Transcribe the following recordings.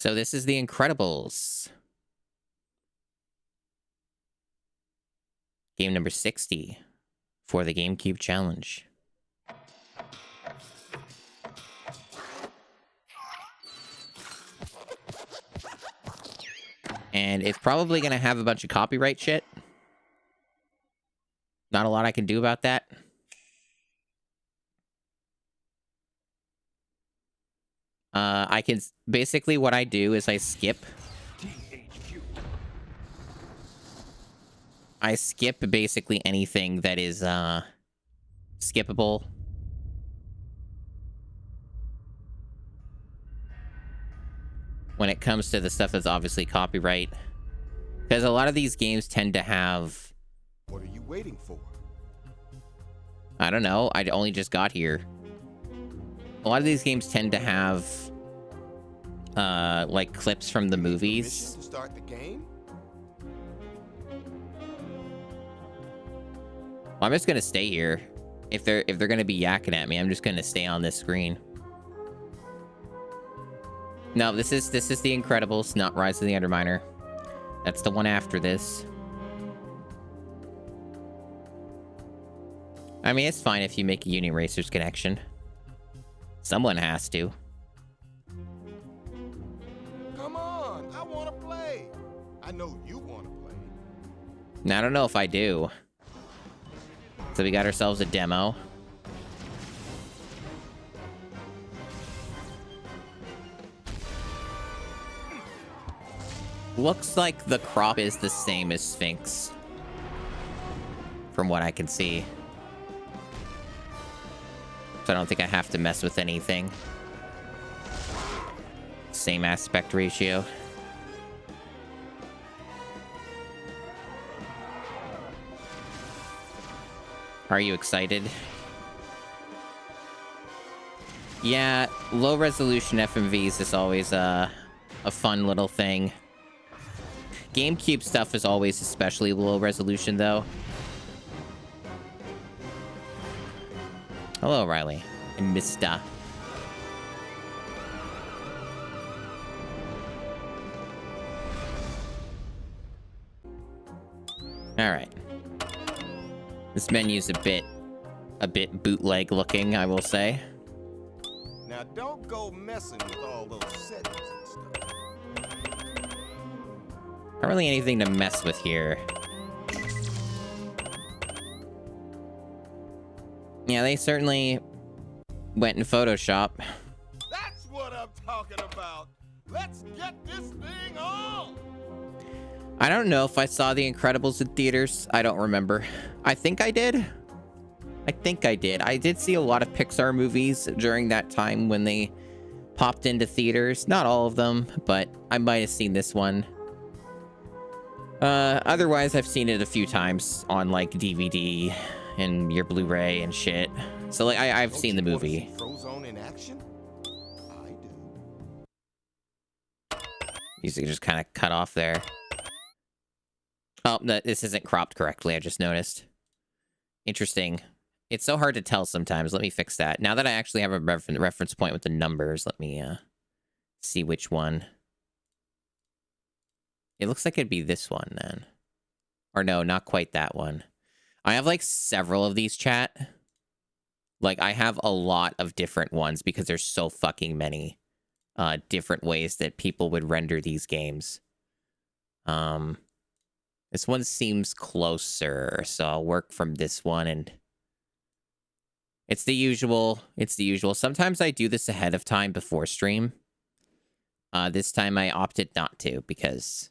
So this is The Incredibles. Game number 60 for the GameCube challenge. And it's probably going to have a bunch of copyright shit. Not a lot I can do about that. I can... Basically, what I do is I skip. I skip basically anything that is, skippable. When it comes to the stuff that's obviously copyright. Because a lot of these games tend to have... What are you waiting for? I don't know. I only just got here. A lot of these games tend to have, like, clips from the movies. To start the game? Well, I'm just gonna stay here. If they're gonna be yakking at me, I'm just gonna stay on this screen. No, this is The Incredibles, not Rise of the Underminer. That's the one after this. I mean, it's fine if you make a Union Racers connection. Someone has to. Come on, I want to play. I know you want to play. Now, I don't know if I do. So we got ourselves a demo. Looks like the crop is the same as Sphinx. From what I can see. So I don't think I have to mess with anything. Same aspect ratio. Are you excited? Yeah, low resolution FMVs is always a fun little thing. GameCube stuff is always especially low resolution, though. Hello, Riley. And Mista. Alright. This menu's a bit bootleg looking, I will say. Now don't go messing with all those settings and stuff. Not really anything to mess with here. Yeah, they certainly went in Photoshop. That's what I'm talking about. Let's get this thing on. I don't know if I saw The Incredibles in theaters. I don't remember. I think I did. I did see a lot of Pixar movies during that time when they popped into theaters. Not all of them, but I might have seen this one. Otherwise, I've seen it a few times on, like, DVD and your Blu-ray and shit. So, like, I've seen the movie. Frozone in action? I do. Music just kind of cut off there. Oh, no, this isn't cropped correctly, I just noticed. Interesting. It's so hard to tell sometimes. Let me fix that. Now that I actually have a reference point with the numbers, let me see which one. It looks like it'd be this one, then. Or no, not quite that one. I have, like, several of these, chat. Like, I have a lot of different ones because there's so fucking many different ways that people would render these games. This one seems closer, so I'll work from this one, and it's the usual. It's the usual. Sometimes I do this ahead of time before stream. This time I opted not to because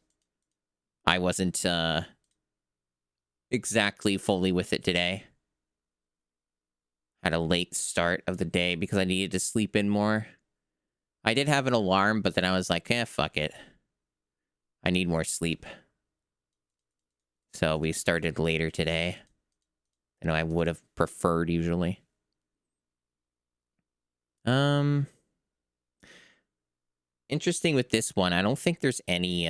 I wasn't exactly fully with it today. Had a late start of the day because I needed to sleep in more. I did have an alarm, but then I was like, fuck it. I need more sleep. So we started later today. I know I would have preferred usually. Interesting with this one. I don't think there's any,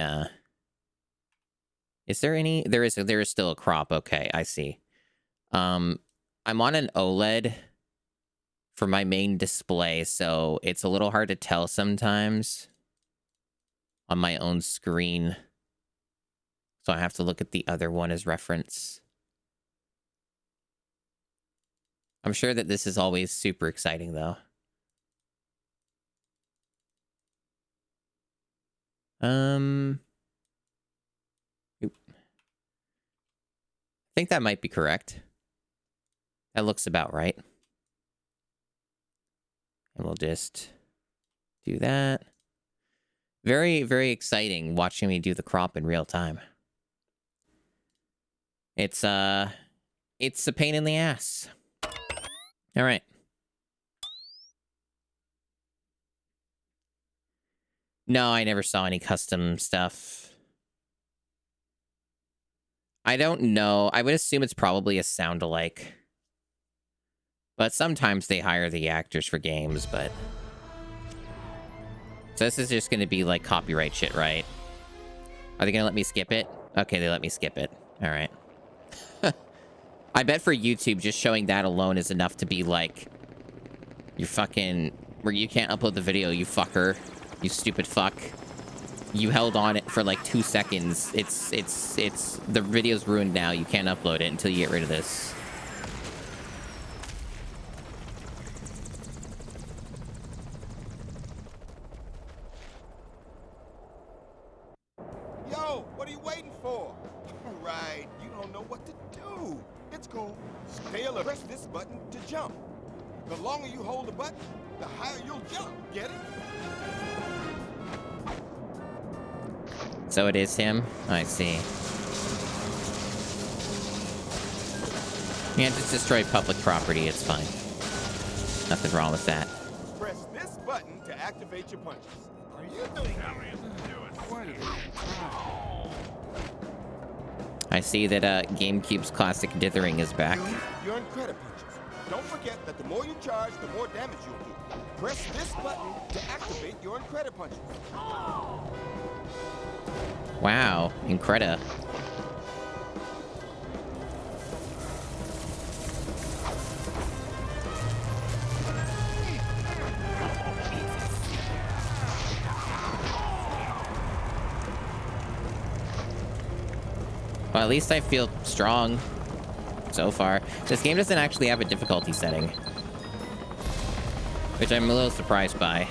is there any? There is still a crop. Okay, I see. I'm on an OLED for my main display, so it's a little hard to tell sometimes. on my own screen. So I have to look at the other one as reference. I'm sure that this is always super exciting, though. I think that might be correct. That looks about right. And we'll just do that. Very, very exciting watching me do the crop in real time. It's a pain in the ass. All right. No, I never saw any custom stuff. I don't know. I would assume it's probably a sound-alike. But sometimes they hire the actors for games, but... So this is just going to be like copyright shit, right? Are they going to let me skip it? Okay, they let me skip it. All right. I bet for YouTube, just showing that alone is enough to be like... You're fucking... Where you can't upload the video, you fucker. You stupid fuck. You held on it for like 2 seconds. It's... The video's ruined now. You can't upload it until you get rid of this. Yo, what are you waiting for? Right, you don't know what to do. It's cool. Stay alert. Press this button to jump. The longer you hold the button, the higher you'll jump. Get it? So it is him? I see. Yeah, just destroy public property. It's fine. Nothing wrong with that. Press this button to activate your punches. Are you doing that? I see that GameCube's classic dithering is back. You're in credit punches. Don't forget that the more you charge, the more damage you'll do. Press this button to activate your credit punches. Wow, Increda. Well, at least I feel strong so far. This game doesn't actually have a difficulty setting, which I'm a little surprised by.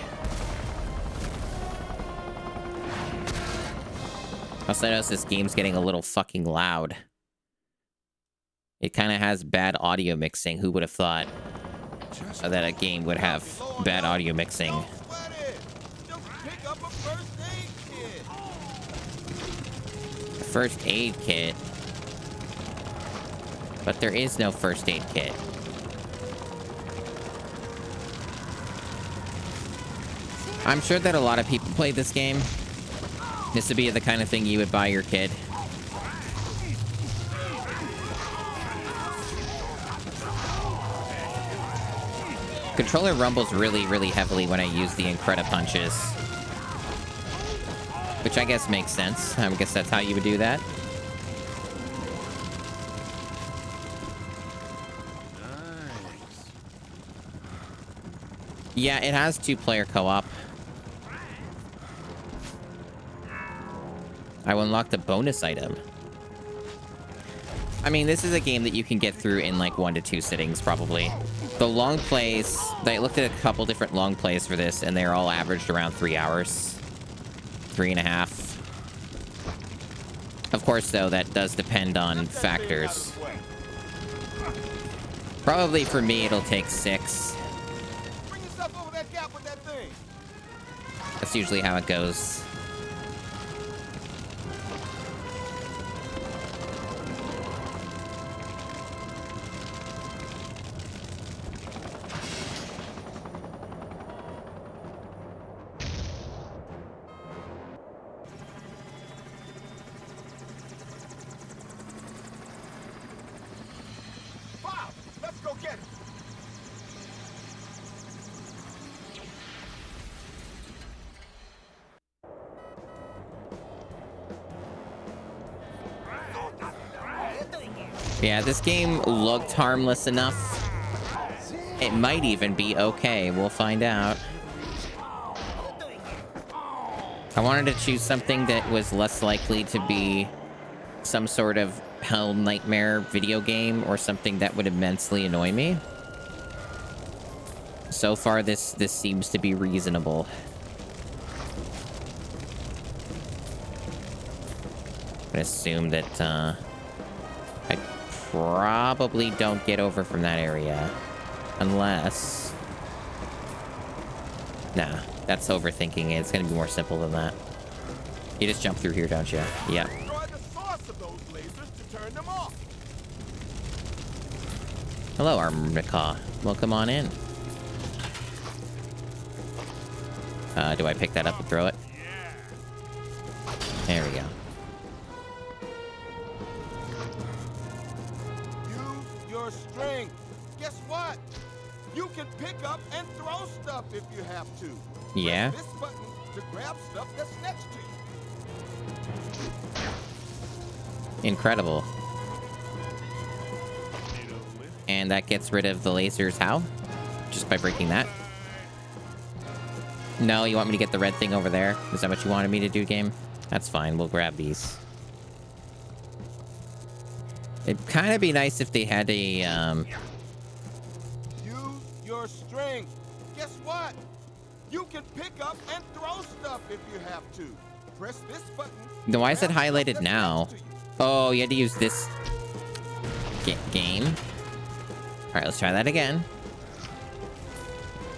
Also notice this game's getting a little fucking loud. It kind of has bad audio mixing. Who would have thought that a game would have bad audio mixing? Don't sweat it. Just pick up a first aid kit. First aid kit? But there is no first aid kit. I'm sure that a lot of people play this game. This would be the kind of thing you would buy your kid. Controller rumbles really, really heavily when I use the Increda punches. Which I guess makes sense. I guess that's how you would do that. Yeah, it has 2-player co-op. I unlocked a bonus item. I mean, this is a game that you can get through in like 1 to 2 sittings, probably. The long plays, I looked at a couple different long plays for this, and they're all averaged around 3 hours. 3.5. Of course, though, that does depend on factors. Probably for me, it'll take 6. Bring yourself over that gap with that thing. That's usually how it goes. Bob, let's go get it. Yeah, this game looked harmless enough. It might even be okay. We'll find out. I wanted to choose something that was less likely to be some sort of hell nightmare video game or something that would immensely annoy me. So far, this seems to be reasonable. I assume that I probably don't get over from that area. Unless... Nah, that's overthinking it. It's going to be more simple than that. You just jump through here, don't you? Yep. Destroy the source of those lasers to turn them off. Hello, Armored Macaw. Welcome on in. Do I pick that up and throw it? There we go. Use your strength. Guess what? You can pick up and throw stuff if you have to. Yeah. Press this button to grab stuff that's next to you. Incredible. And that gets rid of the lasers how? Just by breaking that? No, you want me to get the red thing over there? Is that what you wanted me to do, game? That's fine. We'll grab these. It'd kind of be nice if they had a, Use your strength. Guess what? You can pick up and throw stuff if you have to. Press this button. Then why is it grab stuff highlighted that's now? next to you. Oh, you had to use this game. All right, let's try that again.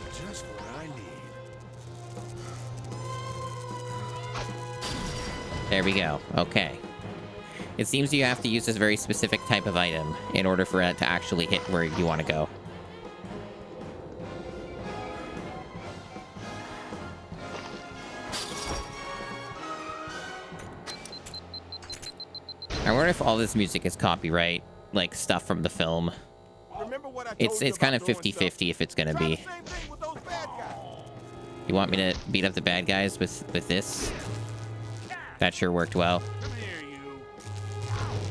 Just what I need. There we go. Okay. It seems you have to use this very specific type of item in order for it to actually hit where you want to go. I wonder if all this music is copyright, like stuff from the film. Remember what I told It's you kind about of throwing 50-50 stuff? if it's gonna Try be. the same thing with those bad guys. You want me to beat up the bad guys with this? That sure worked well. Come here, you.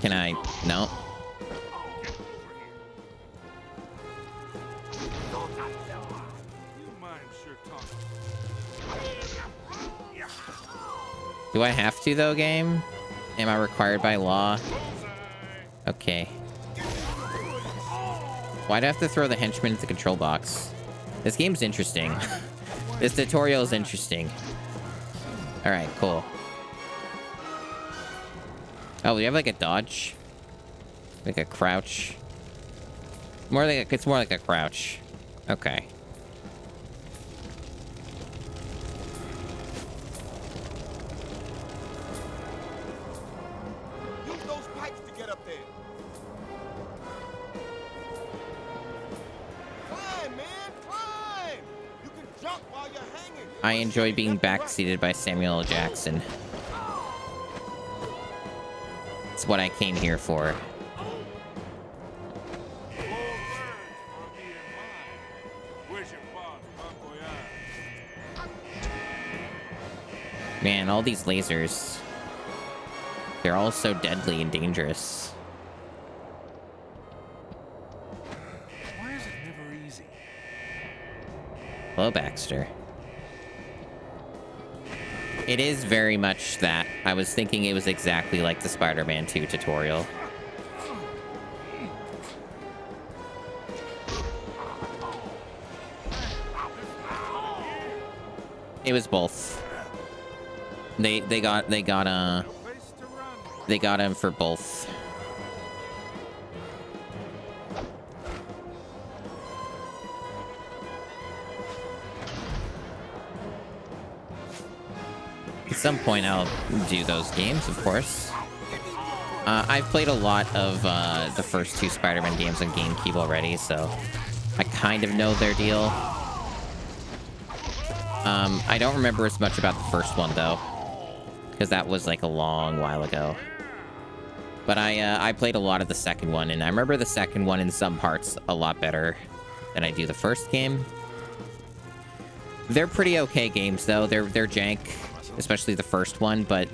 Can I? No. You mind sure talking. Do I have to though, game? Am I required by law? Okay. Why'd I have to throw the henchman into the control box? This game's interesting. This tutorial is interesting. Alright, cool. Oh, we have like a dodge? Like a crouch? More like it's more like a crouch. Okay. Use those pipes to get up there. Climb, man, climb. You can jump while you're hanging. I enjoy being Left and right. backseated by Samuel L. Jackson. It's what I came here for. Man, all these lasers. They're all so deadly and dangerous. Why is it never easy? Hello, Baxter. It is very much that. I was thinking it was exactly like the Spider-Man 2 tutorial. It was both. They got him for both. At some point, I'll do those games, of course. I've played a lot of the first two Spider-Man games on GameCube already, so I kind of know their deal. I don't remember as much about the first one, though, because that was like a long while ago. But I played a lot of the second one, and I remember the second one in some parts a lot better than I do the first game. They're pretty okay games, though. They're jank, especially the first one, but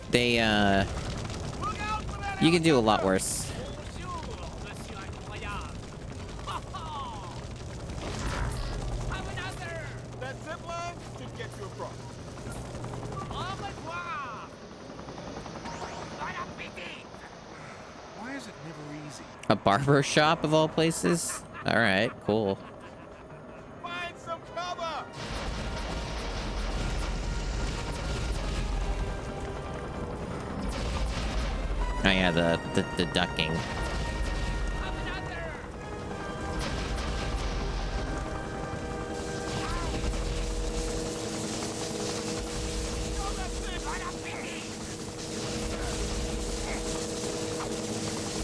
they, you can do a lot worse. That zip line should get you across. A barber shop of all places? Alright, cool. Find some cover! Oh yeah, the ducking.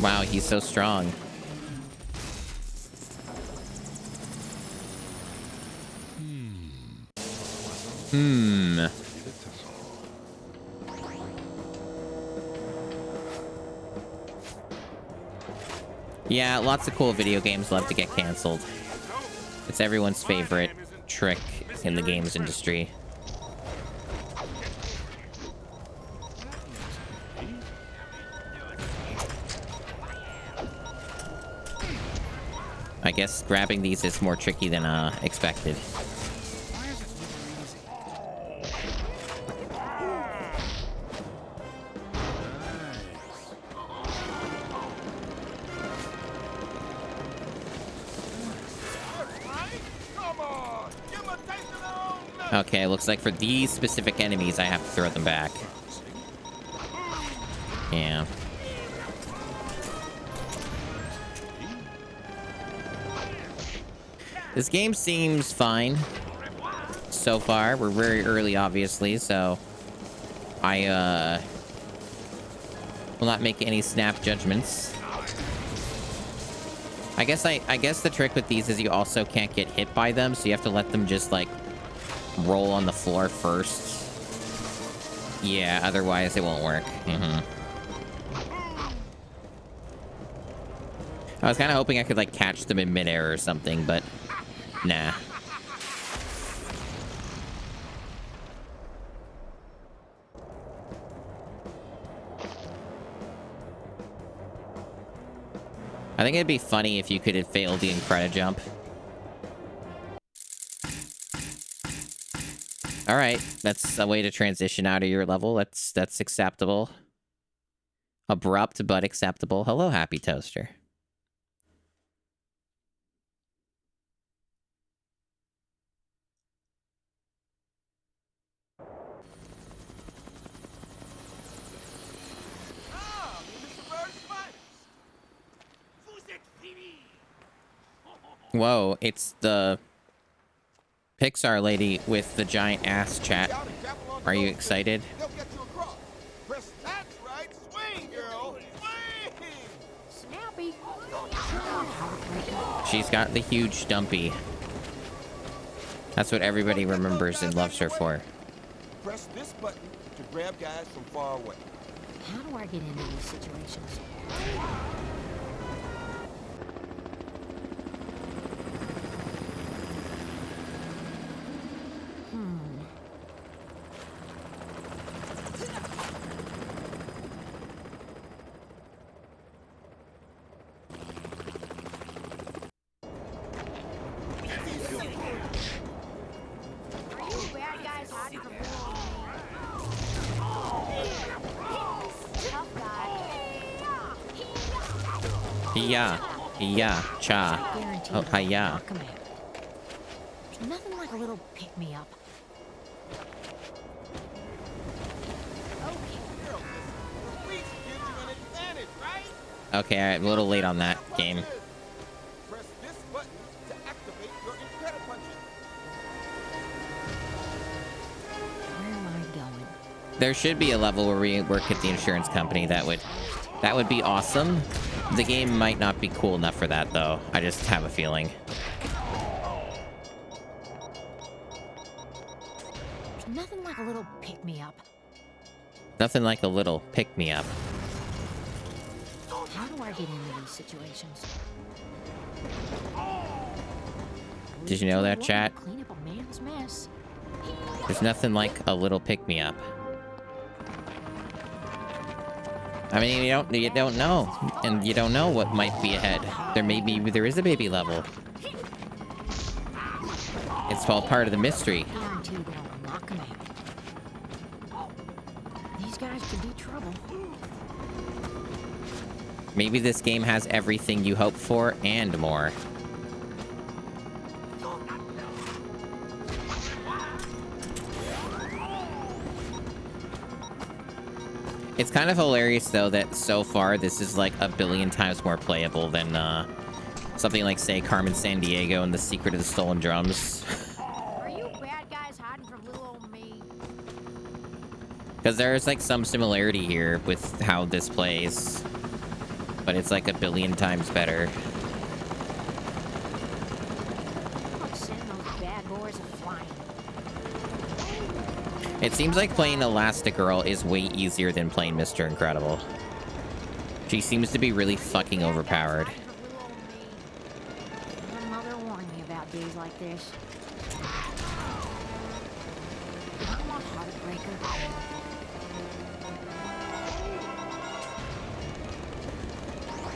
Wow, he's so strong. Yeah, lots of cool video games love to get canceled. It's everyone's favorite trick in the games industry. I guess grabbing these is more tricky than expected. Okay, looks like for these specific enemies, I have to throw them back. Yeah. This game seems fine so far. We're very early, obviously, so I will not make any snap judgments. I guess the trick with these is you also can't get hit by them, so you have to let them just like roll on the floor first. Yeah, otherwise it won't work. I was kind of hoping I could like catch them in midair or something, but nah. I think it'd be funny if you could have failed the Incredijump. All right, that's a way to transition out of your level. That's acceptable. Abrupt, but acceptable. Hello, Happy Toaster. Whoa, it's the Pixar lady with the giant ass, chat. Are you excited? She's got the huge dumpy. That's what everybody remembers and loves her for. Press this button to grab guys from far away. How do I get into these situations? Yeah, cha. Oh, hiya. There's nothing like a little pick-me-up. Okay, alright, a little late on that game. Press this button to activate your Incredipunches. Where am I going? There should be a level where we work at the insurance company. That would be awesome. The game might not be cool enough for that, though. I just have a feeling. There's nothing like a little pick-me-up. Nothing like a little pick-me-up. How do I get into these situations? Did you know that, chat? Clean up a man's mess. There's nothing like a little pick-me-up. I mean, you don't know, and you don't know what might be ahead. There is a baby level. It's all part of the mystery. Guarantee that I'll knock 'em out. These guys could be trouble. Maybe this game has everything you hope for and more. It's kind of hilarious, though, that so far this is like a billion times more playable than something like, say, Carmen Sandiego and The Secret of the Stolen Drums. Are you bad guys hiding from little old me? Because there's like some similarity here with how this plays, but it's like a billion times better. I'll send those bad boys a-flying. It seems like playing Elastigirl is way easier than playing Mr. Incredible. She seems to be really fucking overpowered. Hiding from little old me. My mother warned me about days like this. I'm a heartbreaker.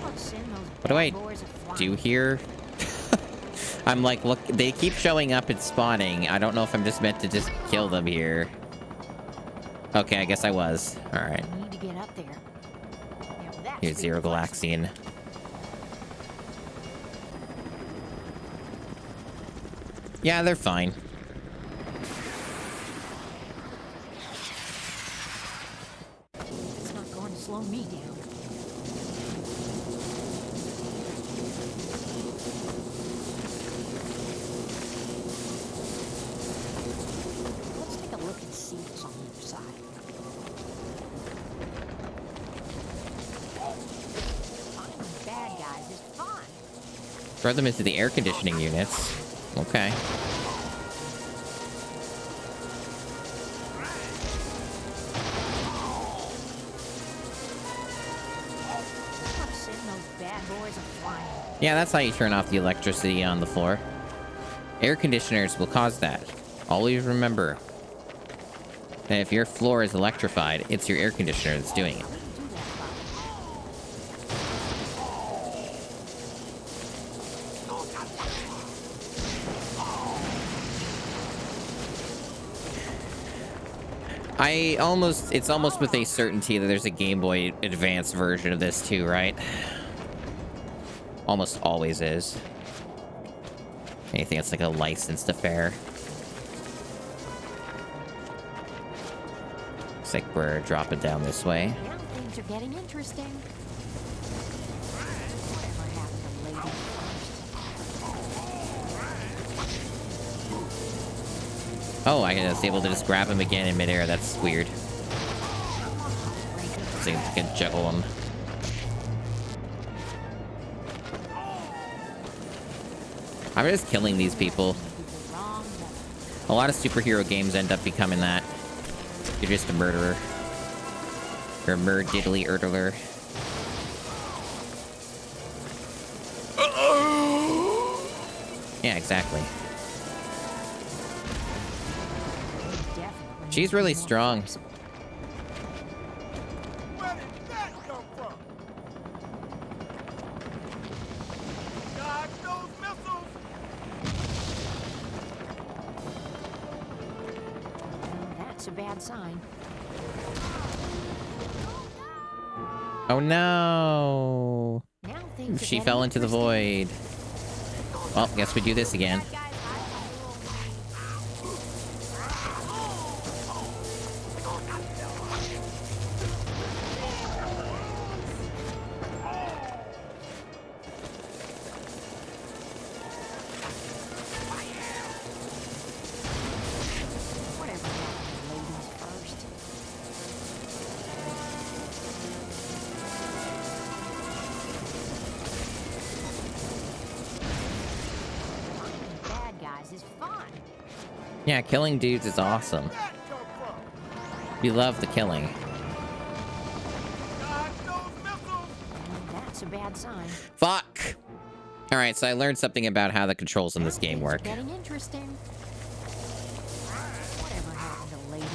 I'll send those What do I bad boys a-flying. do here? I'm like, look, they keep showing up and spawning. I don't know if I'm just meant to just kill them here. Okay, I guess I was. All right. I need to get up there. Now that's Here's Zero being Galaxian. Yeah, they're fine. It's not going to slow me down. Let's take a look and see what's on the other side. Finding bad guys is fun. Throw them into the air conditioning units. Okay. I'll send those bad boys a-flying. Yeah, that's how you turn off the electricity on the floor. Air conditioners will cause that. Always remember that if your floor is electrified, it's your air conditioner that's doing it. We can do that, Bob. It's almost with a certainty that there's a Game Boy Advance version of this too, right? Almost always is. Anything that's like a licensed affair. Looks like we're dropping down this way. Now things are getting interesting. Whatever happened to ladies first? Oh, I was able to just grab him again in midair. That's weird. I'm a heartbreaker. So I can juggle him. I'm just killing these people. The wrong one. A lot of superhero games end up becoming that. You're just a murderer. You're a diddly erdler. Yeah, exactly. Definitely She's really strong. Where did that come from? Dodge those missiles! That's a bad sign. Oh no! Now things are She getting fell into the interesting. void. Well, guess we do this again. Bad guys hide from little me. Whatever happened to ladies first? Finding bad guys is fun. Yeah, killing dudes is awesome. That come from? We love the killing. Dodge those missiles! That's a bad sign. Fuck! Alright, so I learned something about how the controls in this game Things are work. getting interesting. Whatever happened to ladies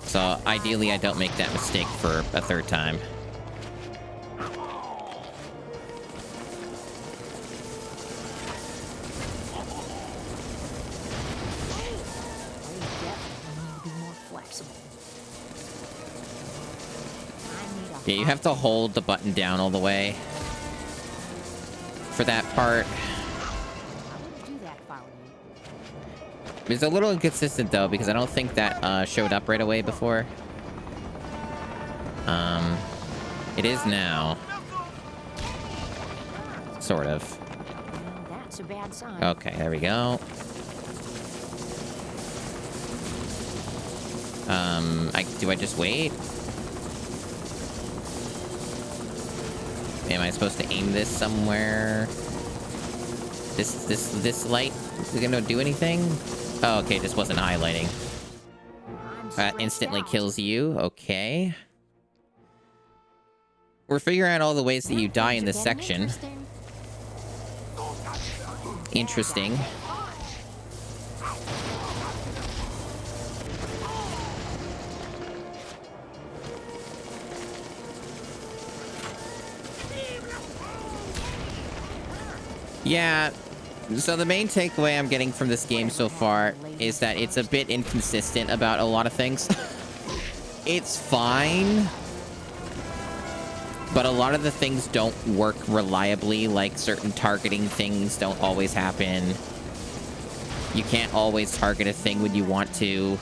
first? So ideally, I don't make that mistake for a third time. They definitely need to be more flexible. I need a Yeah, you have to hold the button down all the way for that part. I wouldn't do that if I were you. It's a little inconsistent though, because I don't think that showed up right away before. It is now. Sort of. Well, that's a bad sign. Okay, there we go. Do I just wait? Am I supposed to aim this somewhere? This light is gonna do anything? Oh, okay, this wasn't highlighting. That instantly kills you. Okay. We're figuring out all the ways that you die in this section. Interesting. Yeah, so the main takeaway I'm getting from this game so far is that it's a bit inconsistent about a lot of things. It's fine, but a lot of the things don't work reliably, like certain targeting things don't always happen. You can't always target a thing when you want to.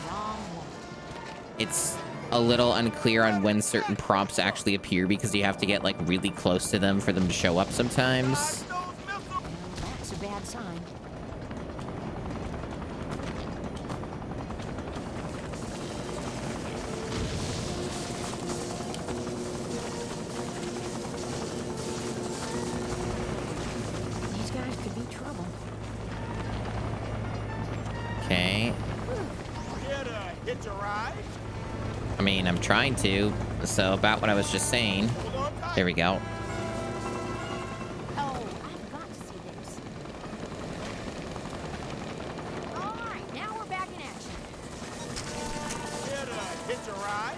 It's a little unclear on when certain prompts actually appear because you have to get like really close to them for them to show up sometimes. That's a bad sign. These guys could be trouble. Okay. Here to hitch a ride? I mean, I'm trying to. So about what I was just saying. Hold on tight. There we go. Oh, I've got to see this. All right, now we're back in action. Here to hitch a ride?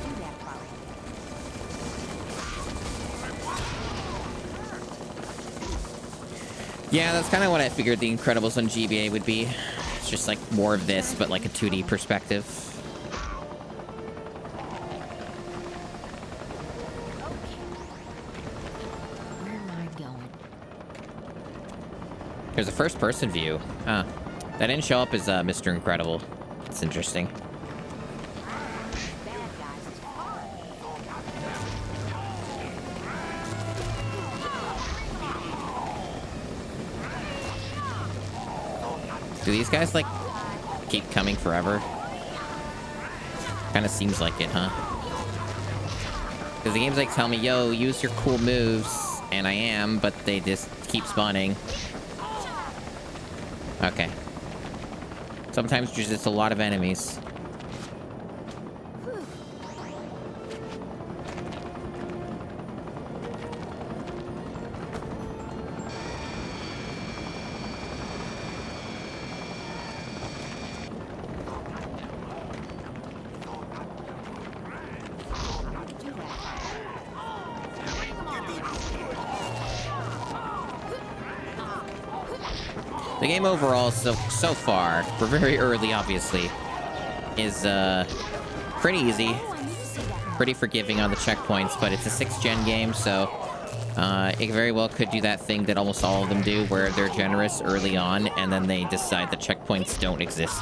Do that, Polly. Yeah, that's kind of what I figured The Incredibles on GBA would be. It's just like more of this, but like a 2D perspective. Where am I going? There's a first-person view. Huh. That didn't show up as Mr. Incredible. It's interesting. Bad guys is fun. Do these guys, like, keep coming forever? Kind of seems like it, huh? Because the game's like, tell me, yo, use your cool moves. And I am, but they just keep spawning. Okay. Sometimes there's just a lot of enemies. The game overall, so far, we're very early, obviously, is pretty easy, pretty forgiving on the checkpoints, but it's a 6th-gen game, so it very well could do that thing that almost all of them do, where they're generous early on, and then they decide the checkpoints don't exist.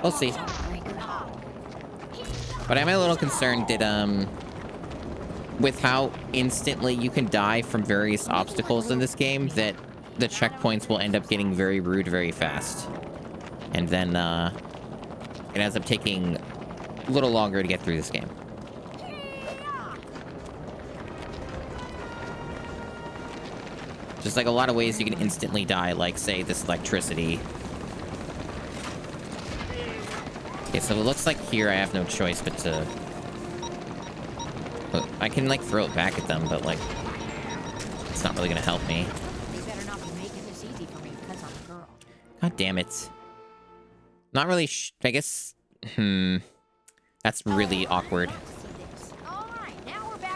We'll see. But I'm a little concerned that, with how instantly you can die from various obstacles in this game, that the checkpoints will end up getting very rude very fast. And then, it ends up taking a little longer to get through this game. Just like a lot of ways you can instantly die, like, say, this electricity. Okay, so it looks like here I have no choice but to... Look, I can, like, throw it back at them, but, like, it's not really gonna help me. God damn it. Not really I guess... That's really awkward.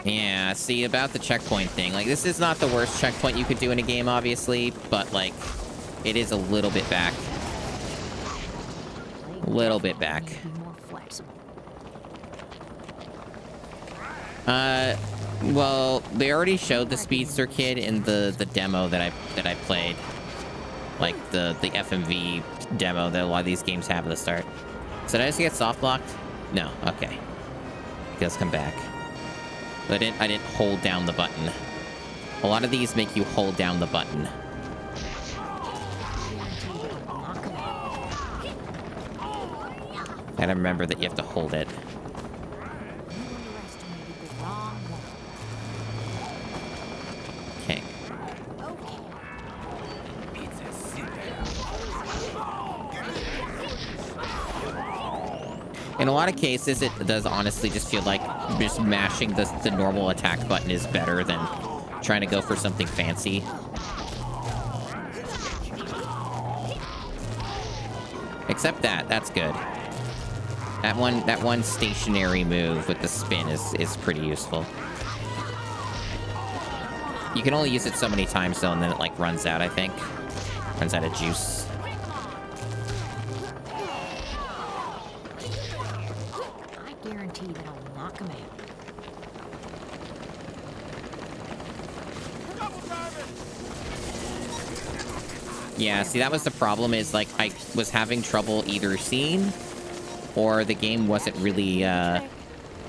Yeah, see, about the checkpoint thing. Like, this is not the worst checkpoint you could do in a game, obviously, but, like, it is a little bit back. A little bit back. Well, they already showed the Speedster Kid in the demo that I played. Like the FMV demo that a lot of these games have at the start. So did I just get soft locked? No, okay. Let's come back. But I didn't hold down the button. A lot of these make you hold down the button. Gotta remember that you have to hold it. Okay. In a lot of cases, it does honestly just feel like just mashing the normal attack button is better than trying to go for something fancy. Except that's good. That one stationary move with the spin is pretty useful. You can only use it so many times though, and then it like runs out, I think. Runs out of juice. I guarantee that I'll knock him out. Yeah, see, that was the problem, is like I was having trouble either seeing or the game wasn't really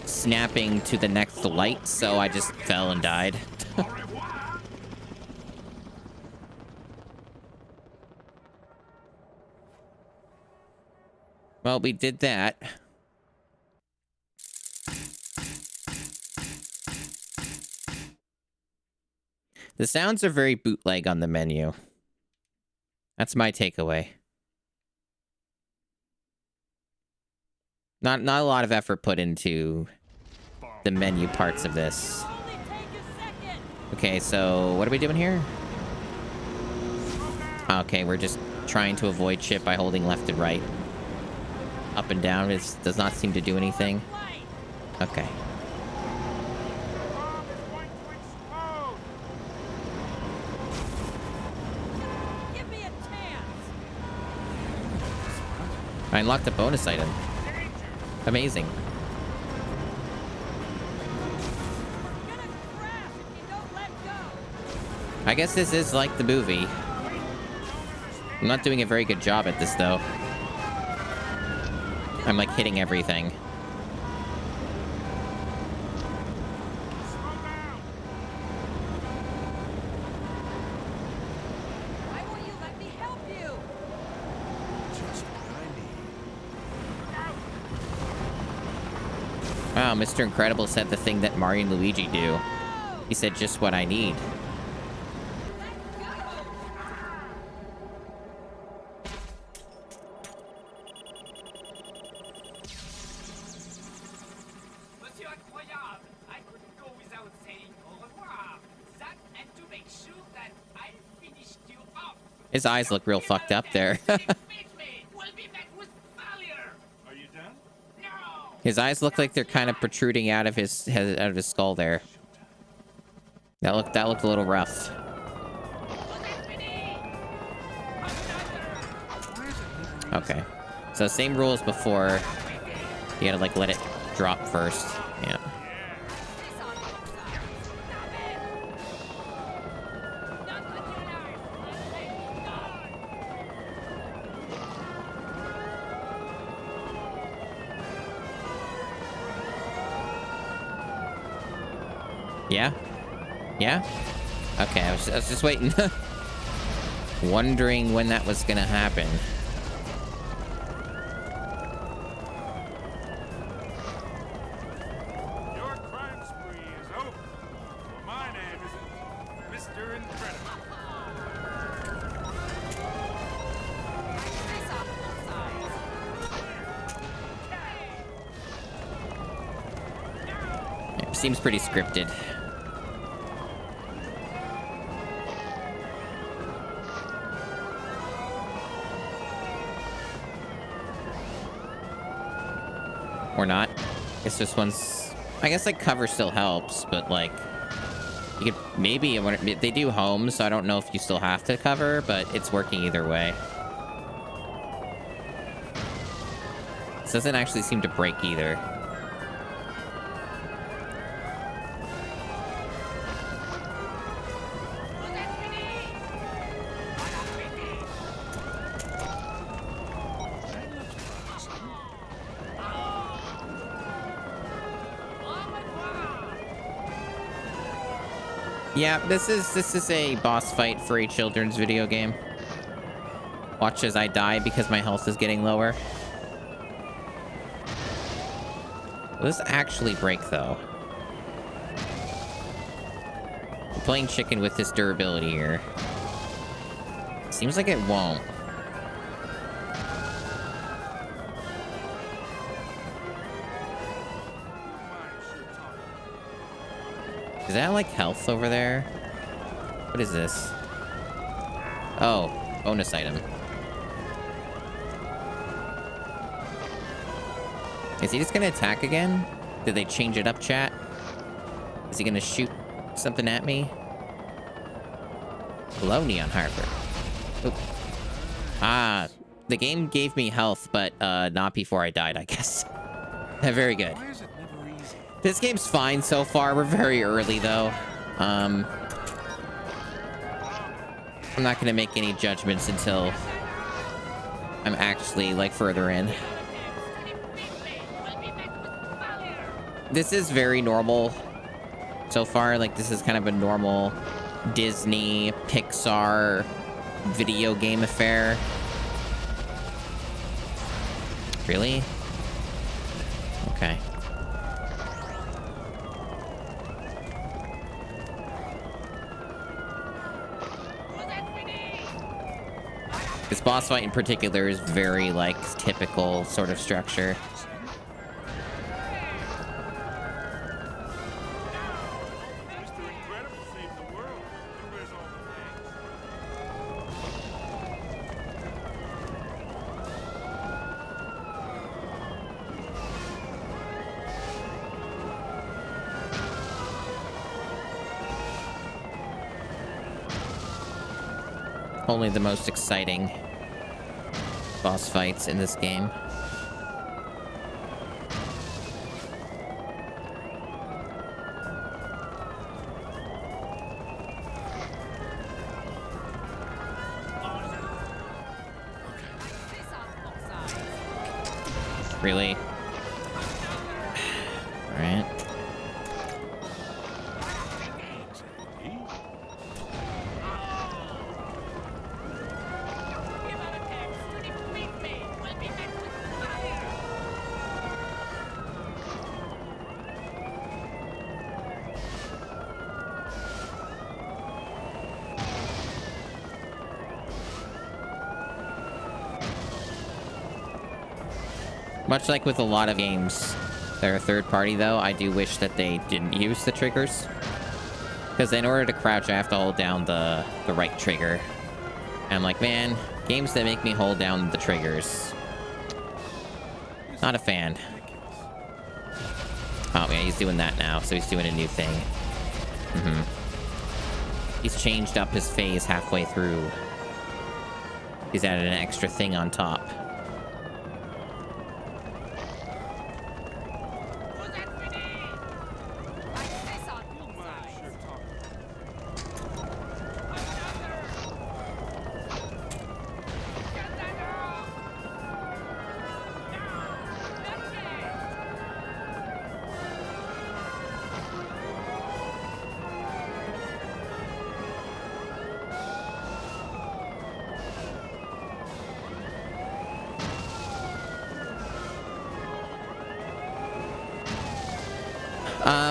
snapping to the next light, so I just fell and died. Well, we did that. The sounds are very bootleg on the menu. That's my takeaway. Not a lot of effort put into the menu parts of this. Okay, so what are we doing here? Okay, we're just trying to avoid shit by holding left and right. Up and down does not seem to do anything. Okay. I unlocked a bonus item. Amazing. I guess this is like the movie. I'm not doing a very good job at this, though. I'm, like, hitting everything. Why won't you let me help you? Wow, Mr. Incredible said the thing that Mario and Luigi do. He said just what I need. His eyes look real fucked up there. His eyes look like they're kind of protruding out of his head, out of his skull there. That looked a little rough. Okay. So same rules before. You gotta like let it drop first. Yeah. Yeah? Yeah? Okay, I was just waiting. Wondering when that was gonna happen. Your crime spree is over. Well, my name isn't Mr. Incredible. It seems pretty scripted. Or not. I guess this one's... I guess, like, cover still helps, but, like... You could... Maybe... They do home, so I don't know if you still have to cover, but it's working either way. This doesn't actually seem to break either. Yeah, this is a boss fight for a children's video game. Watch as I die because my health is getting lower. Will this actually break, though? I'm playing chicken with this durability here. Seems like it won't. Is that, like, health over there? What is this? Oh, bonus item. Is he just gonna attack again? Did they change it up, chat? Is he gonna shoot something at me? Hello, Neon Harbor. Oop. Ah, the game gave me health, but not before I died, I guess. Very good. This game's fine so far. We're very early, though. I'm not gonna make any judgments until I'm actually, like, further in. This is very normal so far. Like, this is kind of a normal Disney, Pixar video game affair. Really? Okay. This boss fight in particular is very, like, typical sort of structure. Only the most exciting boss fights in this game. Really? All right. Much like with a lot of games that are third party, though, I do wish that they didn't use the triggers. Because in order to crouch, I have to hold down the right trigger. And I'm like, man, games that make me hold down the triggers. Not a fan. Oh, yeah, he's doing that now, so he's doing a new thing. He's changed up his phase halfway through. He's added an extra thing on top.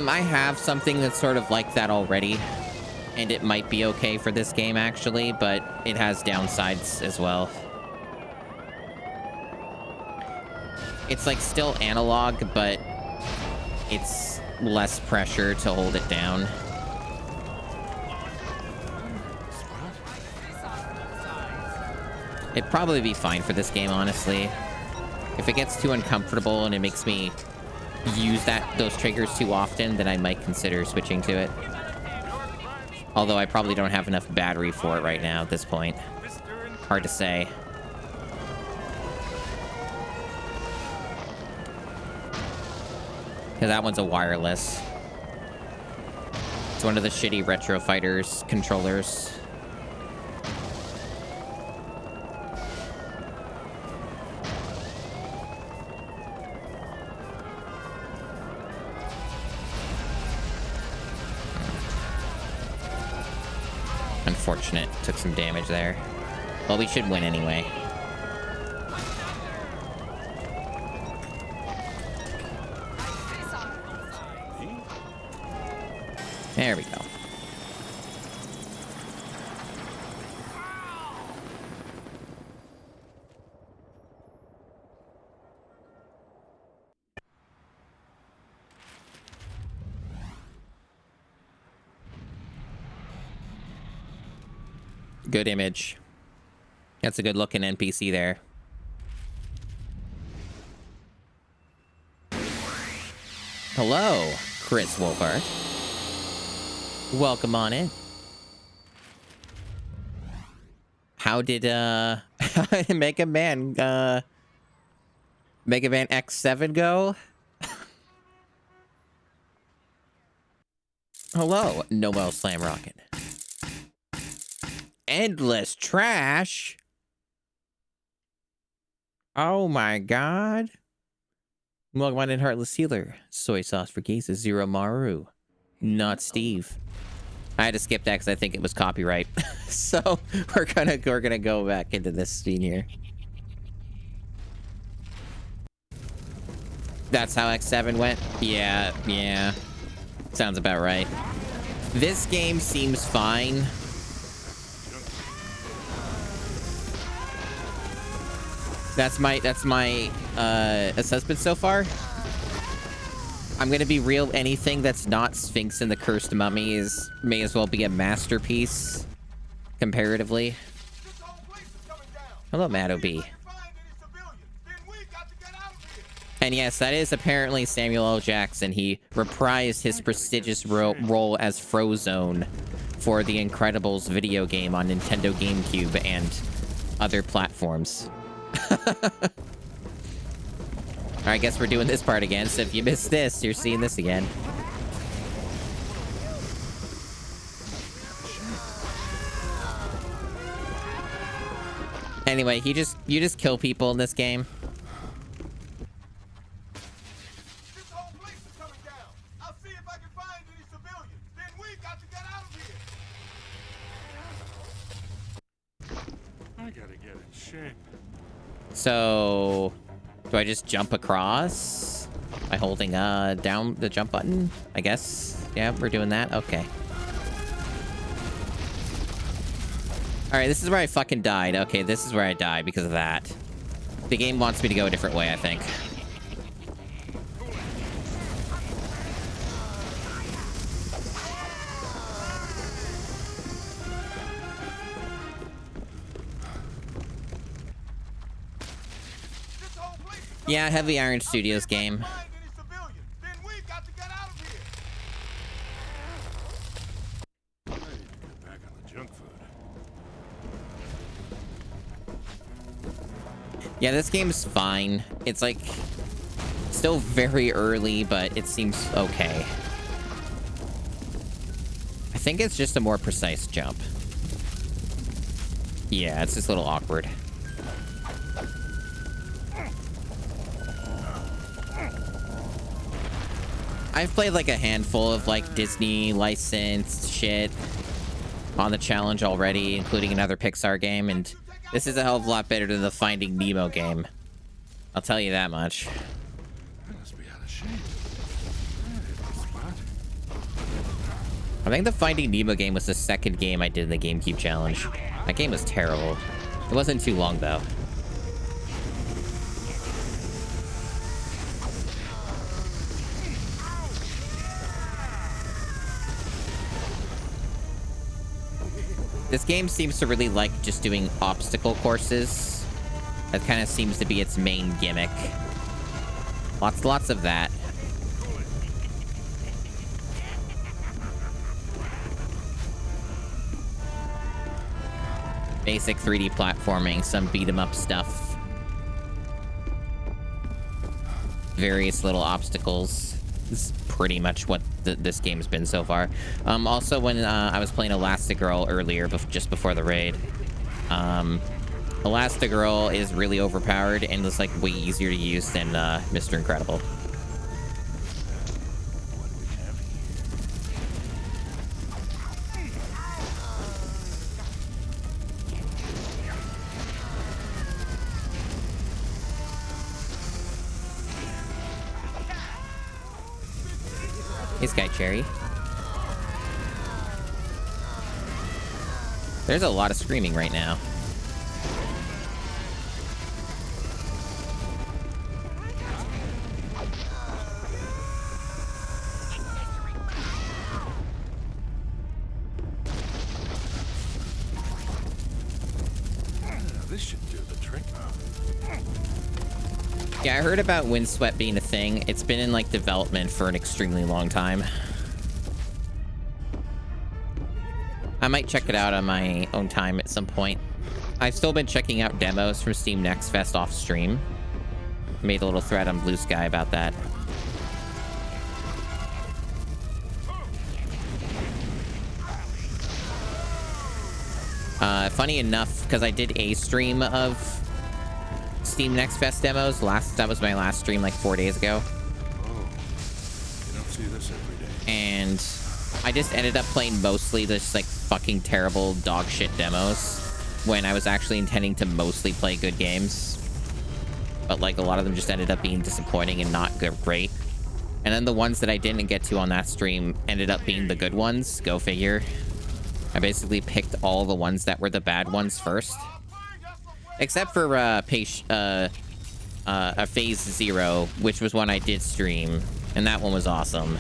I have something that's sort of like that already, and it might be okay for this game, actually, but it has downsides as well. It's, like, still analog, but it's less pressure to hold it down. It'd probably be fine for this game, honestly. If it gets too uncomfortable and it makes me use those triggers too often, then I might consider switching to it. Although I probably don't have enough battery for it right now at this point. Hard to say. Because that one's a wireless. It's one of the shitty Retro Fighters controllers. Unfortunate. Took some damage there. Well, we should win anyway. There we go. Good image. That's a good looking NPC there. Hello, Chris Wolfhard. Welcome on in. How did Mega Man X7 go? Hello, Noel Slam Rocket. Endless trash. Oh my god. Welcome on in, Heartless Healer. Soy sauce for cases. Zero Maru. Not Steve. I had to skip that because I think it was copyright. So we're gonna go back into this scene here. That's how X7 went? Yeah. Sounds about right. This game seems fine. That's my assessment so far. I'm gonna be real. Anything that's not Sphinx and the Cursed Mummy may as well be a masterpiece, comparatively. Hello, Matt O.B. And yes, that is apparently Samuel L. Jackson. He reprised his prestigious role as Frozone for the Incredibles video game on Nintendo GameCube and other platforms. I guess we're doing this part again, so if you missed this, you're seeing this again. Anyway, you just kill people in this game. This whole place is coming down. I'll see if I can find any civilians. Then we got to get out of here. I gotta get in shape. So, do I just jump across by holding down the jump button? I guess. Yeah, we're doing that. Okay. All right, this is where I fucking died. Okay, this is where I died because of that. The game wants me to go a different way, I think. Yeah, Heavy Iron Studios game. Yeah, this game's fine. It's like still very early, but it seems okay. I think it's just a more precise jump. Yeah, it's just a little awkward. I've played like a handful of like Disney licensed shit on the challenge already, including another Pixar game, and this is a hell of a lot better than the Finding Nemo game. I'll tell you that much. I think the Finding Nemo game was the second game I did in the GameCube challenge. That game was terrible. It wasn't too long though. This game seems to really like just doing obstacle courses. That kind of seems to be its main gimmick. Lots of that. Basic 3D platforming, some beat-em-up stuff. Various little obstacles. This is pretty much what this game's been so far. Also, when I was playing Elastigirl earlier, just before the raid, Elastigirl is really overpowered and is like way easier to use than Mr. Incredible. Hey, Sky Cherry. There's a lot of screaming right now. This should do the trick. Yeah, I heard about windswept being a thing. It's been in, like, development for an extremely long time. I might check it out on my own time at some point. I've still been checking out demos from Steam Next Fest off stream. Made a little thread on Blue Sky about that. Funny enough, because I did a stream of Steam Next Fest demos. That was my last stream like 4 days ago. Oh, you don't see this every day. And I just ended up playing mostly this like fucking terrible dog shit demos when I was actually intending to mostly play good games. But like a lot of them just ended up being disappointing and not great. And then the ones that I didn't get to on that stream ended up being the good ones. Go figure. I basically picked all the ones that were the bad ones first. Except for Phase 0, which was one I did stream. And that one was awesome.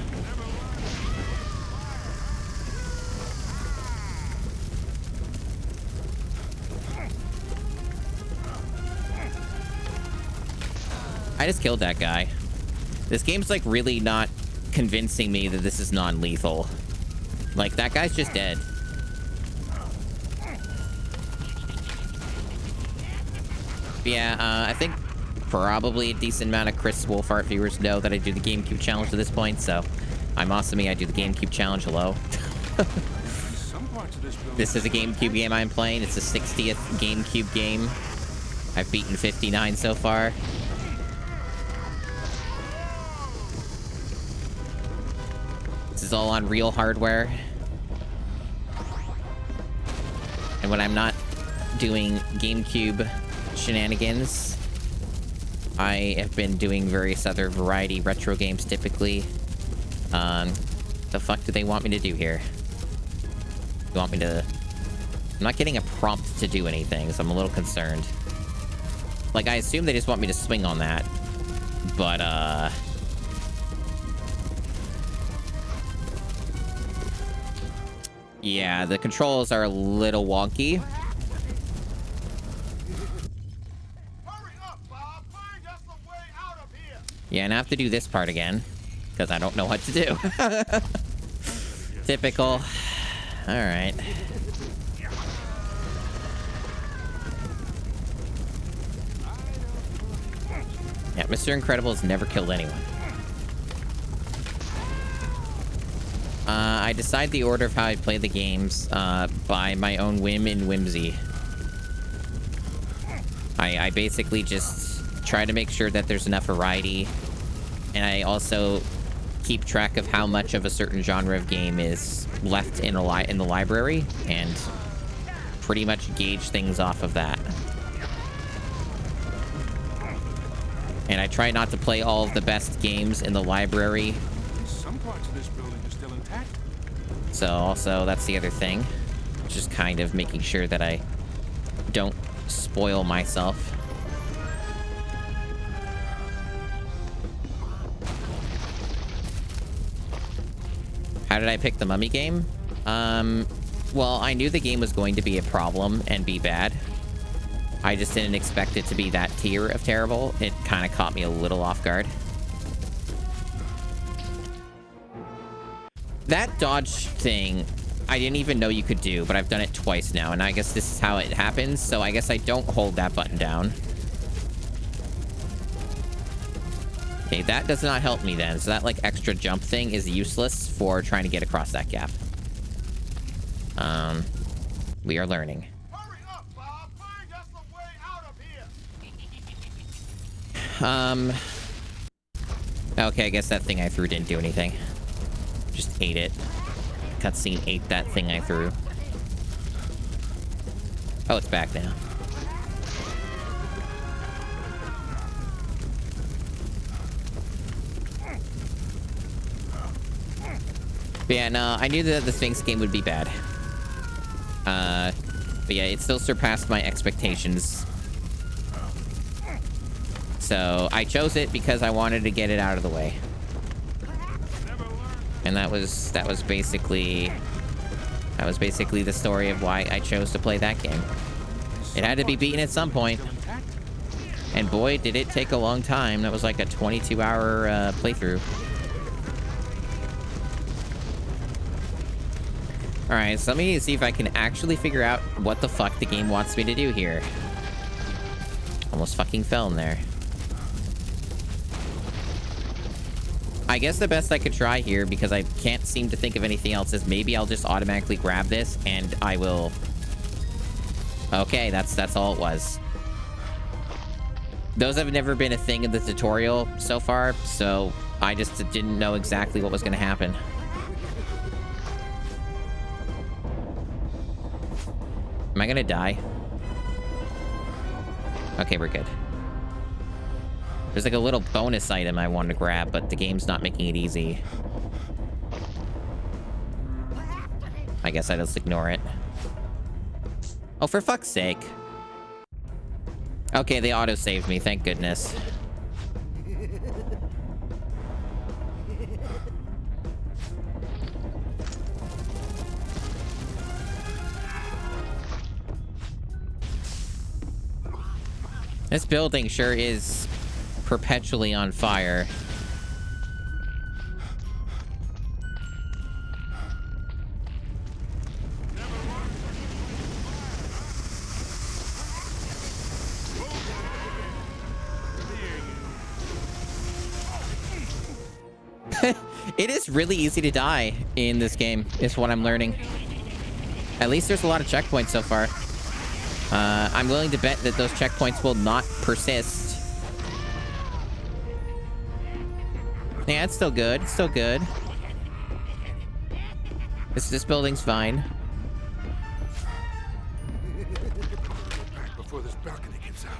I just killed that guy. This game's like really not convincing me that this is non-lethal. Like, that guy's just dead. Yeah, I think probably a decent amount of Chris Wolfart viewers know that I do the GameCube challenge at this point, so I'm awesome. I do the GameCube challenge. Hello. This is a GameCube game I'm playing. It's the 60th GameCube game. I've beaten 59 so far. This is all on real hardware. And when I'm not doing GameCube shenanigans, I have been doing various other variety retro games typically. The fuck do they want me to do here? They want me to... I'm not getting a prompt to do anything, so I'm a little concerned. Like, I assume they just want me to swing on that. But, yeah, the controls are a little wonky. Yeah, and I have to do this part again, because I don't know what to do. Typical. Alright. Yeah, Mr. Incredible has never killed anyone. I decide the order of how I play the games by my own whim and whimsy. I basically just try to make sure that there's enough variety, and I also keep track of how much of a certain genre of game is left in the library, and pretty much gauge things off of that. And I try not to play all of the best games in the library. Some parts of this building are still intact. So also, that's the other thing. Just kind of making sure that I don't spoil myself. How did I pick the Mummy game? Well, I knew the game was going to be a problem and be bad. I just didn't expect it to be that tier of terrible. It kind of caught me a little off guard. That dodge thing, I didn't even know you could do, but I've done it twice now, and I guess this is how it happens, so I guess I don't hold that button down. Okay, that does not help me then, so that, like, extra jump thing is useless for trying to get across that gap. We are learning. Hurry up, Bob. Find us a way out of here. Okay, I guess that thing I threw didn't do anything. Just ate it. Cutscene ate that thing I threw. Oh, it's back now. But yeah, no, I knew that the Sphinx game would be bad. But yeah, it still surpassed my expectations. So I chose it because I wanted to get it out of the way. And that was basically the story of why I chose to play that game. It had to be beaten at some point. And boy, did it take a long time. That was like a 22-hour playthrough. Alright, so let me see if I can actually figure out what the fuck the game wants me to do here. Almost fucking fell in there. I guess the best I could try here, because I can't seem to think of anything else, is maybe I'll just automatically grab this and I will... Okay, that's all it was. Those have never been a thing in the tutorial so far, so I just didn't know exactly what was going to happen. Am I gonna die? Okay, we're good. There's like a little bonus item I wanted to grab, but the game's not making it easy. I guess I just ignore it. Oh, for fuck's sake. Okay, they auto-saved me, thank goodness. This building sure is perpetually on fire. It is really easy to die in this game, is what I'm learning. At least there's a lot of checkpoints so far. I'm willing to bet that those checkpoints will not persist. Yeah, it's still good. It's still good. This building's fine. Back before this balcony gives out.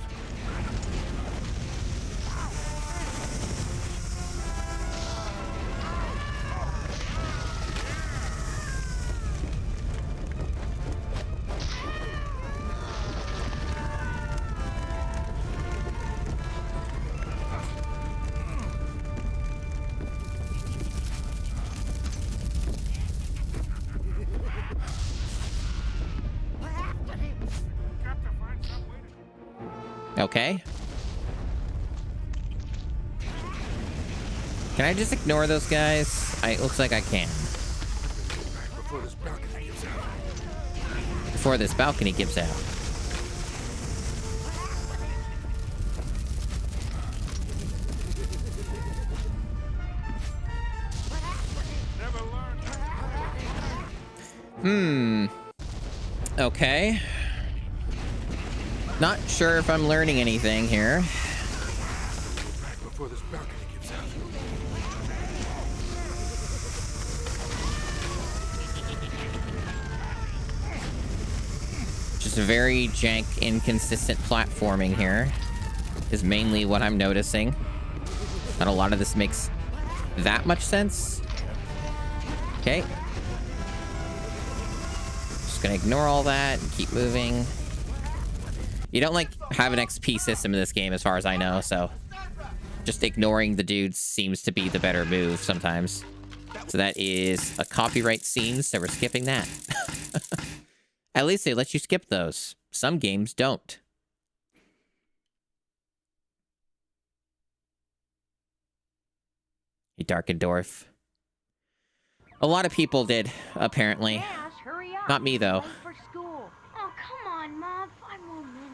Okay. Can I just ignore those guys? It looks like I can. Before this balcony gives out. Before this balcony gives out. Okay. Not sure if I'm learning anything here. Before this balcony gives out. Just very jank, inconsistent platforming here is mainly what I'm noticing. Not a lot of this makes that much sense. Okay. Just gonna ignore all that and keep moving. You don't, like, have an XP system in this game, as far as I know, so just ignoring the dudes seems to be the better move sometimes. So that is a copyright scene, so we're skipping that. At least they let you skip those. Some games don't. Hey, Darkendorf. A lot of people did, apparently. Dash, hurry up. Not me, though. Late for school. Oh, come on, Mom. 5 more minutes.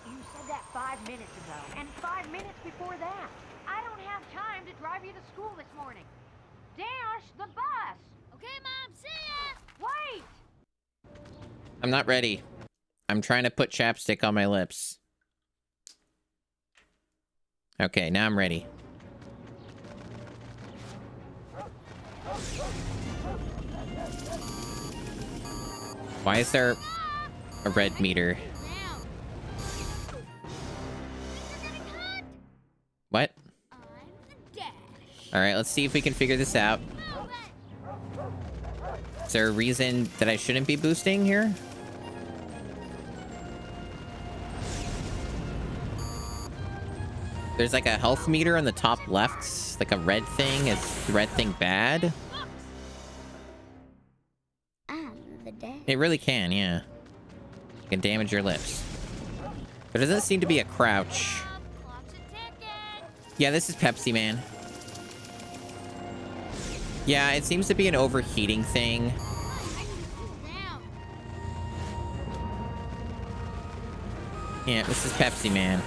You said that 5 minutes ago, and 5 minutes before that. I don't have time to drive you to school this morning. Dash, the bus. Okay, Mom, see ya! Wait. I'm not ready. I'm trying to put chapstick on my lips. Okay, now I'm ready. Why is there a red meter? What? Alright, let's see if we can figure this out. Is there a reason that I shouldn't be boosting here? There's like a health meter on the top left, like a red thing. Is the red thing bad? It really can, yeah. It can damage your lips. There doesn't seem to be a crouch. Yeah, this is Pepsi Man. Yeah, it seems to be an overheating thing. Yeah, this is Pepsi Man.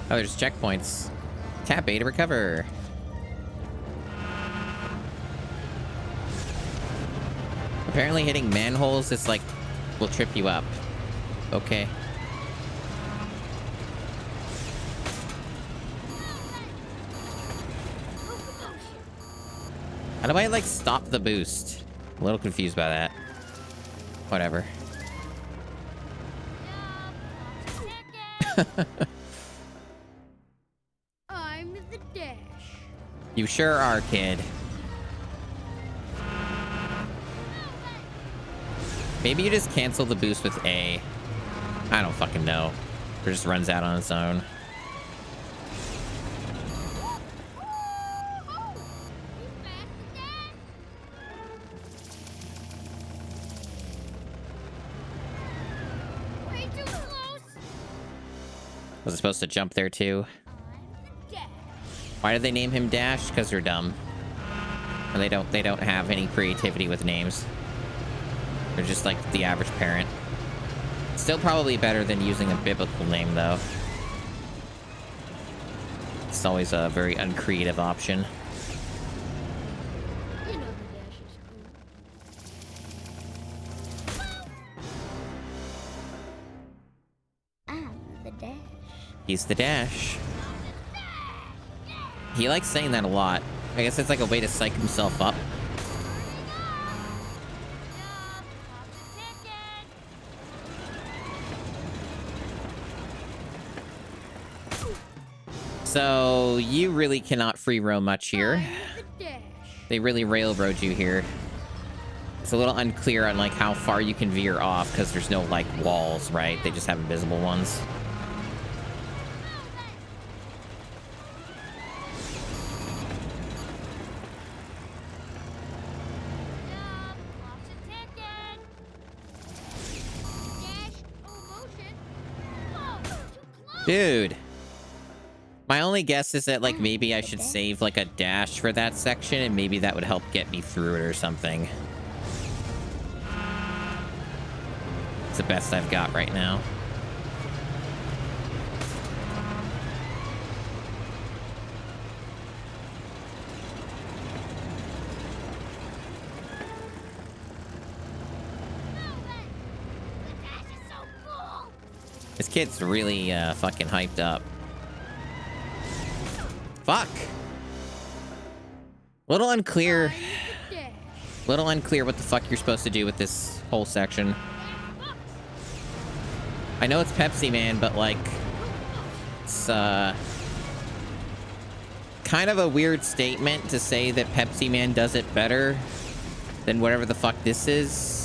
Oh, there's checkpoints. Tap A to recover. Apparently hitting manholes is like, will trip you up. Okay. How do I like stop the boost? I'm a little confused by that. Whatever. I'm the dash. You sure are, kid. Maybe you just cancel the boost with A. I don't fucking know. Or just runs out on its own. Way too close. Was it supposed to jump there too? Why did they name him Dash? Because they're dumb. And they don't have any creativity with names. They're just like the average parent. Still probably better than using a biblical name, though. It's always a very uncreative option. You know the dash is cool. I'm the dash. He's the Dash. He likes saying that a lot. I guess it's like a way to psych himself up. So, you really cannot free roam much here. They really railroad you here. It's a little unclear on like how far you can veer off because there's no like walls, right? They just have invisible ones. Dude. My only guess is that, like, maybe I should save, like, a dash for that section, and maybe that would help get me through it or something. It's the best I've got right now. This kid's really, fucking hyped up. Fuck. Little unclear what the fuck you're supposed to do with this whole section. I know it's Pepsi Man, but like, it's kind of a weird statement to say that Pepsi Man does it better than whatever the fuck this is.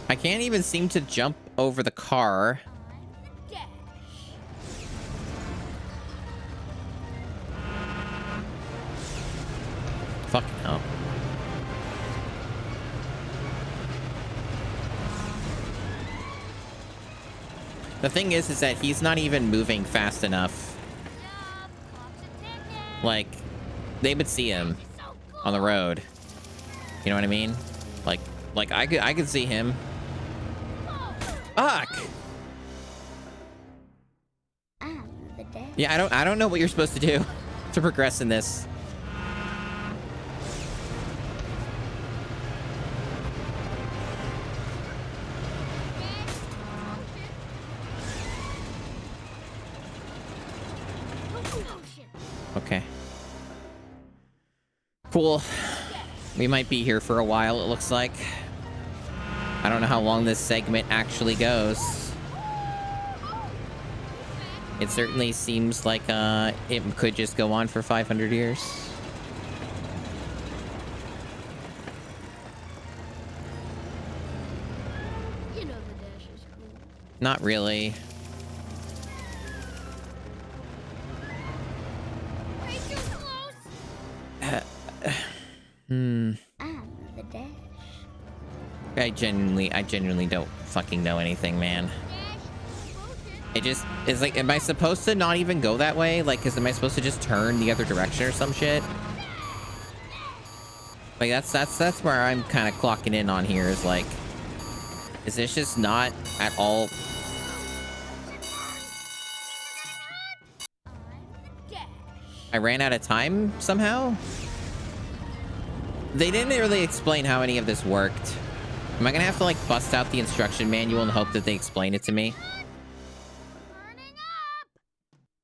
I can't even seem to jump over the car. Fucking hell. The thing is that he's not even moving fast enough. Like, they would see him on the road. You know what I mean? Like I could see him. Fuck. Yeah, I don't know what you're supposed to do to progress in this. Okay. Cool. We might be here for a while, it looks like. I don't know how long this segment actually goes. It certainly seems like it could just go on for 500 years. You know the dash is cool. Not really. Way too close. Hmm. I'm the dash. I genuinely don't fucking know anything, man. It just, it's like, am I supposed to not even go that way? Like, am I supposed to just turn the other direction or some shit? Like, that's where I'm kind of clocking in on here, is like, is this just not at all? I ran out of time somehow? They didn't really explain how any of this worked. Am I gonna have to, like, bust out the instruction manual and hope that they explain it to me? Burning up.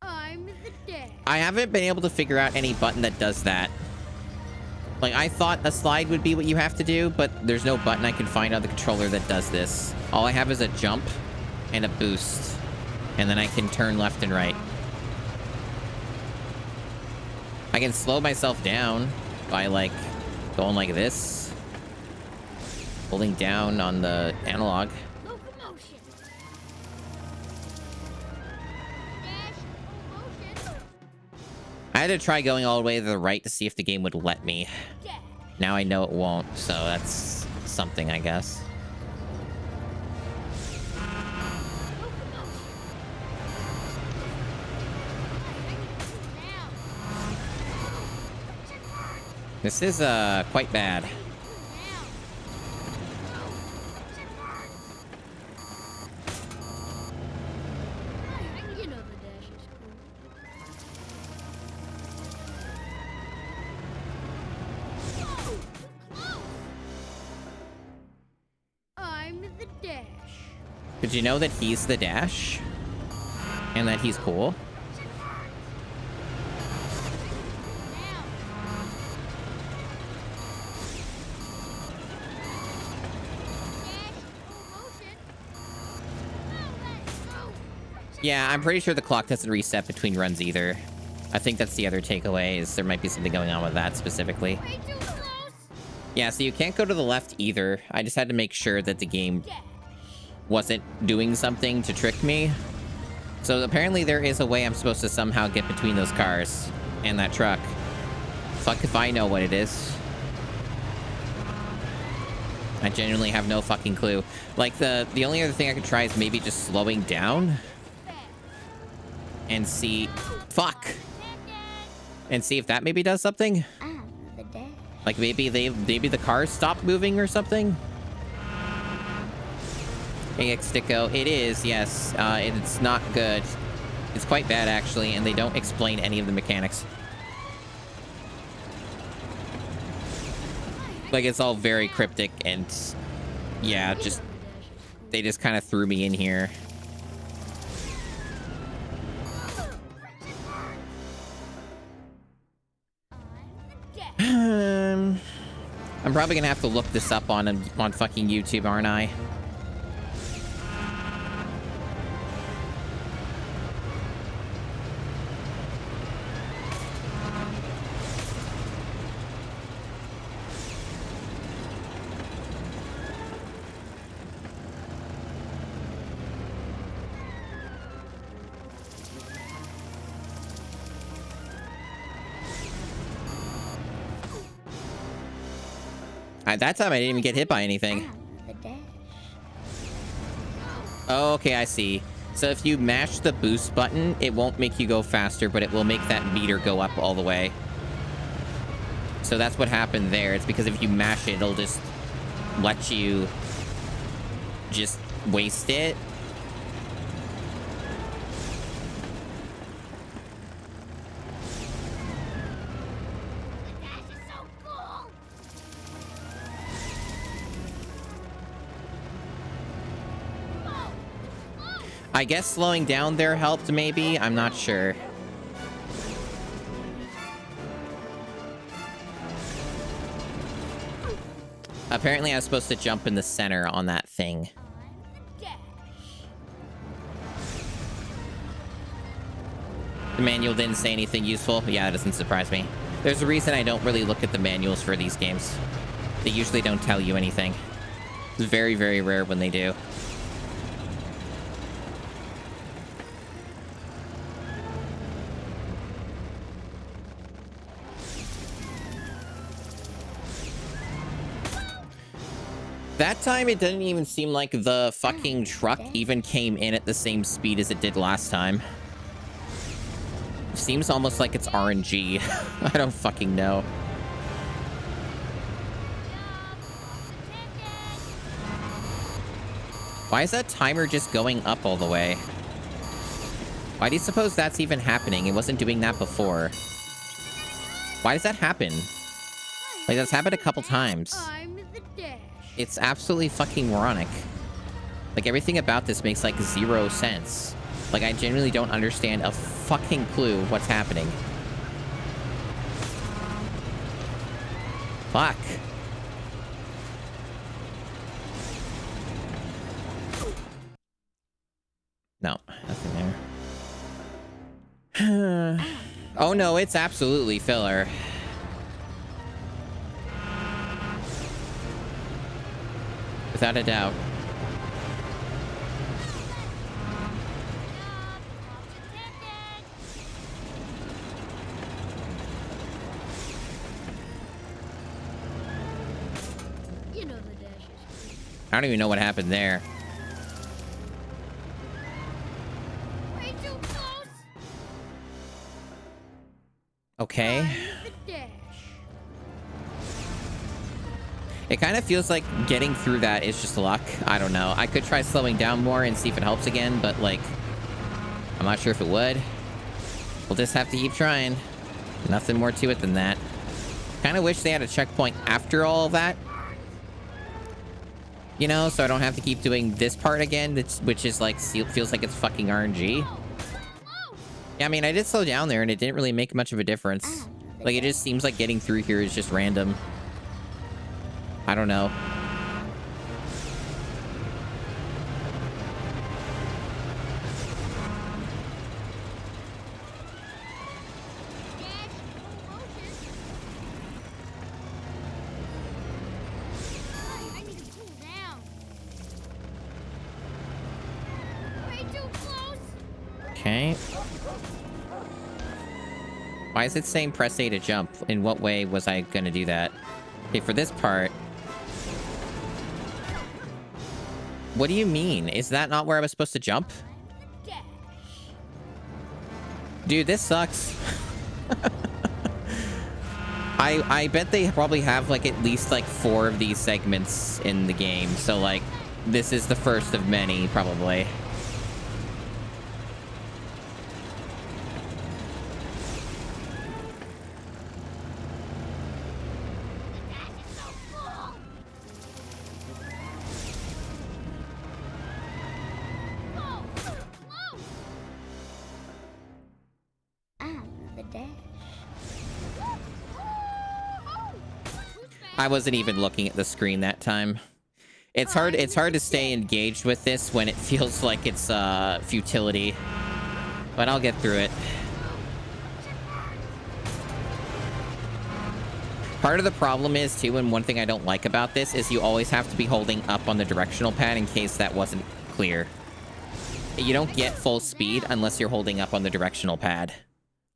I'm the dash. I haven't been able to figure out any button that does that. Like, I thought a slide would be what you have to do, but there's no button I can find on the controller that does this. All I have is a jump and a boost. And then I can turn left and right. I can slow myself down by, like, going like this. Holding down on the analog. Locomotion. Dash. Motion. I had to try going all the way to the right to see if the game would let me. Dash. Now I know it won't, so that's something, I guess. This is quite bad. You know the dash is cool. Whoa, close. I'm the dash. Did you know that he's the Dash? And that he's cool? Yeah, I'm pretty sure the clock doesn't reset between runs either. I think that's the other takeaway, is there might be something going on with that specifically. Way too close. Yeah, so you can't go to the left either. I just had to make sure that the game wasn't doing something to trick me. So apparently there is a way I'm supposed to somehow get between those cars and that truck. Fuck if I know what it is. I genuinely have no fucking clue. Like, the only other thing I could try is maybe just slowing down and see... Fuck! And see if that maybe does something? I'm the dash. Like, maybe the cars stop moving or something? AX Sticko, it is, yes. It's not good. It's quite bad, actually, and they don't explain any of the mechanics. Like, it's all very cryptic, and... yeah, just... they just kind of threw me in here. I'm probably gonna have to look this up on fucking YouTube, aren't I? That time I didn't even get hit by anything. I'm the dash. Oh, okay, I see. So if you mash the boost button, it won't make you go faster, but it will make that meter go up all the way. So that's what happened there. It's because if you mash it, it'll just let you just waste it. The dash is so cool. Whoa. Whoa. I guess slowing down there helped, maybe? I'm not sure. Apparently, I was supposed to jump in the center on that anything. The manual didn't say anything useful. Yeah, that doesn't surprise me. There's a reason I don't really look at the manuals for these games. They usually don't tell you anything. It's very, very rare when they do. That time, it didn't even seem like the fucking truck even came in at the same speed as it did last time. Seems almost like it's RNG. I don't fucking know. Why is that timer just going up all the way? Why do you suppose that's even happening? It wasn't doing that before. Why does that happen? Like, that's happened a couple times. It's absolutely fucking moronic. Like, everything about this makes, like, 0 sense. Like, I genuinely don't understand a fucking clue what's happening. Fuck. No, nothing there. Oh no, it's absolutely filler. Without a doubt. You know the dash is free. I don't even know what happened there. Way too close. Okay. The dash. It kind of feels like getting through that is just luck. I don't know. I could try slowing down more and see if it helps again, but, like, I'm not sure if it would. We'll just have to keep trying. Nothing more to it than that. Kind of wish they had a checkpoint after all of that. You know, so I don't have to keep doing this part again, which is, like, feels like it's fucking RNG. Yeah, I mean, I did slow down there, and it didn't really make much of a difference. Like, it just seems like getting through here is just random. I don't know. I need to cool down. Way too close. Okay. Why is it saying press A to jump? In what way was I gonna do that? Okay, for this part... What do you mean? Is that not where I was supposed to jump? Dash. Dude, this sucks. I bet they probably have, like, at least, like, 4 of these segments in the game. So, like, this is the first of many, probably. The dash is so cool. Whoa, close. The dash. I wasn't even looking at the screen that time. It's hard to stay engaged with this when it feels like it's futility. But I'll get through it. Part of the problem is, too, and one thing I don't like about this, is you always have to be holding up on the directional pad in case that wasn't clear. You don't get full speed unless you're holding up on the directional pad.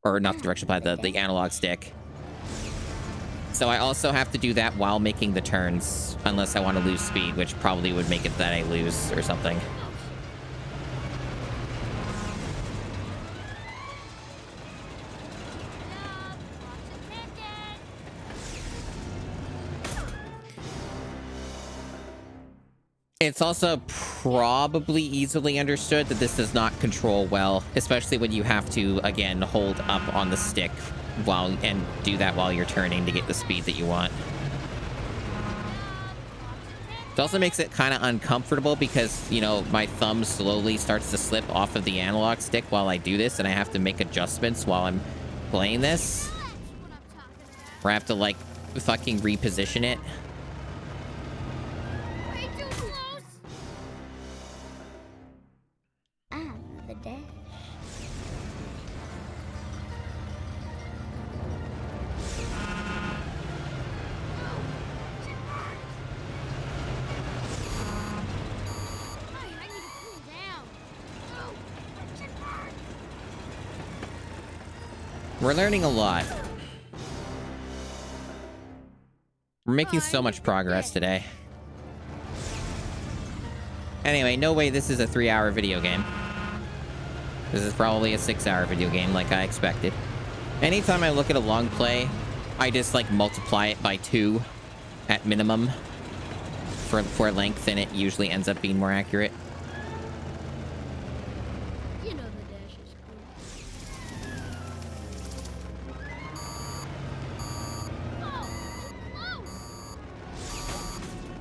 Or not the directional pad, the analog stick. So I also have to do that while making the turns, unless I want to lose speed, which probably would make it that I lose or something. It's also probably easily understood that this does not control well, especially when you have to, again, hold up on the stick and do that while you're turning to get the speed that you want. It also makes it kind of uncomfortable because, you know, my thumb slowly starts to slip off of the analog stick while I do this, and I have to make adjustments while I'm playing this. Or I have to, like, fucking reposition it. Way too close. We're learning a lot. We're making so much progress today. Anyway, no way this is a 3-hour video game. This is probably a 6-hour video game like I expected. Anytime I look at a long play, I just like multiply it by 2 at minimum for length, and it usually ends up being more accurate. You know the dash is cool. Oh, too close.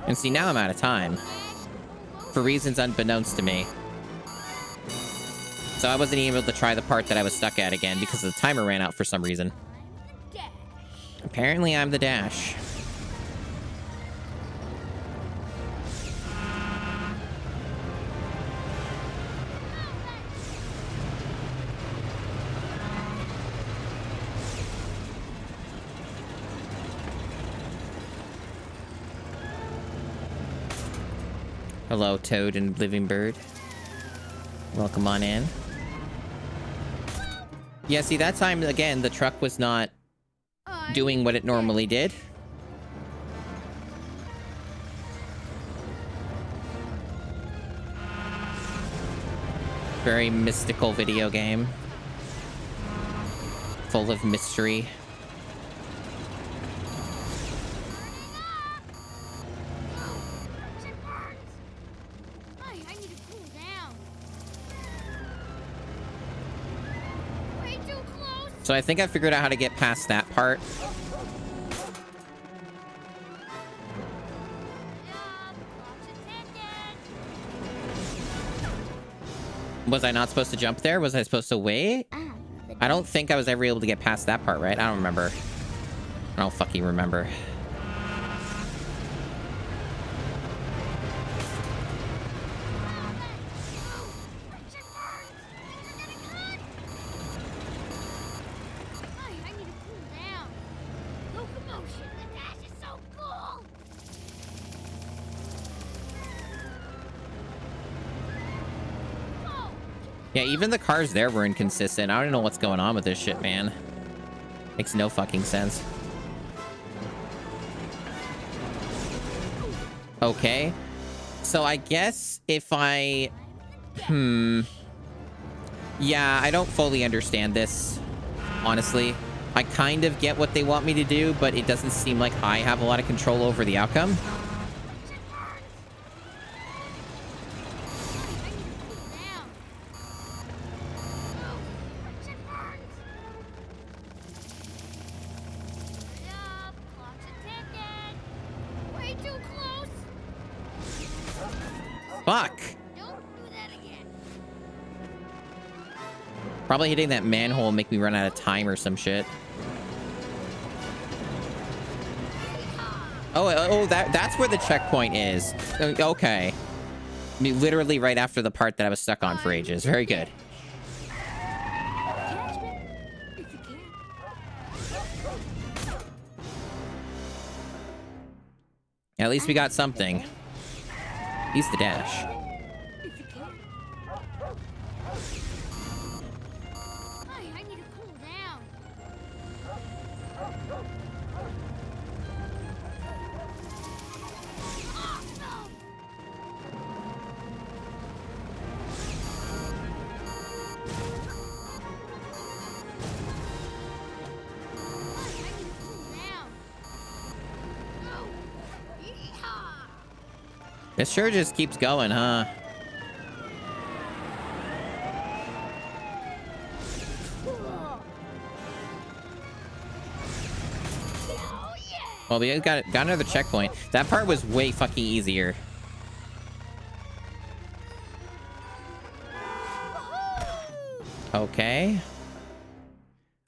And see, now I'm out of time. For reasons unbeknownst to me. So I wasn't even able to try the part that I was stuck at again because the timer ran out for some reason. Dash. Apparently I'm the dash. Hello, Toad and Living Bird. Welcome on in. Yeah, see, that time, again, the truck was not doing what it normally did. Very mystical video game. Full of mystery. I need to cool down. Way too close. So I think I figured out how to get past that part. Clock's attended. Was I not supposed to jump there? Was I supposed to wait? I don't think I was ever able to get past that part, right? I don't remember. I don't fucking remember. I need to cool down. Locomotion. The dash is so cool. Oh, Yeah, even the cars there were inconsistent. I don't know what's going on with this shit, man. Makes no fucking sense. Okay. So I guess if I... Yeah, I don't fully understand this, honestly. I kind of get what they want me to do, but it doesn't seem like I have a lot of control over the outcome. way too close. Fuck! Don't do that again. Probably hitting that manhole will make me run out of time or some shit. Oh, that's where the checkpoint is. Okay. I mean, literally right after the part that I was stuck on for ages. Very good. Catch me if you can. At least we got something. Use the dash. If you can. I need to cool down. Oh, no. I need to cool down. No. Yeehaw. It sure just keeps going, huh? Oh, yeah. Well, we got another checkpoint. That part was way fucking easier. Okay.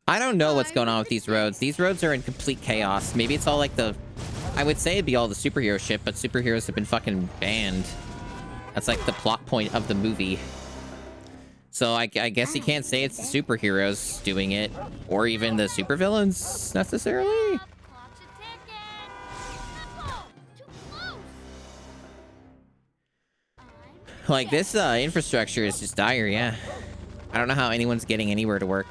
I don't know what's going on with these roads. These roads are in complete chaos. Maybe it's all like the... I would say it'd be all the superhero shit, but superheroes have been fucking banned. That's like the plot point of the movie. So I guess you can't say it's the superheroes doing it, or even the supervillains, necessarily. Clock's a ticking. Whoa, too close. Like, this infrastructure is just dire, yeah. I don't know how anyone's getting anywhere to work.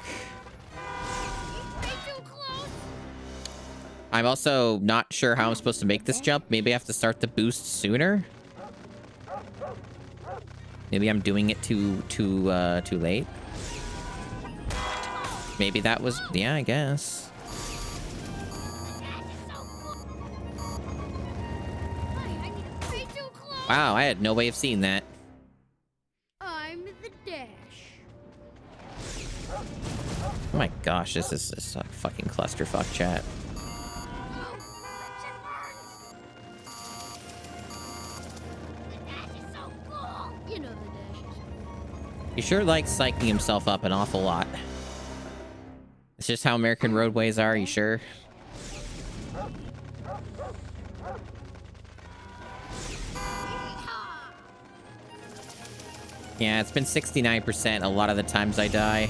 I'm also not sure how I'm supposed to make this jump. Maybe I have to start the boost sooner. Maybe I'm doing it too late. Maybe that was, yeah, I guess. Wow, I had no way of seeing that. I'm the dash. Oh my gosh, this is just a fucking clusterfuck chat. You know the dash is He sure likes psyching himself up an awful lot. It's just how American roadways are, you sure? Yeah, it's been 69% a lot of the times I die.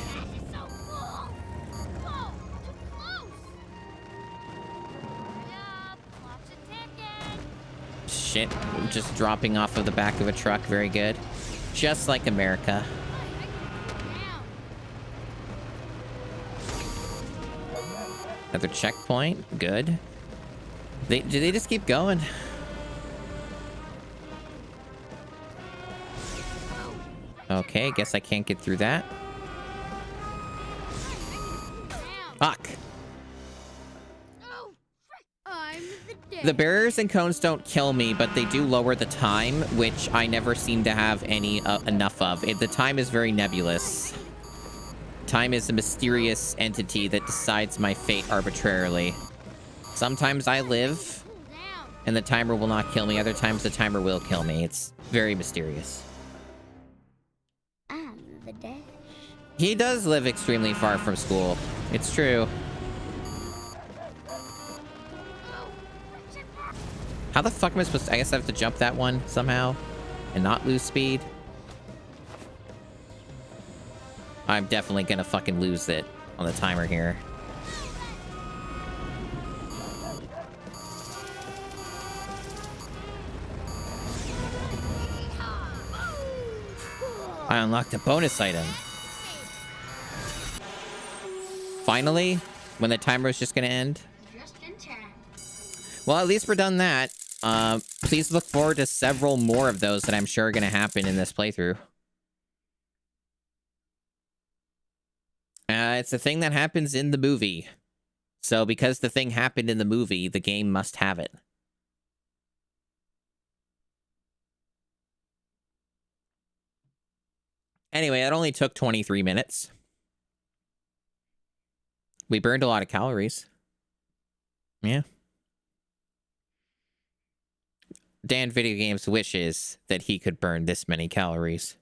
Shit, just dropping off of the back of a truck, very good. Just like America. Another checkpoint, good. Do they just keep going? Okay, guess I can't get through that. Fuck. The barriers and cones don't kill me, but they do lower the time, which I never seem to have any enough of. The time is very nebulous. Time is a mysterious entity that decides my fate arbitrarily. Sometimes I live, and the timer will not kill me. Other times the timer will kill me. It's very mysterious. I'm the dash. He does live extremely far from school. It's true. How the fuck am I supposed to... I guess I have to jump that one somehow and not lose speed. I'm definitely gonna fucking lose it on the timer here. I unlocked a bonus item. Finally, when the timer is just gonna end. Just in time. Well, at least we're done that. Please look forward to several more of those that I'm sure are gonna happen in this playthrough. It's a thing that happens in the movie. So because the thing happened in the movie, the game must have it. Anyway, it only took 23 minutes. We burned a lot of calories. Yeah. Dan Video Games wishes that he could burn this many calories.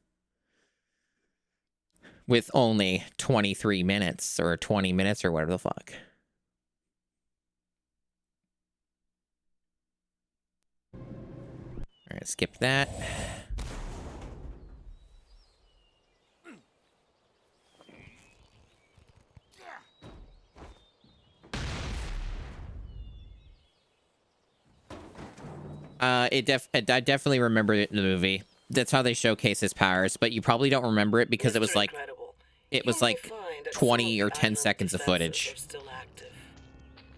With only 23 minutes or 20 minutes or whatever the fuck. Alright, skip that. I definitely remember it in the movie. That's how they showcase his powers, but you probably don't remember it because it was like 20 or 10 seconds of footage.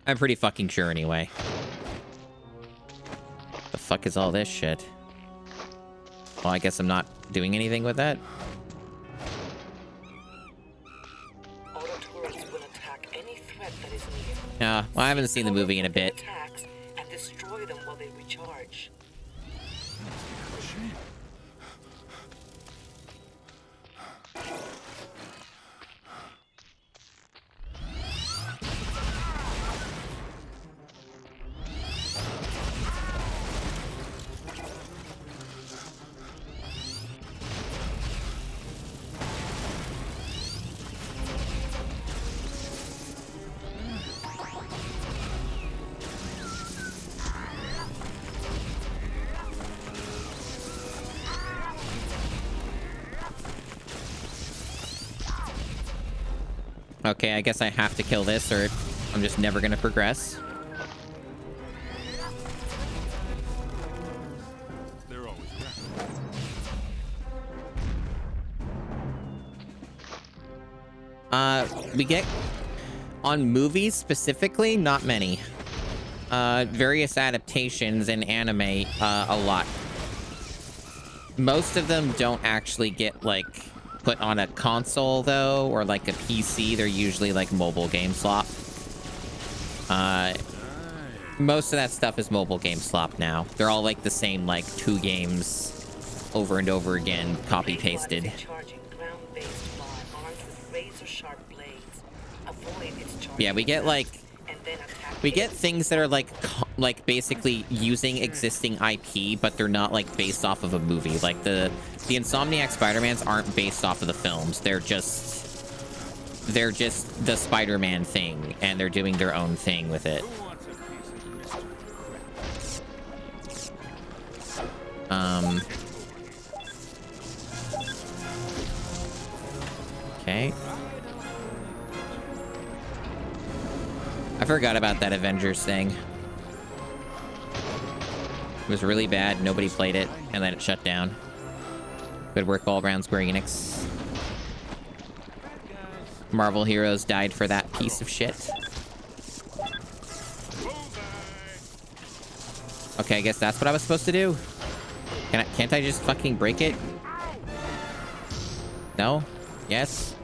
I'm pretty fucking sure anyway. The fuck is all this shit? Well, I guess I'm not doing anything with that. Well, I haven't seen the movie in a bit. And destroy them while they recharge. Okay, I guess I have to kill this or I'm just never gonna progress. They're always We get... On movies specifically, not many. various adaptations in anime a lot. Most of them don't actually get, like, put on a console, though, or, like, a PC. They're usually, like, mobile game slop. Most of that stuff is mobile game slop now. They're all, like, the same, like, 2 games over and over again, copy-pasted. Yeah, we get, like... We get things that are, like basically using existing IP, but they're not, like, based off of a movie. Like, the Insomniac Spider-Mans aren't based off of the films. They're just the Spider-Man thing, and they're doing their own thing with it. Okay. I forgot about that Avengers thing. It was really bad. Nobody played it, and then it shut down. Good work all around, Square Enix. Marvel Heroes died for that piece of shit. Okay, I guess that's what I was supposed to do. Can't I just fucking break it? No? Yes?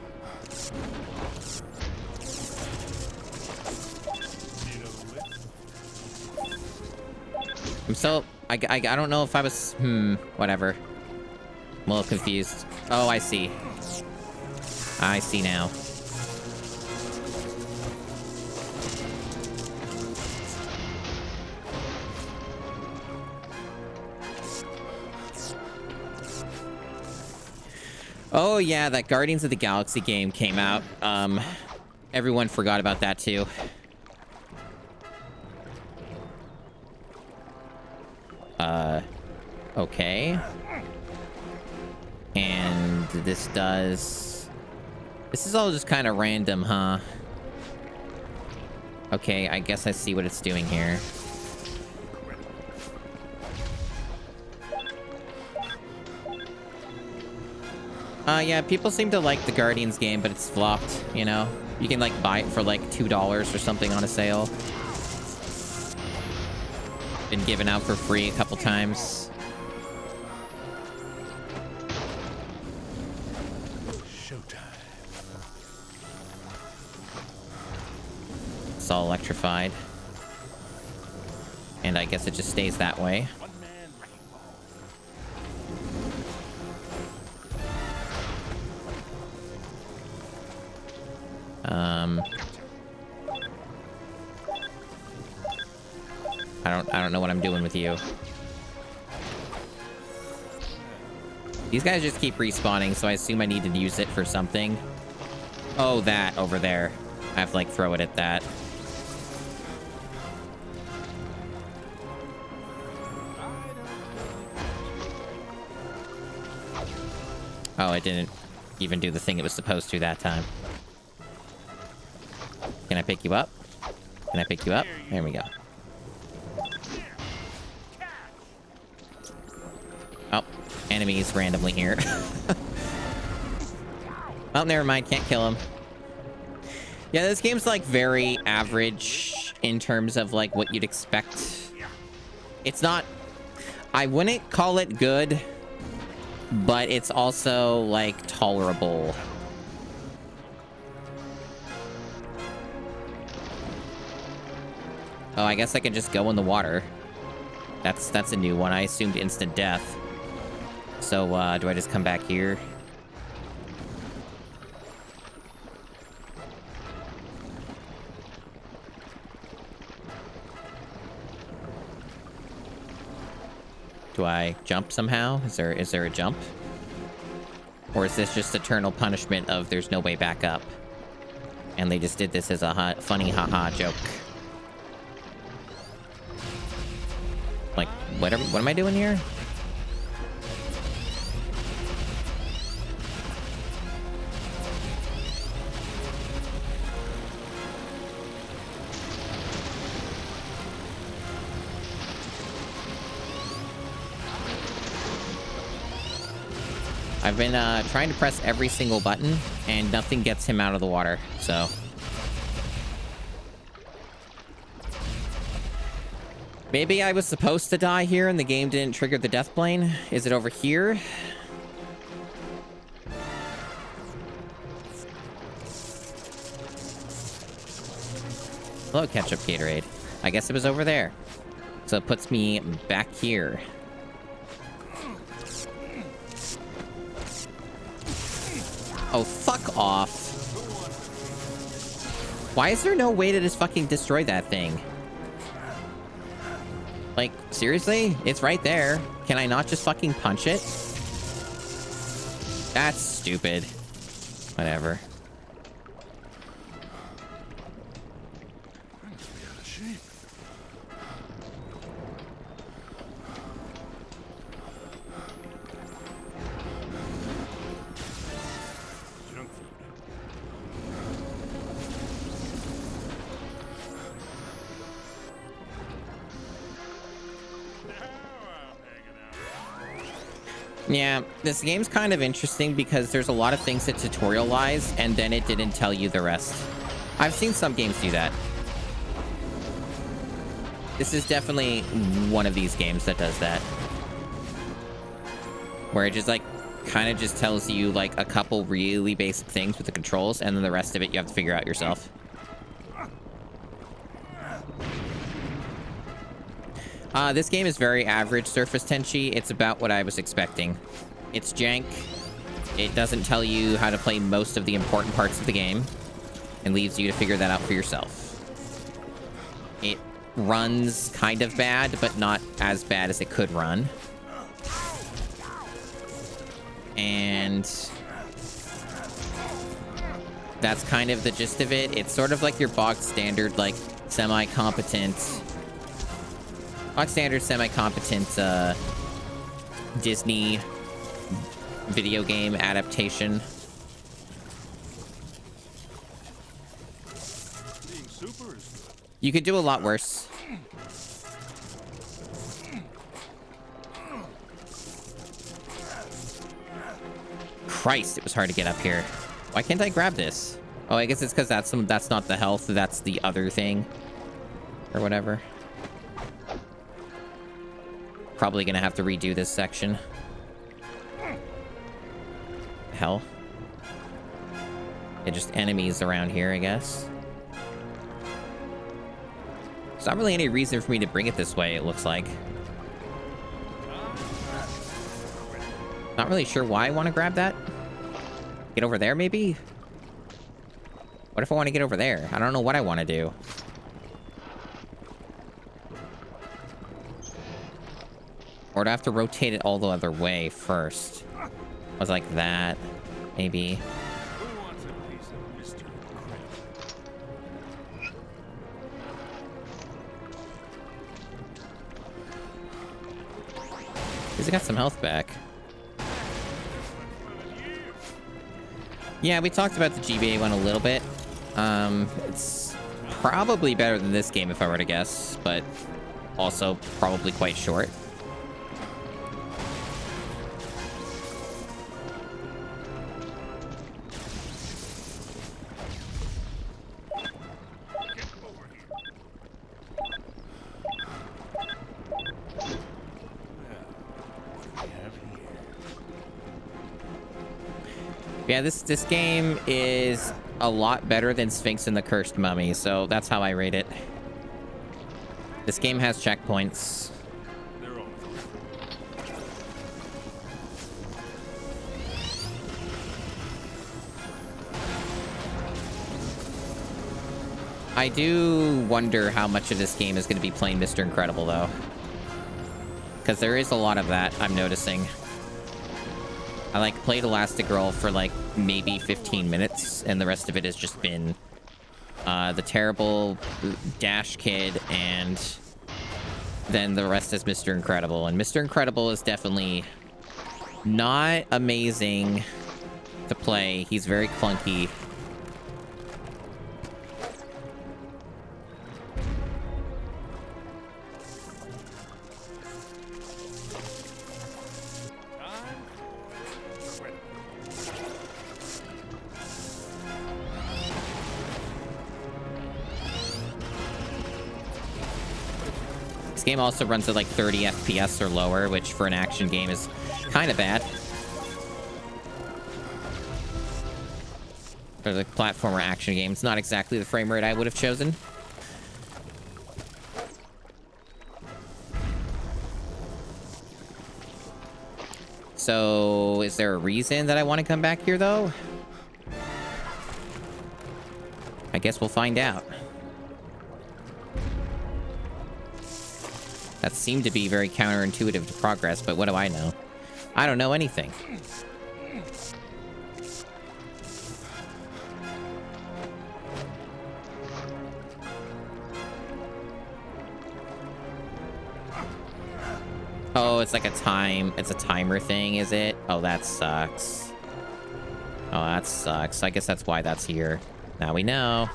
I'm so... I don't know if I was... whatever. I'm a little confused. Oh, I see. I see now. Oh, yeah, that Guardians of the Galaxy game came out. Everyone forgot about that, too. Okay. And this does... This is all just kind of random, huh? Okay, I guess I see what it's doing here. Yeah, people seem to like the Guardians game, but it's flopped, you know? You can, like, buy it for, like, $2 or something on a sale. Been given out for free a couple times. Showtime. It's all electrified. And I guess it just stays that way. I don't know what I'm doing with you. These guys just keep respawning, so I assume I need to use it for something. Oh, that over there. I have to, like, throw it at that. Oh, it didn't even do the thing it was supposed to that time. Can I pick you up? Can I pick you up? There we go. Oh, enemies randomly here. Oh, never mind. Can't kill him. Yeah, this game's, like, very average in terms of, like, what you'd expect. It's not... I wouldn't call it good, but it's also, like, tolerable. Oh, I guess I can just go in the water. That's a new one. I assumed instant death. So, do I just come back here? Do I jump somehow? Is there a jump? Or is this just eternal punishment of there's no way back up? And they just did this as a funny haha joke. Like, what am I doing here? I've been trying to press every single button, and nothing gets him out of the water, so... Maybe I was supposed to die here and the game didn't trigger the death plane. Is it over here? Hello, ketchup Gatorade. I guess it was over there. So it puts me back here. Oh, fuck off. Why is there no way to just fucking destroy that thing? Like, seriously? It's right there. Can I not just fucking punch it? That's stupid. Whatever. Yeah, this game's kind of interesting because there's a lot of things that tutorialize and then it didn't tell you the rest. I've seen some games do that. This is definitely one of these games that does that. Where it just like kind of just tells you like a couple really basic things with the controls and then the rest of it you have to figure out yourself. This game is very average surface Tenchi. It's about what I was expecting. It's jank. It doesn't tell you how to play most of the important parts of the game and leaves you to figure that out for yourself. It runs kind of bad, but not as bad as it could run. And that's kind of the gist of it. It's sort of like your bog standard, like semi-competent Disney video game adaptation. Being super is good. You could do a lot worse. Christ, it was hard to get up here. Why can't I grab this? Oh, I guess it's because that's not the health, that's the other thing. Or whatever. Probably gonna have to redo this section. Hell. They're just enemies around here, I guess. There's not really any reason for me to bring it this way, it looks like. Not really sure why I want to grab that. Get over there, maybe? What if I want to get over there? I don't know what I want to do. Or do I have to rotate it all the other way first? Was like that, maybe. Who wants a piece of Mr. Incredible? He's got some health back. Yeah, we talked about the GBA one a little bit. It's probably better than this game if I were to guess, but also probably quite short. Yeah, this game is a lot better than Sphinx and the Cursed Mummy, so that's how I rate it. This game has checkpoints. They're all I do wonder how much of this game is going to be playing Mr. Incredible, though. Because there is a lot of that, I'm noticing. I, like, played Elastigirl for, like, maybe 15 minutes, and the rest of it has just been the terrible Dash Kid, and then the rest is Mr. Incredible. And Mr. Incredible is definitely not amazing to play. He's very clunky. This game also runs at like 30 FPS or lower, which for an action game is kind of bad. For the platformer action game, it's not exactly the frame rate I would have chosen. So, is there a reason that I want to come back here, though? I guess we'll find out. That seemed to be very counterintuitive to progress, but what do I know? I don't know anything. Oh, it's like a timer thing, is it? Oh, that sucks. Oh, that sucks. I guess that's why that's here. Now we know.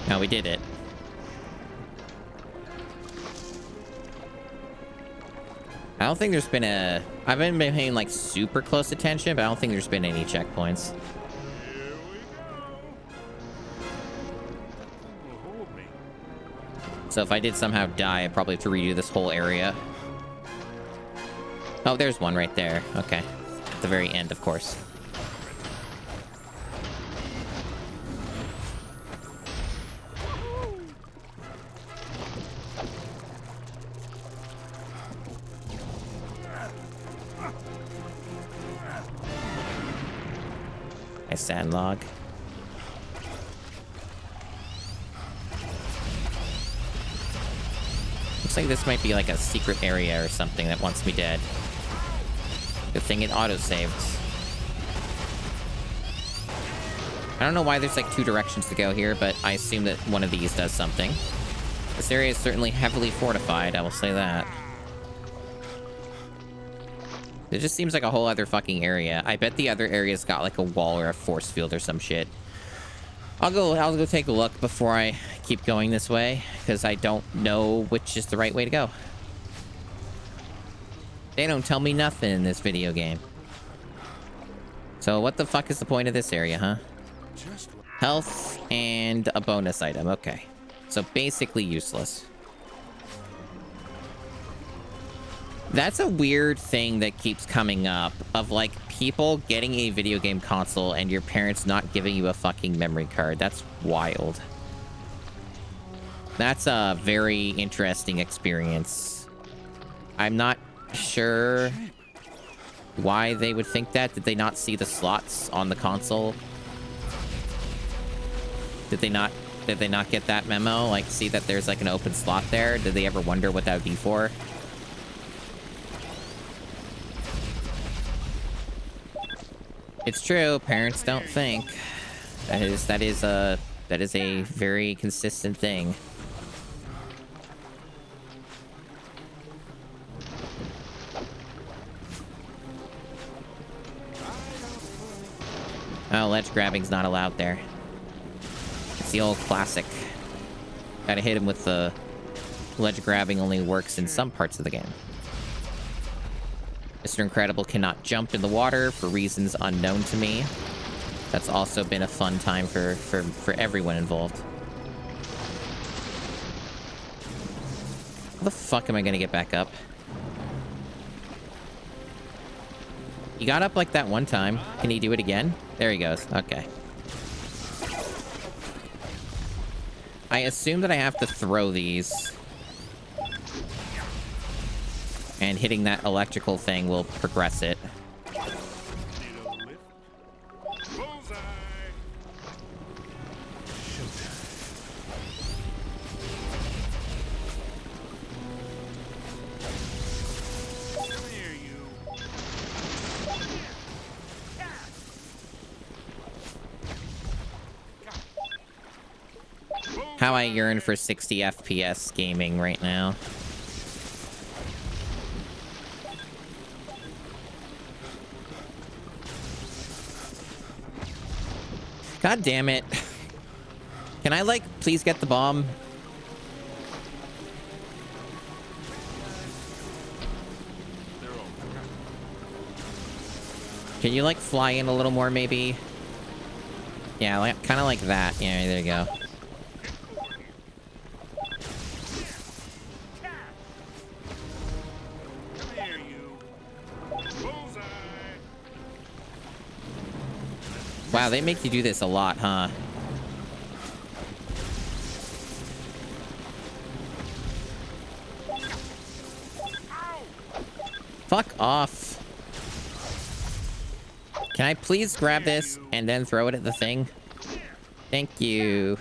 Now we did it. I don't think there's been a... I haven't been paying, like, super close attention, but I don't think there's been any checkpoints. So if I did somehow die, I'd probably have to redo this whole area. Oh, there's one right there. Okay. At the very end, of course. Nice sand log. Looks like this might be like a secret area or something that wants me dead. Good thing it auto-saved. I don't know why there's like two directions to go here, but I assume that one of these does something. This area is certainly heavily fortified, I will say that. It just seems like a whole other fucking area. I bet the other area's got like a wall or a force field or some shit. I'll go take a look before I keep going this way, because I don't know which is the right way to go. They don't tell me nothing in this video game. So what the fuck is the point of this area, huh? Health and a bonus item. Okay. So basically useless. That's a weird thing that keeps coming up, of like people getting a video game console and your parents not giving you a fucking memory card. That's wild. That's a very interesting experience. I'm not sure why they would think that. Did they not see the slots on the console? Did they not get that memo? Like, see that there's like an open slot there? Did they ever wonder what that would be for? It's true. Parents don't think. That is a very consistent thing. Oh, ledge grabbing's not allowed there. It's the old classic. Gotta hit him with the ledge grabbing only works in some parts of the game. Mr. Incredible cannot jump in the water for reasons unknown to me. That's also been a fun time for everyone involved. How the fuck am I gonna get back up? He got up like that one time. Can he do it again? There he goes. Okay. I assume that I have to throw these. And hitting that electrical thing will progress it. How I yearn for 60 FPS gaming right now. God damn it. Can I, like, please get the bomb? Can you, like, fly in a little more, maybe? Yeah, like, kind of like that. Yeah, there you go. Come here, you. Bullseye. Wow, they make you do this a lot, huh? Fuck off. Can I please grab this and then throw it at the thing? Thank you.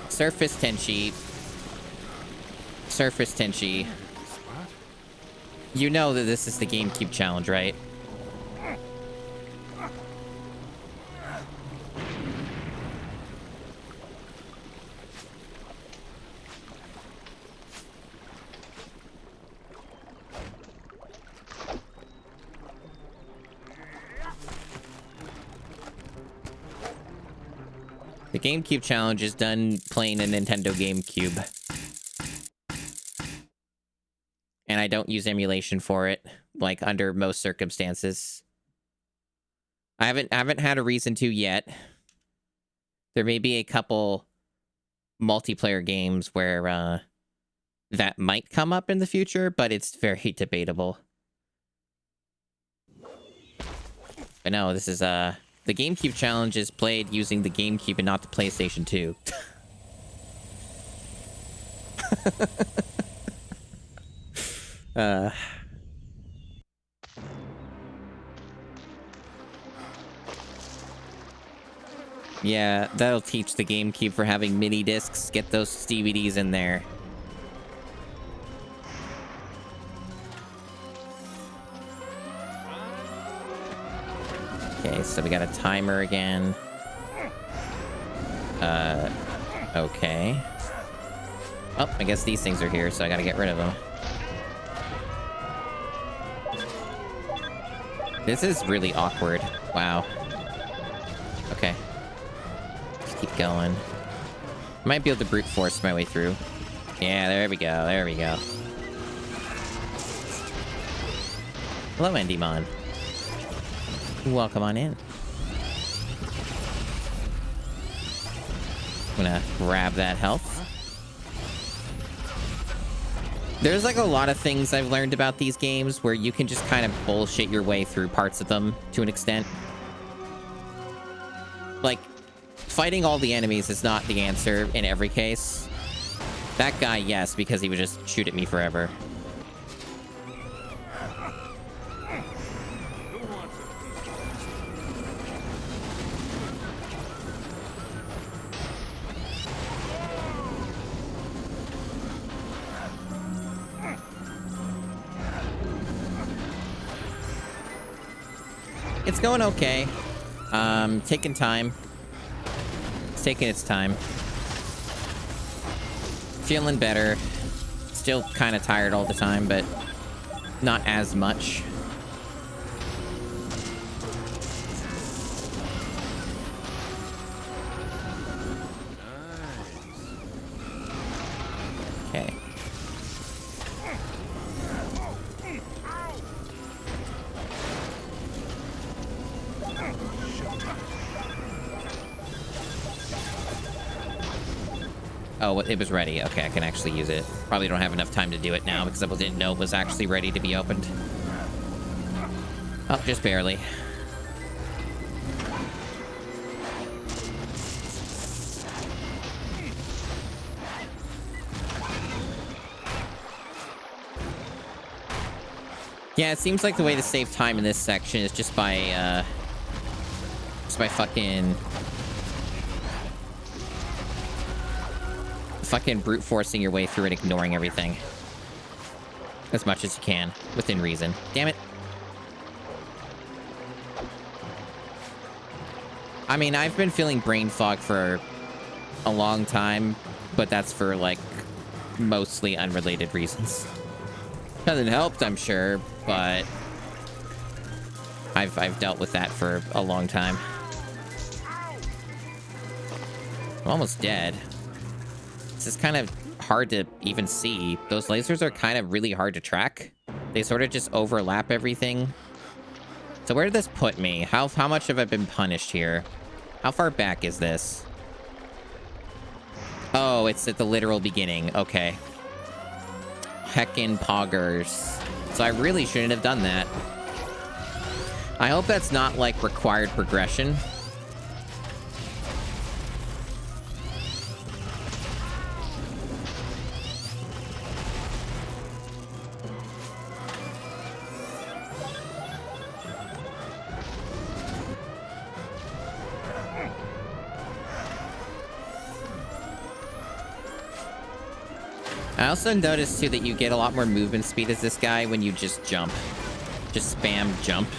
Surface Tenchi. Surface Tenchi. What? You know that this is the GameCube challenge, right? The GameCube challenge is done playing a Nintendo GameCube. And I don't use emulation for it, like under most circumstances. I haven't had a reason to yet. There may be a couple multiplayer games where that might come up in the future, but it's very debatable. But no, this is the GameCube challenge is played using the GameCube and not the PlayStation 2. Yeah, that'll teach the GameCube for having mini discs. Get those DVDs in there. Okay, so we got a timer again. Okay. Oh, I guess these things are here, so I gotta get rid of them. This is really awkward. Wow. Okay. Just keep going. Might be able to brute force my way through. Yeah, there we go. There we go. Hello, Endymon. Welcome on in. I'm gonna grab that health. There's like a lot of things I've learned about these games where you can just kind of bullshit your way through parts of them to an extent. Like, fighting all the enemies is not the answer in every case. That guy, yes, because he would just shoot at me forever. It's going okay. Taking time. It's taking its time. Feeling better. Still kind of tired all the time, but not as much. Okay. Oh, it was ready. Okay, I can actually use it. Probably don't have enough time to do it now because I didn't know it was actually ready to be opened. Oh, just barely. Yeah, it seems like the way to save time in this section is just by fucking brute forcing your way through and ignoring everything. As much as you can, within reason. Damn it. I mean, I've been feeling brain fog for a long time, but that's for, like, mostly unrelated reasons. Hasn't helped, I'm sure, but I've dealt with that for a long time. I'm almost dead. This is kind of hard to even see. Those lasers are kind of really hard to track. They sort of just overlap everything. So where did this put me? How much have I been punished here? How far back is this? Oh, it's at the literal beginning. Okay. Heckin' poggers. So I really shouldn't have done that. I hope that's not, like, required progression. I also noticed, too, that you get a lot more movement speed as this guy when you just jump. Just spam jump.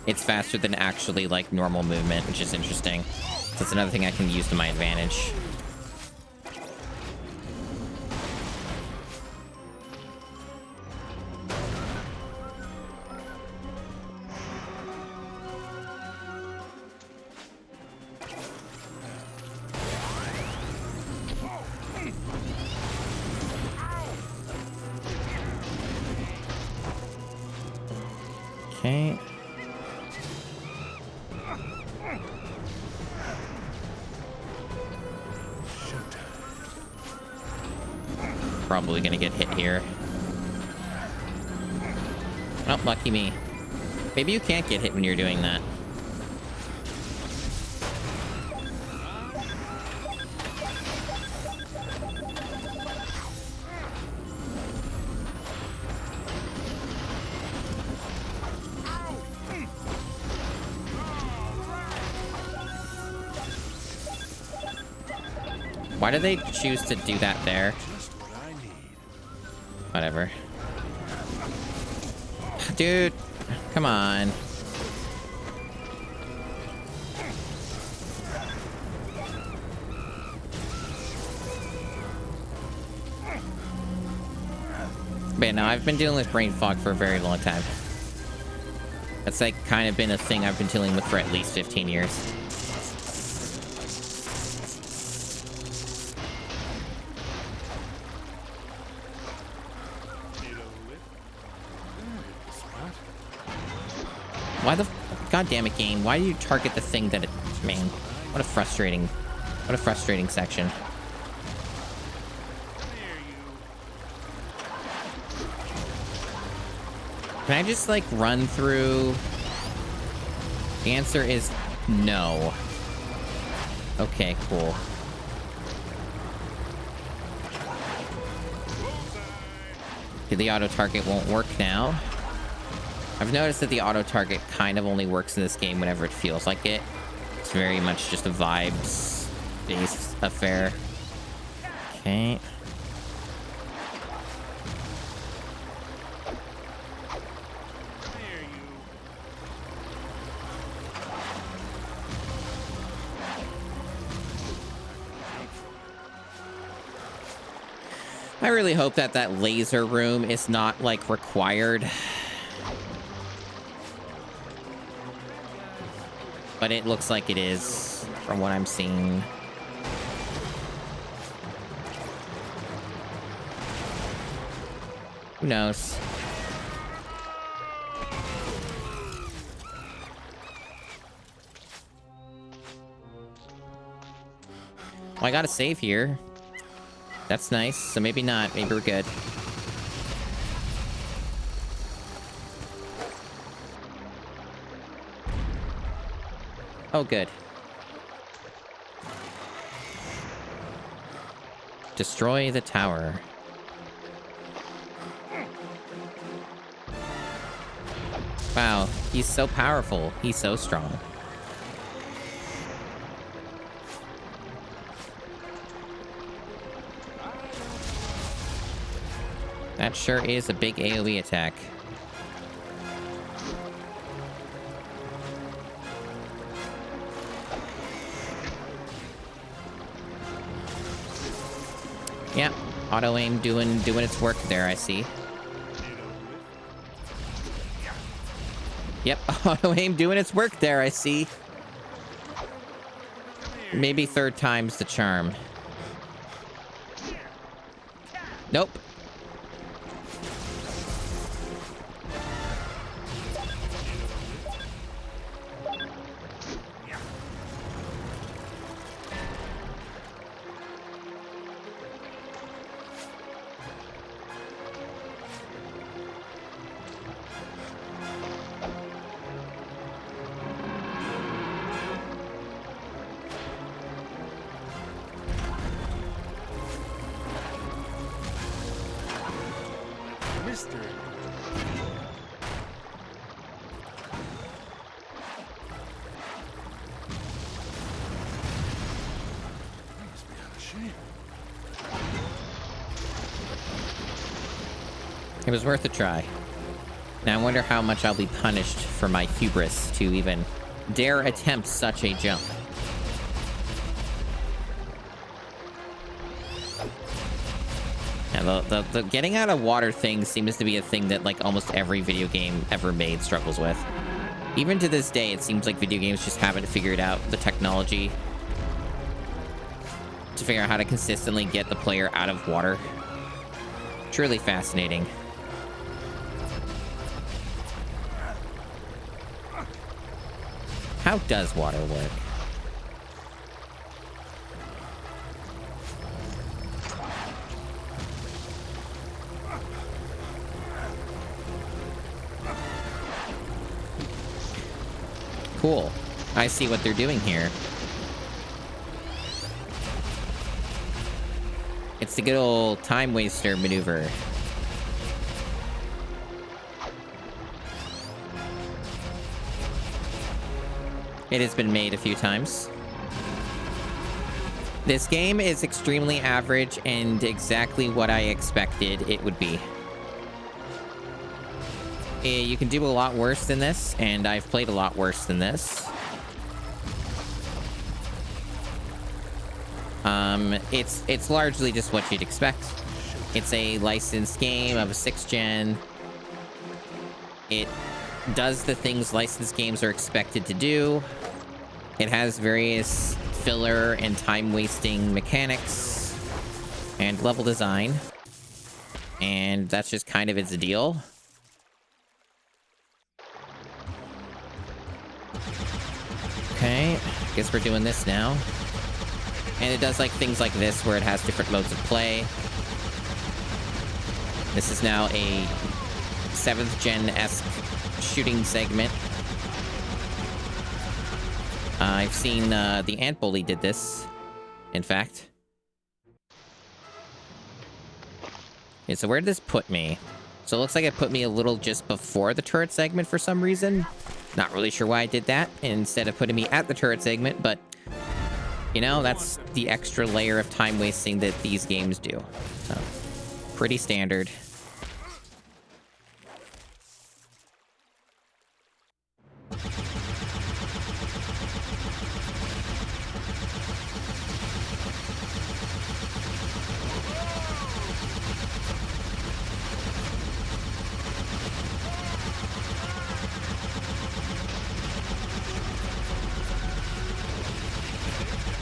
It's faster than actually, like, normal movement, which is interesting. So that's another thing I can use to my advantage. Okay. Probably gonna get hit here. Oh, lucky me. Maybe you can't get hit when you're doing that. Why do they choose to do that there? Whatever. Dude, come on. But no, I've been dealing with brain fog for a very long time. That's like kind of been a thing I've been dealing with for at least 15 years. Why the... God damn it, game. Why do you target the thing that it... Man, what a frustrating section. Can I just, like, run through? The answer is no. Okay, cool. Okay, the auto-target won't work now. I've noticed that the auto-target kind of only works in this game whenever it feels like it. It's very much just a vibes-based affair. Okay. I really hope that that laser room is not, like, required. But it looks like it is, from what I'm seeing. Who knows? Well, I got a save here. That's nice. So maybe not. Maybe we're good. Oh, good. Destroy the tower. Wow, he's so powerful. He's so strong. That sure is a big AoE attack. Yeah, auto aim doing its work there, I see. Yep, auto aim doing its work there, I see. Maybe third time's the charm. Nope. Mister. Must be out of shape. It was worth a try. Now I wonder how much I'll be punished for my hubris to even dare attempt such a jump. Yeah, the getting out of water thing seems to be a thing that like almost every video game ever made struggles with. Even to this day, it seems like video games just haven't figured out the technology to figure out how to consistently get the player out of water. Truly fascinating. How does water work? Cool. I see what they're doing here. It's the good old time waster maneuver. It has been made a few times. This game is extremely average and exactly what I expected it would be. You can do a lot worse than this, and I've played a lot worse than this. It's largely just what you'd expect. It's a licensed game of a 6th gen. It does the things licensed games are expected to do. It has various filler and time-wasting mechanics and level design. And that's just kind of its deal. Okay, guess we're doing this now. And it does like things like this where it has different modes of play. This is now a 7th gen-esque shooting segment. I've seen the Ant Bully did this, in fact. Okay, so where did this put me? So it looks like it put me a little just before the turret segment for some reason. Not really sure why I did that instead of putting me at the turret segment, but you know, that's the extra layer of time wasting that these games do. So, pretty standard.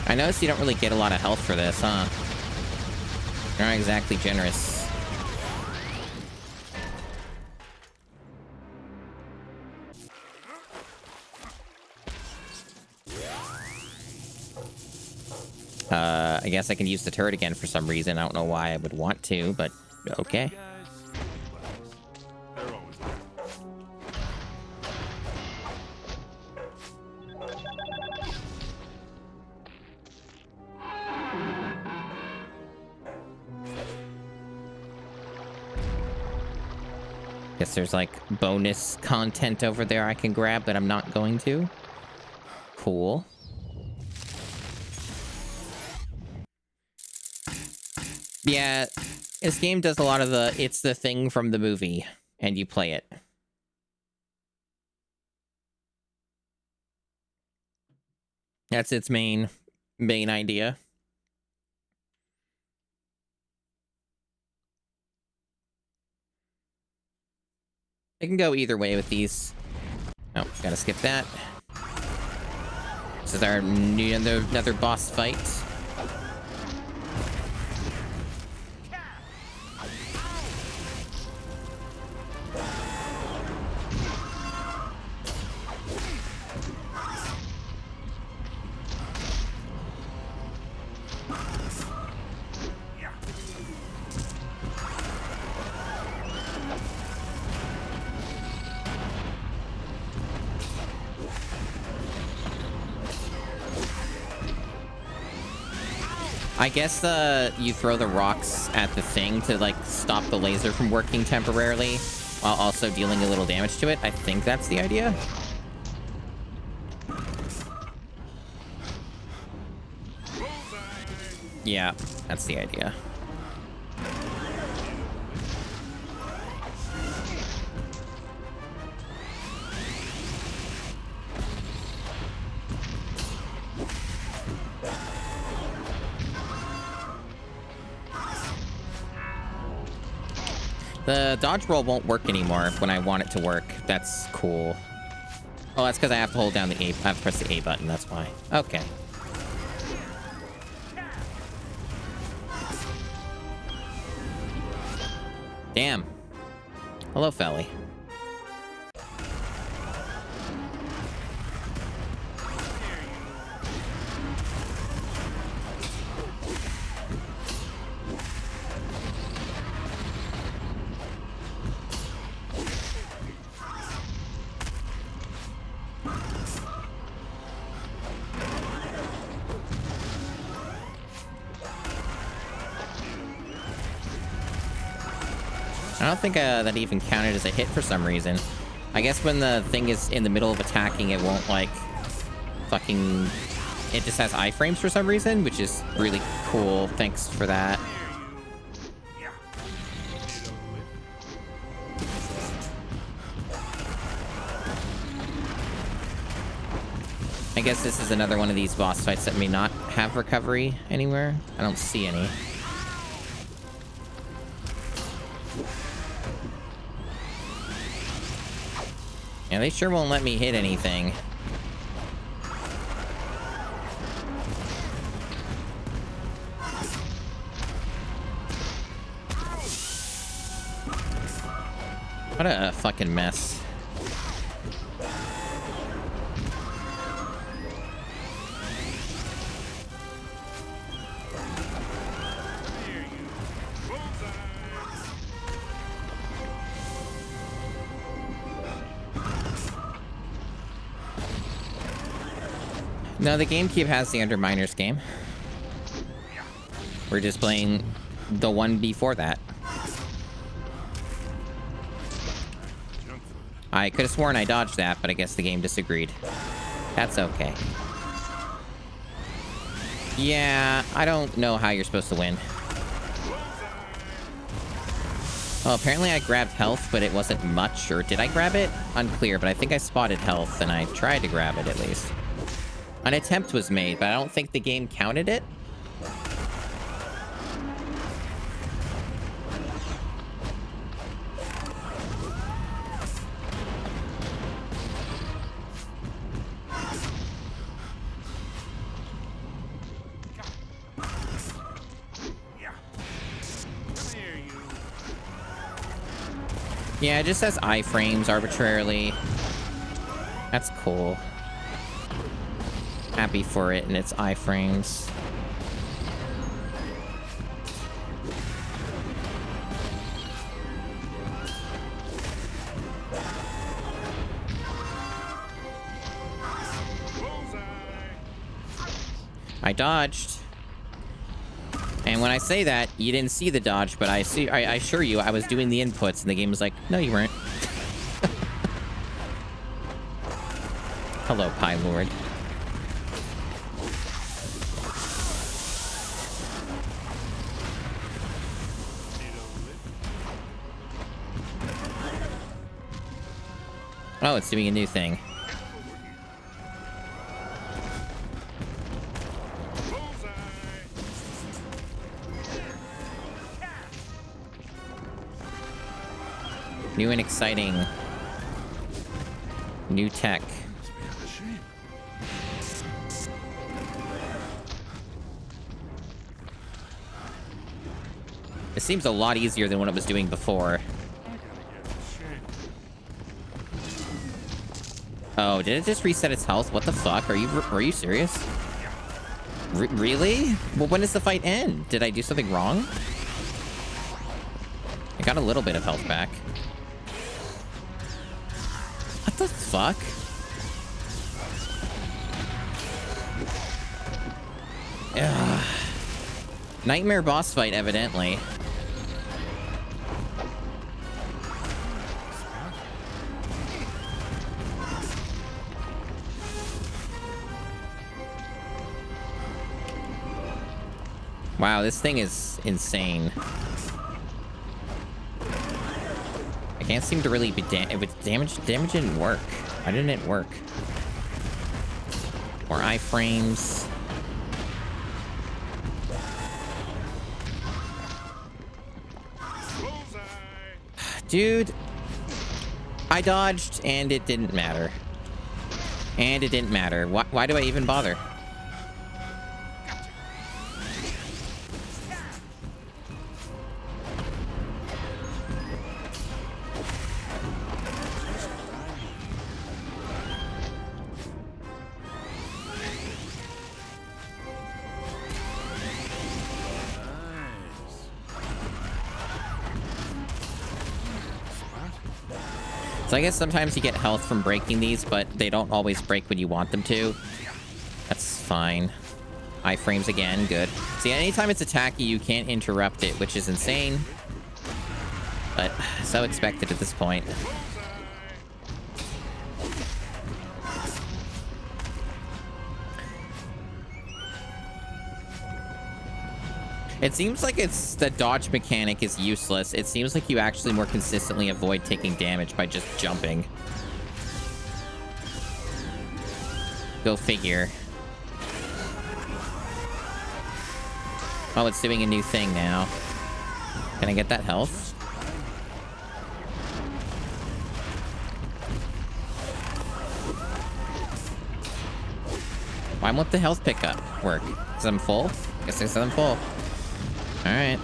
I noticed you don't really get a lot of health for this, huh? You're not exactly generous. I guess I can use the turret again for some reason. I don't know why I would want to, but okay. Guess there's like bonus content over there I can grab that I'm not going to. Cool. Yeah, this game does a lot of the it's the thing from the movie and you play it. That's its main idea. I can go either way with these. Oh, gotta skip that. This is our another boss fight. I guess you throw the rocks at the thing to, like, stop the laser from working temporarily, while also dealing a little damage to it. I think that's the idea. Yeah, that's the idea. The dodge roll won't work anymore when I want it to work. That's cool. Oh, that's because I have to hold down the A. I have to press the A button. That's why. Okay. Damn. Hello, Felly. I don't think that even counted as a hit for some reason. I guess when the thing is in the middle of attacking, it won't, like, fucking... It just has iframes for some reason, which is really cool. Thanks for that. I guess this is another one of these boss fights that may not have recovery anywhere. I don't see any. Yeah, they sure won't let me hit anything. What a fucking mess. No, the GameCube has the Underminers game. We're just playing the one before that. I could have sworn I dodged that, but I guess the game disagreed. That's okay. Yeah, I don't know how you're supposed to win. Oh, apparently I grabbed health, but it wasn't much. Or did I grab it? Unclear, but I think I spotted health, and I tried to grab it at least. An attempt was made, but I don't think the game counted it. Yeah, it just says iframes arbitrarily. That's cool. Happy for it and its iframes. I dodged. And when I say that, you didn't see the dodge, but I assure you, I was doing the inputs, and the game was like, no, you weren't. Hello, Pie Lord. Oh, it's doing a new thing. New and exciting. New tech. It seems a lot easier than what it was doing before. Oh, did it just reset its health? What the fuck? Are you serious? Really? Well, when does the fight end? Did I do something wrong? I got a little bit of health back. What the fuck? Ugh. Nightmare boss fight, evidently. Wow, this thing is insane. I can't seem to really be damage didn't work. Why didn't it work? More iframes. Dude, I dodged and it didn't matter. And it didn't matter. Why do I even bother? So I guess sometimes you get health from breaking these, but they don't always break when you want them to. That's fine. Iframes again, good. See, anytime it's attacking, you can't interrupt it, which is insane. But so expected at this point. It seems like the dodge mechanic is useless. It seems like you actually more consistently avoid taking damage by just jumping. Go figure. Oh, it's doing a new thing now. Can I get that health? Why won't the health pickup work? Because I'm full? Guess I said I'm full. All right.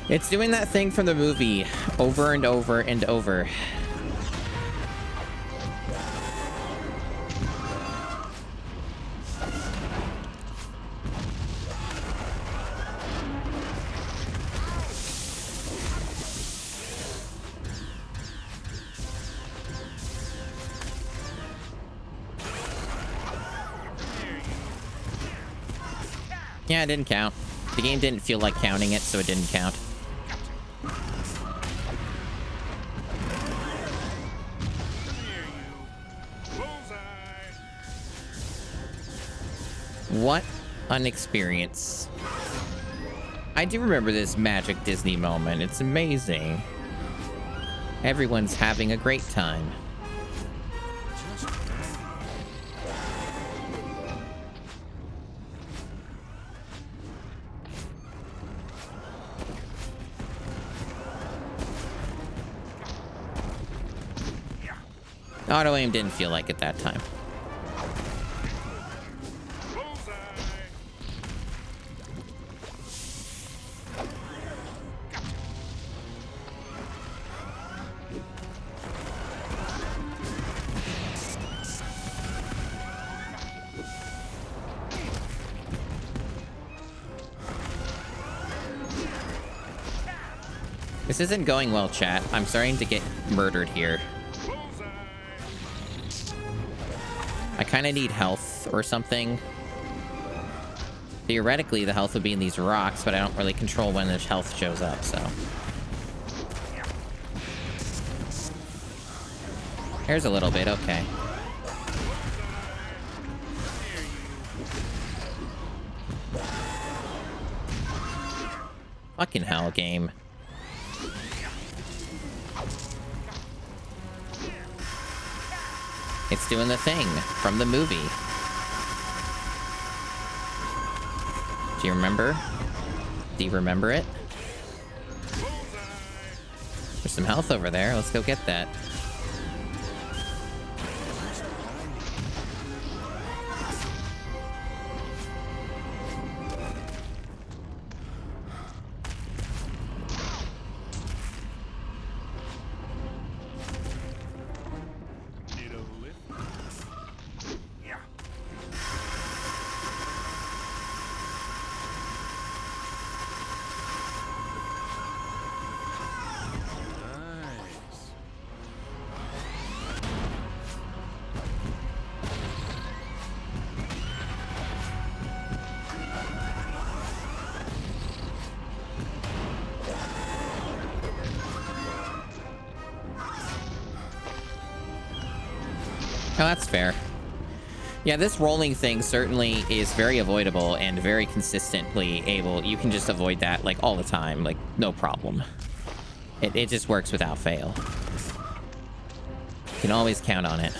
It's doing that thing from the movie over and over and over. Yeah, it didn't count. The game didn't feel like counting it, so it didn't count. What an experience. I do remember this magic Disney moment. It's amazing. Everyone's having a great time. Auto aim didn't feel like it that time. This isn't going well, chat. I'm starting to get murdered here. I kind of need health or something. Theoretically, the health would be in these rocks, but I don't really control when the health shows up, so. Here's a little bit, okay. Fucking hell, game. It's doing the thing from the movie. Do you remember? Do you remember it? There's some health over there. Let's go get that. Oh, that's fair. Yeah, this rolling thing certainly is very avoidable and very consistently able. You can just avoid that, like, all the time. Like, no problem. It just works without fail. You can always count on it.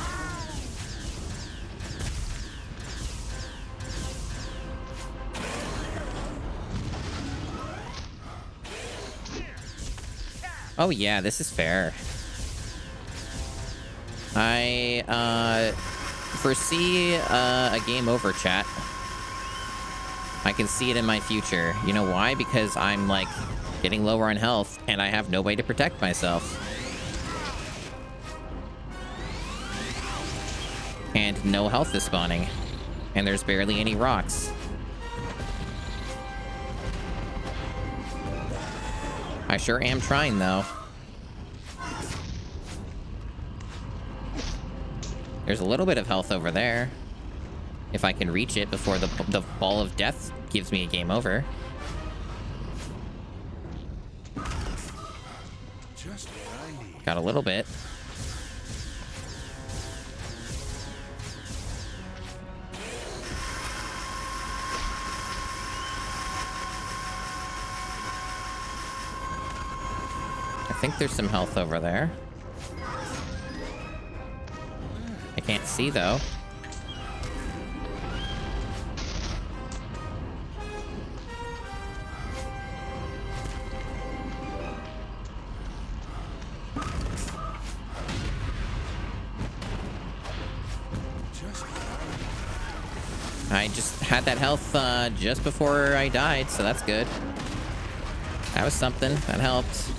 Oh, yeah, this is fair. I, foresee a game over, chat. I can see it in my future. You know why? Because I'm, like, getting lower on health, and I have no way to protect myself. And no health is spawning. And there's barely any rocks. I sure am trying, though. There's a little bit of health over there. If I can reach it before the ball of death gives me a game over. Just what I need. Got a little bit. I think there's some health over there. I can't see, though. I just had that health just before I died, so that's good. That was something. That helped.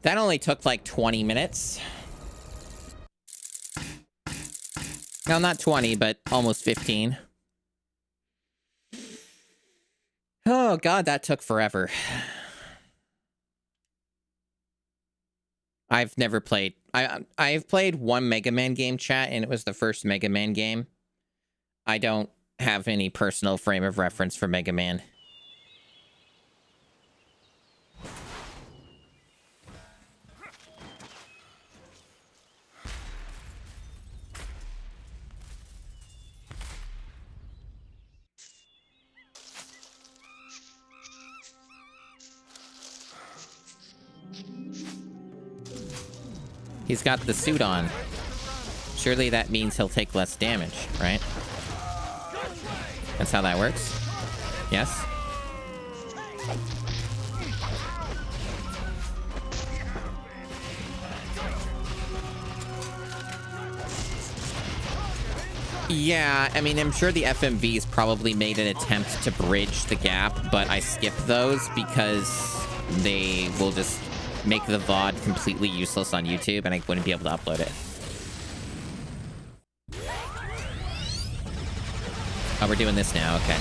That only took like 20 minutes. No, not 20, but almost 15. Oh god, that took forever. I've never played... I've played one Mega Man game, chat, and it was the first Mega Man game. I don't have any personal frame of reference for Mega Man. He's got the suit on. Surely that means he'll take less damage, right? That's how that works? Yes? Yeah, I mean, I'm sure the FMVs probably made an attempt to bridge the gap, but I skipped those because they will just make the VOD completely useless on YouTube, and I wouldn't be able to upload it. Oh, we're doing this now. Okay.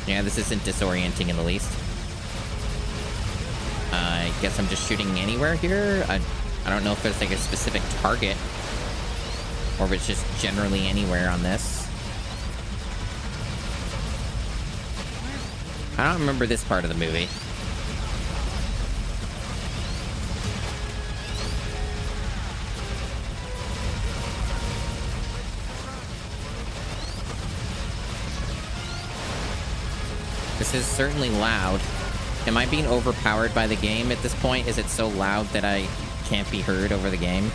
Yeah, this isn't disorienting in the least. I guess I'm just shooting anywhere here. I don't know if there's like a specific target, or if it's just generally anywhere on this. I don't remember this part of the movie. This is certainly loud. Am I being overpowered by the game at this point? Is it so loud that I can't be heard over the game?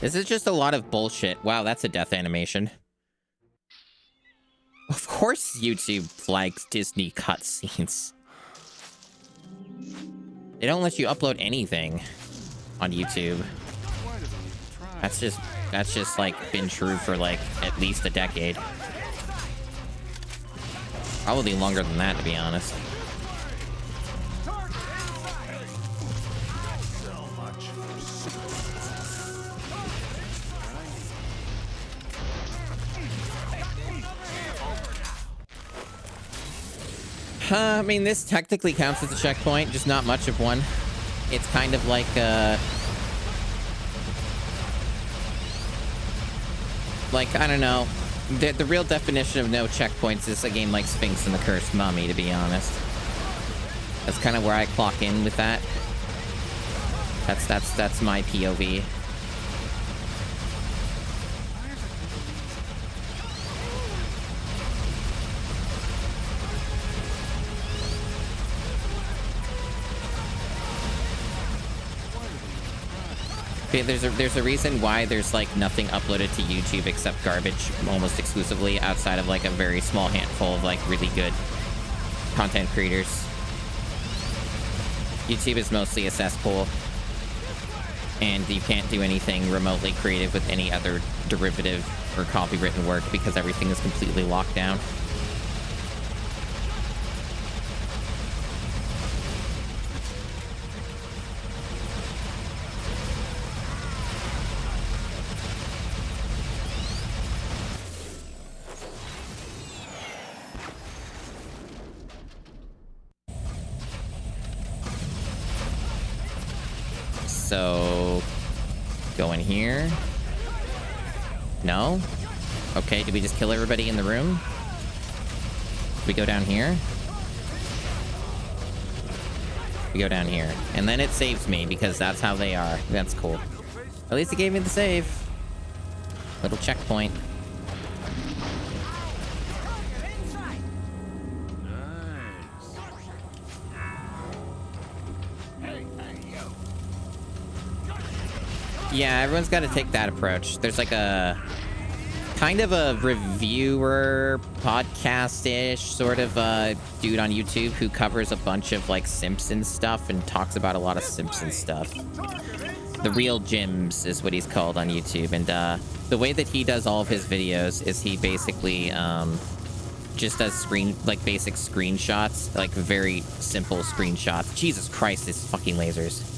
This is just a lot of bullshit. Wow, that's a death animation. Of course YouTube flags Disney cutscenes. They don't let you upload anything on YouTube. Why do they even try? That's just like been true for like at least a decade. Probably longer than that, to be honest. So much. I mean, this technically counts as a checkpoint, just not much of one. It's kind of like, I don't know. The real definition of no checkpoints is a game like Sphinx and the Cursed Mummy, to be honest. That's kind of where I clock in with that. That's my POV. Okay, there's a reason why there's like nothing uploaded to YouTube except garbage almost exclusively outside of like a very small handful of like really good content creators. YouTube is mostly a cesspool, and you can't do anything remotely creative with any other derivative or copywritten work because everything is completely locked down. So, go in here. No? Okay, did we just kill everybody in the room? We go down here? We go down here. And then it saves me because that's how they are. That's cool. At least it gave me the save. Little checkpoint. Yeah, everyone's got to take that approach. There's like a kind of a reviewer podcast-ish sort of dude on YouTube who covers a bunch of like Simpsons stuff and talks about a lot of Simpsons stuff. The Real Gyms is what he's called on YouTube. And the way that he does all of his videos is he basically just does basic screenshots, like very simple screenshots. Jesus Christ, these fucking lasers.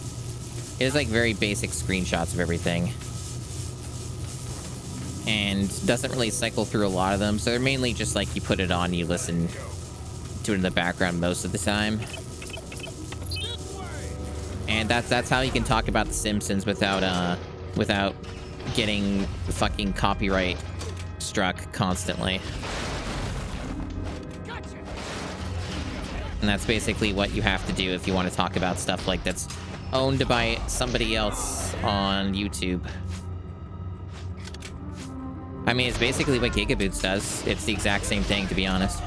It is like very basic screenshots of everything. And doesn't really cycle through a lot of them. So they're mainly just like you put it on, you listen to it in the background most of the time. And that's how you can talk about The Simpsons without getting fucking copyright struck constantly. And that's basically what you have to do if you want to talk about stuff like that's owned by somebody else on YouTube. I mean, it's basically what Gigaboots does. It's the exact same thing, to be honest.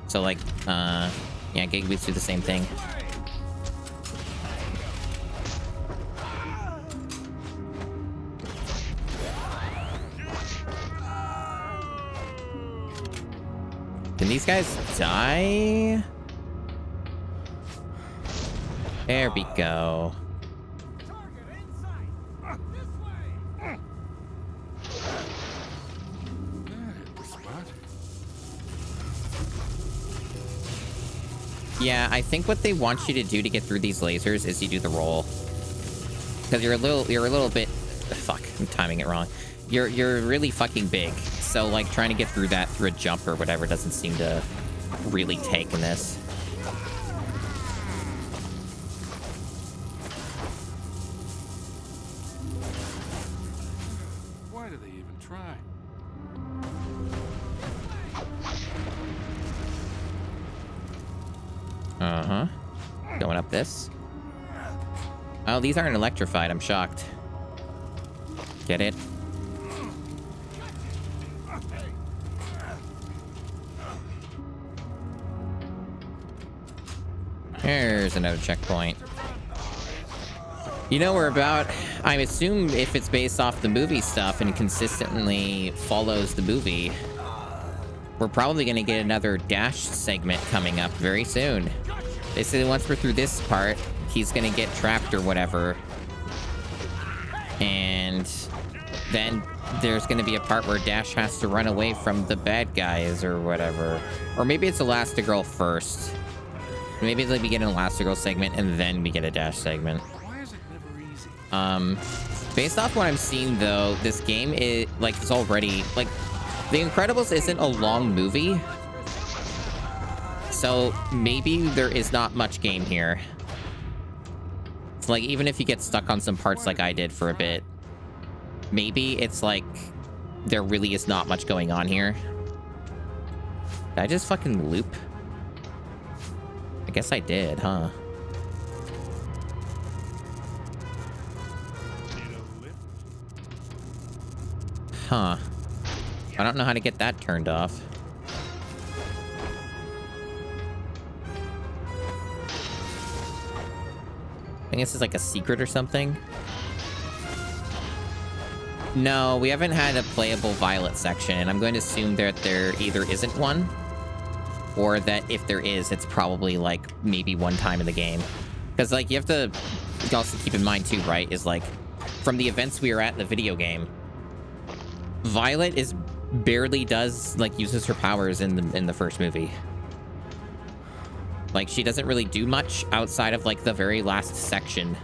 So, like, yeah, Gigaboots do the same thing. Can these guys die? There we go. Yeah, I think what they want you to do to get through these lasers is you do the roll. Because you're a little bit... Fuck, I'm timing it wrong. You're really fucking big. So, like, trying to get through that through a jump or whatever doesn't seem to really take in this. Why do they even try? Uh-huh. Going up this. Oh, these aren't electrified. I'm shocked. Get it? There's another checkpoint. You know, we're about... I assume if it's based off the movie stuff and consistently follows the movie, we're probably going to get another Dash segment coming up very soon. Basically, once we're through this part, he's gonna get trapped or whatever. And then there's gonna be a part where Dash has to run away from the bad guys or whatever. Or maybe it's Elastigirl first. Maybe like we get an Elastigirl segment and then we get a Dash segment. Why is it never easy? Based off what I'm seeing though, this game is like it's already like The Incredibles isn't a long movie. So maybe there is not much game here. It's like even if you get stuck on some parts like I did for a bit, maybe it's like there really is not much going on here. Did I just fucking loop? I guess I did, huh? Huh. I don't know how to get that turned off. I think this is like a secret or something. No, we haven't had a playable Violet section, and I'm going to assume that there either isn't one, or that if there is, it's probably like maybe one time in the game. Because like you have to also keep in mind too, right? Is like from the events we were at in the video game, Violet is barely uses her powers in the first movie. Like she doesn't really do much outside of like the very last section,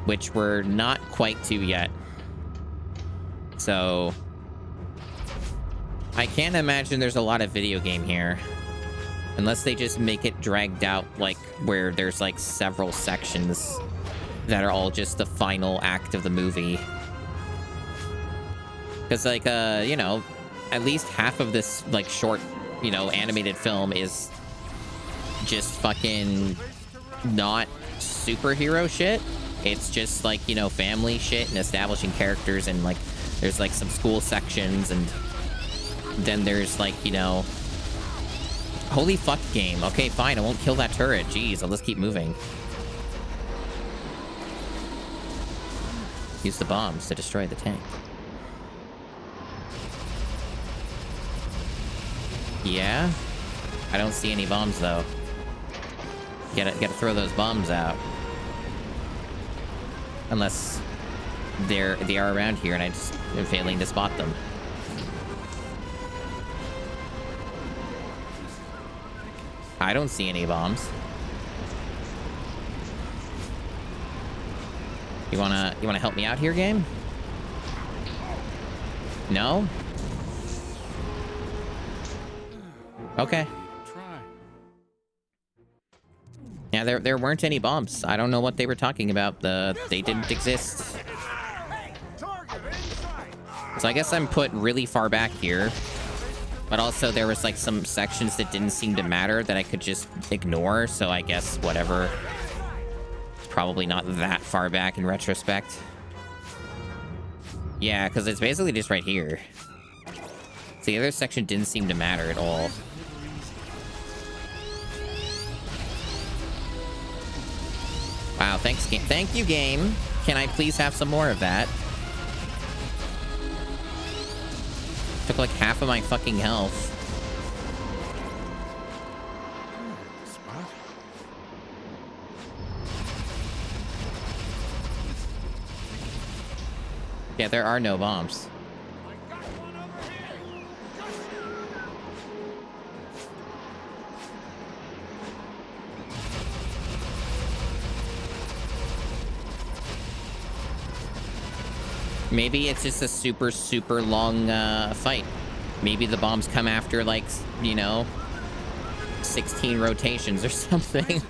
which we're not quite to yet. So I can't imagine there's a lot of video game here. Unless they just make it dragged out, like, where there's, like, several sections that are all just the final act of the movie. Because, like, you know, at least half of this, like, short, you know, animated film is just fucking not superhero shit. It's just, like, you know, family shit and establishing characters, and, like, there's, like, some school sections, and then there's, like, you know... Holy fuck game. Okay, fine. I won't kill that turret. Jeez, I'll just keep moving. Use the bombs to destroy the tank. Yeah? I don't see any bombs, though. Gotta throw those bombs out. Unless they are around here and I just am failing to spot them. I don't see any bombs. You wanna help me out here, game? No? Okay. Yeah, there weren't any bombs. I don't know what they were talking about. They didn't exist. So I guess I'm put really far back here. But also there was like some sections that didn't seem to matter that I could just ignore. So I guess whatever. It's probably not that far back in retrospect. Yeah, because it's basically just right here. So the other section didn't seem to matter at all. Wow, thanks game. Thank you, game. Can I please have some more of that? Took like half of my fucking health. Yeah, there are no bombs. Maybe it's just a super, super long fight. Maybe the bombs come after, like, you know, 16 rotations or something.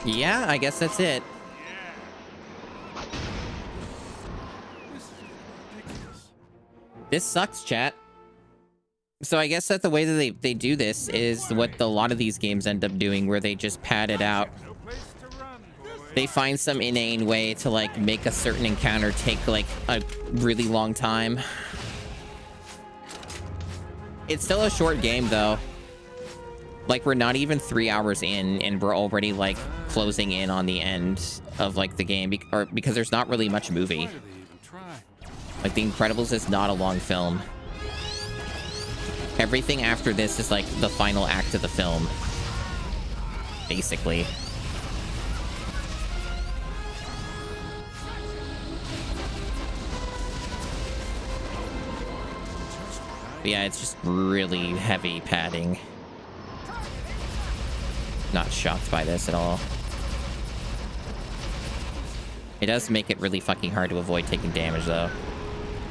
Yeah, I guess that's it. This sucks, chat. So I guess that the way that they do this is what a lot of these games end up doing, where they just pad it out. They find some inane way to, like, make a certain encounter take, like, a really long time. It's still a short game, though. Like, we're not even 3 hours in, and we're already, like, closing in on the end of, like, the game. Because there's not really much movie. Why do they even try? Like, The Incredibles is not a long film. Everything after this is, like, the final act of the film. Basically. But yeah, it's just really heavy padding. Not shocked by this at all. It does make it really fucking hard to avoid taking damage, though.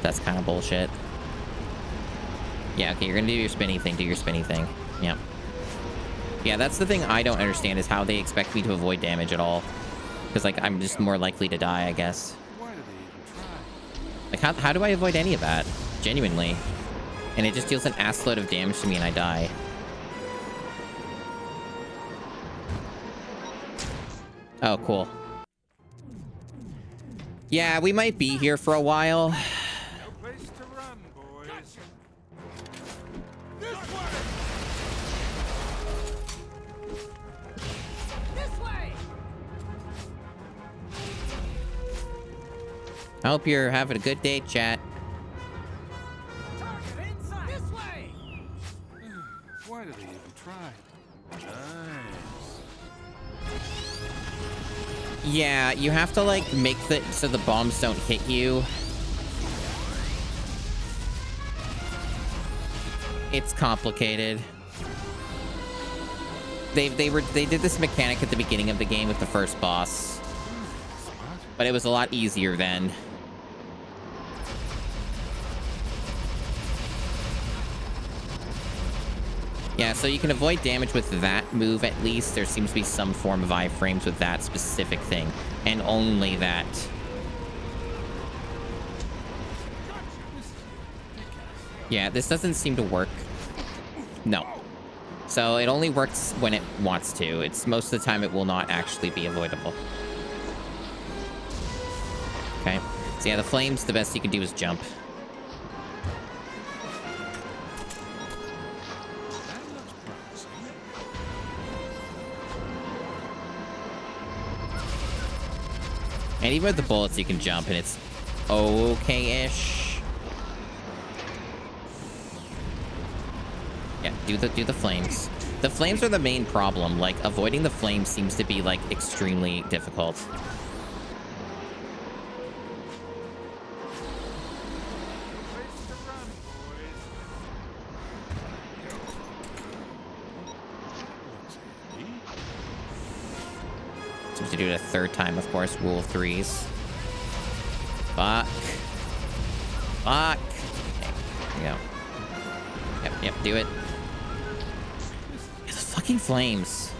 That's kind of bullshit. Yeah, okay, you're gonna do your spinny thing. Do your spinny thing. Yep. Yeah, that's the thing I don't understand, is how they expect me to avoid damage at all. Because, like, I'm just more likely to die, I guess. Why do they even try? Like, how do I avoid any of that? Genuinely. And it just deals an assload of damage to me and I die. Oh, cool. Yeah, we might be here for a while. No place to run, boys. This way! This way! I hope you're having a good day, chat. Target inside! This way! Why do they even try? Nice. Yeah, you have to, like, make the so the bombs don't hit you. It's complicated. They did this mechanic at the beginning of the game with the first boss, but it was a lot easier then. Yeah, so you can avoid damage with that move at least. There seems to be some form of iframes with that specific thing, and only that. Yeah, this doesn't seem to work. No. So it only works when it wants to. It's most of the time it will not actually be avoidable. Okay. So yeah, the flames, the best you can do is jump. And even with the bullets, you can jump, and it's okay-ish. Yeah, do the flames. The flames are the main problem. Like, avoiding the flames seems to be, like, extremely difficult. Seems to do it a third time, of course. Rule of threes. Fuck. Fuck. Okay, there we go. Yep, do it. The fucking flames.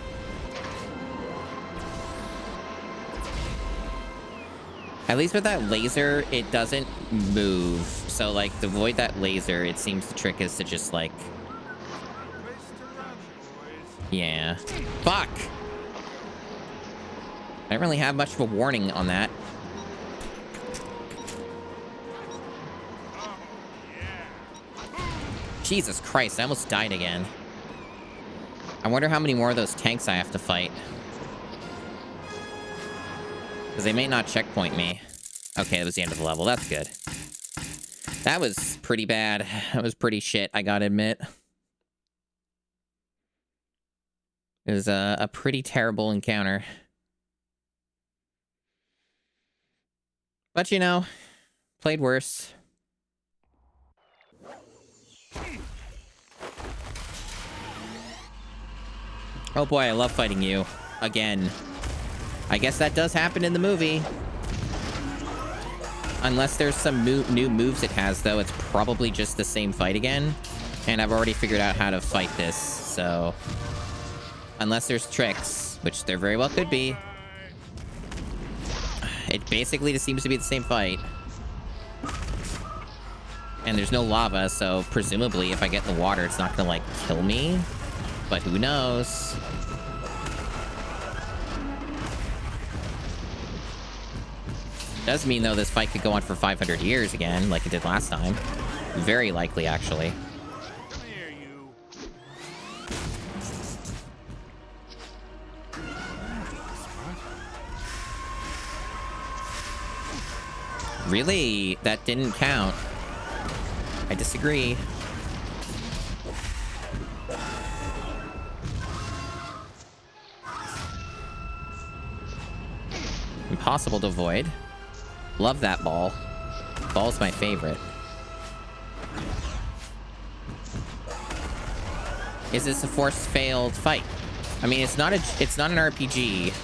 At least with that laser, it doesn't move. So, like, to avoid that laser, it seems the trick is to just, like... Yeah. Fuck! I don't really have much of a warning on that. Jesus Christ, I almost died again. I wonder how many more of those tanks I have to fight. Because they may not checkpoint me. Okay, that was the end of the level. That's good. That was pretty bad. That was pretty shit, I gotta admit. It was a pretty terrible encounter. But, you know, played worse. Oh boy, I love fighting you. Again. I guess that does happen in the movie. Unless there's some new moves it has, though, it's probably just the same fight again. And I've already figured out how to fight this, so... Unless there's tricks, which there very well could be. It basically just seems to be the same fight. And there's no lava, so presumably if I get in the water, it's not gonna, like, kill me. But who knows? Does mean, though, this fight could go on for 500 years again, like it did last time. Very likely, actually. Come here, you. Really? That didn't count. I disagree. Impossible to avoid. Love that ball. Ball's my favorite. Is this a forced failed fight? I mean, it's not an RPG.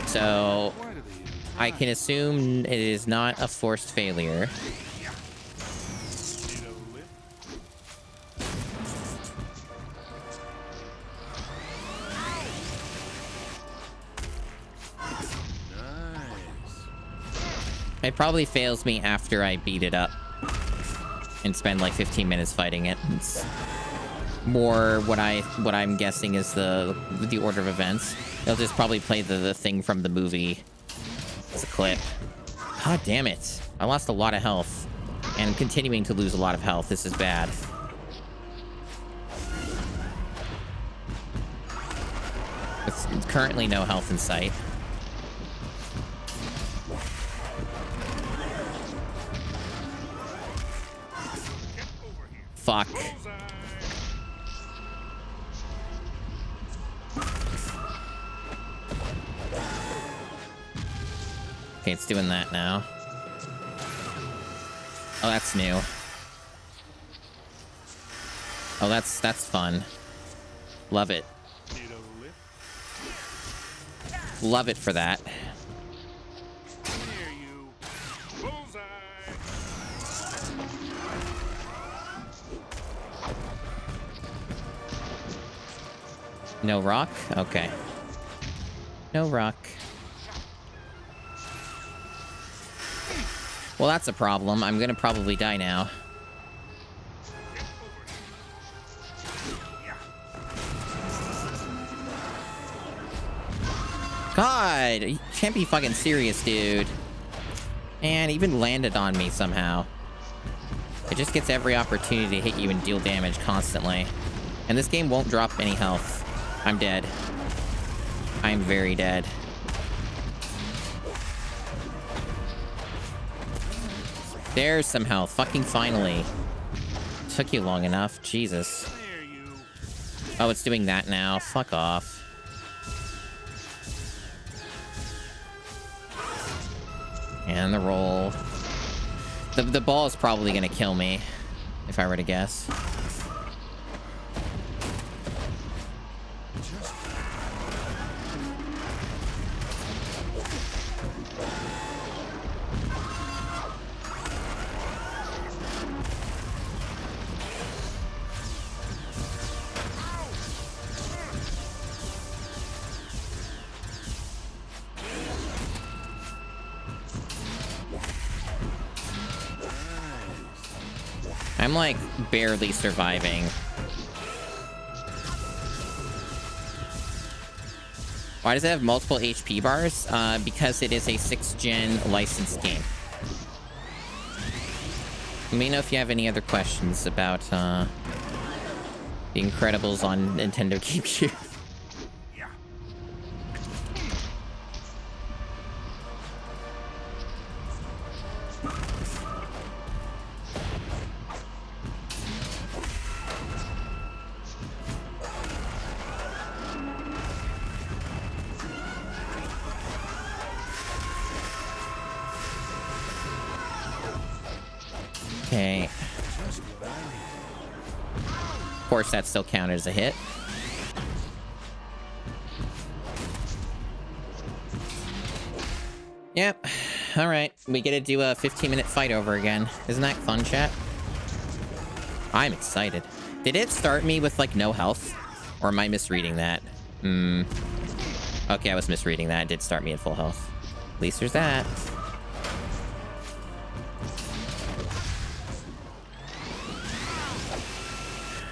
So I can assume it is not a forced failure. It probably fails me after I beat it up and spend like 15 minutes fighting it. It's more what I'm guessing is the order of events. They'll just probably play the thing from the movie as a clip. God damn it. I lost a lot of health and I'm continuing to lose a lot of health. This is bad. With currently no health in sight. Fuck. Okay, it's doing that now. Oh, that's new. Oh, that's fun. Love it. Love it for that. No rock? Okay. No rock. Well, that's a problem. I'm gonna probably die now. God! You can't be fucking serious, dude. And even landed on me somehow. It just gets every opportunity to hit you and deal damage constantly. And this game won't drop any health. I'm dead. I'm very dead. There's some health. Fucking finally. Took you long enough. Jesus. Oh, it's doing that now. Fuck off. And the roll. The ball is probably gonna kill me, if I were to guess. I'm like barely surviving. Why does it have multiple HP bars? Because it is a 6th gen licensed game. Let me know if you have any other questions about The Incredibles on Nintendo GameCube. Okay. Of course, that still counted as a hit. Yep. All right. We get to do a 15-minute fight over again. Isn't that fun, chat? I'm excited. Did it start me with, like, no health? Or am I misreading that? Okay, I was misreading that. It did start me at full health. At least there's that.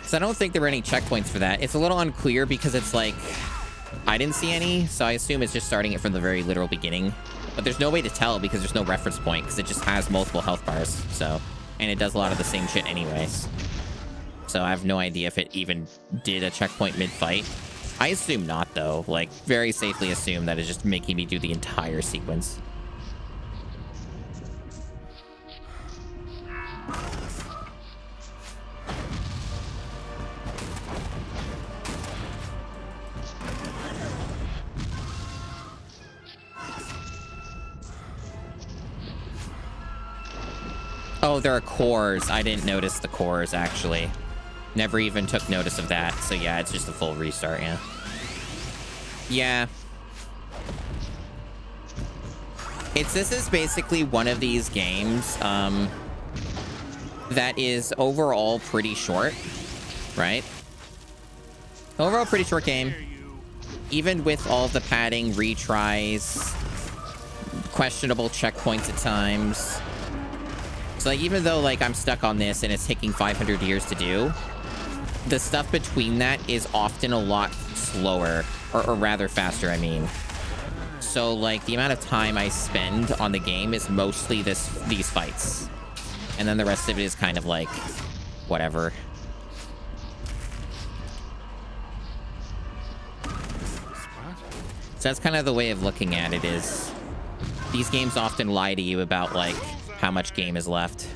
So I don't think there were any checkpoints for that. It's a little unclear because it's like, I didn't see any, so I assume it's just starting it from the very literal beginning. But there's no way to tell because there's no reference point because it just has multiple health bars. So, and it does a lot of the same shit anyways. So I have no idea if it even did a checkpoint mid-fight. I assume not though. Like, very safely assume that it's just making me do the entire sequence. Oh, there are cores. I didn't notice the cores, actually. Never even took notice of that. So yeah, it's just a full restart, yeah. Yeah. This is basically one of these games that is overall pretty short, right? Overall pretty short game. Even with all the padding, retries, questionable checkpoints at times. So like, even though like I'm stuck on this and it's taking 500 years to do, the stuff between that is often a lot slower, or rather faster, I mean. So like the amount of time I spend on the game is mostly these fights. And then the rest of it is kind of like whatever. So that's kind of the way of looking at it, is these games often lie to you about like how much game is left.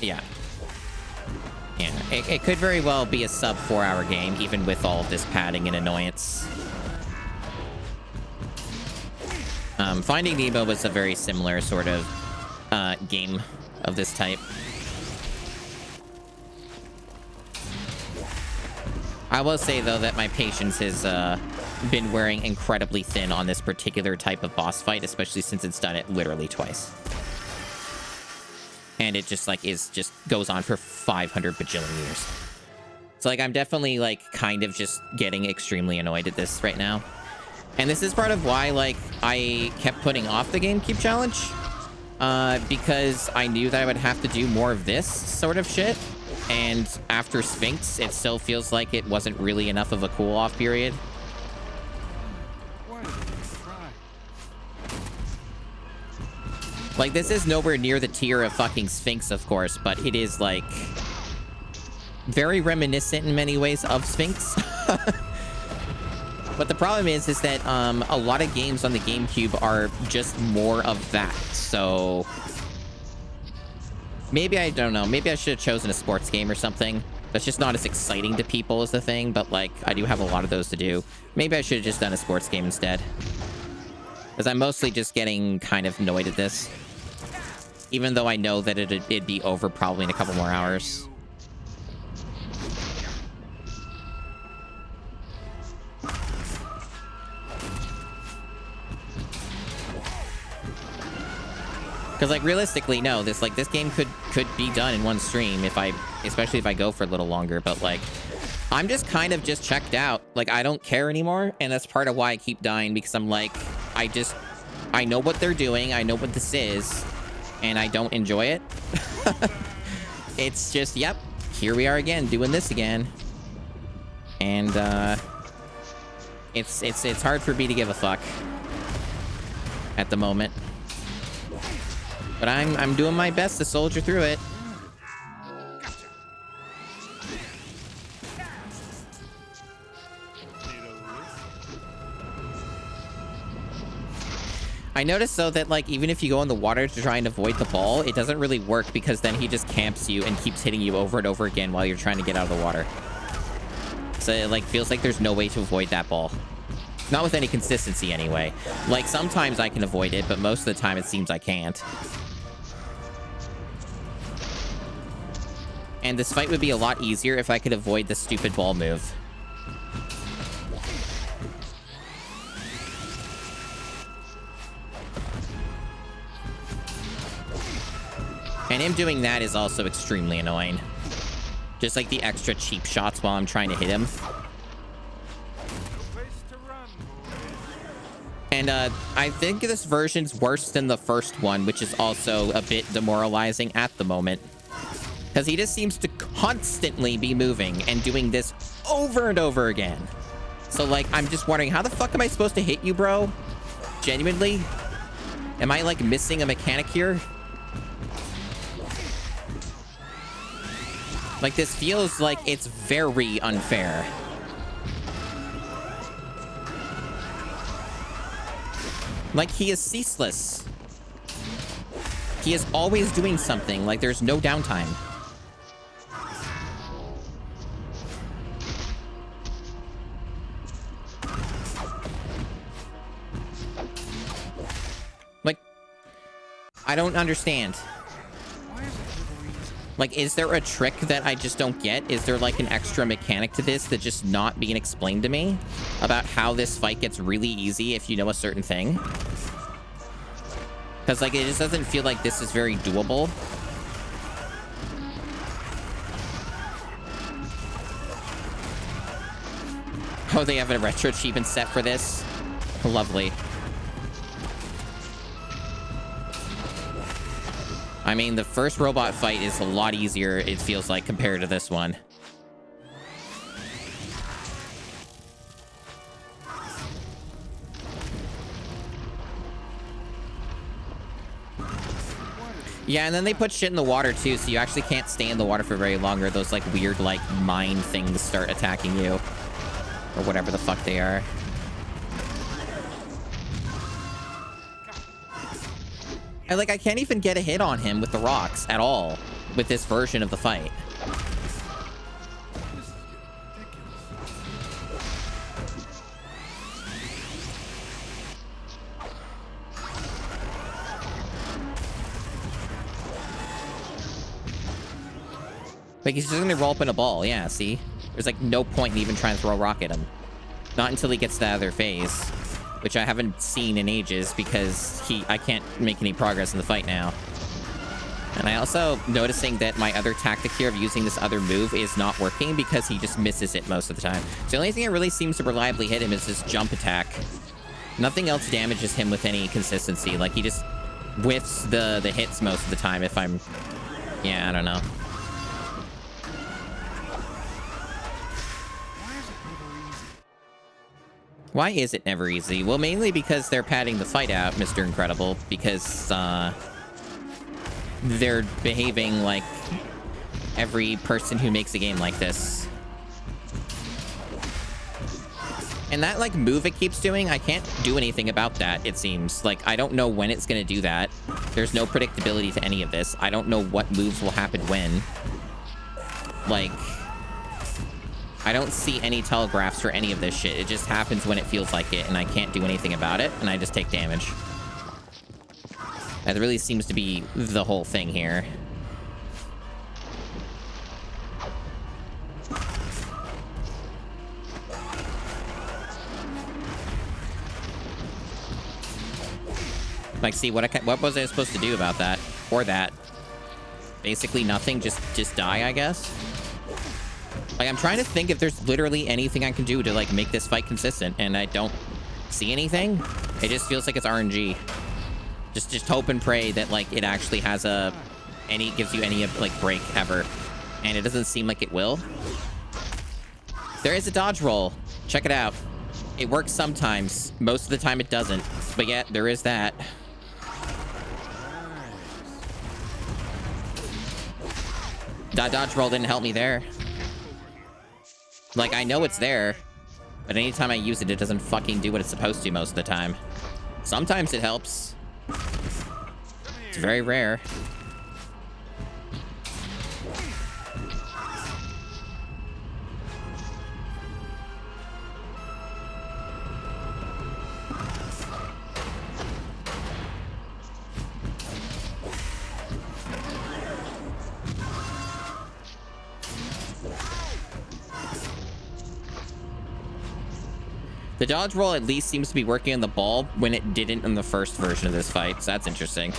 Yeah. Yeah, it could very well be a sub 4-hour game, even with all of this padding and annoyance. Finding Nemo was a very similar sort of game of this type. I will say, though, that my patience has been wearing incredibly thin on this particular type of boss fight, especially since it's done it literally twice. And it just, like, goes on for 500 bajillion years. So, like, I'm definitely, like, kind of just getting extremely annoyed at this right now. And this is part of why, like, I kept putting off the GameCube challenge. Because I knew that I would have to do more of this sort of shit. And after Sphinx, it still feels like it wasn't really enough of a cool-off period. Like, this is nowhere near the tier of fucking Sphinx, of course, but it is, like, very reminiscent in many ways of Sphinx. But the problem is that a lot of games on the GameCube are just more of that. So maybe, I don't know, maybe I should have chosen a sports game or something. That's just not as exciting to people as the thing, but like, I do have a lot of those to do. Maybe I should have just done a sports game instead. Because I'm mostly just getting kind of annoyed at this. Even though I know that it'd be over probably in a couple more hours. Because, like, realistically, no, this game could be done in one stream especially if I go for a little longer, but, like, I'm just kind of just checked out. Like, I don't care anymore, and that's part of why I keep dying, because I'm like, I know what they're doing, I know what this is, and I don't enjoy it. It's just, yep, here we are again, doing this again. And, it's hard for me to give a fuck at the moment. But I'm doing my best to soldier through it. I noticed, though, that, like, even if you go in the water to try and avoid the ball, it doesn't really work, because then he just camps you and keeps hitting you over and over again while you're trying to get out of the water. So it, like, feels like there's no way to avoid that ball. Not with any consistency, anyway. Like, sometimes I can avoid it, but most of the time it seems I can't. And this fight would be a lot easier if I could avoid the stupid ball move. And him doing that is also extremely annoying. Just like the extra cheap shots while I'm trying to hit him. And I think this version's worse than the first one, which is also a bit demoralizing at the moment. Because he just seems to constantly be moving and doing this over and over again. So, like, I'm just wondering, how the fuck am I supposed to hit you, bro? Genuinely? Am I, like, missing a mechanic here? Like, this feels like it's very unfair. Like, he is ceaseless. He is always doing something. Like, there's no downtime. Like, I don't understand. Like, is there a trick that I just don't get? Is there, like, an extra mechanic to this that's just not being explained to me? About how this fight gets really easy if you know a certain thing? Because, like, it just doesn't feel like this is very doable. Oh, they have a retro achievement set for this? Lovely. I mean, the first robot fight is a lot easier, it feels like, compared to this one. Yeah, and then they put shit in the water, too, so you actually can't stay in the water for very long, or those, like, weird, like, mine things start attacking you. Or whatever the fuck they are. And, like, I can't even get a hit on him with the rocks at all with this version of the fight. Like, he's just gonna roll up in a ball. Yeah, see? There's, like, no point in even trying to throw a rock at him. Not until he gets to the other phase. Which I haven't seen in ages because I can't make any progress in the fight now. And I also noticing that my other tactic here of using this other move is not working because he just misses it most of the time. So the only thing that really seems to reliably hit him is this jump attack. Nothing else damages him with any consistency. Like, he just whiffs the hits most of the time if I'm... Yeah, I don't know. Why is it never easy? Well, mainly because they're padding the fight out, Mr. Incredible, because they're behaving like every person who makes a game like this. And that, like, move it keeps doing, I can't do anything about that, it seems. Like, I don't know when it's gonna do that. There's no predictability to any of this. I don't know what moves will happen when. Like... I don't see any telegraphs for any of this shit. It just happens when it feels like it, and I can't do anything about it, and I just take damage. That really seems to be the whole thing here. Like, see, what was I supposed to do about that? Or that? Basically nothing, just die, I guess? Like, I'm trying to think if there's literally anything I can do to, like, make this fight consistent, and I don't see anything. It just feels like it's RNG. Just hope and pray that, like, it actually has gives you any, like, break ever. And it doesn't seem like it will. There is a dodge roll. Check it out. It works sometimes. Most of the time it doesn't. But yeah, there is that. That dodge roll didn't help me there. Like, I know it's there, but anytime I use it, it doesn't fucking do what it's supposed to most of the time. Sometimes it helps. It's very rare. The dodge roll at least seems to be working on the ball when it didn't in the first version of this fight, so that's interesting.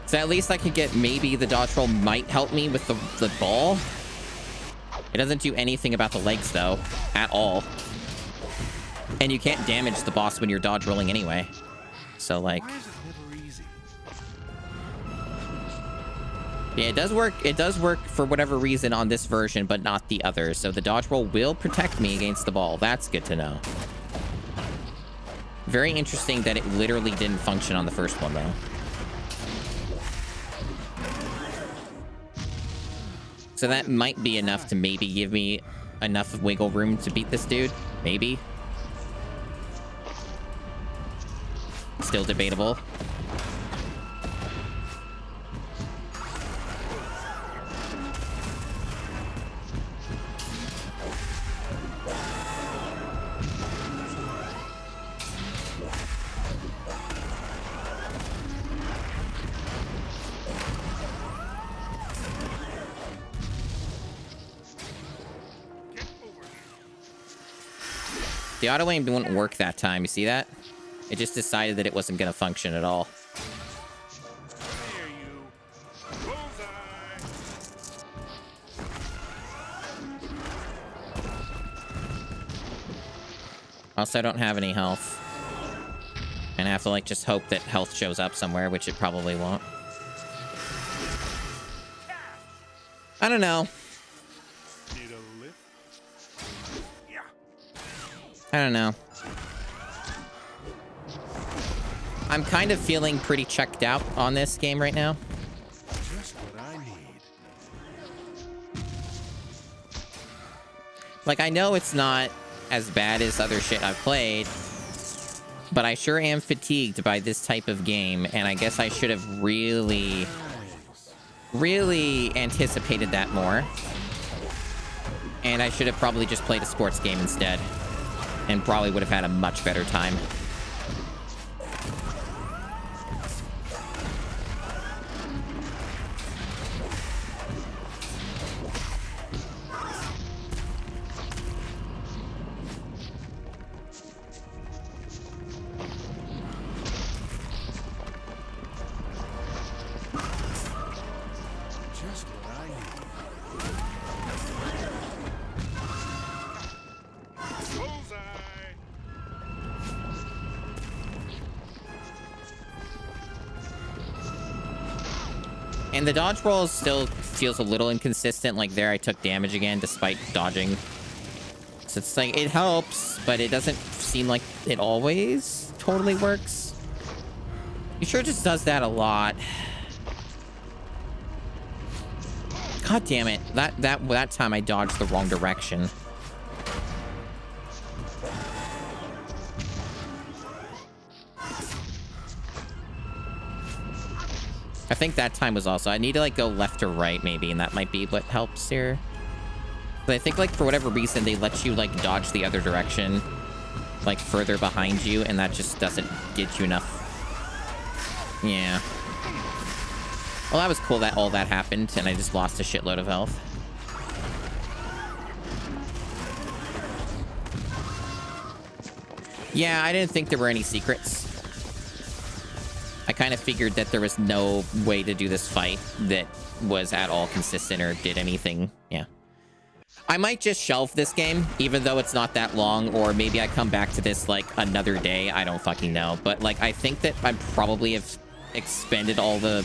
So at least I can get maybe the dodge roll might help me with the ball. It doesn't do anything about the legs, though, at all. And you can't damage the boss when you're dodge rolling anyway. So, like... Yeah, it does work. It does work for whatever reason on this version, but not the others. So the dodge roll will protect me against the ball. That's good to know. Very interesting that it literally didn't function on the first one, though. So that might be enough to maybe give me enough wiggle room to beat this dude. Maybe. Still debatable. The auto aim didn't work that time. You see that? It just decided that it wasn't going to function at all. There you. Bullseye. Also, I don't have any health. And I have to, like, just hope that health shows up somewhere, which it probably won't. I don't know. Need a lift? Yeah. I don't know. I'm kind of feeling pretty checked out on this game right now. Just what I need. Like, I know it's not as bad as other shit I've played, but I sure am fatigued by this type of game, and I guess I should have really anticipated that more. And I should have probably just played a sports game instead, and probably would have had a much better time. Just what I need. Bullseye. And the dodge roll still feels a little inconsistent. Like there, I took damage again despite dodging. So it's like, it helps, but it doesn't seem like it always totally works. It sure just does that a lot. God damn it. That time I dodged the wrong direction. I think that time was also... I need to, like, go left or right, maybe, and that might be what helps here. But I think, like, for whatever reason, they let you, like, dodge the other direction, like, further behind you, and that just doesn't get you enough. Yeah. Well, that was cool that all that happened, and I just lost a shitload of health. Yeah, I didn't think there were any secrets. I kind of figured that there was no way to do this fight that was at all consistent or did anything. Yeah. I might just shelve this game, even though it's not that long, or maybe I come back to this, like, another day. I don't fucking know. But, like, I think that I probably have expended all the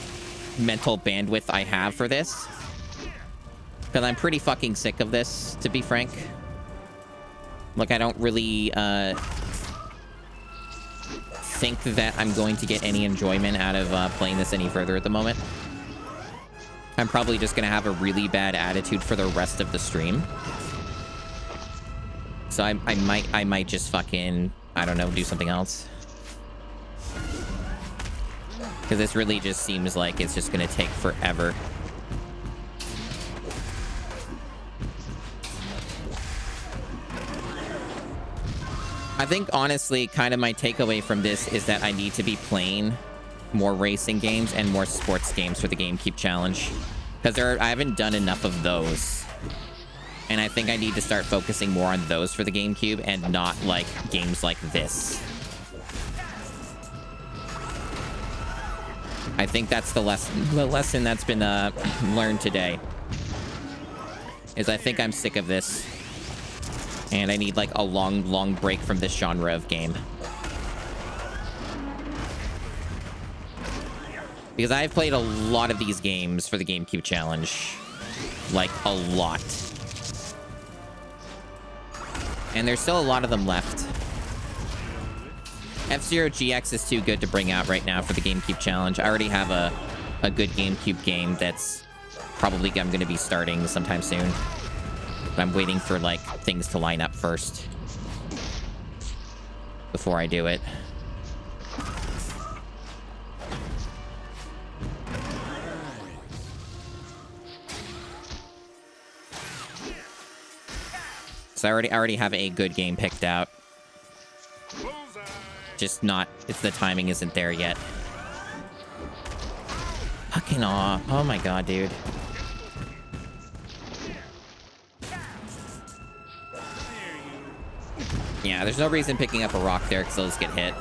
mental bandwidth I have for this. Because I'm pretty fucking sick of this, to be frank. Like, I don't really, think that I'm going to get any enjoyment out of playing this any further at the moment. I'm probably just gonna have a really bad attitude for the rest of the stream. So I might just fucking, I don't know, do something else. Because this really just seems like it's just gonna take forever. I think, honestly, kind of my takeaway from this is that I need to be playing more racing games and more sports games for the GameCube Challenge. Because I haven't done enough of those. And I think I need to start focusing more on those for the GameCube and not, like, games like this. I think that's the lesson that's been learned today. Is I think I'm sick of this. And I need, like, a long break from this genre of game. Because I've played a lot of these games for the GameCube Challenge. Like, a lot. And there's still a lot of them left. F-Zero GX is too good to bring out right now for the GameCube Challenge. I already have a good GameCube game that's probably I'm going to be starting sometime soon. But I'm waiting for, like, things to line up first before I do it. So I already have a good game picked out. Just not, it's the timing isn't there yet. Fucking aw. Oh my god, dude. Yeah, there's no reason picking up a rock there because they'll just get hit.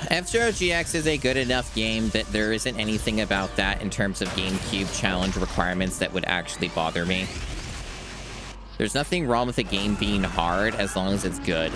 F-Zero GX is a good enough game that there isn't anything about that in terms of GameCube challenge requirements that would actually bother me. There's nothing wrong with a game being hard as long as it's good.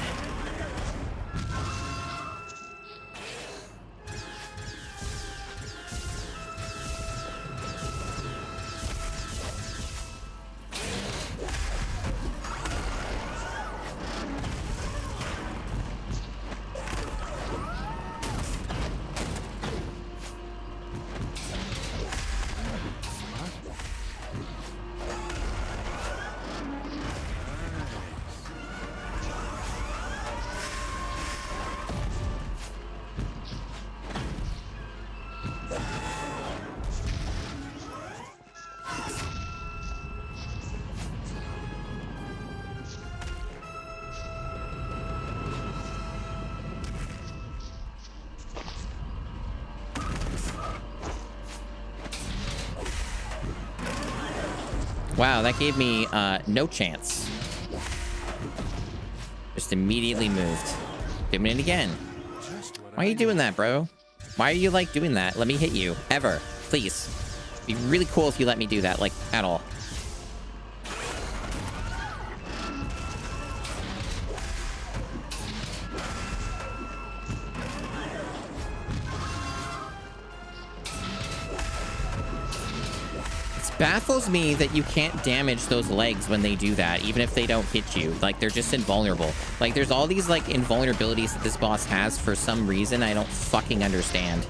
Wow, that gave me no chance. Just immediately moved. Doing it again. Why are you doing that, bro? Why are you, like, doing that? Let me hit you. Ever. Please. It'd be really cool if you let me do that, like, at all. Baffles me that you can't damage those legs when they do that, even if they don't hit you. Like, they're just invulnerable. Like, there's all these, like, invulnerabilities that this boss has for some reason I don't fucking understand.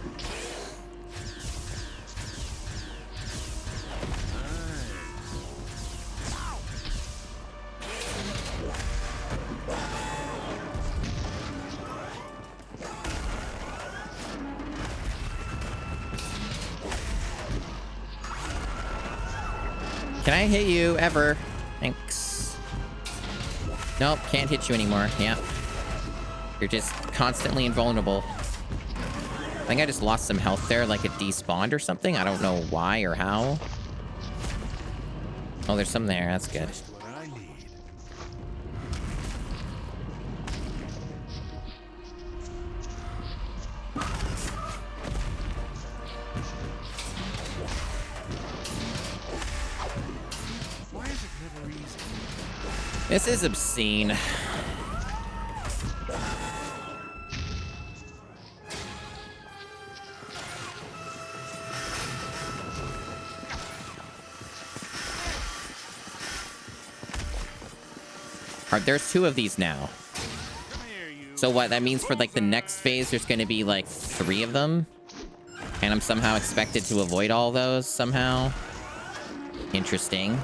Can I hit you ever? Thanks. Nope, can't hit you anymore. Yeah. You're just constantly invulnerable. I think I just lost some health there, like it despawned or something. I don't know why or how. Oh, there's some there. That's good. This is obscene. Alright, there's 2 of these now. So what, that means for like the next phase, there's going to be like 3 of them? And I'm somehow expected to avoid all those somehow? Interesting.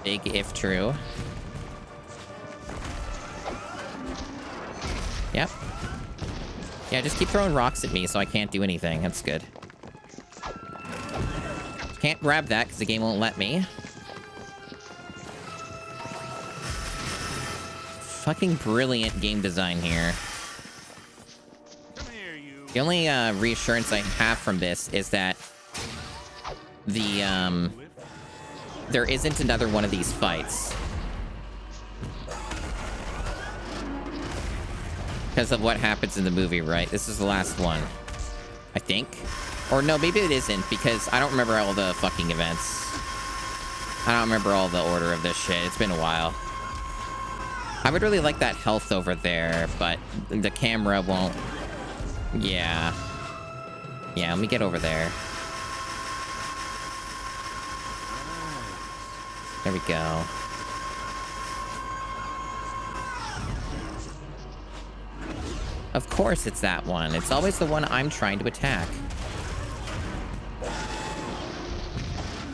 Big if true. Yep. Yeah, just keep throwing rocks at me so I can't do anything. That's good. Can't grab that because the game won't let me. Fucking brilliant game design here. The only reassurance I have from this is that the there isn't another one of these fights. Because of what happens in the movie, right? This is the last one. I think. Or no, maybe it isn't, because I don't remember all the fucking events. I don't remember all the order of this shit. It's been a while. I would really like that health over there, but the camera won't... Yeah. Yeah, let me get over there. There we go. Of course it's that one. It's always the one I'm trying to attack.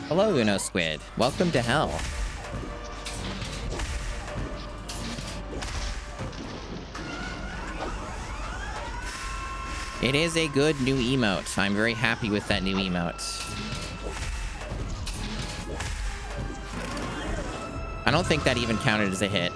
Hello, Uno Squid. Welcome to hell. It is a good new emote. I'm very happy with that new emote. I don't think that even counted as a hit.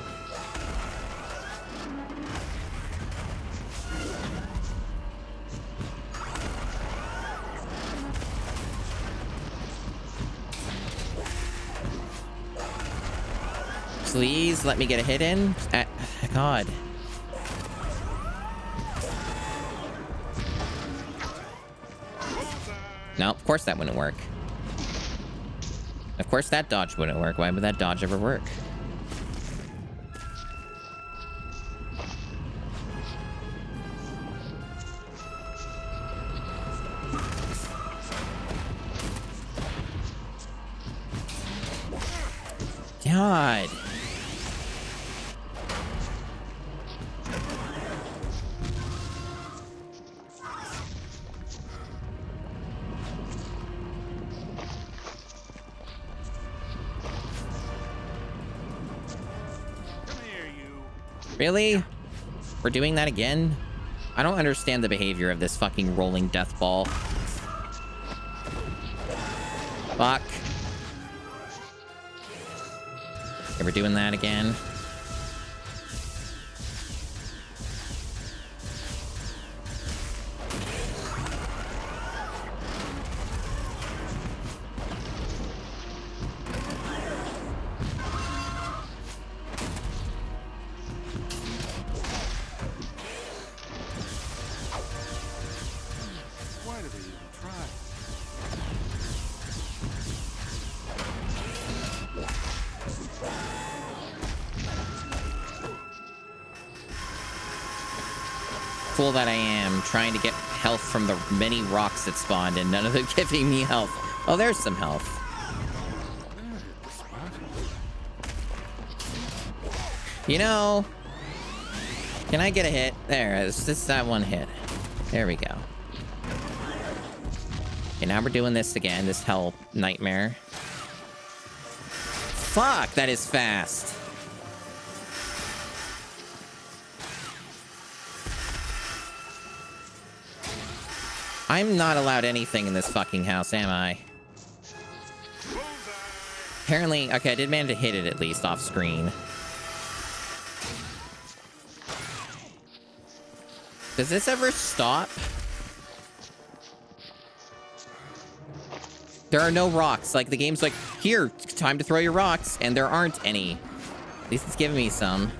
Please let me get a hit in. God. No, of course that wouldn't work. Of course that dodge wouldn't work. Why would that dodge ever work? God. Really? We're doing that again? I don't understand the behavior of this fucking rolling death ball. Fuck. Okay, we're doing that again. Why do they even try? Fool that I am, trying to get health from the many rocks that spawned and none of them giving me health. Oh, there's some health. You know, can I get a hit? There, it's just that one hit. There we go. Okay, now we're doing this again, this hell nightmare. Fuck, that is fast. I'm not allowed anything in this fucking house, am I? Apparently, okay, I did manage to hit it at least off screen. Does this ever stop? There are no rocks. Like, the game's like, here, time to throw your rocks, and there aren't any. At least it's giving me some.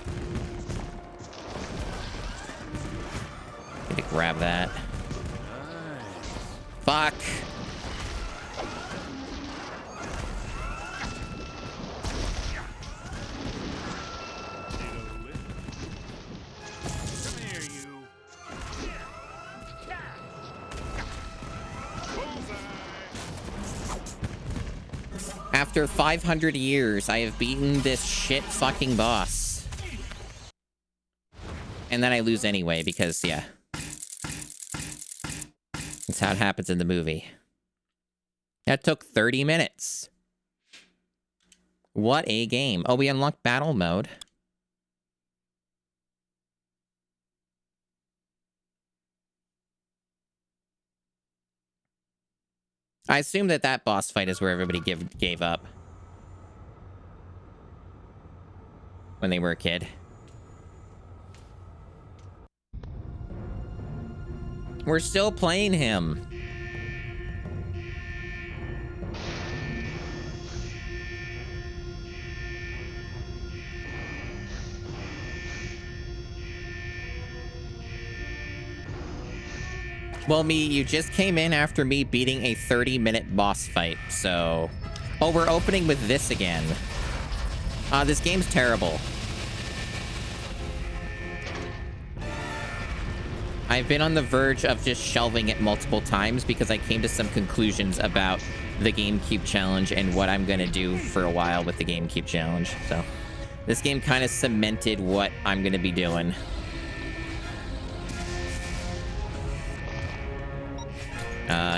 Need to grab that. Fuck. After 500 years, I have beaten this shit fucking boss. And then I lose anyway, because, yeah. That's how it happens in the movie. That took 30 minutes. What a game. Oh, we unlocked battle mode. I assume that that boss fight is where everybody gave up. When they were a kid. We're still playing him. Well, you just came in after me beating a 30-minute boss fight, so... Oh, we're opening with this again. This game's terrible. I've been on the verge of just shelving it multiple times because I came to some conclusions about the GameCube challenge and what I'm going to do for a while with the GameCube challenge. So this game kind of cemented what I'm going to be doing.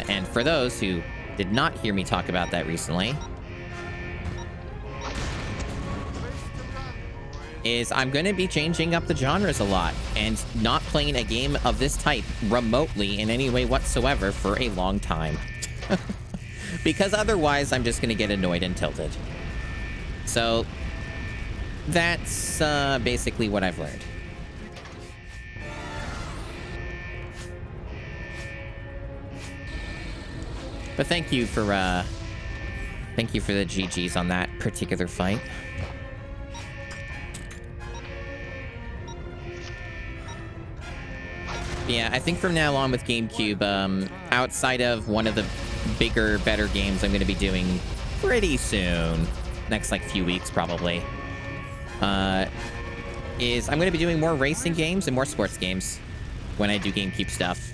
And for those who did not hear me talk about that recently, is I'm going to be changing up the genres a lot and not playing a game of this type remotely in any way whatsoever for a long time. Because otherwise I'm just going to get annoyed and tilted. So that's basically what I've learned. But thank you for the GGs on that particular fight. Yeah, I think from now on with GameCube, outside of one of the bigger, better games I'm going to be doing pretty soon, next like few weeks probably, is I'm going to be doing more racing games and more sports games when I do GameCube stuff.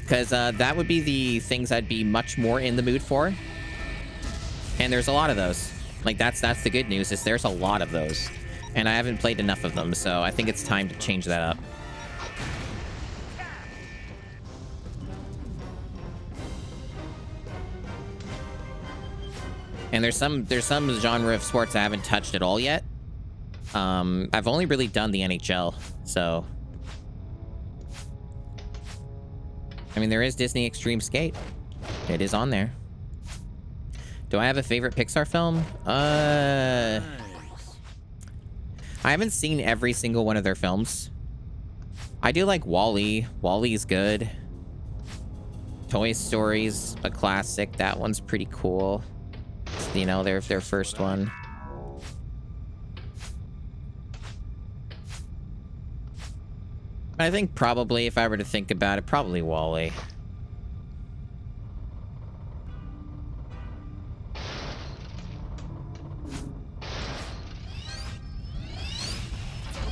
Because that would be the things I'd be much more in the mood for. And there's a lot of those. Like, that's the good news, is there's a lot of those. And I haven't played enough of them, so I think it's time to change that up. And there's some genre of sports I haven't touched at all yet. I've only really done the NHL, so... I mean, there is Disney Extreme Skate. It is on there. Do I have a favorite Pixar film? I haven't seen every single one of their films. I do like WALL-E. WALL-E's good. Toy Story's a classic. That one's pretty cool. You know, their first one. I think probably, if I were to think about it, probably WALL-E.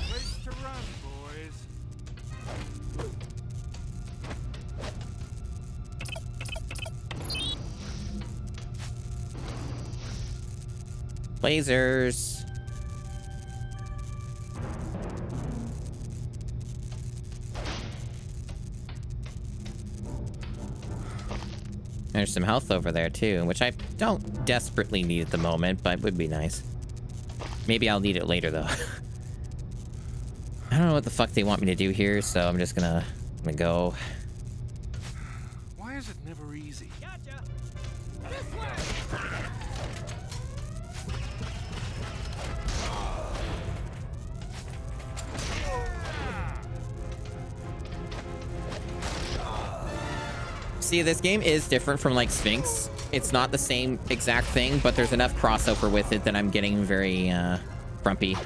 Place to run, boys. Lasers. There's some health over there too, which I don't desperately need at the moment, but would be nice. Maybe I'll need it later though. I don't know what the fuck they want me to do here, so I'm just gonna go. Why is it never easy? Gotcha. This way. See, this game is different from like Sphinx. It's not the same exact thing, but there's enough crossover with it that I'm getting very grumpy.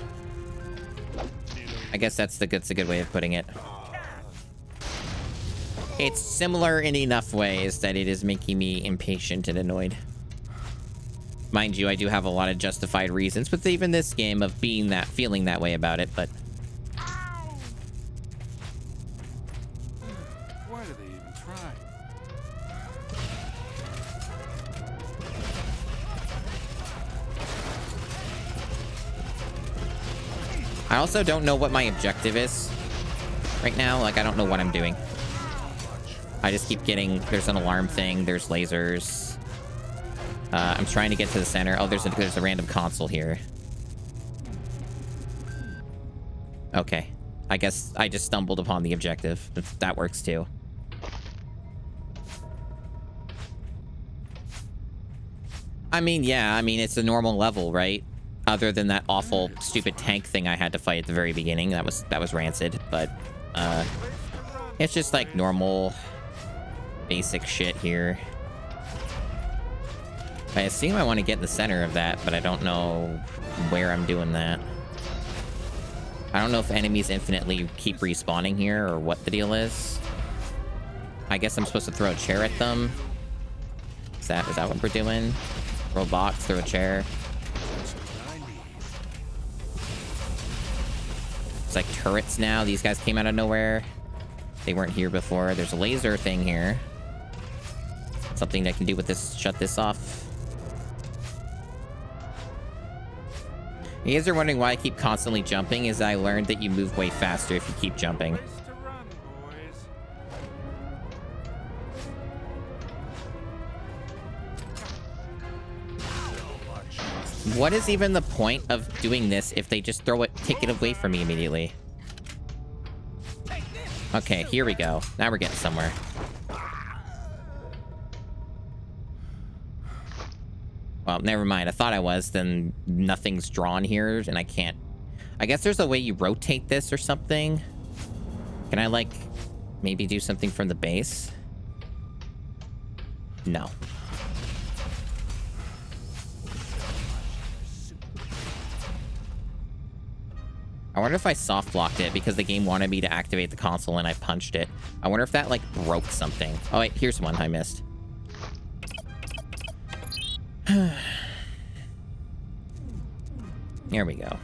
I guess that's a good way of putting it. It's similar in enough ways that it is making me impatient and annoyed. Mind you, I do have a lot of justified reasons with even this game of feeling that way about it, but Why do they even try? I also don't know what my objective is right now. Like, I don't know what I'm doing. I just keep getting... There's an alarm thing. There's lasers. I'm trying to get to the center. Oh, there's a random console here. Okay. I guess I just stumbled upon the objective. That works too. I mean, yeah. I mean, it's a normal level, right? Other than that awful, stupid tank thing I had to fight at the very beginning. That was rancid. But, it's just like normal, basic shit here. I assume I want to get in the center of that, but I don't know where I'm doing that. I don't know if enemies infinitely keep respawning here or what the deal is. I guess I'm supposed to throw a chair at them. Is that what we're doing? Throw a box, throw a chair. It's like turrets now. These guys came out of nowhere. They weren't here before. There's a laser thing here. Something I can do with this, shut this off. You guys are wondering why I keep constantly jumping, is I learned that you move way faster if you keep jumping. Place to run, boys. What is even the point of doing this if they just take it away from me immediately? Okay, here we go. Now we're getting somewhere. Well, never mind. I thought I was. Then nothing's drawn here, and I can't. I guess there's a way you rotate this or something. Can I, like, maybe do something from the base? No. I wonder if I soft blocked it because the game wanted me to activate the console and I punched it. I wonder if that, like, broke something. Oh, wait, here's one I missed. Here we go.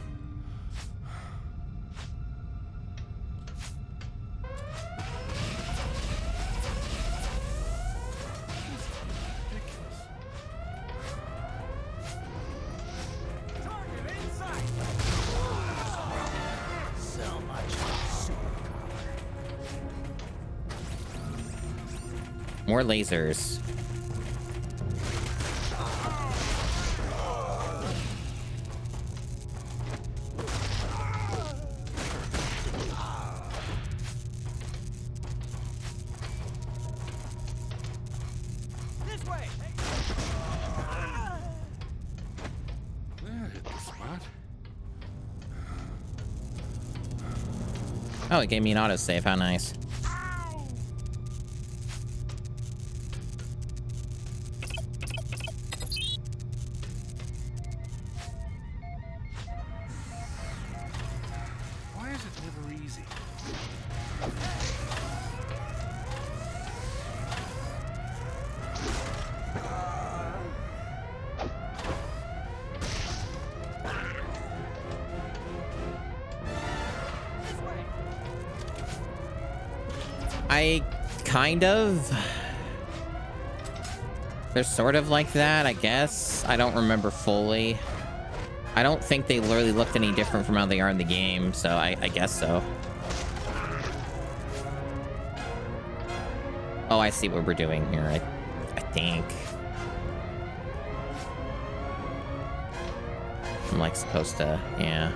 More lasers. This way. That hit the spot. Oh, it gave me an autosave. How nice. Why is it never easy? I kind of... They're sort of like that, I guess. I don't remember fully. I don't think they literally looked any different from how they are in the game, so I guess so. Oh, I see what we're doing here, I think. I'm like supposed to, yeah.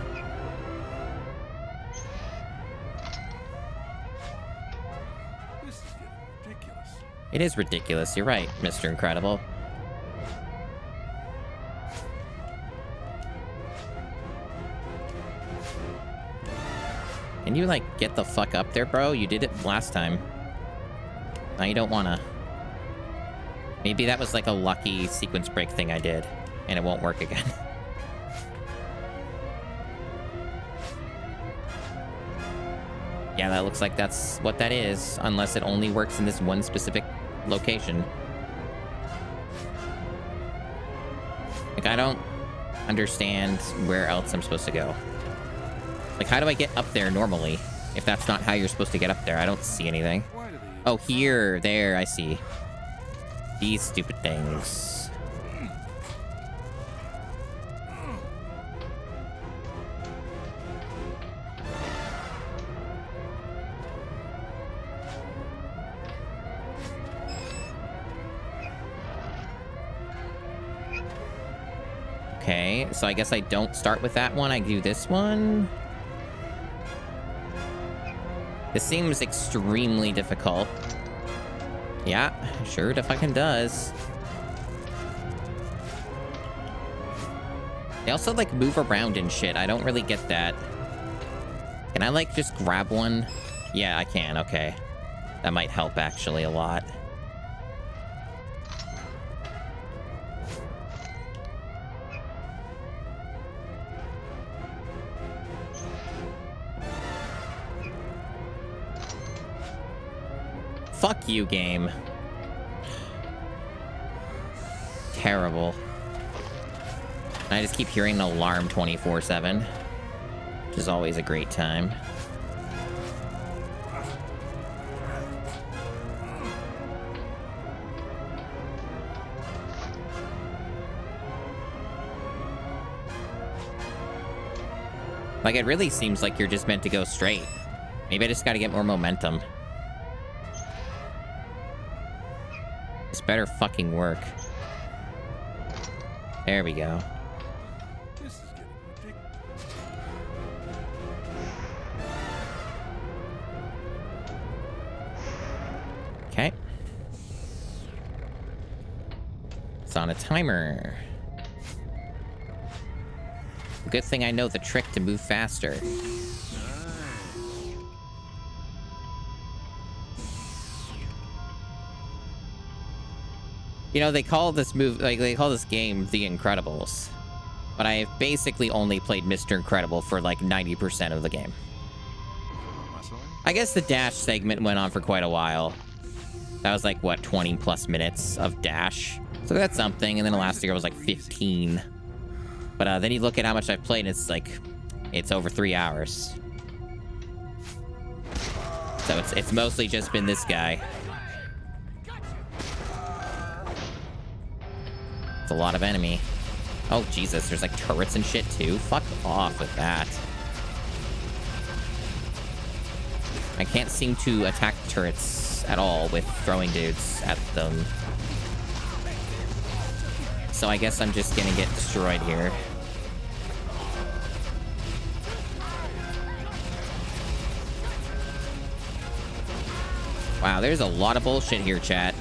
This is getting ridiculous. It is ridiculous, you're right, Mr. Incredible. Can you, like, get the fuck up there, bro? You did it last time. Now you don't wanna. Maybe that was like a lucky sequence break thing I did, and it won't work again. Yeah, that looks like that's what that is, unless it only works in this one specific location. Like, I don't understand where else I'm supposed to go. Like, how do I get up there normally? If that's not how you're supposed to get up there, I don't see anything. Why do they... Oh, here, there, I see. These stupid things. Okay, so I guess I don't start with that one. I do this one. This seems extremely difficult. Yeah, sure the fucking does. They also, like, move around and shit. I don't really get that. Can I, like, just grab one? Yeah, I can. Okay. That might help, actually, a lot. Fuck you, game. Terrible. And I just keep hearing an alarm 24/7, which is always a great time. Like, it really seems like you're just meant to go straight. Maybe I just gotta get more momentum. This better fucking work. There we go. This is getting ridiculous. Okay. It's on a timer. good thing I know the trick to move faster. You know, they call this game The Incredibles. But I have basically only played Mr. Incredible for like 90% of the game. I guess the dash segment went on for quite a while. That was like, what, 20 plus minutes of dash? So that's something, and then Elastigirl was like 15. But then you look at how much I've played, and it's like, it's over 3 hours. So it's mostly just been this guy. It's a lot of enemy. Oh, Jesus, there's like turrets and shit too. Fuck off with that. I can't seem to attack turrets at all with throwing dudes at them. So I guess I'm just gonna get destroyed here. Wow, there's a lot of bullshit here, chat.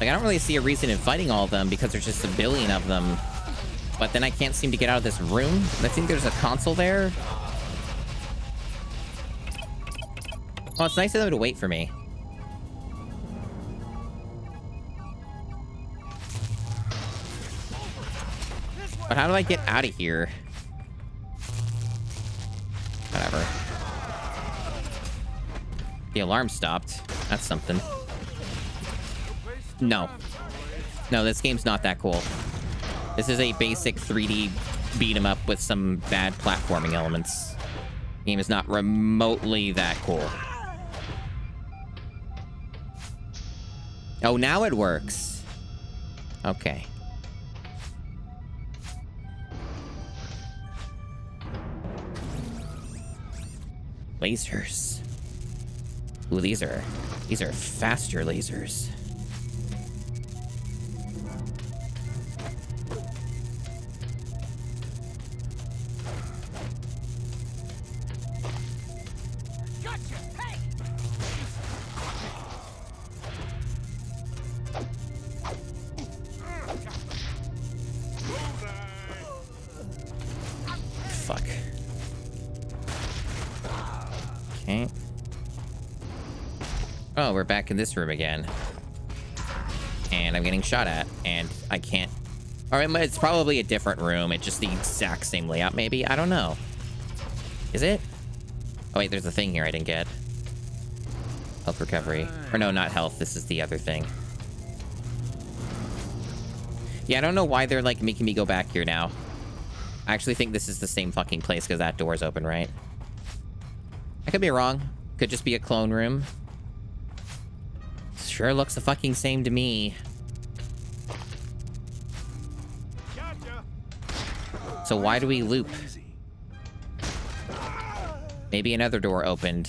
Like, I don't really see a reason in fighting all of them because there's just a billion of them. But then I can't seem to get out of this room. I think there's a console there. Well, it's nice of them to wait for me. But how do I get out of here? Whatever. The alarm stopped. That's something. No. No, this game's not that cool. This is a basic 3D beat 'em up with some bad platforming elements. The game is not remotely that cool. Oh, now it works. Okay. Lasers. Ooh, these are faster lasers. Fuck. Okay. Oh, we're back in this room again. And I'm getting shot at, and I can't... Alright, it's probably a different room. It's just the exact same layout, maybe? I don't know. Is it? Oh, wait, there's a thing here I didn't get. Health recovery. Or no, not health. This is the other thing. Yeah, I don't know why they're, like, making me go back here now. I actually think this is the same fucking place because that door's open, right? I could be wrong. Could just be a clone room. Sure looks the fucking same to me. So why do we loop? Maybe another door opened.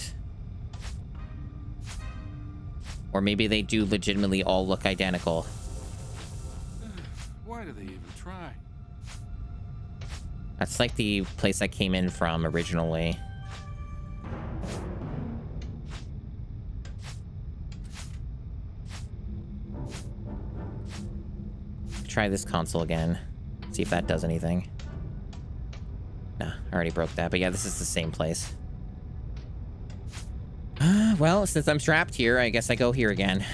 Or maybe they do legitimately all look identical. Why do they even try? That's like the place I came in from originally. Try this console again. See if that does anything. No, I already broke that. But yeah, this is the same place. Well, since I'm trapped here, I guess I go here again.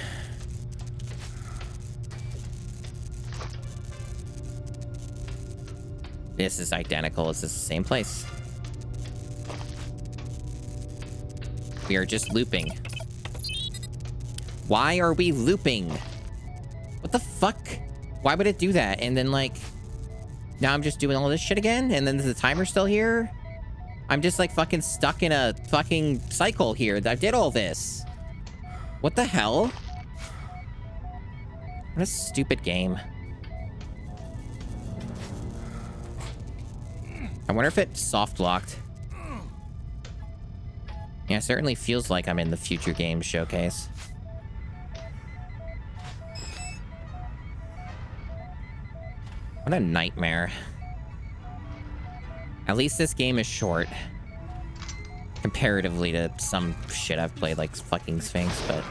This is identical. It's the same place. We are just looping. Why are we looping? What the fuck? Why would it do that? And then, like, now I'm just doing all this shit again? And then the timer's still here? I'm just, like, fucking stuck in a fucking cycle here. I did all this. What the hell? What a stupid game. I wonder if it's soft locked. Yeah, it certainly feels like I'm in the future games showcase. What a nightmare. At least this game is short. Comparatively to some shit I've played, like fucking Sphinx, but...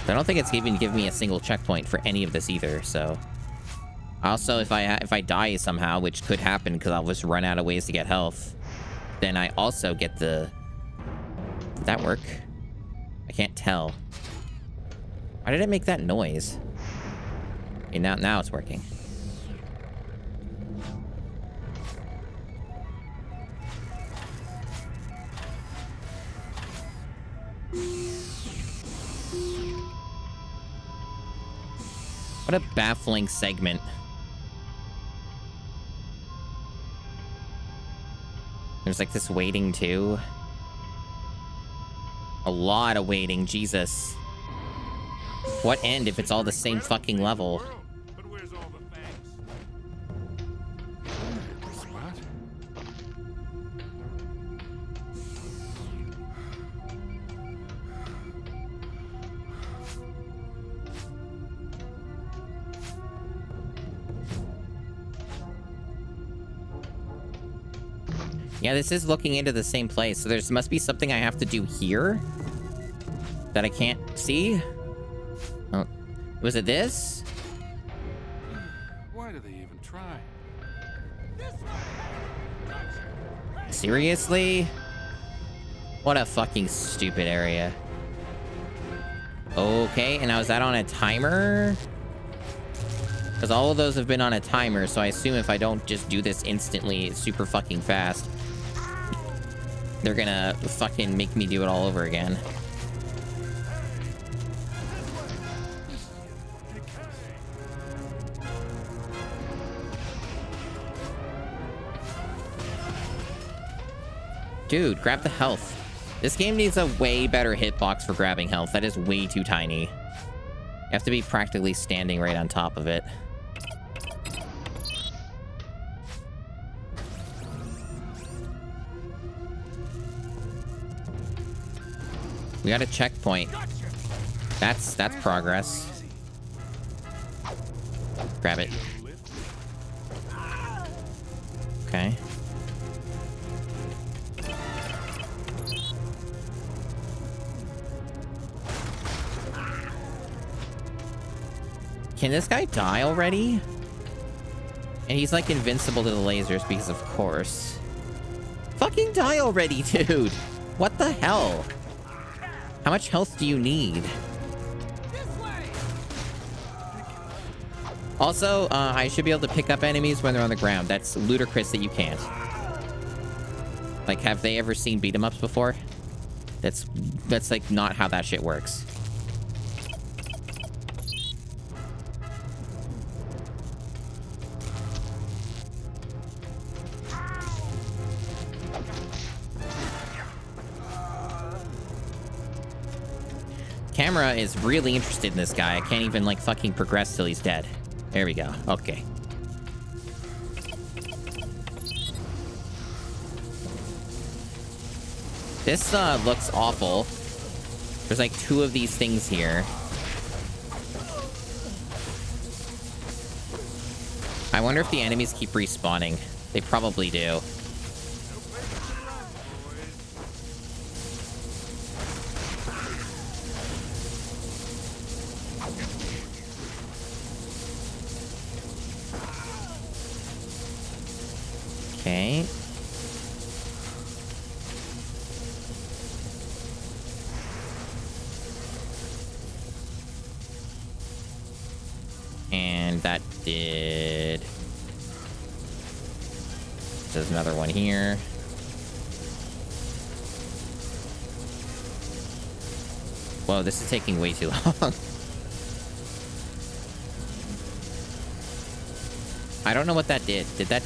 I don't think it's even give me a single checkpoint for any of this either, so... Also, if I die somehow, which could happen because I'll just run out of ways to get health, then I also get the... Did that work? I can't tell. Why did it make that noise? Okay, now it's working. What a baffling segment. There's like this waiting too. A lot of waiting, Jesus. What end if it's all the same fucking level? But where's all the thanks? Spot? Yeah, this is looking into the same place, so there must be something I have to do here that I can't see. Oh, was it this? Why do they even try? Seriously? What a fucking stupid area. Okay, and now is that on a timer? Because all of those have been on a timer, so I assume if I don't just do this instantly, super fucking fast, they're gonna fucking make me do it all over again. Dude, grab the health. This game needs a way better hitbox for grabbing health. That is way too tiny. You have to be practically standing right on top of it. We got a checkpoint. That's progress. Grab it. Okay. Can this guy die already? And he's like invincible to the lasers because of course. Fucking die already, dude! What the hell? How much health do you need? Also, I should be able to pick up enemies when they're on the ground. That's ludicrous that you can't. Like, have they ever seen beat 'em ups before? That's like not how that shit works. Camera is really interested in this guy. I can't even, like, fucking progress till he's dead. There we go. Okay. This, looks awful. There's, like, 2 of these things here. I wonder if the enemies keep respawning. They probably do. Okay. And that did... There's another one here. Whoa, this is taking way too long. I don't know what that did. Did that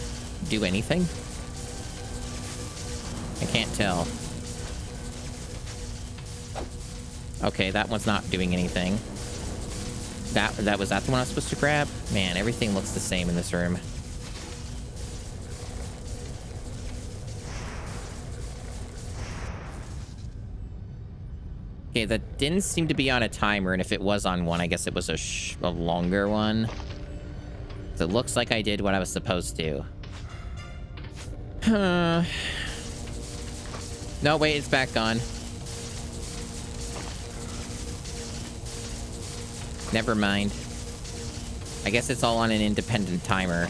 do anything? I can't tell. Okay, that one's not doing anything. That was that the one I was supposed to grab? Man, everything looks the same in this room. Okay, that didn't seem to be on a timer, and if it was on one, I guess it was a longer one. So it looks like I did what I was supposed to. No, wait, it's back on. Never mind. I guess it's all on an independent timer.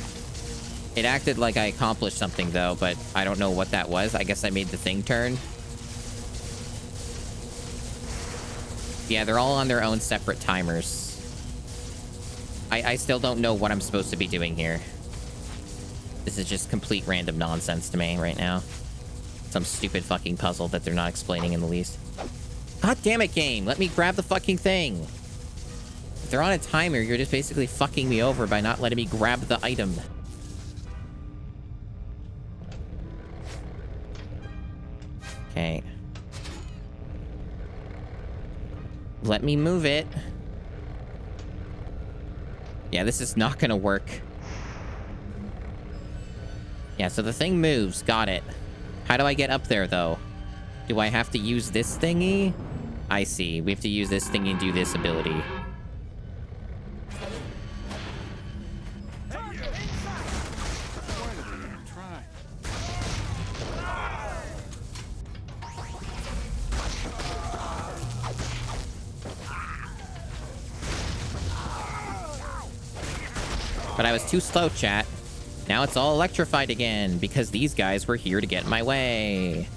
It acted like I accomplished something, though, but I don't know what that was. I guess I made the thing turn. Yeah, they're all on their own separate timers. I still don't know what I'm supposed to be doing here. This is just complete random nonsense to me right now. Some stupid fucking puzzle that they're not explaining in the least. God damn it, game! Let me grab the fucking thing! If they're on a timer, you're just basically fucking me over by not letting me grab the item. Okay. Let me move it. Yeah, this is not gonna work. Yeah, so the thing moves. Got it. How do I get up there, though? Do I have to use this thingy? I see. We have to use this thingy and do this ability. But I was too slow, chat. Now it's all electrified again, because these guys were here to get in my way.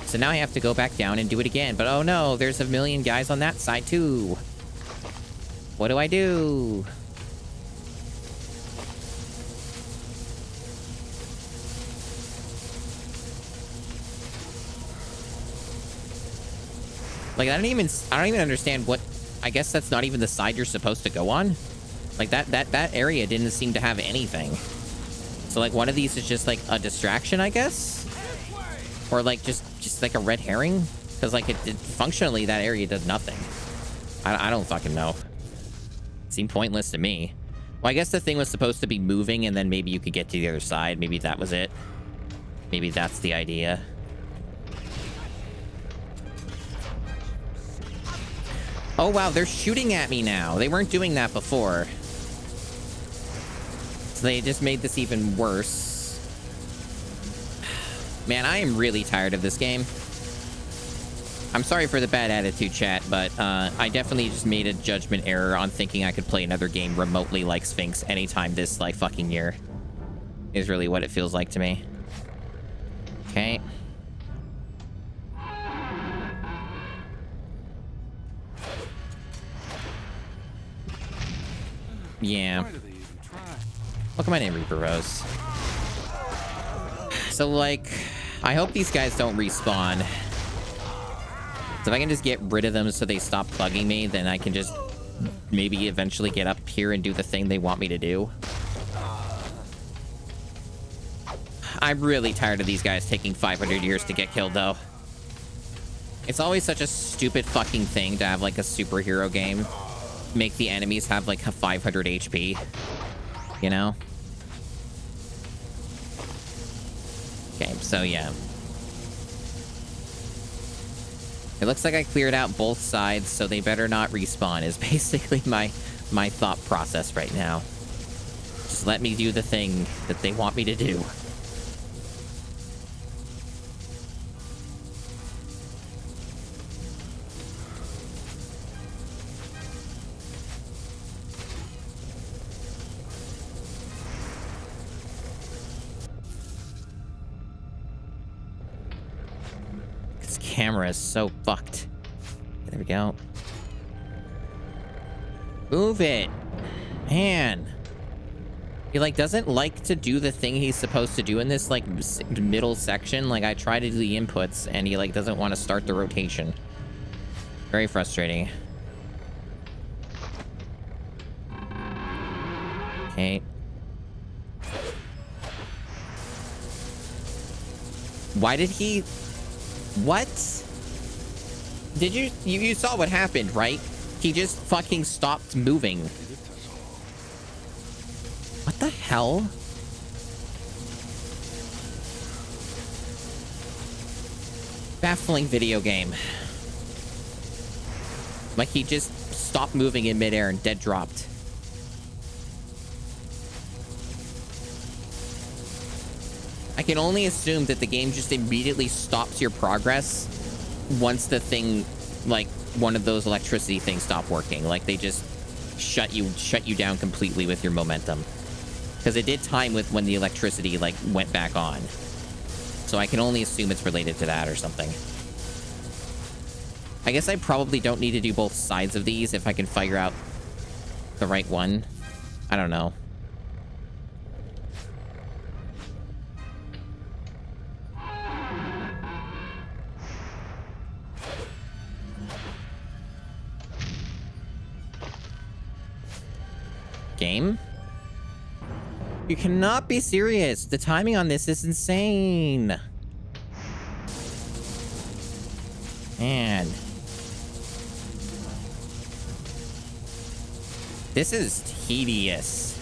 So now I have to go back down and do it again. But oh no, there's a million guys on that side too. What do I do? Like, I don't even understand what... I guess that's not even the side you're supposed to go on? Like, that area didn't seem to have anything. So, like, one of these is just, like, a distraction, I guess? Or, like, just like, a red herring? Because, like, it functionally, that area does nothing. I don't fucking know. It seemed pointless to me. Well, I guess the thing was supposed to be moving, and then maybe you could get to the other side. Maybe that was it. Maybe that's the idea. Oh, wow, they're shooting at me now. They weren't doing that before. So they just made this even worse. Man, I am really tired of this game. I'm sorry for the bad attitude, chat, but I definitely just made a judgment error on thinking I could play another game remotely like Sphinx anytime this, like, fucking year. Is really what it feels like to me. Okay. Yeah. Look at my name, Reaper Rose. So, like, I hope these guys don't respawn. So if I can just get rid of them so they stop bugging me, then I can just maybe eventually get up here and do the thing they want me to do. I'm really tired of these guys taking 500 years to get killed, though. It's always such a stupid fucking thing to have, like, a superhero game make the enemies have, like, a 500 HP. You know? Okay, so yeah. It looks like I cleared out both sides, so they better not respawn, is basically my thought process right now. Just let me do the thing that they want me to do. Camera is so fucked. There we go. Move it. Man. He, like, doesn't like to do the thing he's supposed to do in this, like, middle section. Like, I try to do the inputs, and he, like, doesn't want to start the rotation. Very frustrating. Okay. Why did he... What? Did you saw what happened, right? He just fucking stopped moving. What the hell? Baffling video game. Like, he just stopped moving in midair and dead dropped. I can only assume that the game just immediately stops your progress once the thing, like, one of those electricity things stop working. Like, they just shut you down completely with your momentum. Because it did time with when the electricity, like, went back on. So I can only assume it's related to that or something. I guess I probably don't need to do both sides of these if I can figure out the right one. I don't know. Game? You cannot be serious. The timing on this is insane. Man. This is tedious.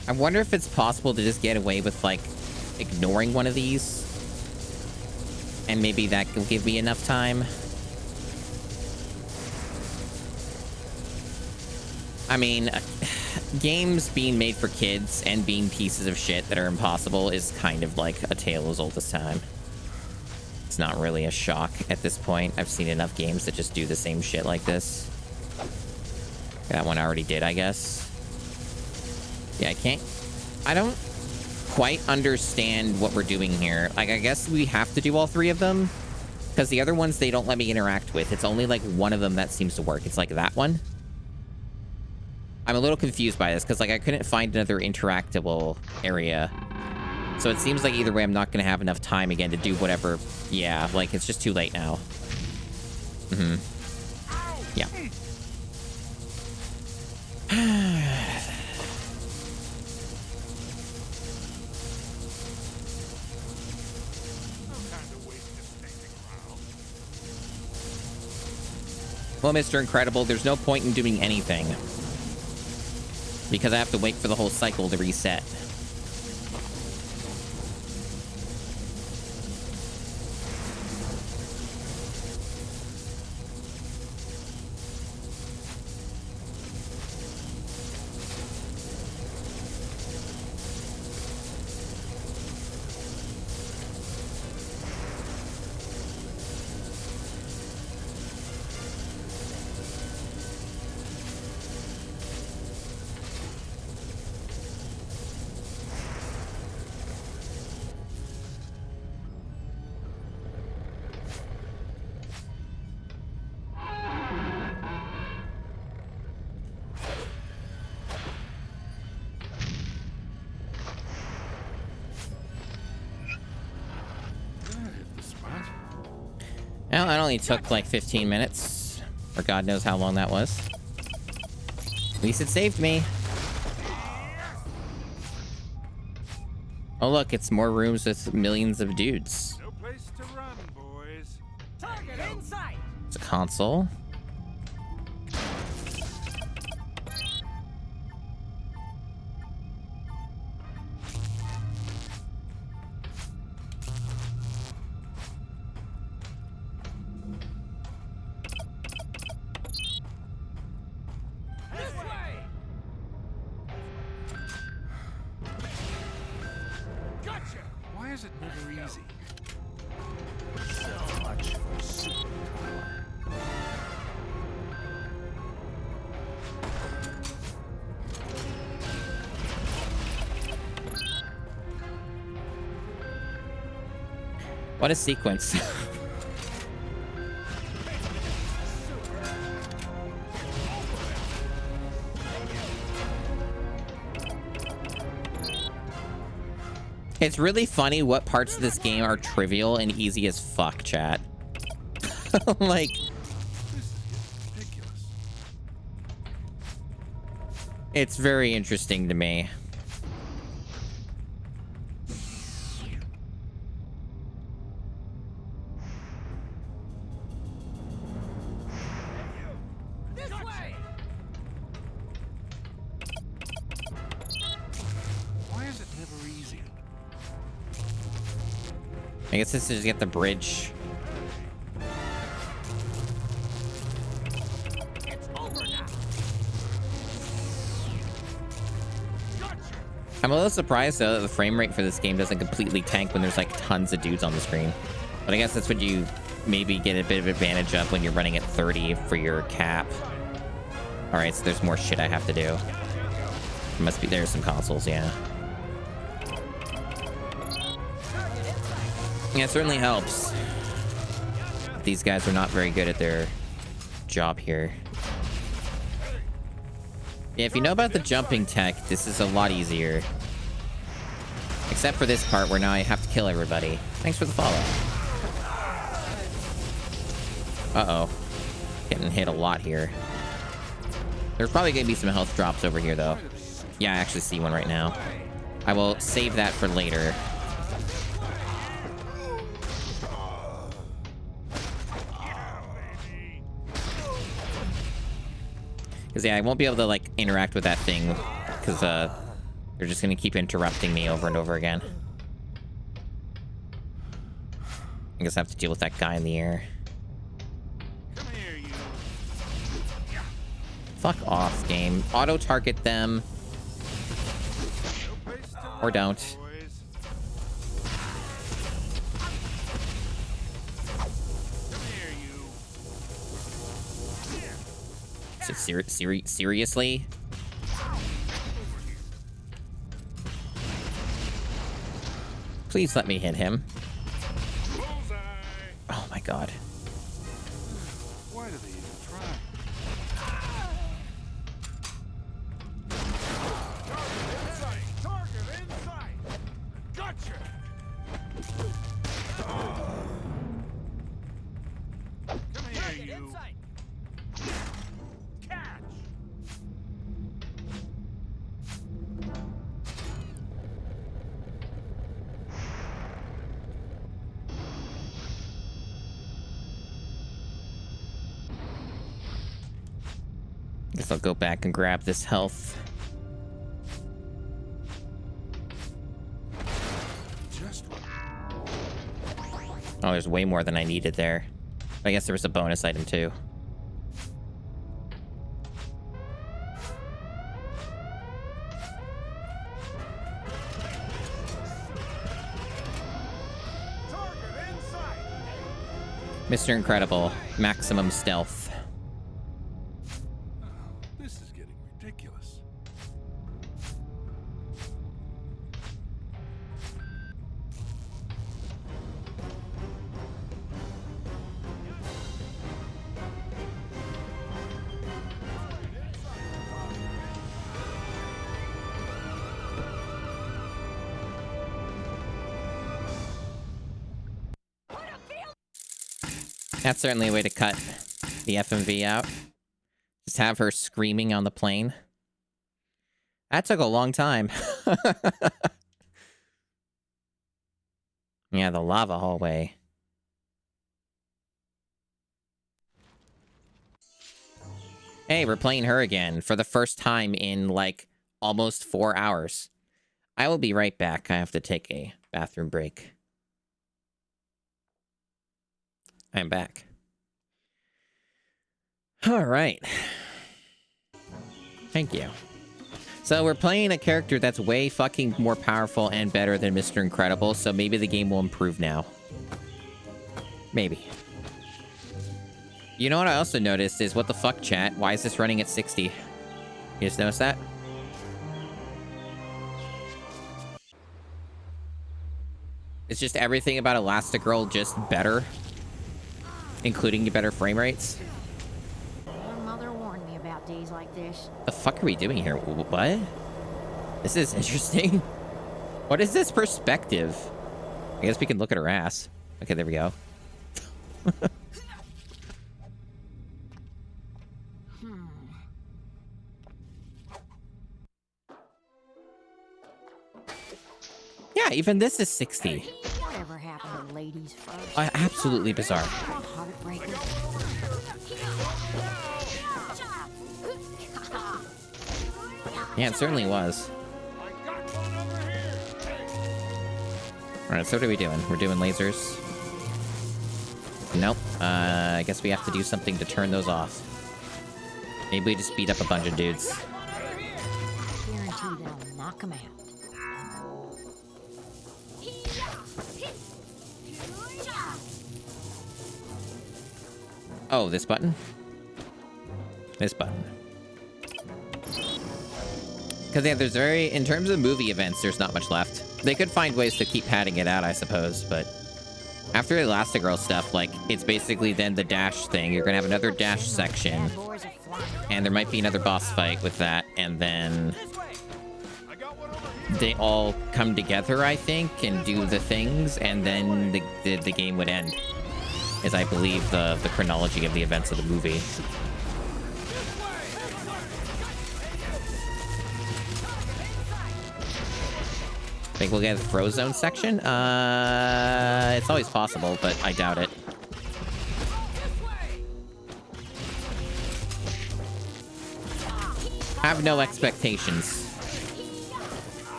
I wonder if it's possible to just get away with, like, ignoring one of these. And maybe that will give me enough time. I mean, games being made for kids and being pieces of shit that are impossible is kind of like a tale as old as time. It's not really a shock at this point. I've seen enough games that just do the same shit like this. That one already did, I guess. Yeah, I don't quite understand what we're doing here. Like, I guess we have to do all three of them, because the other ones they don't let me interact with. It's only like one of them that seems to work. It's like that one. I'm a little confused by this, because like I couldn't find another interactable area. So it seems like either way I'm not going to have enough time again to do whatever. Yeah, like it's just too late now. Yeah. Well, Mr. Incredible, there's no point in doing anything. Because I have to wait for the whole cycle to reset. Well, that only took like 15 minutes, or God knows how long that was. At least it saved me. Oh look, it's more rooms with millions of dudes. No place to run, boys. Target in sight. It's a console. Why is it never easy? So much for superpower. What a sequence. It's really funny what parts of this game are trivial and easy as fuck, chat. Like, This is ridiculous. it's very interesting to me. This way. Why is it never easy? I guess this is to get the bridge. It's over now. I'm a little surprised, though, that the frame rate for this game doesn't completely tank when there's, like, tons of dudes on the screen. But I guess that's what you maybe get a bit of advantage of when you're running at 30 for your cap. Alright, so there's more shit I have to do. There's some consoles, yeah. Yeah, it certainly helps. These guys are not very good at their job here. Yeah, if you know about the jumping tech, this is a lot easier. Except for this part where now I have to kill everybody. Thanks for the follow. Uh-oh. Getting hit a lot here. There's probably going to be some health drops over here, though. Yeah, I actually see one right now. I will save that for later. Because, yeah, I won't be able to, like, interact with that thing. Because, they're just going to keep interrupting me over and over again. I guess I have to deal with that guy in the air. Come here, you. Fuck off, game. Auto-target them. Or don't. Boys. Come here, you. Seriously? Please let me hit him. Bullseye. Oh my god. Why do they even try? Target in sight. Gotcha. Come here, you. Catch. Guess I'll go back and grab this health. Just Oh, there's way more than I needed there. I guess there was a bonus item too. target in sight. Mr. Incredible, maximum stealth. This is getting ridiculous. That's certainly a way to cut the FMV out. Just have her screaming on the plane. That took a long time. Yeah, the lava hallway. Hey, we're playing her again for the first time in, like, almost 4 hours. I will be right back. I have to take a bathroom break. I'm back. All right. Thank you. So we're playing a character that's way fucking more powerful and better than Mr. Incredible, so maybe the game will improve now. Maybe. You know what I also noticed is, what the fuck, chat? Why is this running at 60? You just notice that? It's just everything about Elastigirl just better. Including your better frame rates. My mother warned me about days like this. The fuck are we doing here? What? This is interesting. What is this perspective? I guess we can look at her ass. Okay, there we go. Yeah, even this is 60. Whatever happened to ladies first? Absolutely bizarre. Heartbreaker. Yeah, it certainly was. Alright, so what are we doing? We're doing lasers. Nope. I guess we have to do something to turn those off. Maybe we just beat up a bunch of dudes. Guarantee that'll knock 'em out. Oh, this button? This button. Because, yeah, there's in terms of movie events, there's not much left. They could find ways to keep padding it out, I suppose, but after Elastigirl stuff, like, it's basically then the dash thing. You're gonna have another dash section, and there might be another boss fight with that, and then they all come together, I think, and do the things, and then the game would end, is, I believe, the chronology of the events of the movie. Think we'll get a throw zone section? It's always possible, but I doubt it. Have no expectations.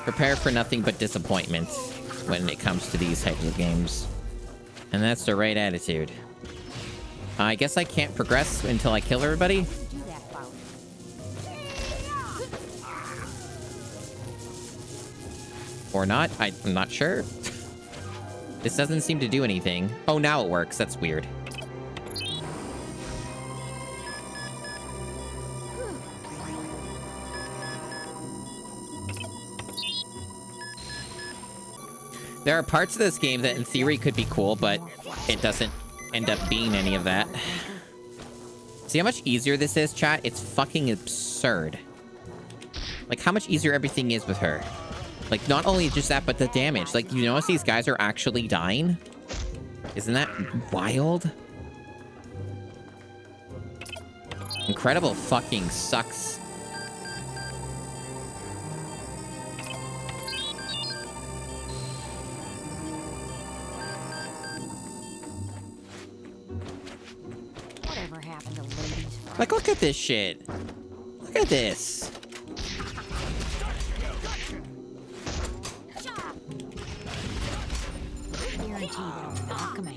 Prepare for nothing but disappointment when it comes to these types of games. And that's the right attitude. I guess I can't progress until I kill everybody. Or not. I'm not sure. This doesn't seem to do anything. Oh, now it works. That's weird. There are parts of this game that in theory could be cool, but it doesn't end up being any of that. See how much easier this is, chat? It's fucking absurd. Like, how much easier everything is with her. Like, not only just that, but the damage. Like, you notice these guys are actually dying? Isn't that wild? Incredible fucking sucks. Whatever happened to ladies? Like, look at this shit. Look at this. Guaranteed it'll knock 'em out.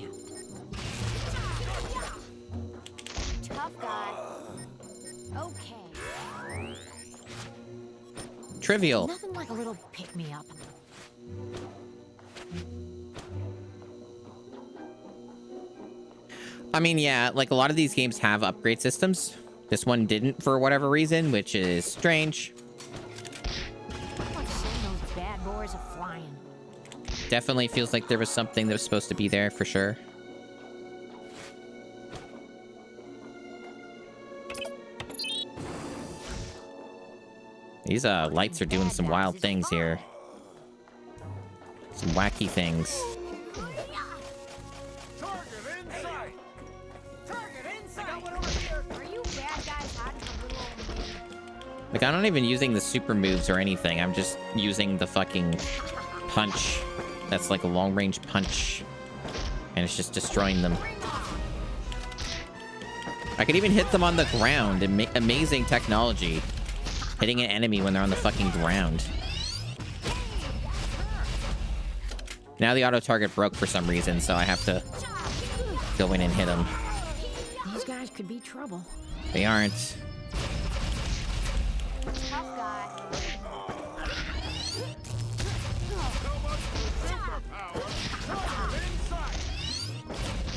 Tough guy. Okay. Trivial. Nothing like a little pick-me-up. I mean, yeah, like a lot of these games have upgrade systems. This one didn't for whatever reason, which is strange. Like seeing those bad boys are flying. Definitely feels like there was something that was supposed to be there for sure. These lights are doing some wild things here. Some wacky things. Target in sight. Target in sight. Are you bad guys hiding from little old me? Like, I'm not even using the super moves or anything. I'm just using the fucking punch. That's like a long-range punch. And it's just destroying them. I could even hit them on the ground. Amazing technology. Hitting an enemy when they're on the fucking ground. Now the auto-target broke for some reason, so I have to go in and hit them. These guys could be trouble. They aren't. Tough guy.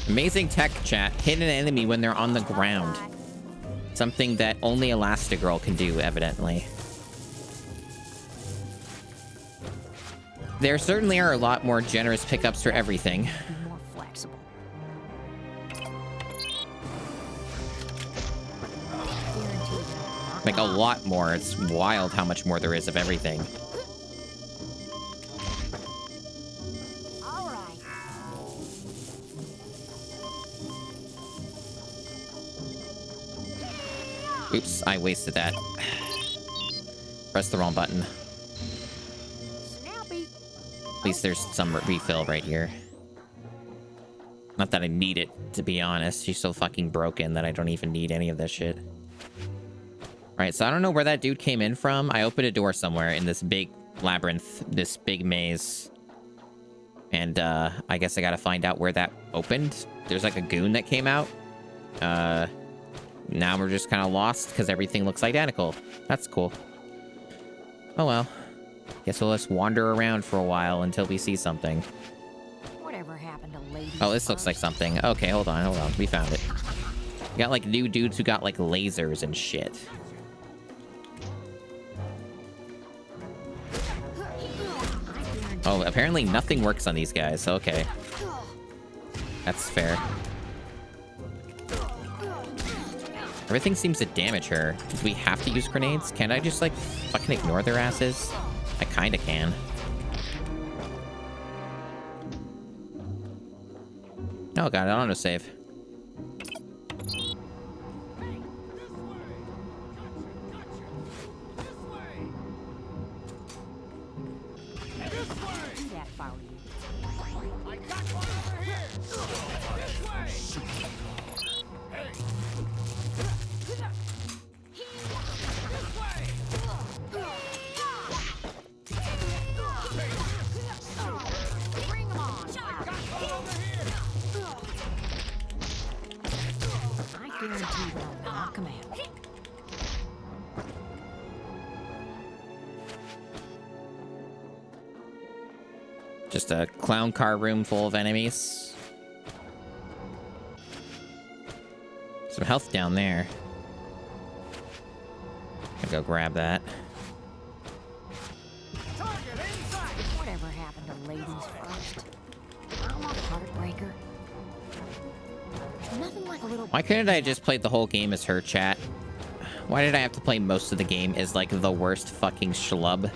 Amazing tech, chat. Hit an enemy when they're on the ground. Something that only Elastigirl can do, evidently. There certainly are a lot more generous pickups for everything. Be more flexible. Guaranteed it'll knock Like, 'em a out. lot more. It's wild how much more there is of everything. All right. Oops, I wasted that. Press the wrong button. Snappy. At least there's some refill right here. Not that I need it, to be honest. She's so fucking broken that I don't even need any of this shit. Alright, so I don't know where that dude came in from. I opened a door somewhere in this big labyrinth, this big maze. And, I guess I gotta find out where that opened. There's like a goon that came out. Now we're just kind of lost because everything looks identical. That's cool. Oh well. Guess we'll just wander around for a while until we see something. Whatever happened to ladies? Oh, this looks like something. Okay, hold on. We found it. You got like new dudes who got like lasers and shit. Oh, apparently nothing works on these guys. Okay. That's fair. Everything seems to damage her. Do we have to use grenades? Can't I just like fucking ignore their asses? I kinda can. Oh god, I don't know save. Just a clown car room full of enemies. Some health down there. I'll go grab that. Whatever happened to ladies first? I'm a heartbreaker. Nothing like a little. Why couldn't I just play the whole game as her, chat? Why did I have to play most of the game as like the worst fucking schlub?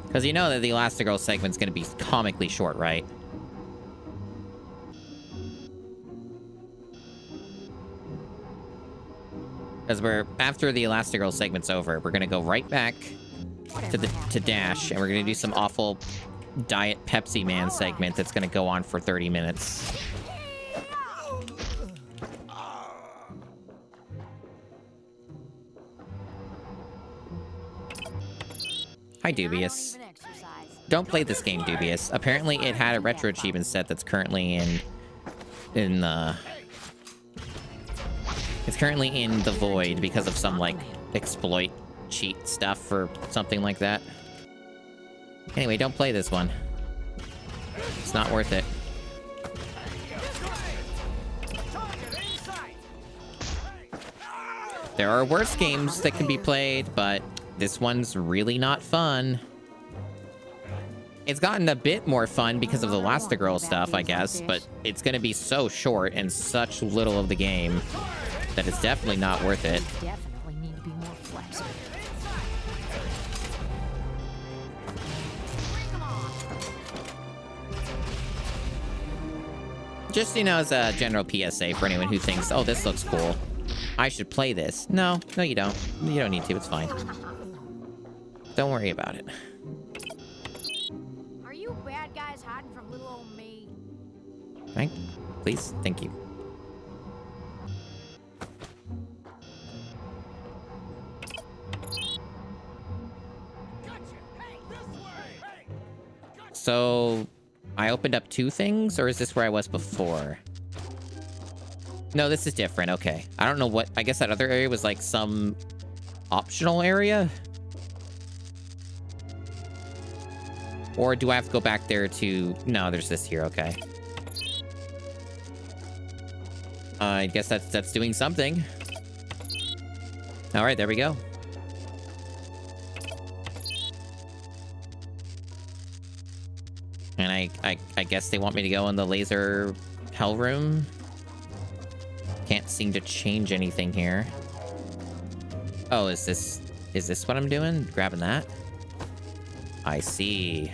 Because you know that the Elastigirl segment's going to be comically short, right? Because after the Elastigirl segment's over, we're going to go right back to Dash, and we're going to do some awful Diet Pepsi Man segment that's going to go on for 30 minutes. Hi, Dubious. Don't play this game, Dubious. Apparently, it had a retro achievement set that's currently in the... It's currently in the void because of some, like, exploit cheat stuff or something like that. Anyway, don't play this one. It's not worth it. There are worse games that can be played, but this one's really not fun. It's gotten a bit more fun because of the Elastigirl stuff, I guess, but it's going to be so short and such little of the game that it's definitely not worth it. Definitely need to be more flexible. Just, you know, as a general PSA for anyone who thinks, oh, this looks cool, I should play this. No, you don't. You don't need to. It's fine. Don't worry about it. Are you bad guys hiding from little old me? Please, thank you. So, I opened up 2 things, or is this where I was before? No, this is different. Okay. I don't know what... I guess that other area was like some optional area? Or do I have to go back there to... No, there's this here. Okay. I guess that's doing something. All right, there we go. And I guess they want me to go in the laser hell room. Can't seem to change anything here. Oh, is this what I'm doing? Grabbing that? I see.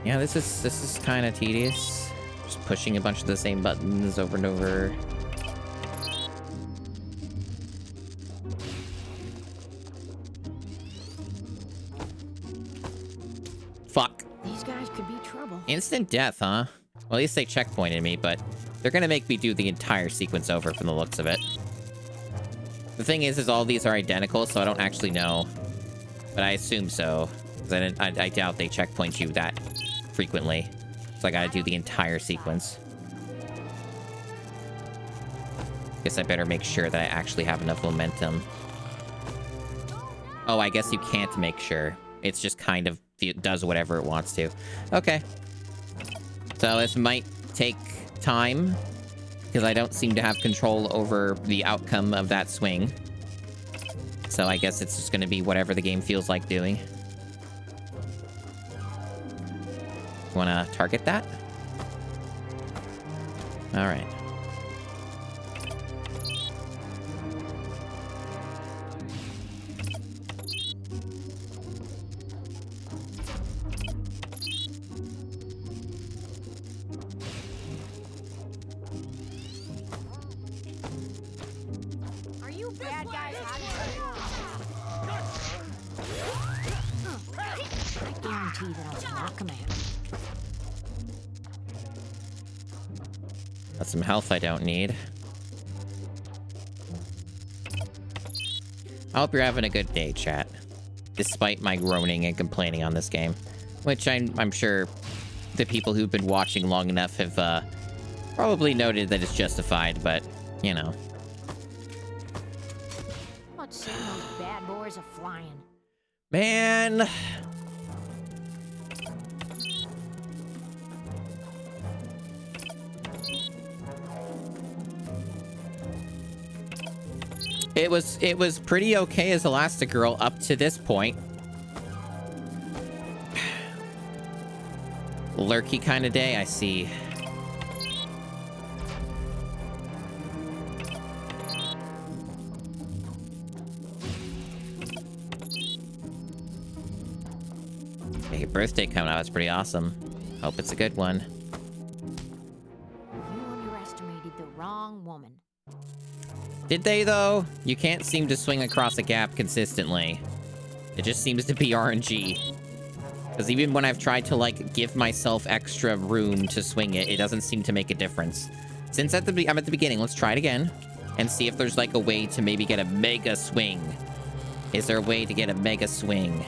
Yeah, this is kind of tedious. Just pushing a bunch of the same buttons over and over. Fuck. These guys could be trouble. Instant death, huh? Well, at least they checkpointed me, but they're gonna make me do the entire sequence over from the looks of it. The thing is all these are identical, so I don't actually know. But I assume so. Because I doubt they checkpoint you that frequently. So I gotta do the entire sequence. Guess I better make sure that I actually have enough momentum. Oh, I guess you can't make sure. It's just kind of does whatever it wants to. Okay. So this might take time, because I don't seem to have control over the outcome of that swing. So I guess it's just going to be whatever the game feels like doing. Want to target that? All right. Are you bad guys out I guarantee that I'll knock him out. Got some health I don't need. I hope you're having a good day, chat. Despite my groaning and complaining on this game. Which I'm sure the people who've been watching long enough have probably noted that it's justified, but, you know. Let's send those bad boys a flying. Man. It was pretty okay as Elastigirl up to this point. Lurky kind of day, I see. Hey, birthday coming out. That's pretty awesome. Hope it's a good one. You underestimated the wrong woman. Did they, though? You can't seem to swing across a gap consistently. It just seems to be RNG. Because even when I've tried to, like, give myself extra room to swing it, it doesn't seem to make a difference. Since I'm at the beginning, let's try it again. And see if there's, like, a way to maybe get a mega swing. Is there a way to get a mega swing?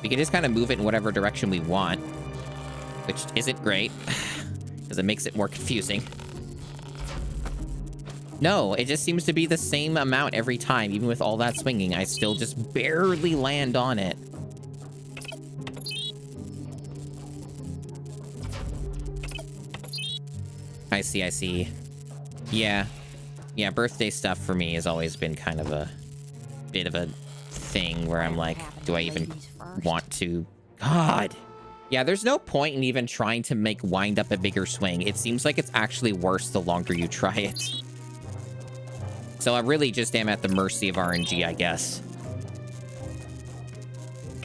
We can just kind of move it in whatever direction we want. Which isn't great. Because it makes it more confusing. No, it just seems to be the same amount every time. Even with all that swinging, I still just barely land on it. I see, I see. Yeah. Yeah, birthday stuff for me has always been kind of a bit of a thing where I'm like, do I even want to? God. Yeah, there's no point in even trying to make wind up a bigger swing. It seems like it's actually worse the longer you try it. So I really just am at the mercy of RNG, I guess.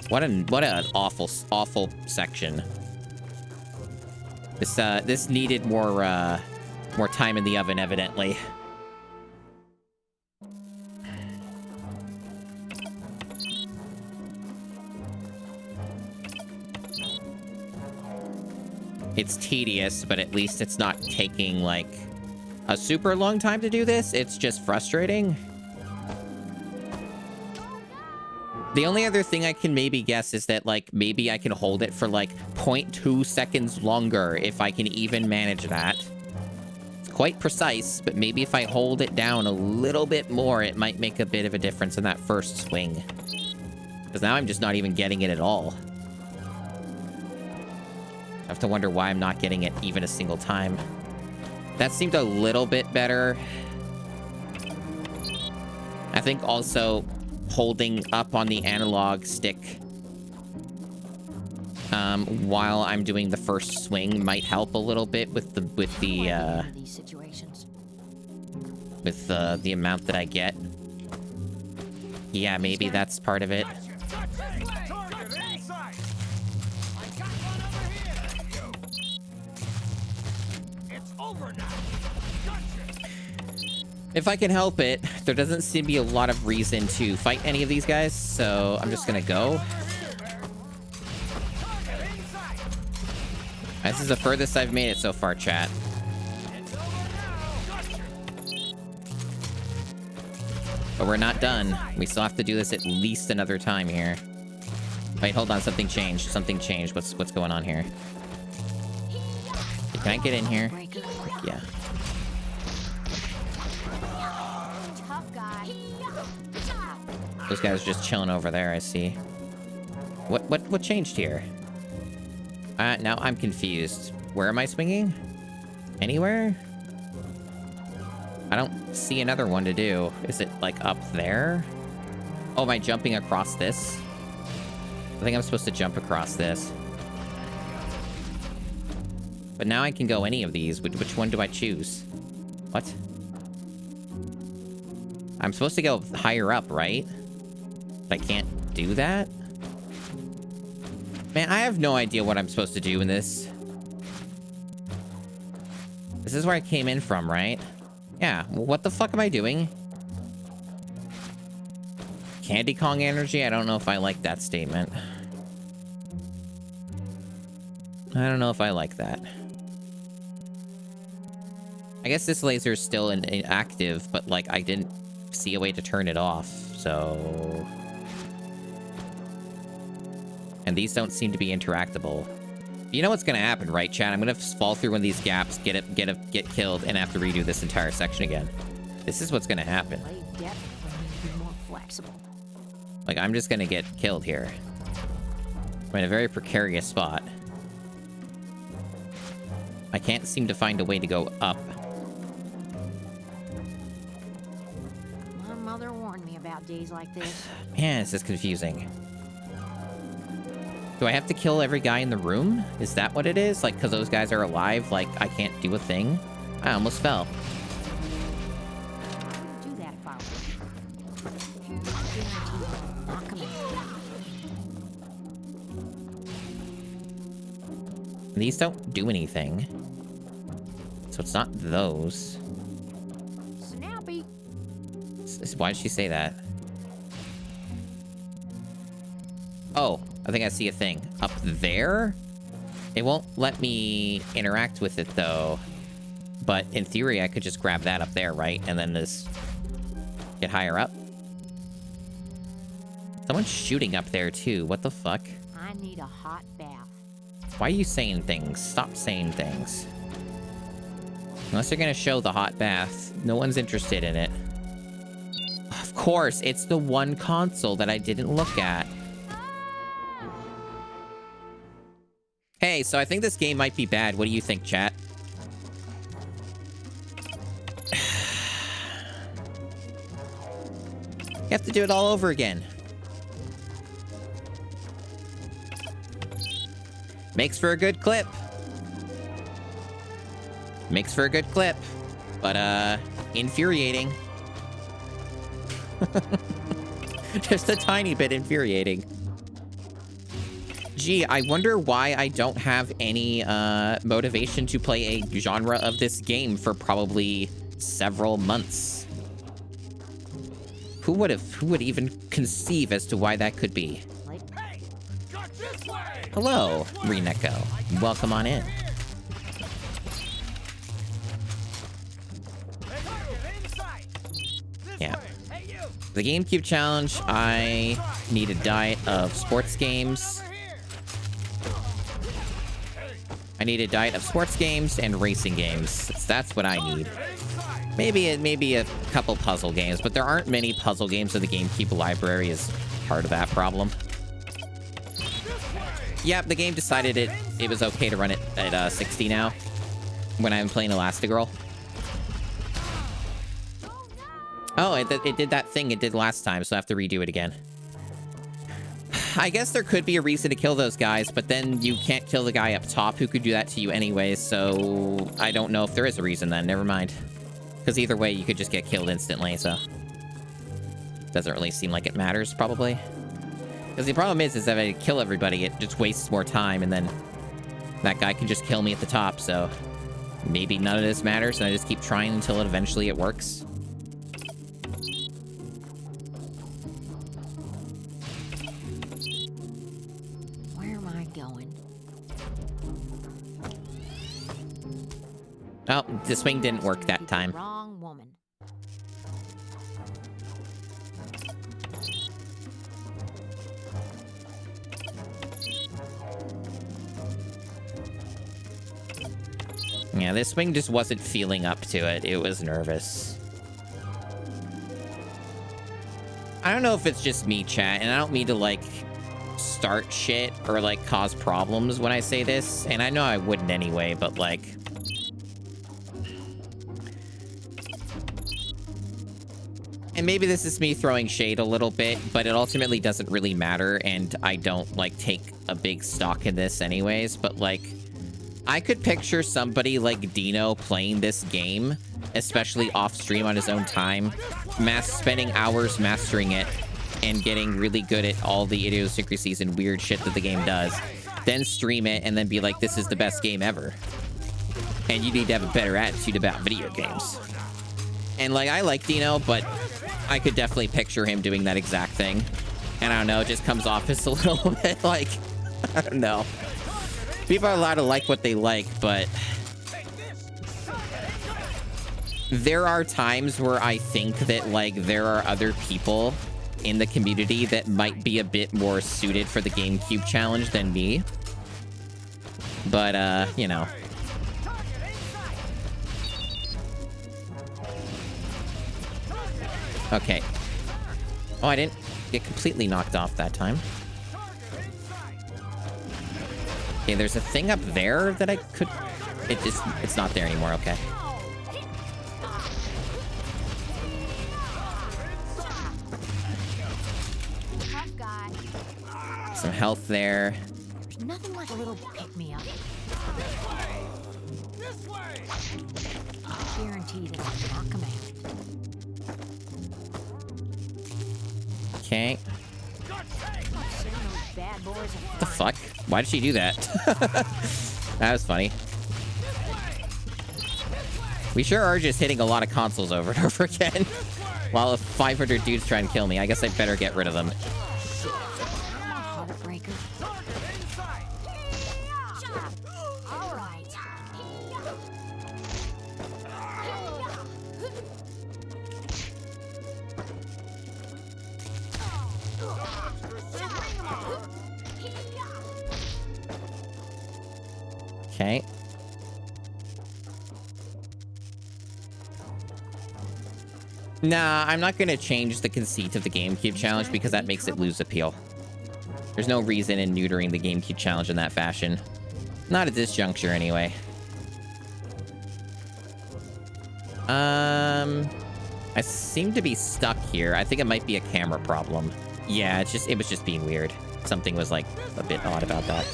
What an awful section. This needed more time in the oven, evidently. It's tedious, but at least it's not taking, like, a super long time to do this. It's just frustrating. The only other thing I can maybe guess is that, like, maybe I can hold it for, like, 0.2 seconds longer if I can even manage that. It's quite precise, but maybe if I hold it down a little bit more, it might make a bit of a difference in that first swing. Because now I'm just not even getting it at all. I have to wonder why I'm not getting it even a single time. That seemed a little bit better. I think also holding up on the analog stick while I'm doing the first swing might help a little bit with the amount that I get. Yeah, maybe that's part of it. If I can help it, there doesn't seem to be a lot of reason to fight any of these guys, so I'm just gonna go. This is the furthest I've made it so far, chat. But we're not done. We still have to do this at least another time here. Wait, hold on, something changed. Something changed. What's going on here? Can I get in here? Yeah. Those guys are just chilling over there, I see. What changed here? Now I'm confused. Where am I swinging? Anywhere? I don't see another one to do. Is it, like, up there? Oh, am I jumping across this? I think I'm supposed to jump across this. But now I can go any of these. Which one do I choose? What? I'm supposed to go higher up, right? But I can't do that? Man, I have no idea what I'm supposed to do in this. This is where I came in from, right? Yeah, well, what the fuck am I doing? Candy Kong energy? I don't know if I like that statement. I don't know if I like that. I guess this laser is still inactive, but, like, I didn't see a way to turn it off, so... And these don't seem to be interactable. You know what's gonna happen, right, chat? I'm gonna fall through one of these gaps, get killed, and have to redo this entire section again. This is what's gonna happen. Like, I'm just gonna get killed here. I'm in a very precarious spot. I can't seem to find a way to go up. My mother warned me about days like this. Man, this is confusing. Do I have to kill every guy in the room? Is that what it is? Like, because those guys are alive, like, I can't do a thing? I almost fell. Do that if I were. These don't do anything. So it's not those. Snappy. Why did she say that? Oh, I think I see a thing. Up there? It won't let me interact with it, though. But in theory, I could just grab that up there, right? And then just get higher up. Someone's shooting up there, too. What the fuck? I need a hot bath. Why are you saying things? Stop saying things. Unless you're gonna show the hot bath, no one's interested in it. Of course, it's the one console that I didn't look at. Hey, so I think this game might be bad. What do you think, chat? You have to do it all over again. Makes for a good clip. Makes for a good clip. But, infuriating. Just a tiny bit infuriating. Gee, I wonder why I don't have any, motivation to play a genre of this game for probably several months. Who would even conceive as to why that could be? Hey, got this way. Hello, Reneko. Welcome on in. Yeah. The GameCube challenge, I need a diet of sports games. I need a diet of sports games and racing games. That's what I need. Maybe a couple puzzle games, but there aren't many puzzle games in the GameCube library as part of that problem. Yeah, the game decided it was okay to run it at 60 now when I'm playing Elastigirl. Oh, it did that thing it did last time, so I have to redo it again. I guess there could be a reason to kill those guys, but then you can't kill the guy up top who could do that to you anyways, so I don't know if there is a reason then. Never mind. Because either way, you could just get killed instantly, so... Doesn't really seem like it matters, probably. Because the problem is that if I kill everybody, it just wastes more time, and then that guy can just kill me at the top, so... Maybe none of this matters, and I just keep trying until eventually it works. Oh, the swing didn't work that time. Wrong woman. Yeah, this swing just wasn't feeling up to it. It was nervous. I don't know if it's just me, chat, and I don't mean to, like, start shit or, like, cause problems when I say this, and I know I wouldn't anyway, but, like... And maybe this is me throwing shade a little bit, but it ultimately doesn't really matter, and I don't, like, take a big stock in this anyways, but, like, I could picture somebody like Dino playing this game, especially off-stream on his own time, spending hours mastering it, and getting really good at all the idiosyncrasies and weird shit that the game does, then stream it, and then be like, this is the best game ever. And you need to have a better attitude about video games. And, like, I like Dino, but I could definitely picture him doing that exact thing. And I don't know, it just comes off as a little bit like, I don't know. People are allowed to like what they like, but there are times where I think that, like, there are other people in the community that might be a bit more suited for the GameCube challenge than me. But, you know. Okay. Oh, I didn't get completely knocked off that time. Okay, there's a thing up there that I could... It's not there anymore, okay. Some health there. There's nothing like a little pick-me-up. I guarantee that I'll knock him out. Okay. What the fuck? Why did she do that? That was funny. We sure are just hitting a lot of consoles over and over again. While if 500 dudes try and kill me, I guess I better get rid of them. Okay. Nah, I'm not going to change the conceit of the GameCube challenge because that makes it lose appeal. There's no reason in neutering the GameCube challenge in that fashion. Not at this juncture, anyway. I seem to be stuck here. I think it might be a camera problem. Yeah, it was just being weird. Something was, like, a bit odd about that.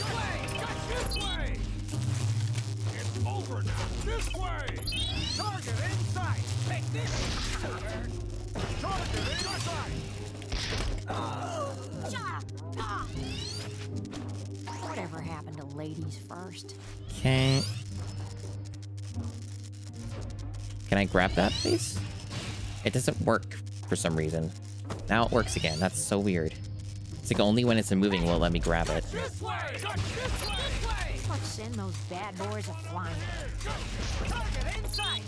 Whatever happened to ladies first? Okay. Can I grab that, please? It doesn't work for some reason. Now it works again. That's so weird. It's like only when it's moving will it let me grab it. Let's send those bad boys a flying. Target inside!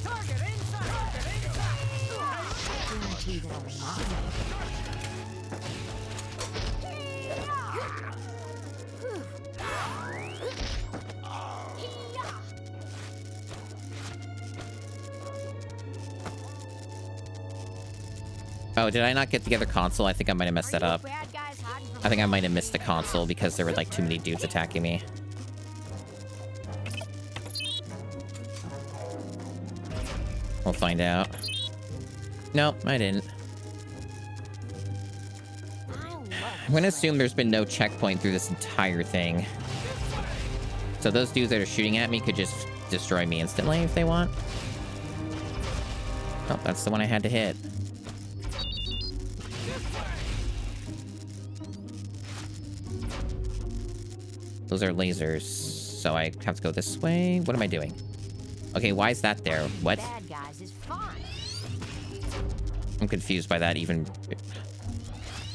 Target inside! Target inside! I guarantee that I'll knock him Oh, did I not get the other console? I think I might have messed that up. I think I might have missed the console because there were, like, too many dudes attacking me. We'll find out. Nope, I didn't. I'm gonna assume there's been no checkpoint through this entire thing. So those dudes that are shooting at me could just destroy me instantly if they want. Oh, that's the one I had to hit. Those are lasers, so I have to go this way. What am I doing? Okay, why is that there? What? bad guys is fun. I'm confused by that even.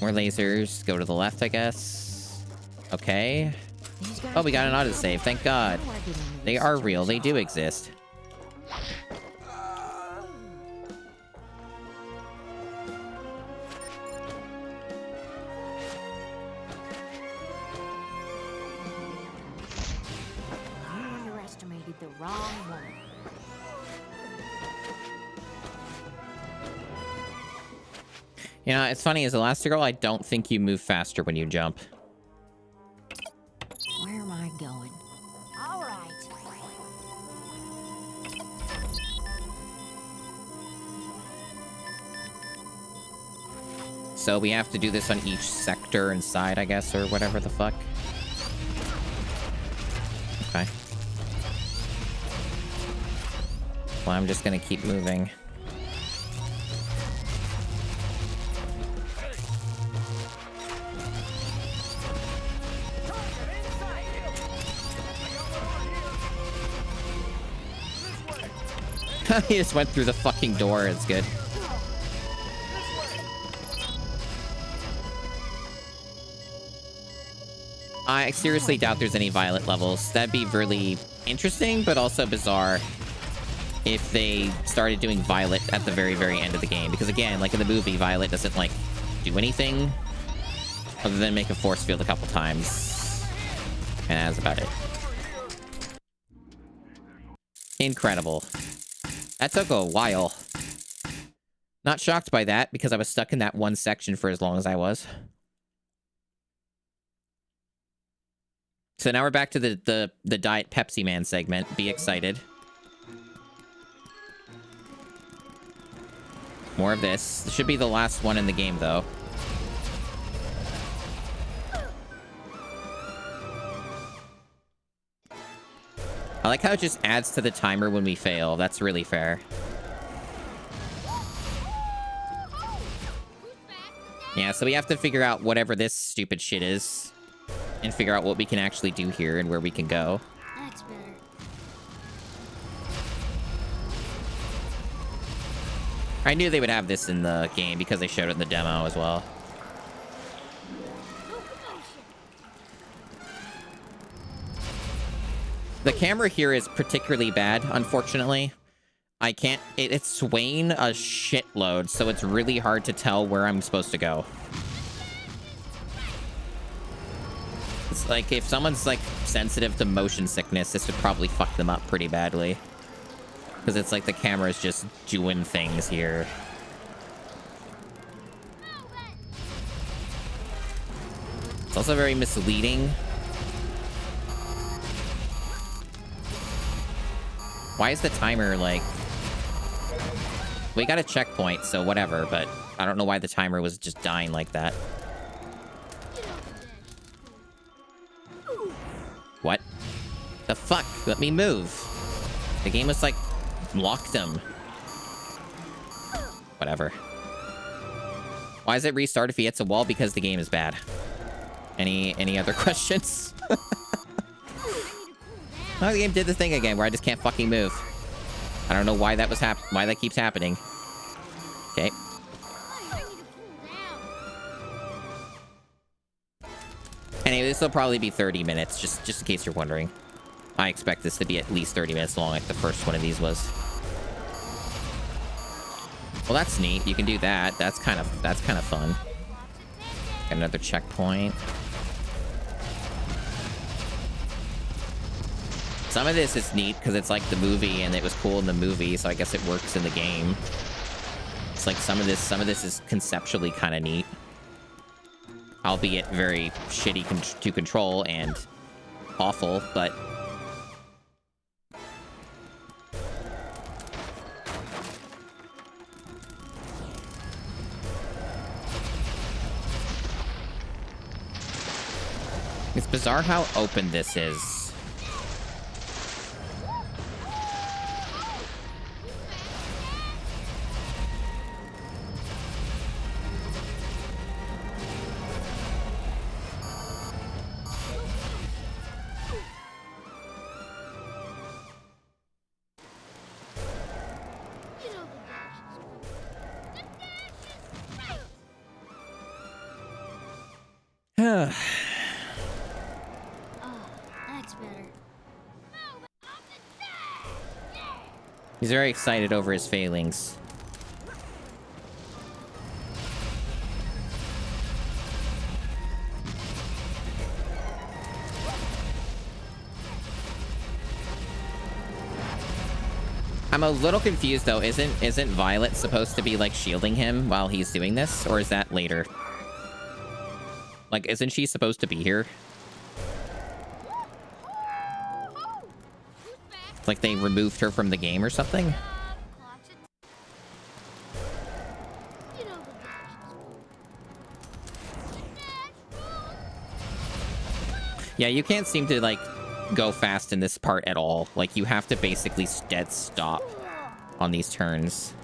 More lasers. Go to the left, I guess. Okay. Oh, we got an autosave. Thank God. They are real. They do exist. The wrong woman. You know, it's funny, as Elastigirl, I don't think you move faster when you jump. Where am I going? All right. So we have to do this on each sector and side, I guess, or whatever the fuck. Okay. Well, I'm just gonna keep moving. He just went through the fucking door. It's good. I seriously doubt there's any Violet levels. That'd be really interesting, but also bizarre if they started doing Violet at the very, very end of the game. Because again, like in the movie, Violet doesn't, like, do anything other than make a force field a couple times. And that's about it. Incredible. That took a while. Not shocked by that, because I was stuck in that one section for as long as I was. So now we're back to the Diet Pepsi Man segment. Be excited. More of this. This should be the last one in the game, though. I like how it just adds to the timer when we fail. That's really fair. Yeah, so we have to figure out whatever this stupid shit is. And figure out what we can actually do here and where we can go. That's better. I knew they would have this in the game because they showed it in the demo as well. The camera here is particularly bad, unfortunately. I can't... It's swaying a shitload, so it's really hard to tell where I'm supposed to go. It's like, if someone's, like, sensitive to motion sickness, this would probably fuck them up pretty badly. Because it's like the camera's just doing things here. It's also very misleading. Why is the timer, like... We got a checkpoint, so whatever, but I don't know why the timer was just dying like that. What? The fuck? Let me move. The game was like, locked him. Whatever. Why does it restart if he hits a wall? Because the game is bad. Any other questions? Oh, the game did the thing again where I just can't fucking move. I don't know why that was why that keeps happening. Okay. Anyway, this will probably be 30 minutes, just in case you're wondering. I expect this to be at least 30 minutes long, like the first one of these was. Well, that's neat. You can do that. That's kind of fun. Got another checkpoint. Some of this is neat because it's like the movie and it was cool in the movie, so I guess it works in the game. It's like some of this is conceptually kind of neat. Albeit very shitty to control and awful, but... It's bizarre how open this is. That's better. He's very excited over his failings. I'm a little confused though. Isn't Violet supposed to be like shielding him while he's doing this, or is that later? Like, isn't she supposed to be here? Like they removed her from the game or something? Yeah, you can't seem to like go fast in this part at all. Like you have to basically dead stop on these turns.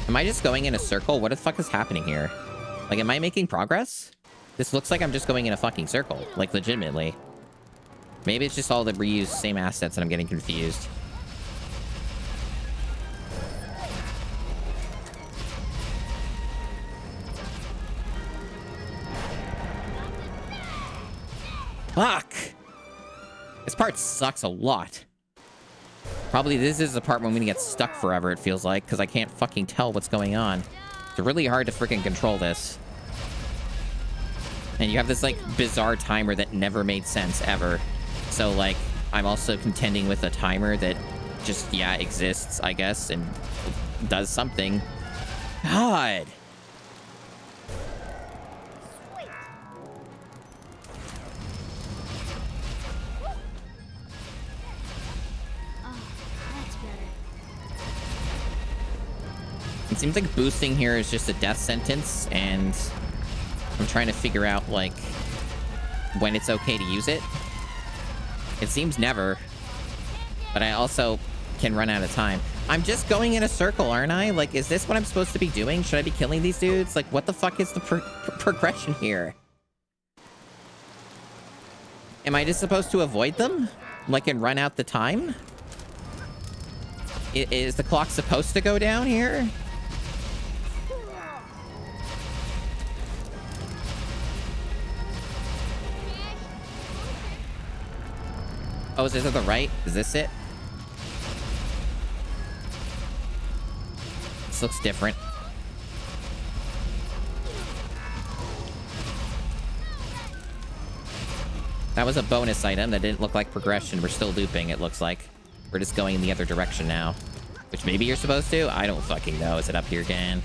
Am I just going in a circle? What the fuck is happening here? Like, am I making progress? This looks like I'm just going in a fucking circle. Like, legitimately. Maybe it's just all the reused same assets and I'm getting confused. Fuck! This part sucks a lot. Probably this is the part where I'm gonna get stuck forever, it feels like, because I can't fucking tell what's going on. It's really hard to freaking control this. And you have this, like, bizarre timer that never made sense, ever. So, like, I'm also contending with a timer that just, yeah, exists, I guess, and does something. God! It seems like boosting here is just a death sentence, and I'm trying to figure out, like, when it's okay to use it. It seems never, but I also can run out of time. I'm just going in a circle, aren't I? Like, is this what I'm supposed to be doing? Should I be killing these dudes? Like, what the fuck is the progression here? Am I just supposed to avoid them? Like, and run out the time? Is the clock supposed to go down here? Oh, is this at the right? Is this it? This looks different. That was a bonus item that didn't look like progression. We're still looping, it looks like. We're just going in the other direction now. Which maybe you're supposed to? I don't fucking know. Is it up here again?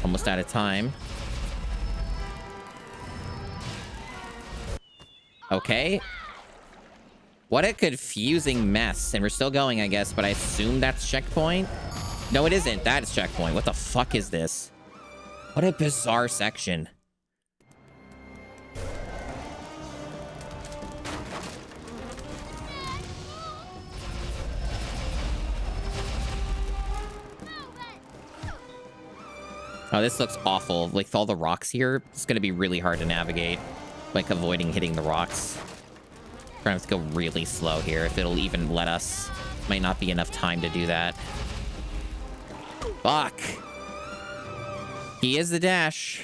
Almost out of time. Okay. What a confusing mess. And we're still going, I guess, but I assume that's checkpoint? No, it isn't. That's checkpoint. What the fuck is this? What a bizarre section. Oh, this looks awful. Like, with all the rocks here, it's going to be really hard to navigate. Like, avoiding hitting the rocks. We're going to have to go really slow here, if it'll even let us. Might not be enough time to do that. Fuck. He is the dash.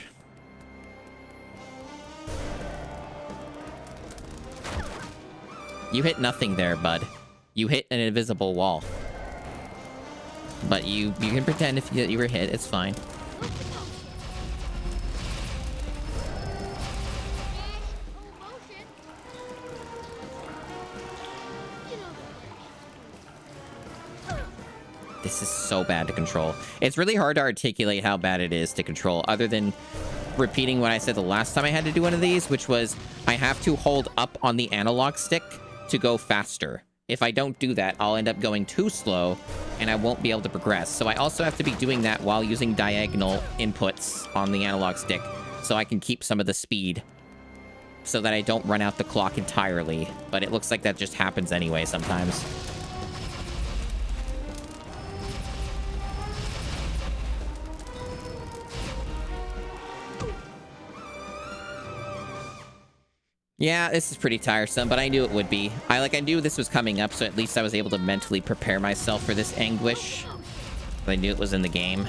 You hit nothing there, bud. You hit an invisible wall. But you can pretend if you were hit, it's fine. This is so bad to control. It's really hard to articulate how bad it is to control, other than repeating what I said the last time I had to do one of these, which was I have to hold up on the analog stick to go faster. If I don't do that, I'll end up going too slow, and I won't be able to progress. So I also have to be doing that while using diagonal inputs on the analog stick, so I can keep some of the speed, so that I don't run out the clock entirely. But it looks like that just happens anyway sometimes. Yeah, this is pretty tiresome, but I knew it would be. I knew this was coming up, so at least I was able to mentally prepare myself for this anguish. I knew it was in the game.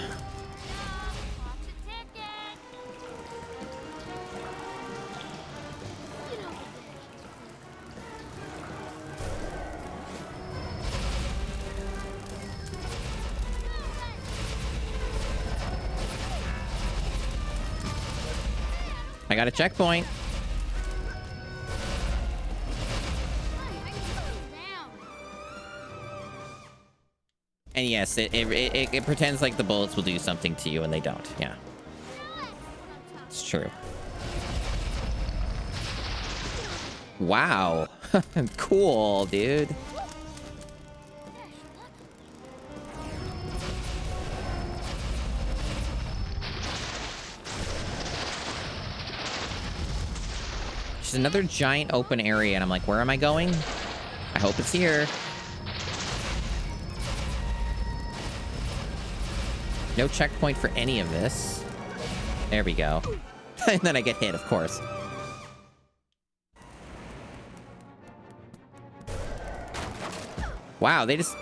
got a checkpoint. And yes, it pretends like the bullets will do something to you, and they don't. Yeah. It's true. Wow. Cool, dude. Just another giant open area, and I'm like, where am I going? I hope it's here. No checkpoint for any of this. There we go. And then I get hit, of course. Wow, they just...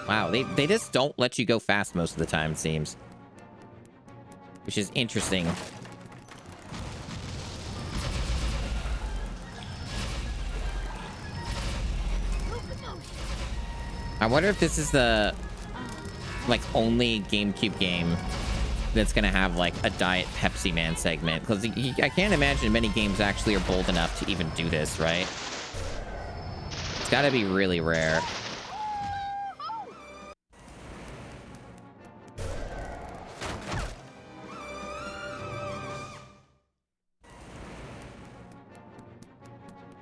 Wow, they just don't let you go fast most of the time, it seems. Which is interesting. I wonder if this is the... like, only GameCube game that's gonna have, like, a Diet Pepsi Man segment. Because I can't imagine many games actually are bold enough to even do this, right? It's gotta be really rare.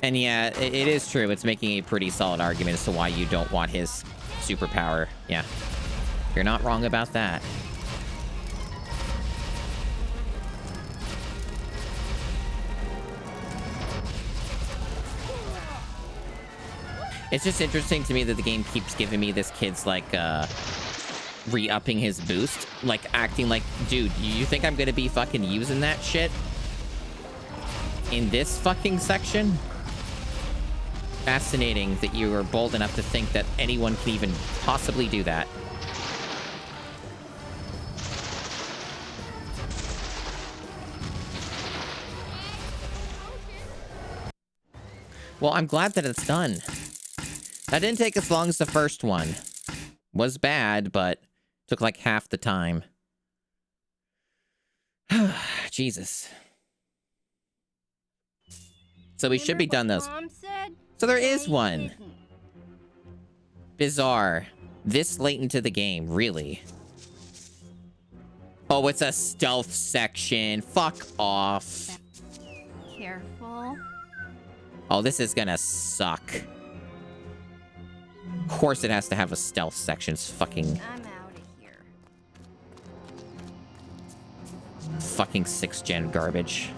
And yeah, it is true. It's making a pretty solid argument as to why you don't want his superpower. Yeah. You're not wrong about that. It's just interesting to me that the game keeps giving me this kid's, like, re-upping his boost. Like, acting like, dude, you think I'm gonna be fucking using that shit? In this fucking section? Fascinating that you are bold enough to think that anyone can even possibly do that. Well, I'm glad that it's done. That didn't take as long as the first one. Was bad, but took like half the time. Jesus. So we should be done those. So there is one. Bizarre. This late into the game, really. Oh, it's a stealth section. Fuck off. Careful. Oh, this is gonna suck. Of course it has to have a stealth section. It's fucking... I'm out of here. Fucking 6th gen garbage.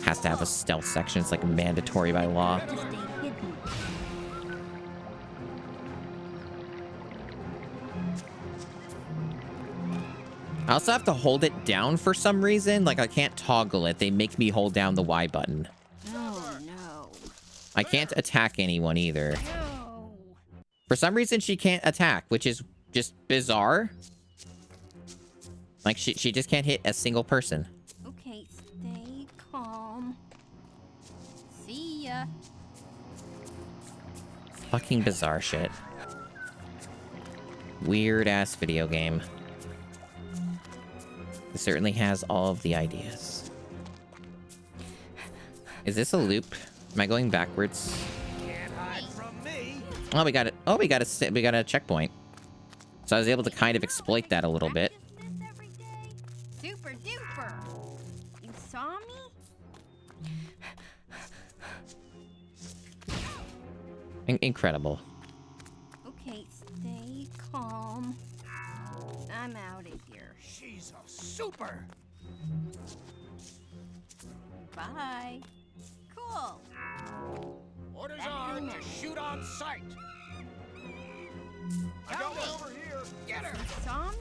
Has to have a stealth section. It's like mandatory by law. Just stay hidden. I also have to hold it down for some reason. Like, I can't toggle it. They make me hold down the Y button. Oh no. I can't attack anyone either. No. For some reason, she can't attack, which is just bizarre. Like, she just can't hit a single person. Okay, stay calm. See ya. Fucking bizarre shit. Weird-ass video game. It certainly has all of the ideas. Is this a loop? Am I going backwards? Can't hide from me. Oh, we got it. Oh, we got a checkpoint. So I was able to kind of exploit that a little bit. Practice this every day. Super duper. You saw me? Incredible. Okay, stay calm. I'm out of here. She's a super. Bye. Cool. Orders That are enemy. to shoot on sight. I got one over here. Get her. Saw me?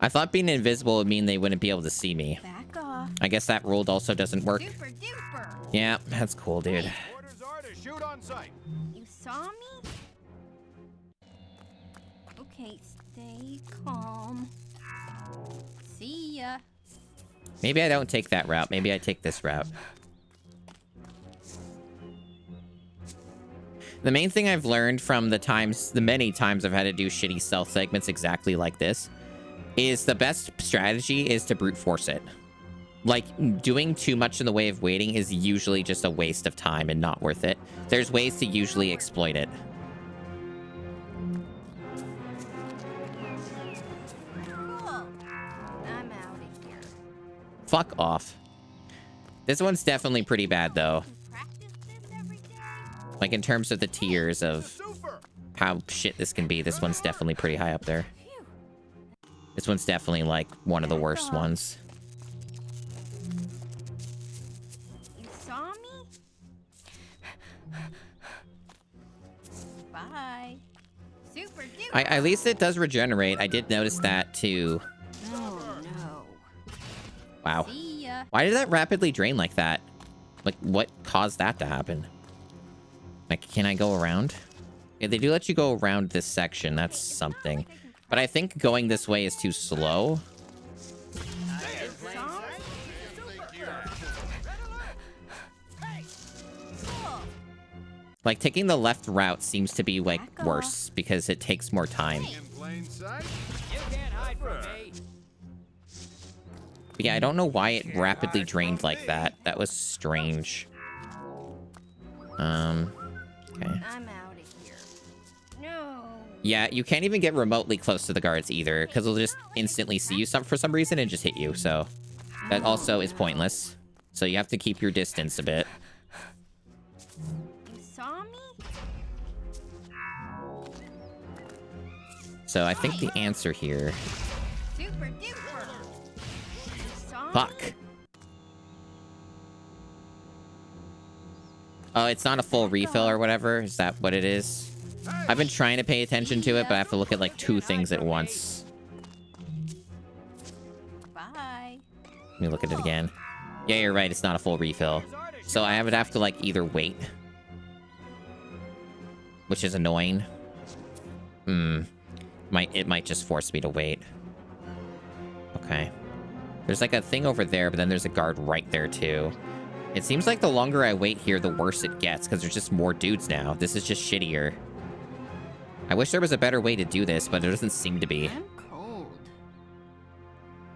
I thought being invisible would mean they wouldn't be able to see me. Back off. I guess that rule also doesn't work. Super duper. Yeah, that's cool, dude. Orders are to shoot on sight. You saw me? Okay, stay calm. See ya. Maybe I don't take that route. Maybe I take this route. The main thing I've learned from the many times I've had to do shitty stealth segments exactly like this, is the best strategy is to brute force it. like, doing too much in the way of waiting is usually just a waste of time and not worth it. There's ways to usually exploit it. Cool. I'm out of here. Fuck off. This one's definitely pretty bad, though. Practice this every day. Like, in terms of the tiers of Super. how shit this can be, this one's definitely pretty high up there. Phew. This one's definitely, like, one of the worst ones. You saw me? Bye. Super duper. At least it does regenerate. I did notice that, too. Oh no. Wow. See ya. Why did that rapidly drain like that? Like, what caused that to happen? Like, can I go around? Yeah, they do let you go around this section. That's something. But I think going this way is too slow. Saw me? Cool. Like, taking the left route seems to be, like, Back off. worse because it takes more time. In plain sight? You can't hide from me. But yeah, I don't know why it rapidly drained like that. That was strange. Okay. I'm out of here. No. Yeah, you can't even get remotely close to the guards either, because they'll just instantly see you for some reason and just hit you, so... That also is pointless. So you have to keep your distance a bit. You saw me? So I think the answer here... Super duper. You saw me? Fuck. Oh, it's not a full refill or whatever? Is that what it is? I've been trying to pay attention to it, but I have to look at like 2 things at once. Bye. Let me look at it again. Yeah, you're right. It's not a full refill. So I would have to like either wait. Which is annoying. It might just force me to wait. Okay. There's like a thing over there, but then there's a guard right there too. It seems like the longer I wait here, the worse it gets, because there's just more dudes now. This is just shittier. I wish there was a better way to do this, but there doesn't seem to be. I'm cold.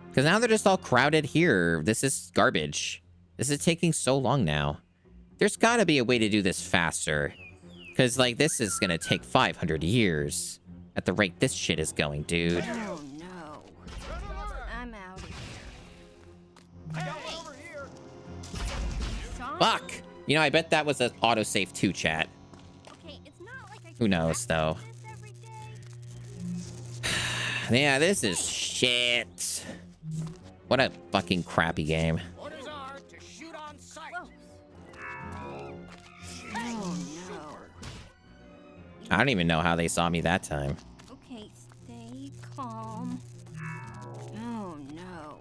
Because now they're just all crowded here. This is garbage. This is taking so long now. There's gotta be a way to do this faster. Because, like, this is gonna take 500 years. At the rate this shit is going, dude. Oh no. I'm out of here. I got one over here. You saw me? Fuck! You know, I bet that was an autosave too, chat. Okay, it's not like I Who can knows, though? practice this every day. Yeah, this is shit. What a fucking crappy game. Orders are to shoot on sight. Close. Oh no. I don't even know how they saw me that time. Okay, stay calm. Oh no.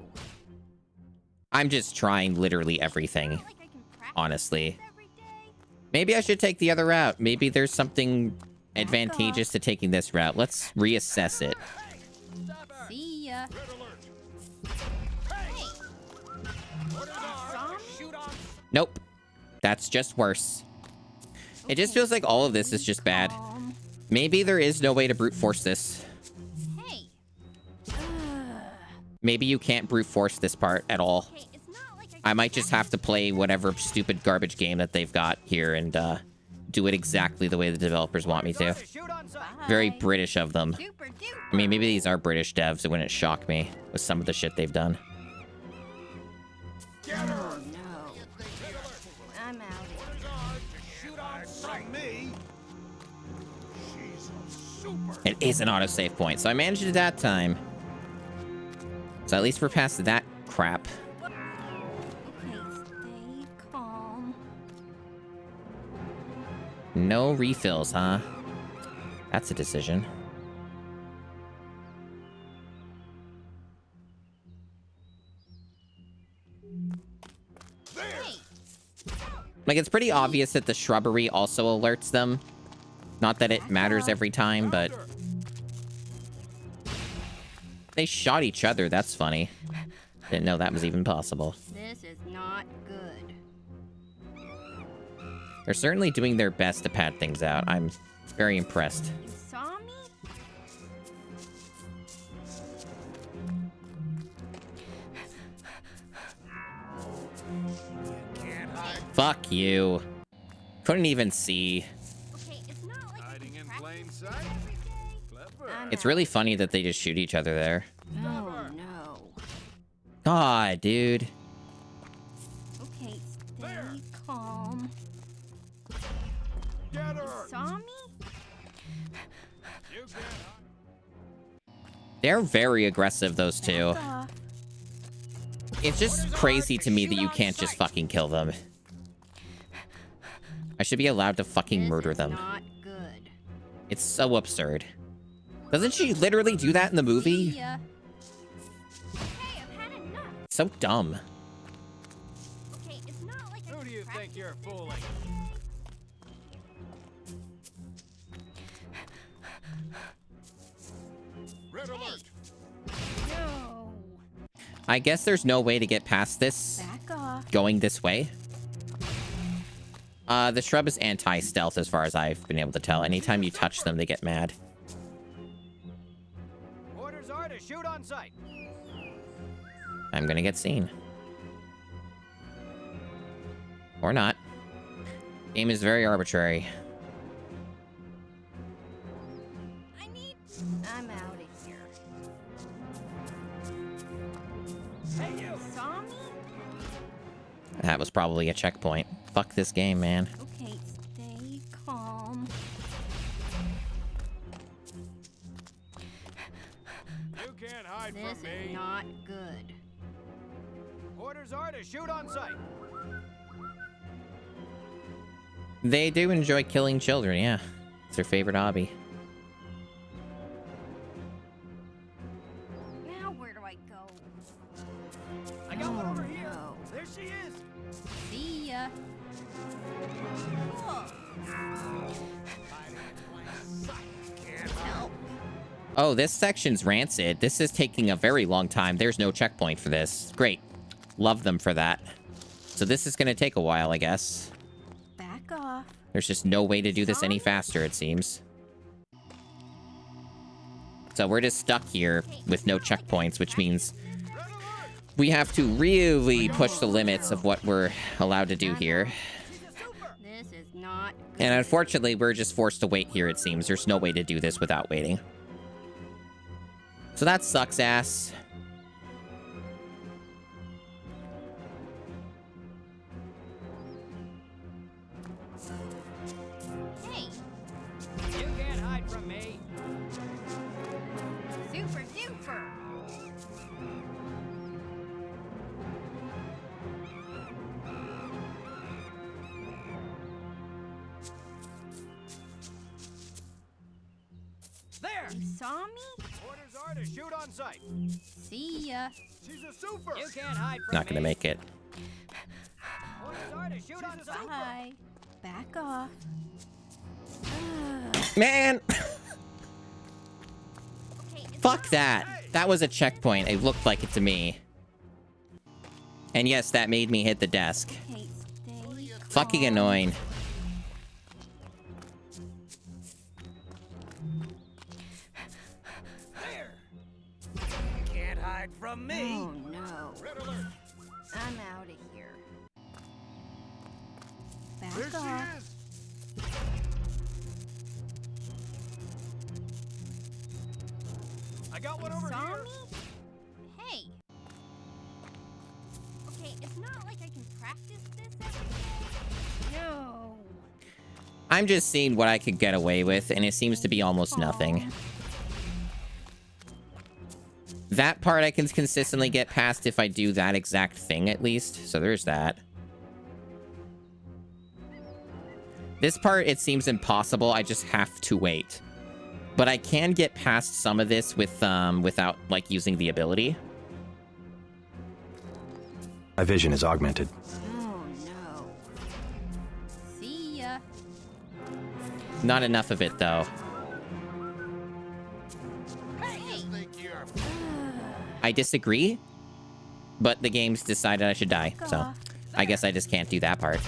I'm just trying literally everything, Not like I can practice honestly. this every day. Maybe I should take the other route. Maybe there's something advantageous to taking this route. Let's reassess it. See ya. Hey. Orders are Saw me? to shoot on Nope. That's just worse. It just feels like all of this is just bad. Calm. Maybe there is no way to brute force this. Hey. Maybe you can't brute force this part at all. Okay, it's not like I might just have to play whatever stupid garbage game that they've got here and do it exactly the way the developers want me to. shoot on sight. Very British of them. Super duper. I mean, maybe these are British devs. It wouldn't shock me with some of the shit they've done. Oh no. I'm out of here. Shoot on sight. Me? She's a super. It is an autosave point, so I managed it that time. So at least we're past that crap. Okay, stay calm. No refills, huh? That's a decision. Hey. Like, it's pretty obvious that the shrubbery also alerts them. Not that it matters every time, but... They shot each other, that's funny. Didn't know that was even possible. This is not good. They're certainly doing their best to pad things out. I'm very impressed. You saw me? Fuck you. Couldn't even see. Okay, it's not like Hiding in practice plain this sight? every day. Clever. It's really funny that they just shoot each other there. Oh no. God, dude. Okay, stay There. calm. Get her! Saw me? You can't hide. They're very aggressive, those two. Back off. It's just crazy to me that you can't just fucking kill them. I should be allowed to fucking This murder is them. Not good. It's so absurd. Doesn't she literally do that in the See movie? ya. Hey, I've had enough. So dumb. Okay, it's not like I Who can do you think practice you're this fooling? every day. Red alert! No. I guess there's no way to get past this Back off. going this way. The shrub is anti-stealth as far as I've been able to tell. Anytime you touch them, they get mad. Orders are to shoot on sight. I'm gonna get seen. Or not. Game is very arbitrary. I'm out of here. Hey, you! Saw me? That was probably a checkpoint. Fuck this game, man. Okay, stay calm. You can't hide This from is me. not good. Orders are to shoot on sight. They do enjoy killing children, yeah. It's their favorite hobby. Now where do I go? I got one over here. No. There she is. See ya. Oh, help. Oh, this section's rancid. This is taking a very long time. There's no checkpoint for this. Great. Love them for that. So this is gonna take a while, I guess. Back off. There's just no way to do this any faster, it seems. So we're just stuck here with no checkpoints, which means we have to really push the limits of what we're allowed to do here. This is not good. And unfortunately, we're just forced to wait here, it seems. There's no way to do this without waiting. So that sucks ass. Hey, You can't hide from me. super duper. There. You saw me? Orders are to shoot on sight. See ya. She's a super! You can't hide from Not gonna me. make it. Orders are to shoot on sight. Bye. Back off. Man! Okay, it's Fuck not- that. That was a checkpoint. It looked like it to me. And yes, that made me hit the desk. Okay, stay Fucking calm. annoying. There. You can't hide from me. Oh no. Red alert! I'm out of here. Back There she off. is! I got one over Saw here. me? Hey. Okay, it's not like I can practice this every day. No. I'm just seeing what I could get away with, and it seems to be almost nothing. That part I can consistently get past if I do that exact thing, at least. So there's that. This part, it seems impossible. I just have to wait. But I can get past some of this with without, like, using the ability. My vision is augmented. Oh no. See ya. Not enough of it, though. Hey. Think you're... I disagree, but the game's decided I should die, so off. I guess I just can't do that part.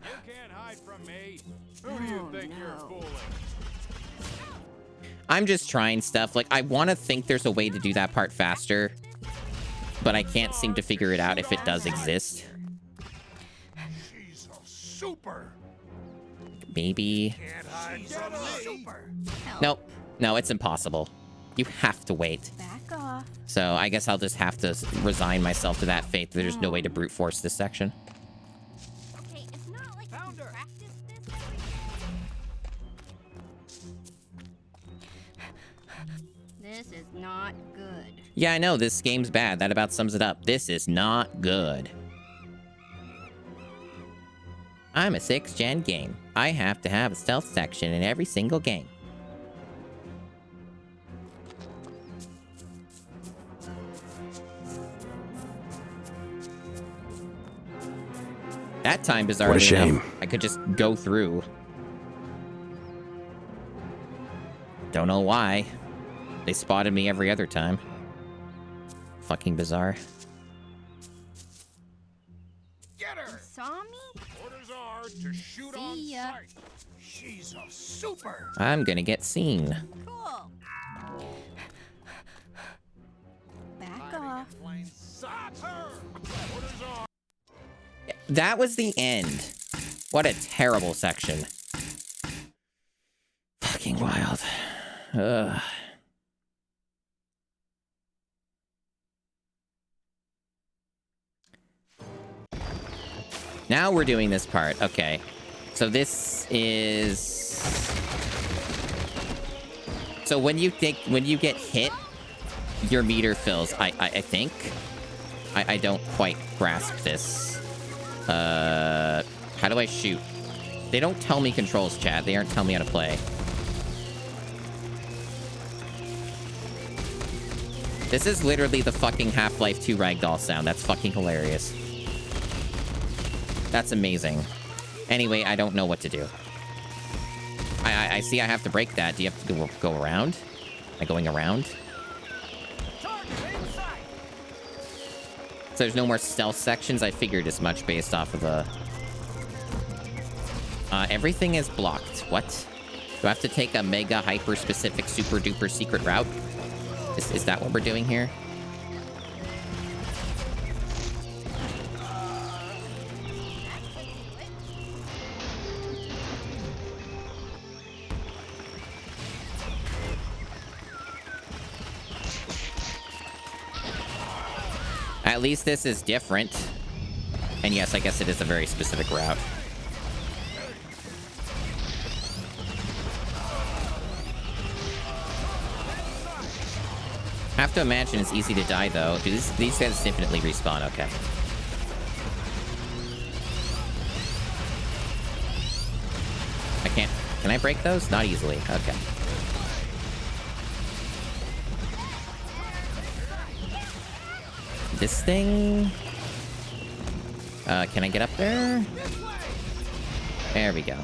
You can't hide from me. Who do you Oh, think you're no. fooling? I'm just trying stuff. Like, I want to think there's a way to do that part faster, but I can't seem to figure it out if it does exist. She's a super. Maybe. Can't hide from me. Nope. No, it's impossible. You have to wait. Back off. So I guess I'll just have to resign myself to that fate. There's no way to brute force this section. Okay, it's not like Found you her. practice this every day. This is not good. Yeah, I know. This game's bad. That about sums it up. This is not good. I'm a 6th-gen game. I have to have a stealth section in every single game. That time, bizarrely What a shame. enough, I could just go through. Don't know why. They spotted me every other time. Fucking bizarre. Get her. Saw me? Orders are to shoot on See ya. sight. She's a super. I'm gonna get seen. Cool. Back off. Stop her. Orders are. That was the end. What a terrible section. Fucking wild. Ugh. Now we're doing this part. Okay. So this is... So when you get hit, your meter fills, I think. I don't quite grasp this. How do I shoot? They don't tell me controls, chat. They aren't telling me how to play. This is literally the fucking Half-Life 2 ragdoll sound. That's fucking hilarious. That's amazing. Anyway, I don't know what to do. I see I have to break that. Do you have to go around? Am I going around? Target inside. So there's no more stealth sections? I figured as much based off of the... everything is blocked. What? Do I have to take a mega hyper specific super duper secret route? Is that what we're doing here? At least this is different. And yes, I guess it is a very specific route. Have to imagine it's easy to die, though. Dude, these guys definitely respawn. Okay. I can't... Can I break those? Not easily. Okay. This thing... can I get up there? There we go.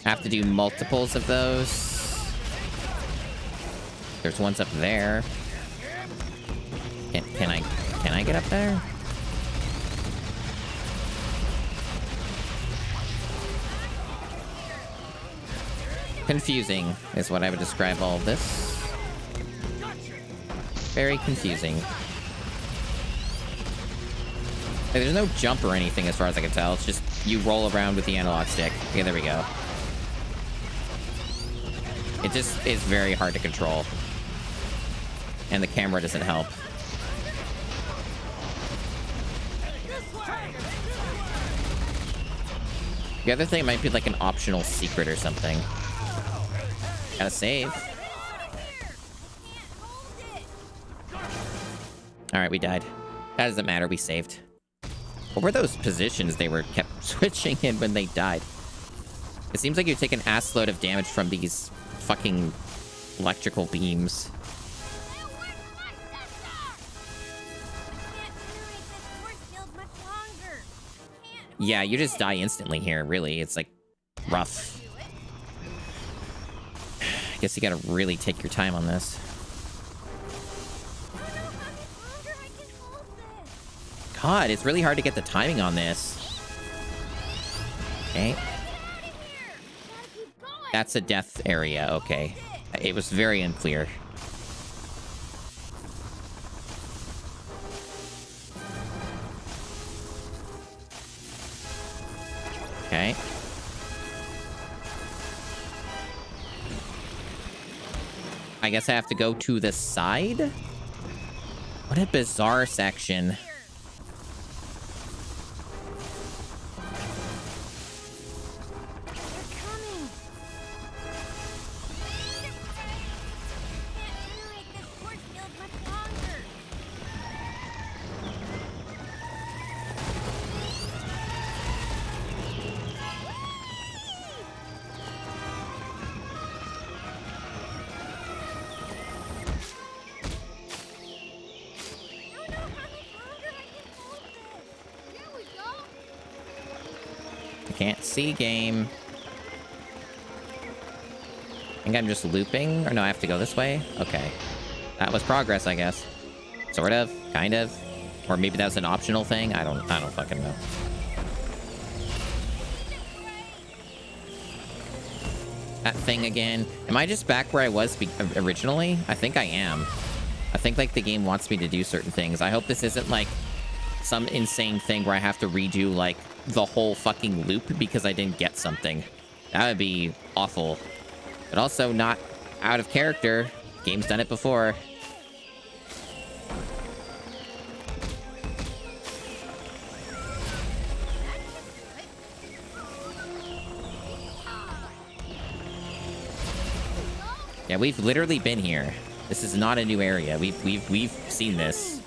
Have to do multiples of those. There's ones up there. Can I get up there? Confusing is what I would describe all of this. Very confusing. Hey, there's no jump or anything as far as I can tell. It's just you roll around with the analog stick. Okay, there we go. It just is very hard to control. And the camera doesn't help. The other thing might be like an optional secret or something. Gotta save. Alright, we died. That doesn't matter, we saved. What were those positions they were kept switching in when they died? It seems like you take an ass load of damage from these fucking electrical beams. Yeah, you just die instantly here, really. It's like rough. I guess you gotta really take your time on this. God, it's really hard to get the timing on this. Okay. That's a death area, okay. It was very unclear. I guess I have to go to the side? What a bizarre section. Can't see game. I think I'm just looping. Or no, I have to go this way? Okay. That was progress, I guess. Sort of. Kind of. Or maybe that was an optional thing. I don't fucking know. That thing again. Am I just back where I was originally? I think I am. I think, like, the game wants me to do certain things. I hope this isn't, like, some insane thing where I have to redo, like, the whole fucking loop because I didn't get something. That would be awful. But also not out of character. Game's done it before. Yeah, we've literally been here. This is not a new area. We've seen this.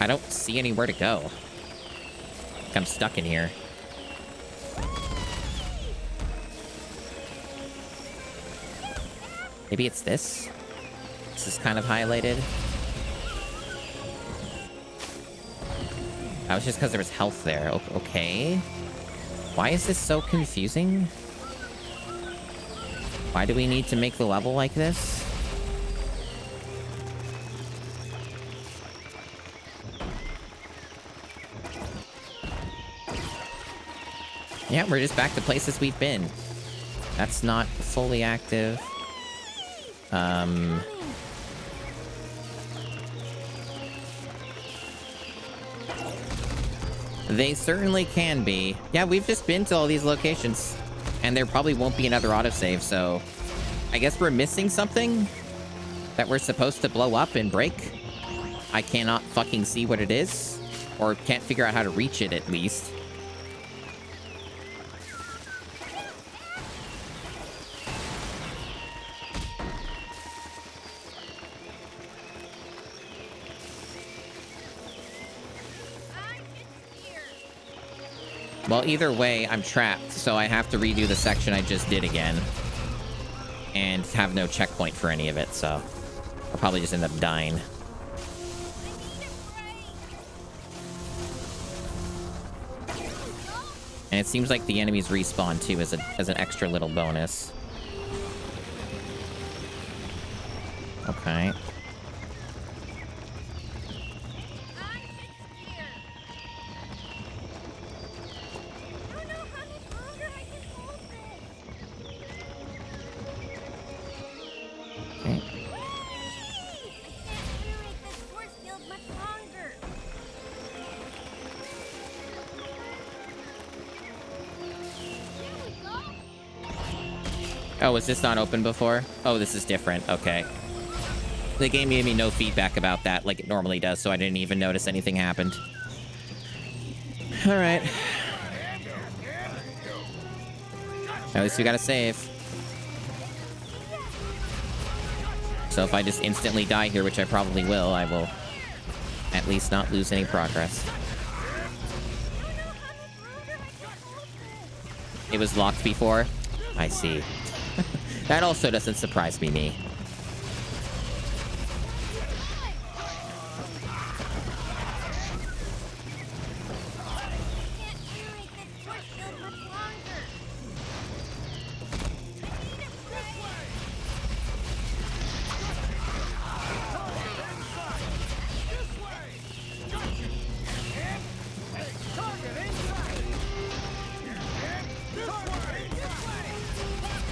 I don't see anywhere to go. I'm stuck in here. Maybe it's this? This is kind of highlighted. That was just because there was health there. Okay. Why is this so confusing? Why do we need to make the level like this? Yeah, we're just back to places we've been. That's not fully active. They certainly can be. Yeah, we've just been to all these locations. And there probably won't be another autosave, so... I guess we're missing something? That we're supposed to blow up and break? I cannot fucking see what it is. Or can't figure out how to reach it, at least. Well, either way, I'm trapped, so I have to redo the section I just did again. And have no checkpoint for any of it, so... I'll probably just end up dying. And it seems like the enemies respawn, too, as an extra little bonus. Okay. Oh, was this not open before? Oh, this is different. Okay. The game gave me no feedback about that like it normally does, so I didn't even notice anything happened. Alright. At least we got a save. So if I just instantly die here, which I probably will, I will at least not lose any progress. It was locked before? I see. That also doesn't surprise me.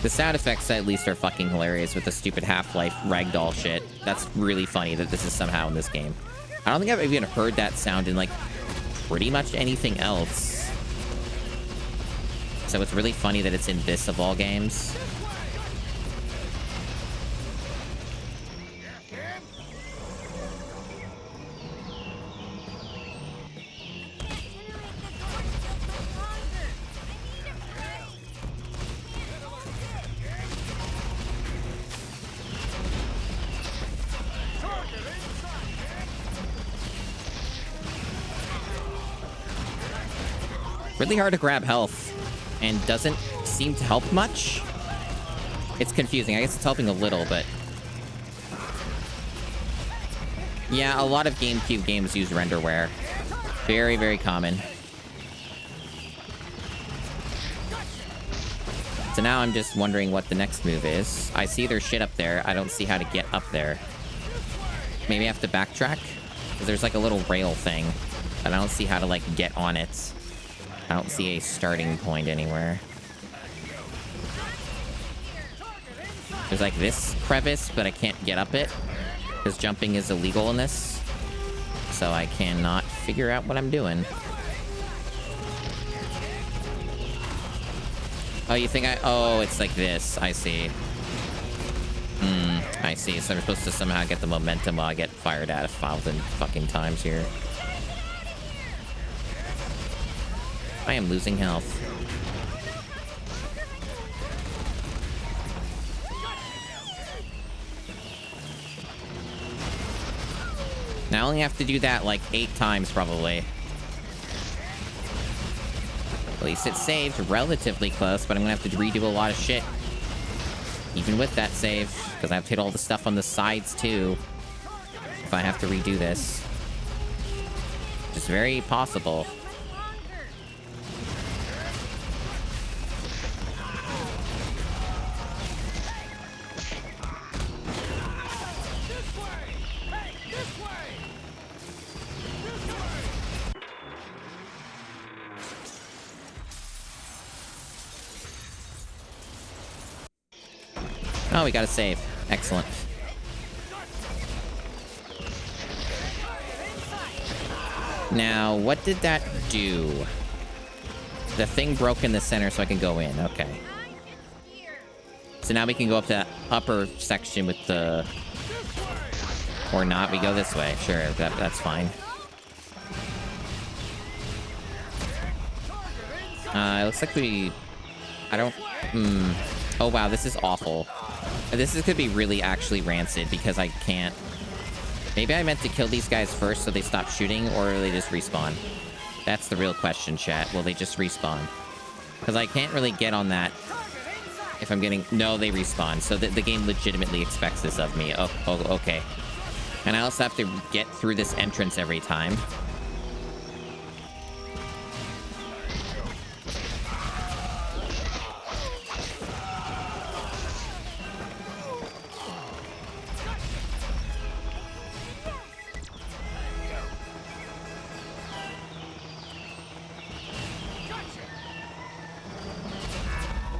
The sound effects at least are fucking hilarious with the stupid Half-Life ragdoll shit. That's really funny that this is somehow in this game. I don't think I've even heard that sound in, like, pretty much anything else. So it's really funny that it's in this of all games. Really hard to grab health and doesn't seem to help much. It's confusing. I guess it's helping a little, but yeah, a lot of GameCube games use renderware. Very, very common. So now I'm just wondering what the next move is. I see there's shit up there. I don't see how to get up there. Maybe I have to backtrack? Because there's like a little rail thing. And I don't see how to like get on it. I don't see a starting point anywhere. There's like this crevice, but I can't get up it. Because jumping is illegal in this. So I cannot figure out what I'm doing. Oh, you think oh, it's like this. I see. I see. So I'm supposed to somehow get the momentum while I get fired at 1,000 fucking times here. I am losing health. Now I only have to do that like 8 times probably. At least it saved relatively close, but I'm gonna have to redo a lot of shit. Even with that save, because I have to hit all the stuff on the sides too. If I have to redo this. It's very possible. Oh, we got a save. Excellent. Now, what did that do? The thing broke in the center so I can go in. Okay. So now we can go up to that upper section with the... Or not. We go this way. Sure, that's fine. It looks like we... I don't... Oh, wow. This is awful. Could be really actually rancid because I can't... Maybe I meant to kill these guys first so they stop shooting, or will they just respawn? That's the real question, chat. Will they just respawn? Because I can't really get on that if I'm getting... No, they respawn. So the game legitimately expects this of me. Oh, okay. And I also have to get through this entrance every time.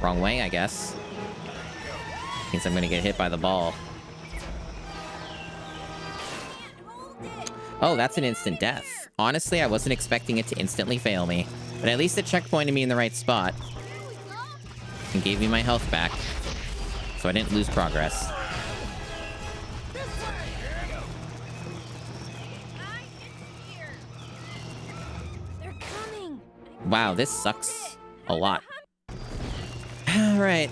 Wrong way, I guess. Means I'm gonna get hit by the ball. Oh, that's an instant death. Honestly, I wasn't expecting it to instantly fail me. But at least it checkpointed me in the right spot. And gave me my health back. So I didn't lose progress. Wow, this sucks a lot. Alright.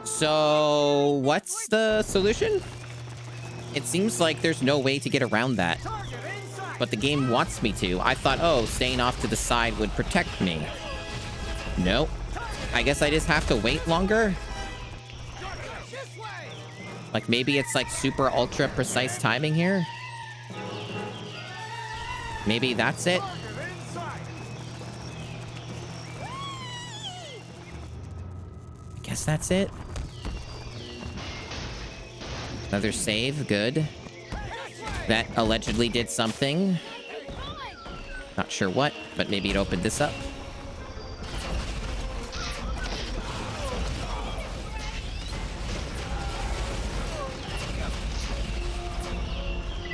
So, what's the solution? It seems like there's no way to get around that. But the game wants me to. I thought, oh, staying off to the side would protect me. Nope. I guess I just have to wait longer? Like, maybe it's like super ultra precise timing here? Maybe that's it? I guess that's it. Another save, good. that allegedly did something. Not sure what, but maybe it opened this up.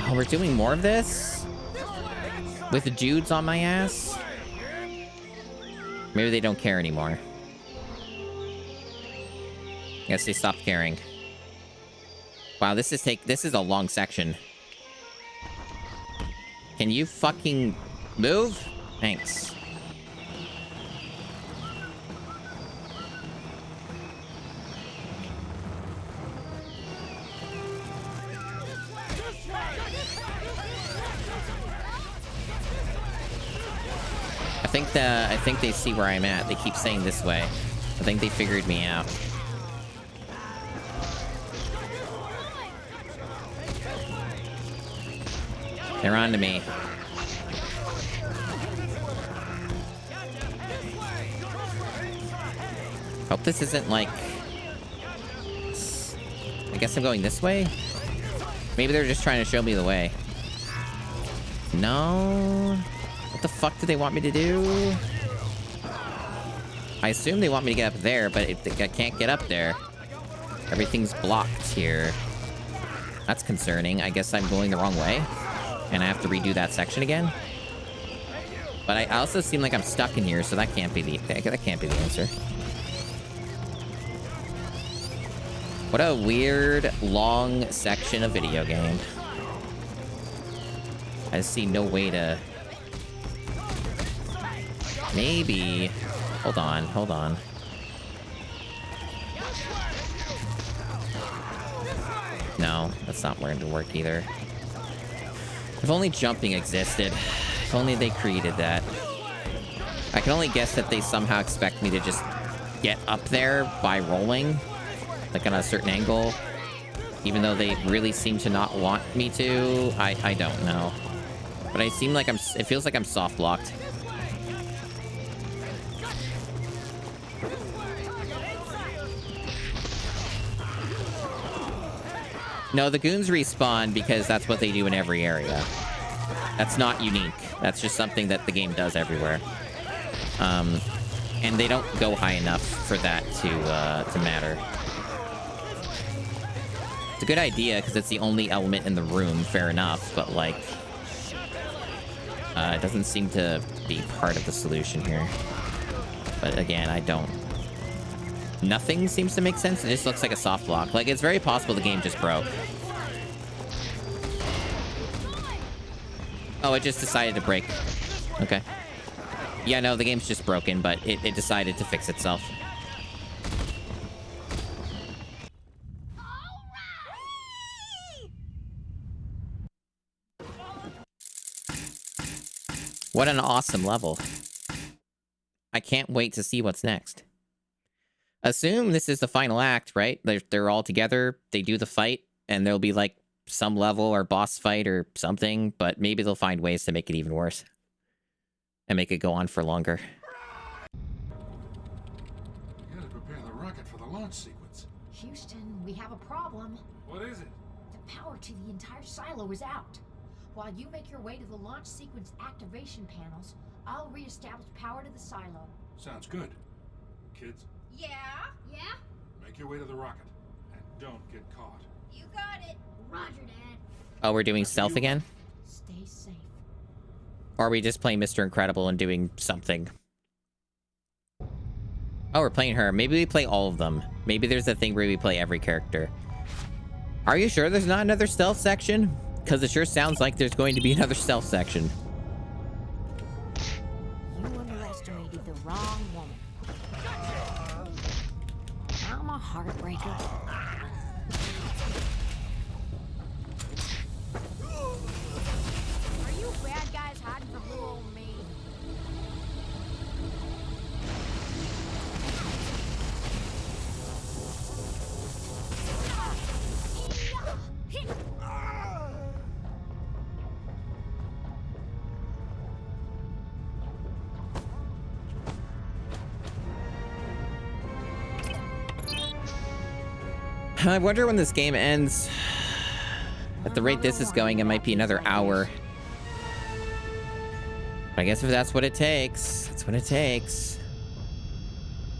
Oh, we're doing more of this? With the dudes on my ass? Maybe they don't care anymore. Guess they stopped caring. Wow, this is a long section. Can you fucking move? Thanks. I think they see where I'm at. They keep saying this way. I think they figured me out. They're on to me. Hope this isn't like... I guess I'm going this way? Maybe they're just trying to show me the way. No... What the fuck do they want me to do? I assume they want me to get up there, but I can't get up there. Everything's blocked here. That's concerning. I guess I'm going the wrong way. And I have to redo that section again. But I also seem like I'm stuck in here, so that can't be the answer. What a weird, long section of video game. I just see no way to... Maybe... Hold on. No, that's not going to work either. If only jumping existed. If only they created that. I can only guess that they somehow expect me to just get up there by rolling. Like on a certain angle. Even though they really seem to not want me to. I don't know. But it feels like I'm soft blocked. No, the goons respawn because that's what they do in every area. That's not unique. That's just something that the game does everywhere. And they don't go high enough for that to matter. It's a good idea because it's the only element in the room, fair enough, but like... it doesn't seem to be part of the solution here. But again, I don't... Nothing seems to make sense. It just looks like a soft block. Like, it's very possible the game just broke. Oh, it just decided to break. Okay. Yeah, no, the game's just broken, but it decided to fix itself. What an awesome level. I can't wait to see what's next. Assume this is the final act, right? They're all together, they do the fight, and there'll be like some level or boss fight or something, but maybe they'll find ways to make it even worse. And make it go on for longer. You gotta prepare the rocket for the launch sequence. Houston, we have a problem. What is it? The power to the entire silo is out. While you make your way to the launch sequence activation panels, I'll reestablish power to the silo. Sounds good. Kids, Yeah? make your way to the rocket. And don't get caught. You got it. Roger, Dad. Oh, we're doing stealth again? Stay safe. Or are we just playing Mr. Incredible and doing something? Oh, we're playing her. Maybe we play all of them. Maybe there's a thing where we play every character. Are you sure there's not another stealth section? Because it sure sounds like there's going to be another stealth section. You underestimated the wrong woman. I'm a heartbreaker. Are you bad guys hiding from little old me? I wonder when this game ends. At the rate this is going, it might be another hour. I guess if that's what it takes, that's what it takes.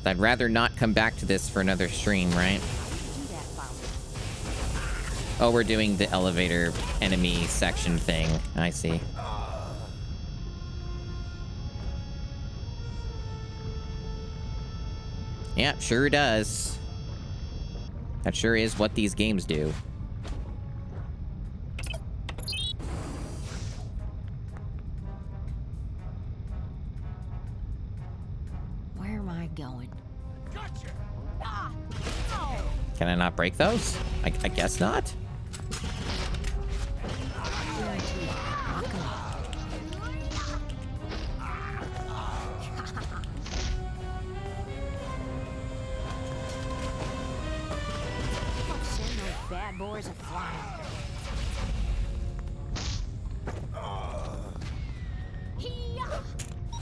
I'd rather not come back to this for another stream, right? Oh, we're doing the elevator enemy section thing. I see. Yeah, sure does. That sure is what these games do. Where am I going? Gotcha. Can I not break those? I guess not. Guaranteed. Not gonna. Don't send those bad boys a flying.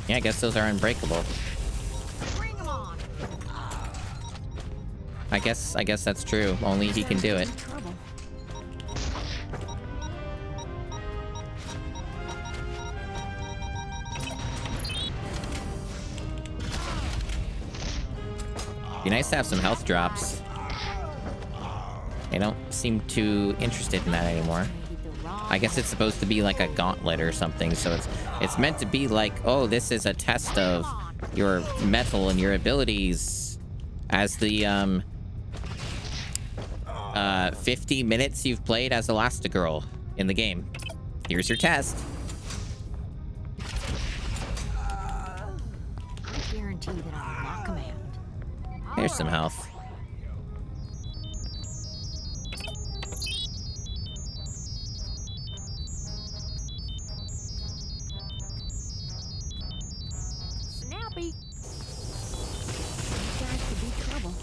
Yeah, I guess those are unbreakable. Bring 'em on. I guess that's true. Only he can do it. Trouble. Be nice to have some health drops. They don't seem too interested in that anymore. I guess it's supposed to be like a gauntlet or something, so it's meant to be like, oh, this is a test of your mettle and your abilities as the 50 minutes you've played as Elastigirl in the game. Here's your test. I guarantee that I'll knock 'em out. Here's some health. Snappy. These guys could be trouble.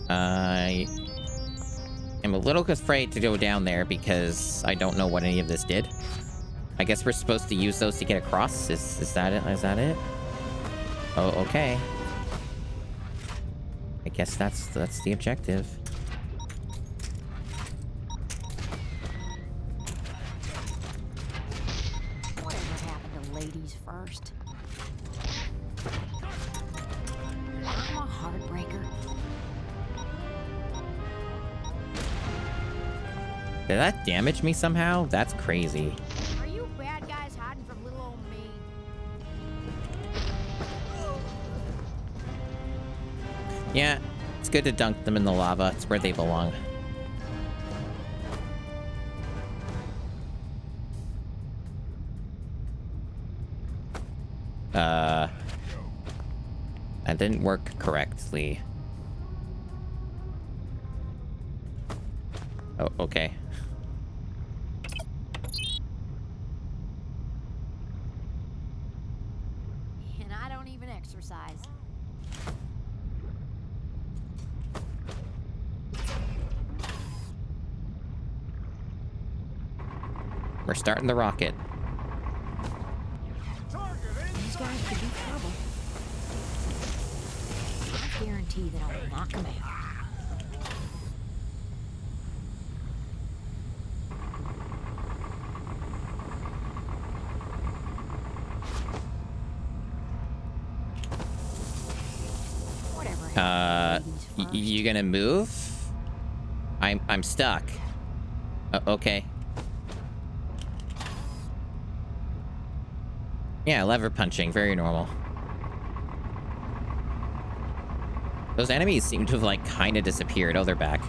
I am a little afraid to go down there because I don't know what any of this did. I guess we're supposed to use those to get across. Is that it? Is that it? Oh, okay. I guess that's the objective. Whatever happened to ladies first? I'm a heartbreaker. Did that damage me somehow? That's crazy. Are you bad guys hiding from little old me? Yeah, it's good to dunk them in the lava. It's where they belong. That didn't work correctly. Oh, okay. And I don't even exercise. We're starting the rocket. These guys could be trouble. I guarantee that I'll knock 'em out. Whatever happened to ladies first? You gonna move? I'm stuck. Okay. Yeah, lever punching, very normal. Those enemies seem to have, like, kind of disappeared. Oh, they're back.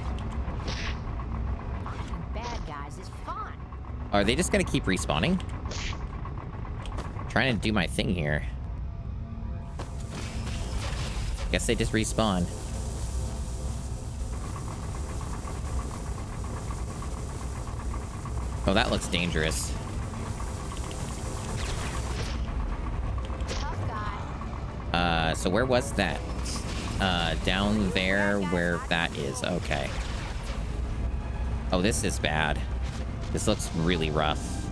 Finding bad guys is fun. Are they just gonna keep respawning? Trying to do my thing here. Guess they just respawn. Oh, that looks dangerous. Tough guy. So where was that? Down there where that is. Okay. Oh, this is bad. This looks really rough.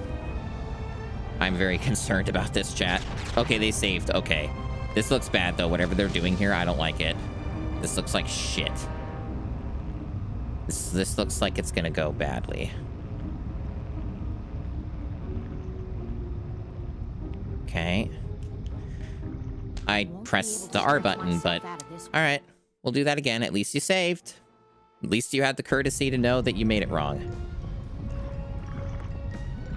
I'm very concerned about this, chat. Okay, they saved. Okay. This looks bad, though. Whatever they're doing here, I don't like it. This looks like shit. This looks like it's gonna go badly. Okay. I pressed the R button, but alright. We'll do that again. At least you saved. At least you had the courtesy to know that you made it wrong.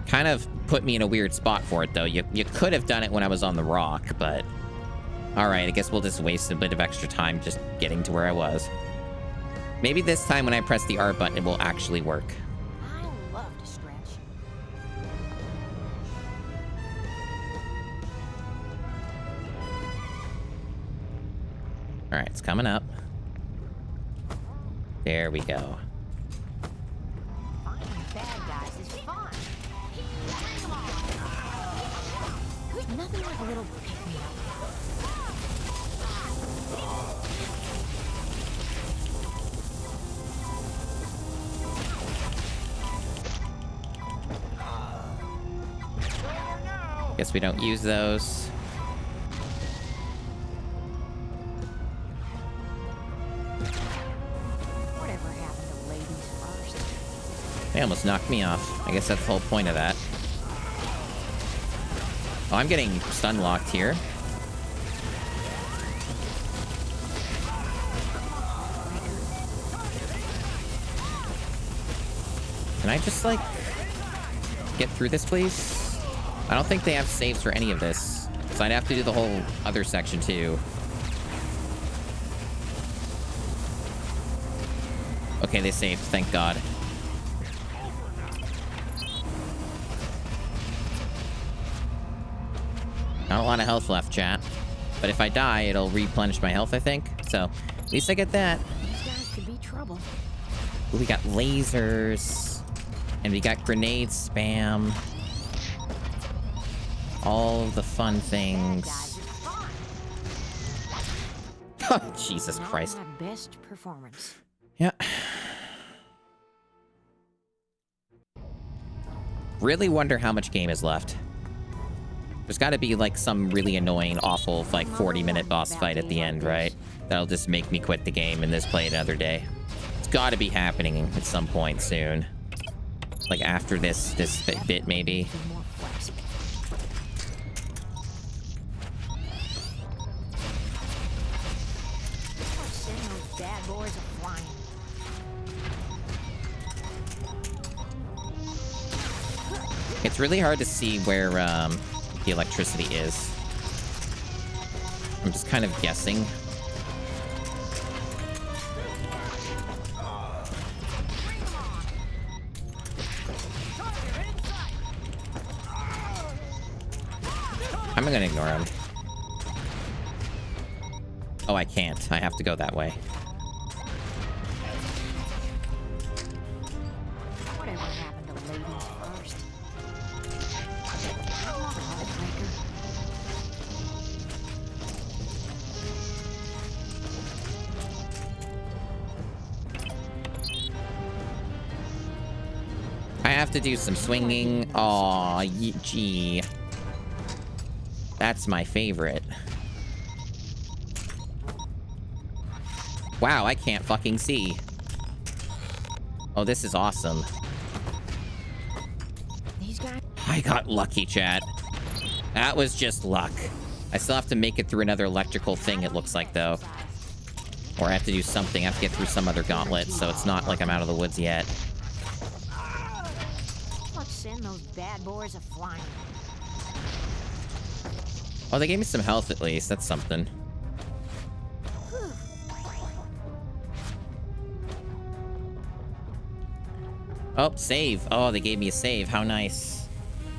Kind of put me in a weird spot for it, though. You could have done it when I was on the rock, but... Alright, I guess we'll just waste a bit of extra time just getting to where I was. Maybe this time when I press the R button, it will actually work. I love to stretch. Alright, it's coming up. There we go. Finding bad guys is fun. There's nothing like a little pick-me-up. Guess we don't use those. Whatever happened to ladies first? They almost knocked me off. I guess that's the whole point of that. Oh, I'm getting stun locked here. Can I just, like, get through this, please? I don't think they have saves for any of this. So I'd have to do the whole other section, too. Okay, they saved. Thank God. Not a lot of health left, chat. But if I die, it'll replenish my health, I think. So, at least I get that. These guys could be trouble. Ooh, we got lasers. And we got grenade spam. All the fun things. Jesus Christ. Not my best performance. Yeah. Really wonder how much game is left. There's got to be like some really annoying, awful, like 40-minute boss fight at the end, right? That'll just make me quit the game and just play it another day. It's got to be happening at some point soon. Like after this bit, maybe. More flexible. Let's send those bad boys a-flying. It's really hard to see where the electricity is. I'm just kind of guessing. I'm gonna ignore him. Oh, I can't. I have to go that way. Whatever happened to ladies first? Heartbreaker. I have to do some swinging. Aw, gee. That's my favorite. Wow, I can't fucking see. Oh, this is awesome. These guys. I got lucky, chat. That was just luck. I still have to make it through another electrical thing, it looks like, though. Or I have to do something. I have to get through some other gauntlet, so it's not like I'm out of the woods yet. Let's send those bad boys a-flying. Oh, they gave me some health at least. That's something. Oh, save. Oh, they gave me a save. How nice.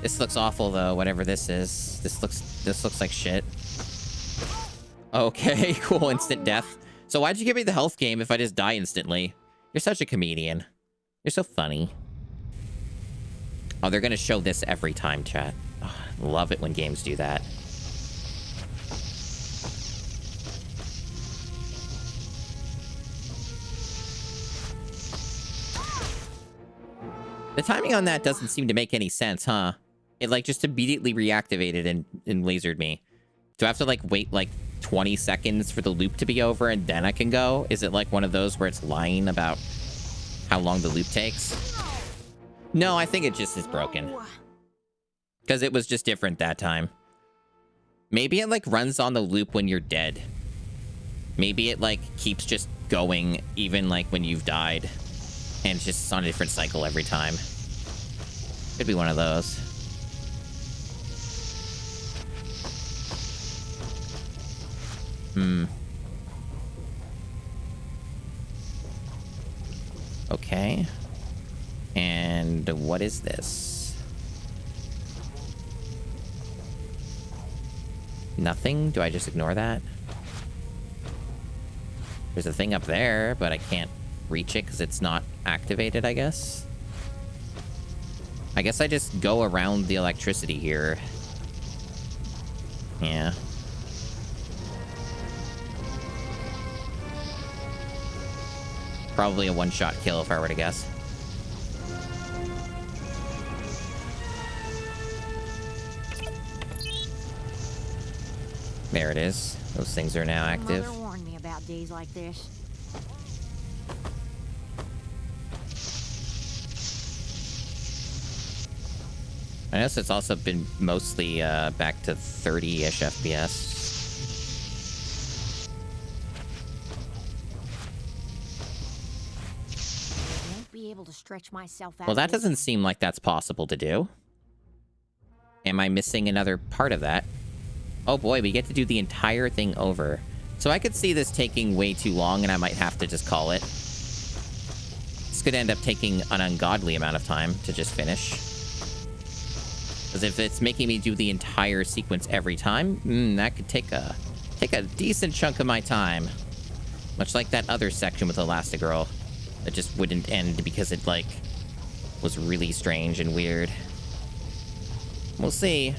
This looks awful, though, whatever this is. This looks like shit. Okay, cool. Instant death. So why'd you give me the health game if I just die instantly? You're such a comedian. You're so funny. Oh, they're gonna show this every time, chat. Oh, I love it when games do that. The timing on that doesn't seem to make any sense, huh? It, like, just immediately reactivated and lasered me. Do I have to, like, wait, like, 20 seconds for the loop to be over and then I can go? Is it like one of those where it's lying about how long the loop takes? No, I think it just is broken. Because it was just different that time. Maybe it like runs on the loop when you're dead. Maybe it like keeps just going even like when you've died. And it's just on a different cycle every time. Could be one of those. Okay. And what is this? Nothing? Do I just ignore that? There's a thing up there, but I can't reach it because it's not activated, I guess. I guess I just go around the electricity here. Yeah. Probably a one-shot kill if I were to guess. There it is. Those things are now active. Mother warned me about days like this. I notice it's also been mostly back to 30-ish FPS. Won't be able to stretch myself out. Well, that doesn't seem like that's possible to do. Am I missing another part of that? Oh boy, we get to do the entire thing over. So I could see this taking way too long, and I might have to just call it. This could end up taking an ungodly amount of time to just finish. Because if it's making me do the entire sequence every time, that could take a decent chunk of my time. Much like that other section with Elastigirl. That just wouldn't end because it, like, was really strange and weird. We'll see.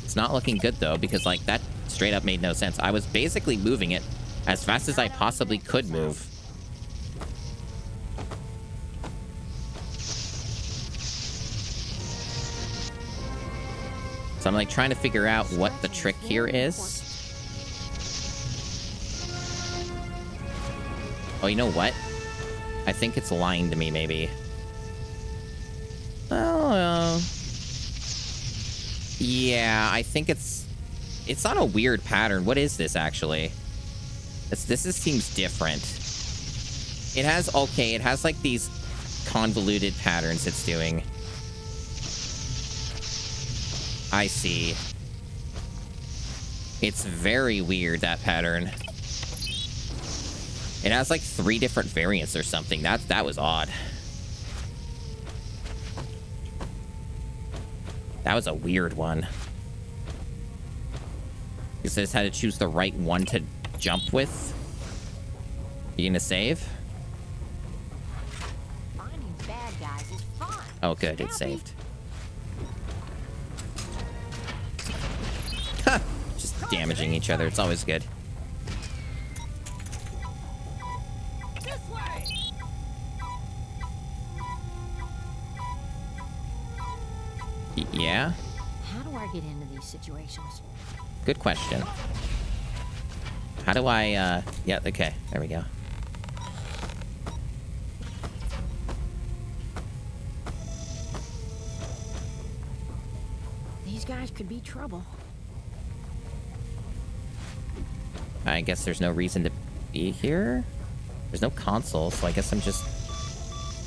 It's not looking good, though, because, like, that straight up made no sense. I was basically moving it as fast as I possibly could move. So I'm, like, trying to figure out what the trick here is. Oh, you know what? I think it's lying to me, maybe. Oh, yeah, I think it's on a weird pattern. What is this, actually? This seems different. It has, like, these convoluted patterns it's doing. I see. It's very weird, that pattern. It has, like, 3 different variants or something. That was odd. That was a weird one. You just had to choose the right one to jump with. You gonna save? Finding bad guys is fun. Oh, good. It's saved. Ha! Just damaging each other. It's always good. This way. Yeah? How do I get into these situations? Good question. How do I, yeah, okay. There we go. These guys could be trouble. I guess there's no reason to be here. There's no console, so I guess I'm just...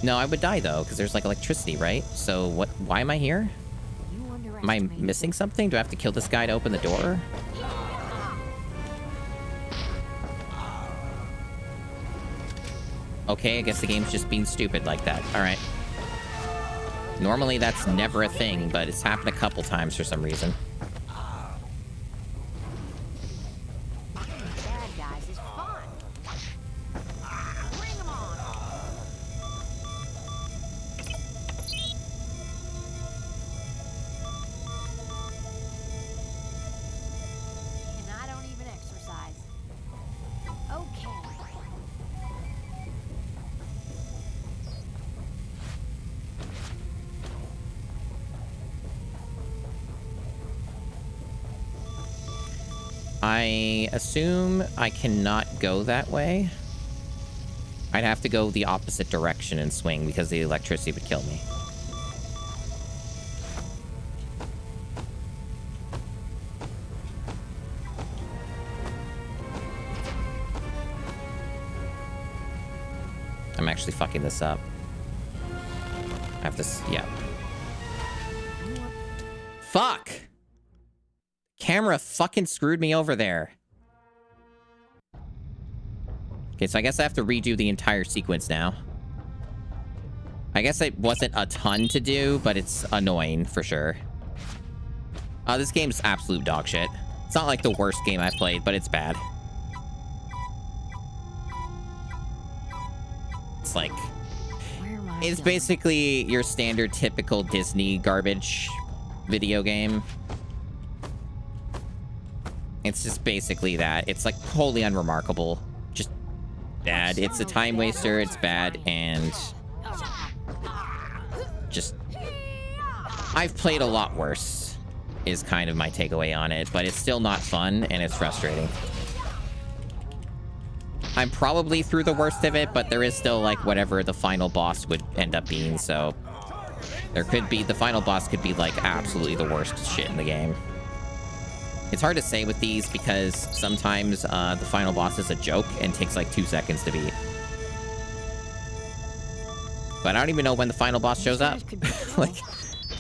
No, I would die, though, because there's, like, electricity, right? So what? Why am I here? Am I missing something? Do I have to kill this guy to open the door? Okay, I guess the game's just being stupid like that. Alright. Normally that's never a thing, but it's happened a couple times for some reason. Bad guys is fun. Bring them on. And I don't even exercise. Okay. I assume I cannot go that way. I'd have to go the opposite direction and swing because the electricity would kill me. I'm actually fucking this up. I have to, yeah. Fuck! Camera fucking screwed me over there. Okay, so I guess I have to redo the entire sequence now. I guess it wasn't a ton to do, but it's annoying for sure. This game's absolute dog shit. It's not like the worst game I've played, but it's bad. It's like... It's basically your standard typical Disney garbage video game. It's just basically that. It's like wholly unremarkable. Just bad. It's a time waster, it's bad, and just... I've played a lot worse, is kind of my takeaway on it, but it's still not fun, and it's frustrating. I'm probably through the worst of it, but there is still, like, whatever the final boss would end up being, so... There could be... The final boss could be, like, absolutely the worst shit in the game. It's hard to say with these because sometimes the final boss is a joke and takes, like, 2 seconds to beat. But I don't even know when the final boss shows up. Like,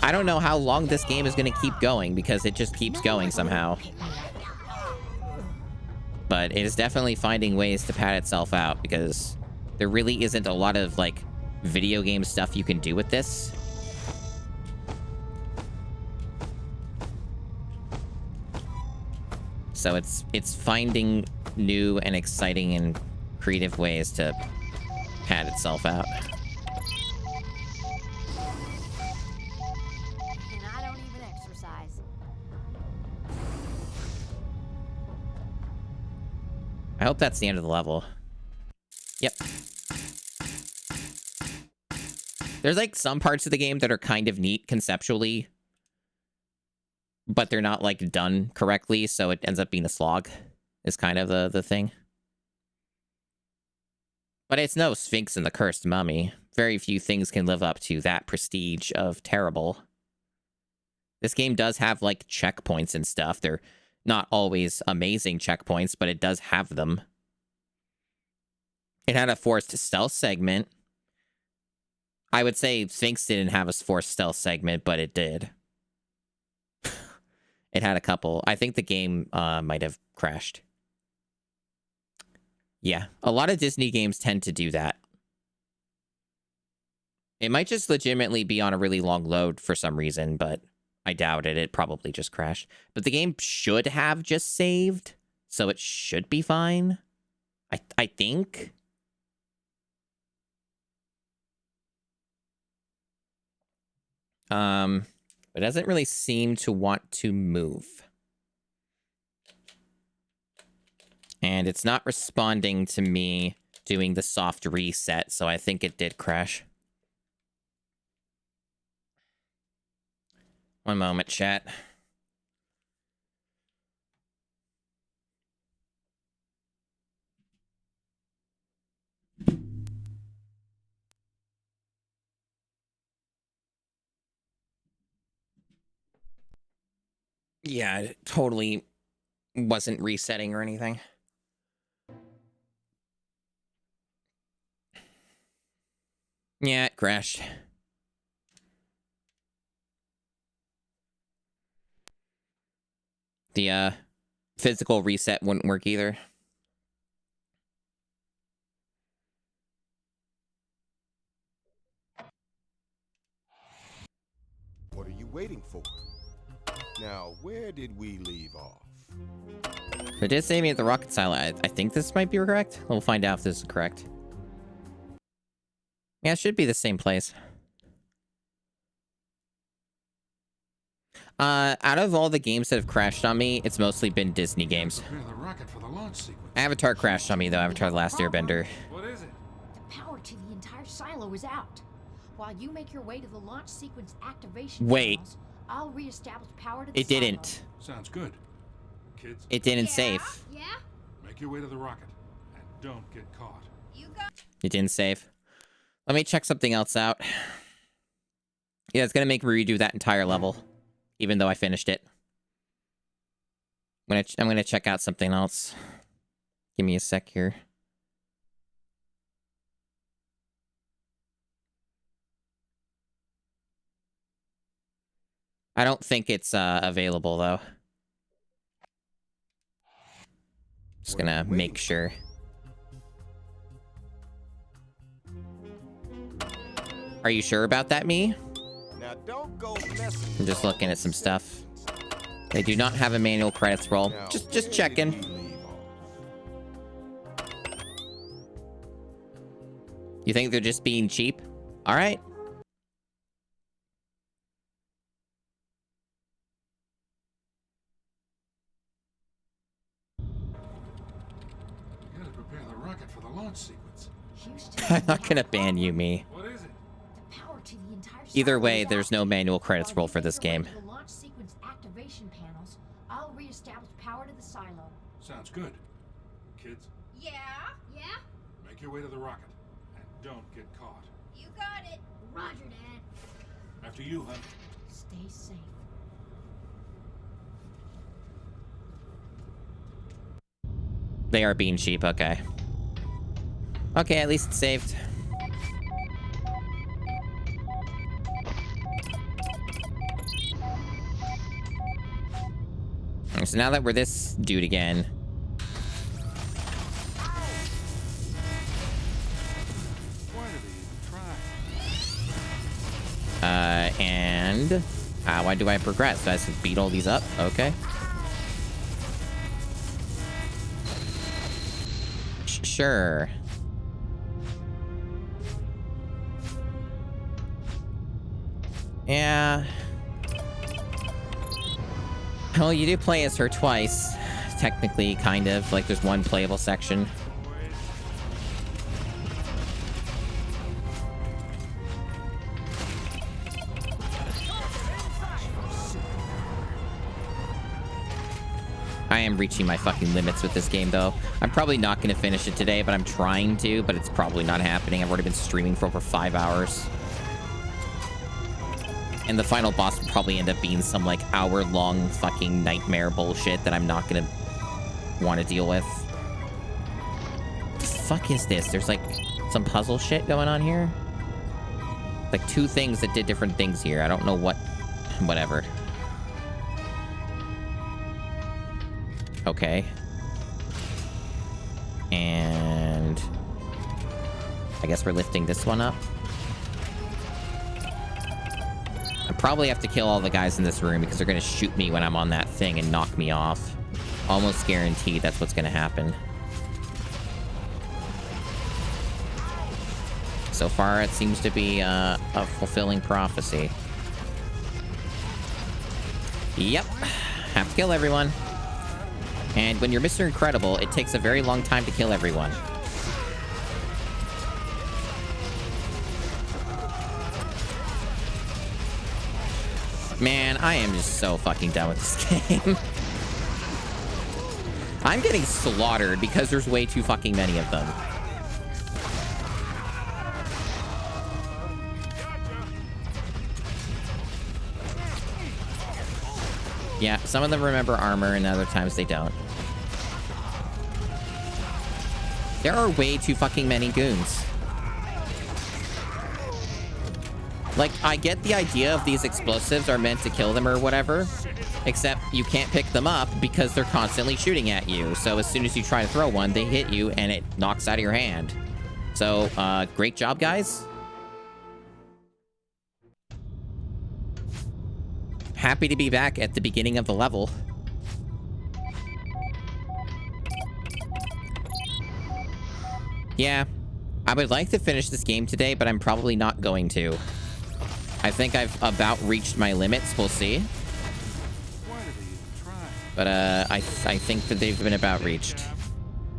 I don't know how long this game is going to keep going because it just keeps going somehow. But it is definitely finding ways to pad itself out because there really isn't a lot of, like, video game stuff you can do with this. So it's finding new and exciting and creative ways to pad itself out. And I don't even exercise. I hope that's the end of the level. Yep. There's like some parts of the game that are kind of neat conceptually, but they're not like done correctly, so it ends up being a slog, is kind of the thing. But it's no Sphinx and the Cursed Mummy. Very few things can live up to that prestige of terrible. This game does have like checkpoints and stuff. They're not always amazing checkpoints, but it does have them. It had a forced stealth segment. I would say Sphinx didn't have a forced stealth segment, but it did. It had a couple. I think the game might have crashed. Yeah, a lot of Disney games tend to do that. It might just legitimately be on a really long load for some reason, but I doubt it. It probably just crashed. But the game should have just saved, so it should be fine. I think. It doesn't really seem to want to move. And it's not responding to me doing the soft reset, so I think it did crash. One moment, chat. Yeah, it totally wasn't resetting or anything. Yeah, it crashed. The physical reset wouldn't work either. What are you waiting for? Now, where did we leave off? It did save me at the rocket silo. I think this might be correct. We'll find out if this is correct. Yeah, it should be the same place. Out of all the games that have crashed on me, it's mostly been Disney games. Prepare the rocket for the launch sequence. Avatar crashed on me, though. Avatar The Last Airbender. What is it? The power to the entire silo is out. While you make your way to the launch sequence activation Wait. panels, I'll reestablish power to the It silo. didn't. Sounds good. kids. It didn't save. Yeah? Make your way to the rocket. And don't get caught. You got It didn't save. Let me check something else out. Yeah, it's gonna make me redo that entire level, even though I finished it. I'm gonna check out something else. Give me a sec here. I don't think it's available though. Just gonna make sure. Are you sure about that, me? Now don't go messing. I'm just looking at some stuff. They do not have a manual credits roll. Now, Just where checking. did you leave off? You think they're just being cheap? All right. You gotta prepare the rocket for the launch sequence. Houston, I'm not gonna ban you, me. What is it? the power to the entire Either silo way, is there's out. no manual credits While roll you for make this your way game. to the launch sequence activation panels, I'll reestablish power to the silo. Sounds good. Kids, Yeah? Yeah? make your way to the rocket. And don't get caught. You got it. Roger, Dad. After you, Hunt. Stay safe. They are being cheap, okay. Okay, at least it's saved. So now that we're this dude again, Why do they even try? and why do I progress? Do I just beat all these up? Okay. Sure. Yeah. Well, you do play as her twice. Technically, kind of. Like, there's one playable section. I am reaching my fucking limits with this game, though. I'm probably not going to finish it today, but I'm trying to, but it's probably not happening. I've already been streaming for over 5 hours. And the final boss will probably end up being some, like, hour-long fucking nightmare bullshit that I'm not going to want to deal with. What the fuck is this? There's, like, some puzzle shit going on here? Like, two things that did different things here. I don't know what... Whatever. Okay. And... I guess we're lifting this one up. I probably have to kill all the guys in this room because they're going to shoot me when I'm on that thing and knock me off. Almost guaranteed that's what's going to happen. So far, it seems to be a fulfilling prophecy. Yep. Have to kill everyone. And when you're Mr. Incredible, it takes a very long time to kill everyone. Man, I am just so fucking done with this game. I'm getting slaughtered because there's way too fucking many of them. Yeah, some of them remember armor and other times they don't. There are way too fucking many goons. Like, I get the idea of these explosives are meant to kill them or whatever, except you can't pick them up because they're constantly shooting at you. So as soon as you try to throw one, they hit you and it knocks out of your hand. So, great job, guys. Happy to be back at the beginning of the level. Yeah, I would like to finish this game today, but I'm probably not going to. I think I've about reached my limits. We'll see. Why do they even try? But I think that they've been about reached.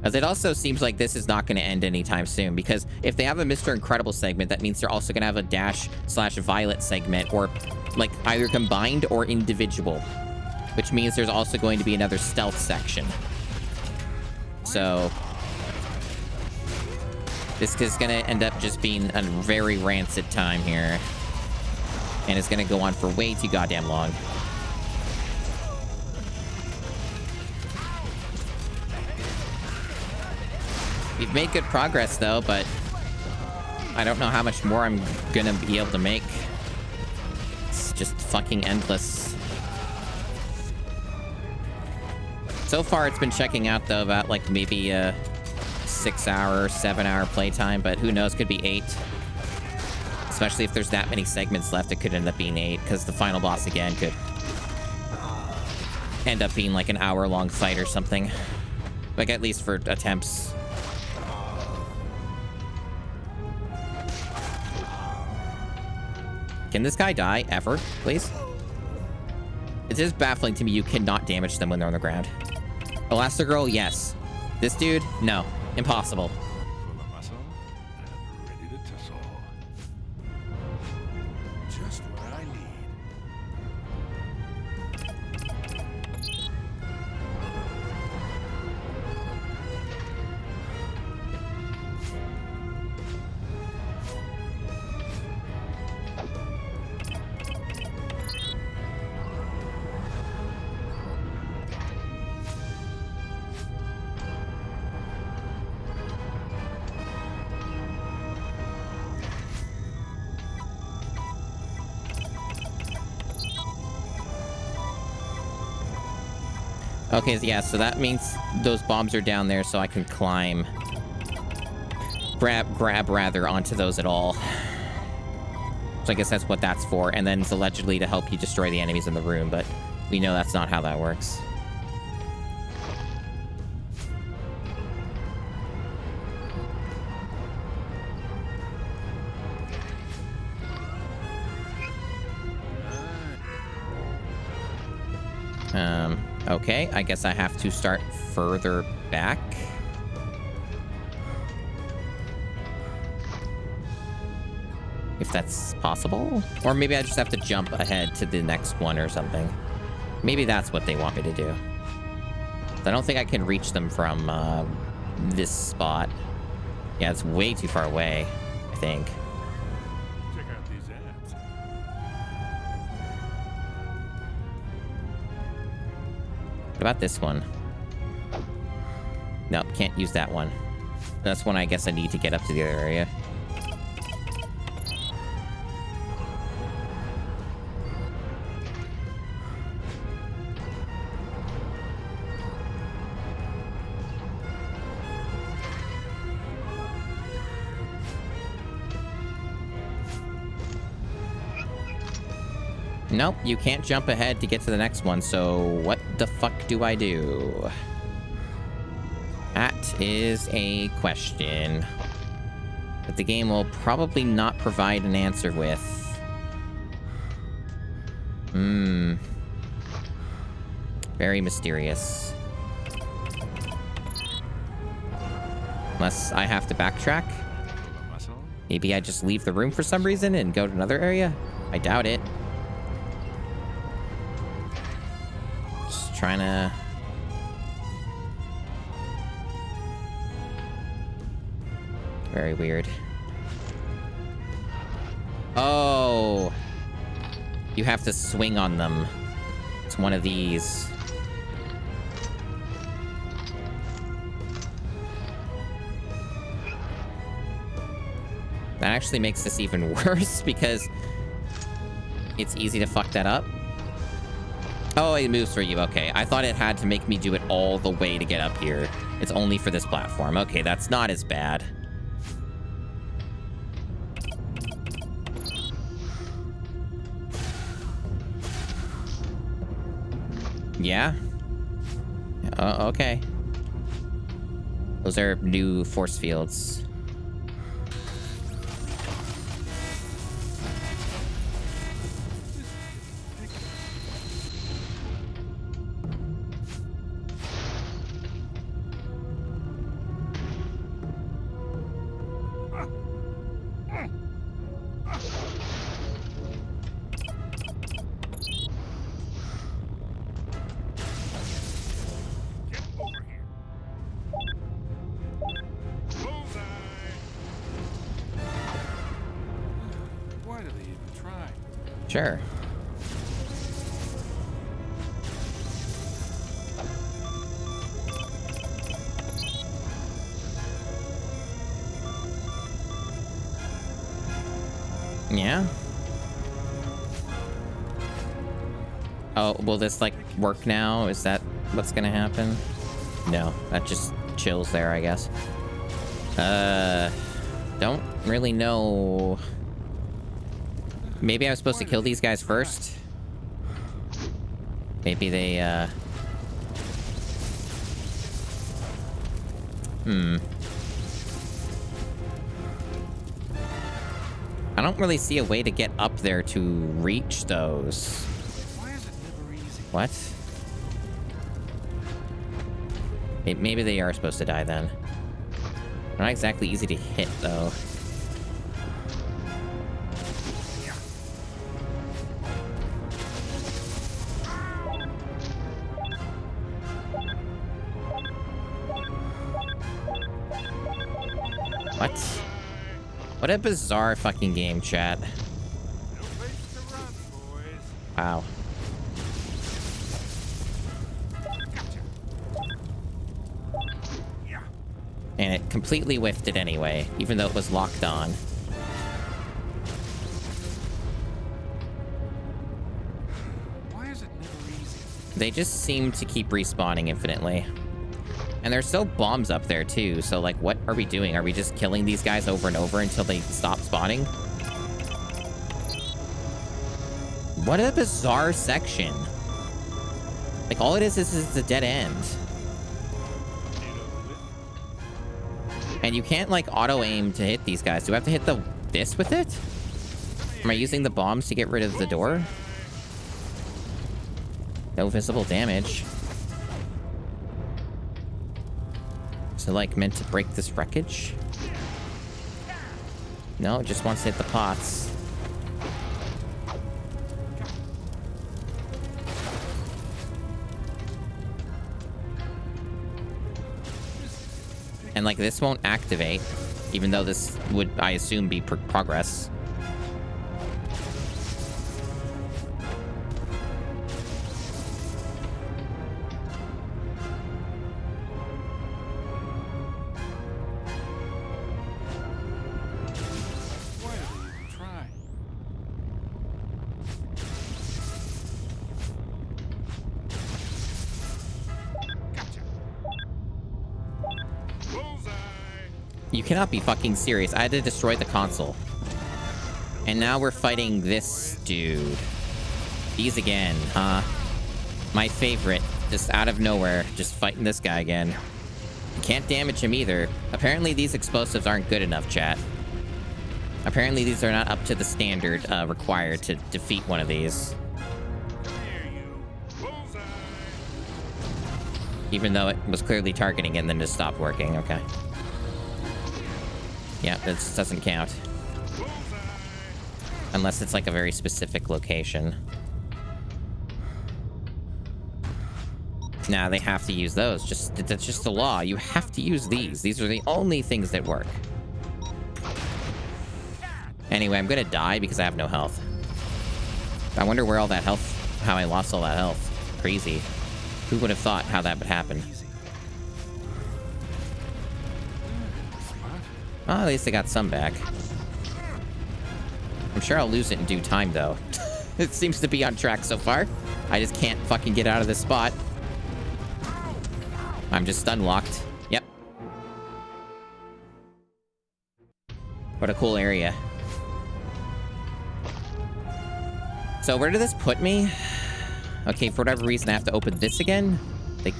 As it also seems like this is not going to end anytime soon, because if they have a Mr. Incredible segment, that means they're also going to have a Dash/Violet segment, or like either combined or individual. which means there's also going to be another stealth section. So this is going to end up just being a very rancid time here. And it's going to go on for way too goddamn long. We've made good progress, though, but I don't know how much more I'm going to be able to make. It's just fucking endless. So far, it's been checking out, though, about, like, maybe a 6-hour, 7-hour playtime, but who knows, could be 8. Especially if there's that many segments left, it could end up being 8, because the final boss, again, could end up being, like, an hour-long fight or something. Like, at least for attempts. Can this guy die ever, please? It is baffling to me you cannot damage them when they're on the ground. Elastigirl, yes. This dude, no. Impossible. Full of muscle and ready to tussle. Just what I need. Okay, yeah, so that means those bombs are down there so I can climb. Grab rather onto those at all. So I guess that's what that's for. And then it's allegedly to help you destroy the enemies in the room, but we know that's not how that works. Okay, I guess I have to start further back. If that's possible. Or maybe I just have to jump ahead to the next one or something. Maybe that's what they want me to do. I don't think I can reach them from this spot. Yeah, it's way too far away, I think. Check out these ads. What about this one? Nope, can't use that one. That's one I guess I need to get up to the other area. Nope, you can't jump ahead to get to the next one, so what the fuck do I do? That is a question that the game will probably not provide an answer with. Very mysterious. Unless I have to backtrack. Maybe I just leave the room for some reason and go to another area? I doubt it. Just trying to... Very weird. Oh! You have to swing on them. It's one of these. That actually makes this even worse because it's easy to fuck that up. Oh, it moves for you. Okay. I thought it had to make me do it all the way to get up here. It's only for this platform. Okay, that's not as bad. Yeah? Okay. Those are new force fields. Sure. Yeah. Oh, will this, like, work now? Is that what's gonna happen? No, that just chills there, I guess. Don't really know. Maybe I was supposed to kill these guys first? Maybe they, I don't really see a way to get up there to reach those. Why is it never easy? What? Maybe they are supposed to die then. Not exactly easy to hit, though. What? What a bizarre fucking game, chat. No place to run, boys. Wow. Yeah. And it completely whiffed it anyway, even though it was locked on. Why is it never easy? They just seem to keep respawning infinitely. And there's still bombs up there too, so like, what are we doing? Are we just killing these guys over and over until they stop spawning? What a bizarre section. Like, all it is a dead end. And you can't, like, auto-aim to hit these guys. Do I have to hit this with it? Am I using the bombs to get rid of the door? No visible damage. Is it, like, meant to break this wreckage? No, it just wants to hit the pots. And, like, this won't activate, even though this would, I assume, be progress. Why do they even try? You cannot be fucking serious. I had to destroy the console. And now we're fighting this dude. These again, huh? My favorite. Just out of nowhere. Just fighting this guy again. You can't damage him either. Apparently these explosives aren't good enough, chat. Apparently these are not up to the standard required to defeat one of these. Even though it was clearly targeting it and then just stopped working. Okay. Yeah, this doesn't count. Unless it's like a very specific location. Nah, they have to use those. That's just the law. You have to use these. These are the only things that work. Anyway, I'm gonna die because I have no health. I wonder where all that health... how I lost all that health. Crazy. Who would have thought how that would happen? Well, at least I got some back. I'm sure I'll lose it in due time, though. It seems to be on track so far. I just can't fucking get out of this spot. I'm just stun locked. Yep. What a cool area. So where did this put me? Okay, for whatever reason, I have to open this again.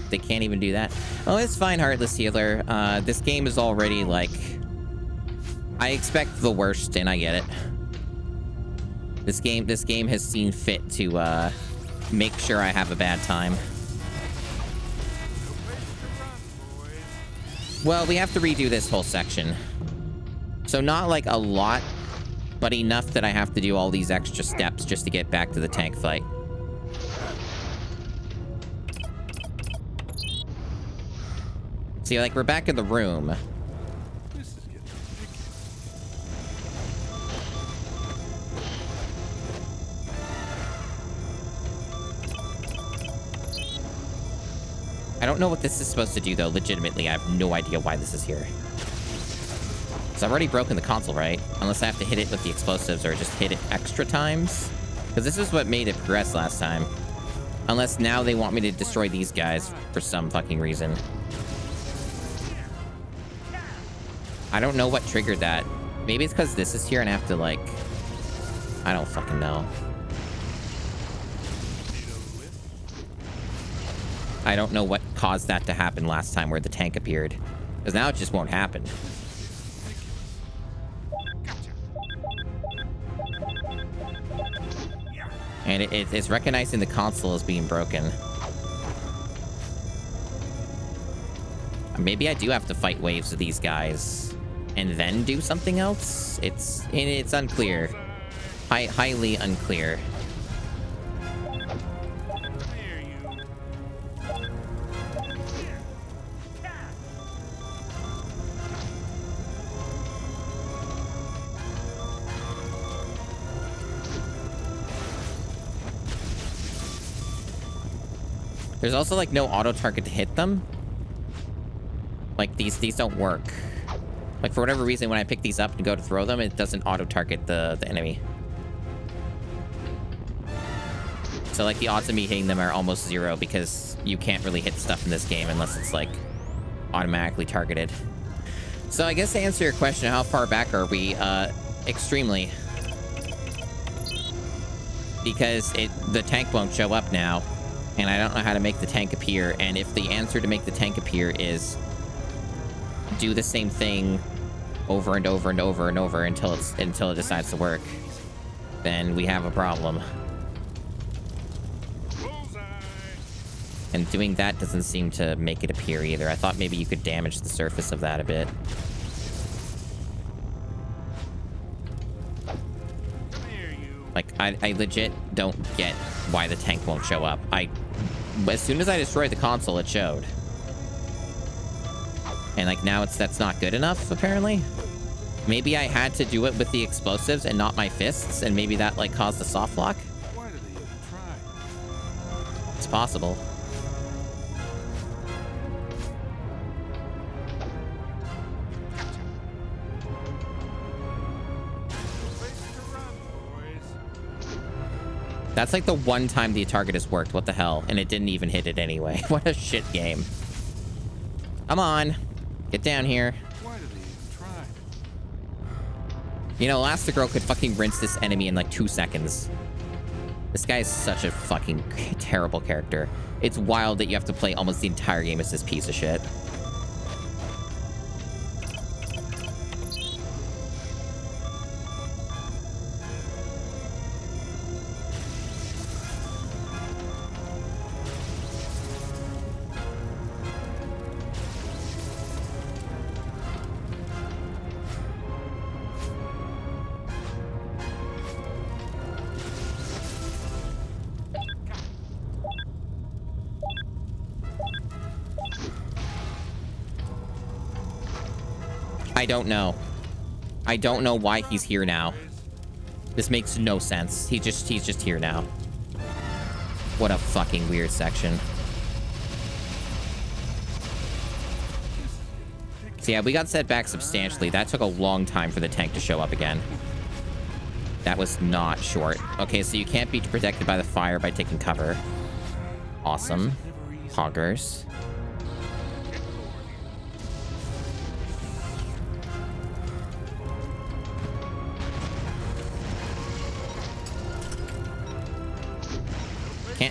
They can't even do that. Oh, it's fine, Heartless Healer. This game is already, like... I expect the worst, and I get it. This game has seen fit to, make sure I have a bad time. Well, we have to redo this whole section. So not, like, a lot, but enough that I have to do all these extra steps just to get back to the tank fight. See, like, we're back in the room. This is getting ridiculous. I don't know what this is supposed to do, though. Legitimately, I have no idea why this is here. So I've already broken the console, right? Unless I have to hit it with the explosives or just hit it extra times. Because this is what made it progress last time. Unless now they want me to destroy these guys for some fucking reason. I don't know what triggered that. Maybe it's because this is here and I have to, like... I don't fucking know. I don't know what caused that to happen last time where the tank appeared. Because now it just won't happen. And it's recognizing the console as being broken. Maybe I do have to fight waves of these guys and then do something else? It's unclear. Highly unclear. There's also, like, no auto-target to hit them. Like, these don't work. Like, for whatever reason, when I pick these up and go to throw them, it doesn't auto-target the enemy. So, like, the odds of me hitting them are almost 0 because you can't really hit stuff in this game unless it's, like, automatically targeted. So, I guess to answer your question, how far back are we? Extremely. Because the tank won't show up now. And I don't know how to make the tank appear. And if the answer to make the tank appear is do the same thing over and over and over and over until it decides to work, then we have a problem. And doing that doesn't seem to make it appear either. I thought maybe you could damage the surface of that a bit. Like, I legit don't get why the tank won't show up. As soon as I destroyed the console, it showed. And, like, now that's not good enough, apparently. Maybe I had to do it with the explosives and not my fists, and maybe that, like, caused the soft lock? Why did they even try? It's possible. That's like the one time the target has worked. What the hell? And it didn't even hit it anyway. What a shit game. Come on. Get down here. Why did they even try? You know, Elastigirl could fucking rinse this enemy in like 2 seconds. This guy is such a fucking terrible character. It's wild that you have to play almost the entire game as this piece of shit. I don't know. I don't know why he's here now. This makes no sense. He's just here now. What a fucking weird section. So yeah, we got set back substantially. That took a long time for the tank to show up again. That was not short. Okay, so you can't be protected by the fire by taking cover. Awesome. Hoggers.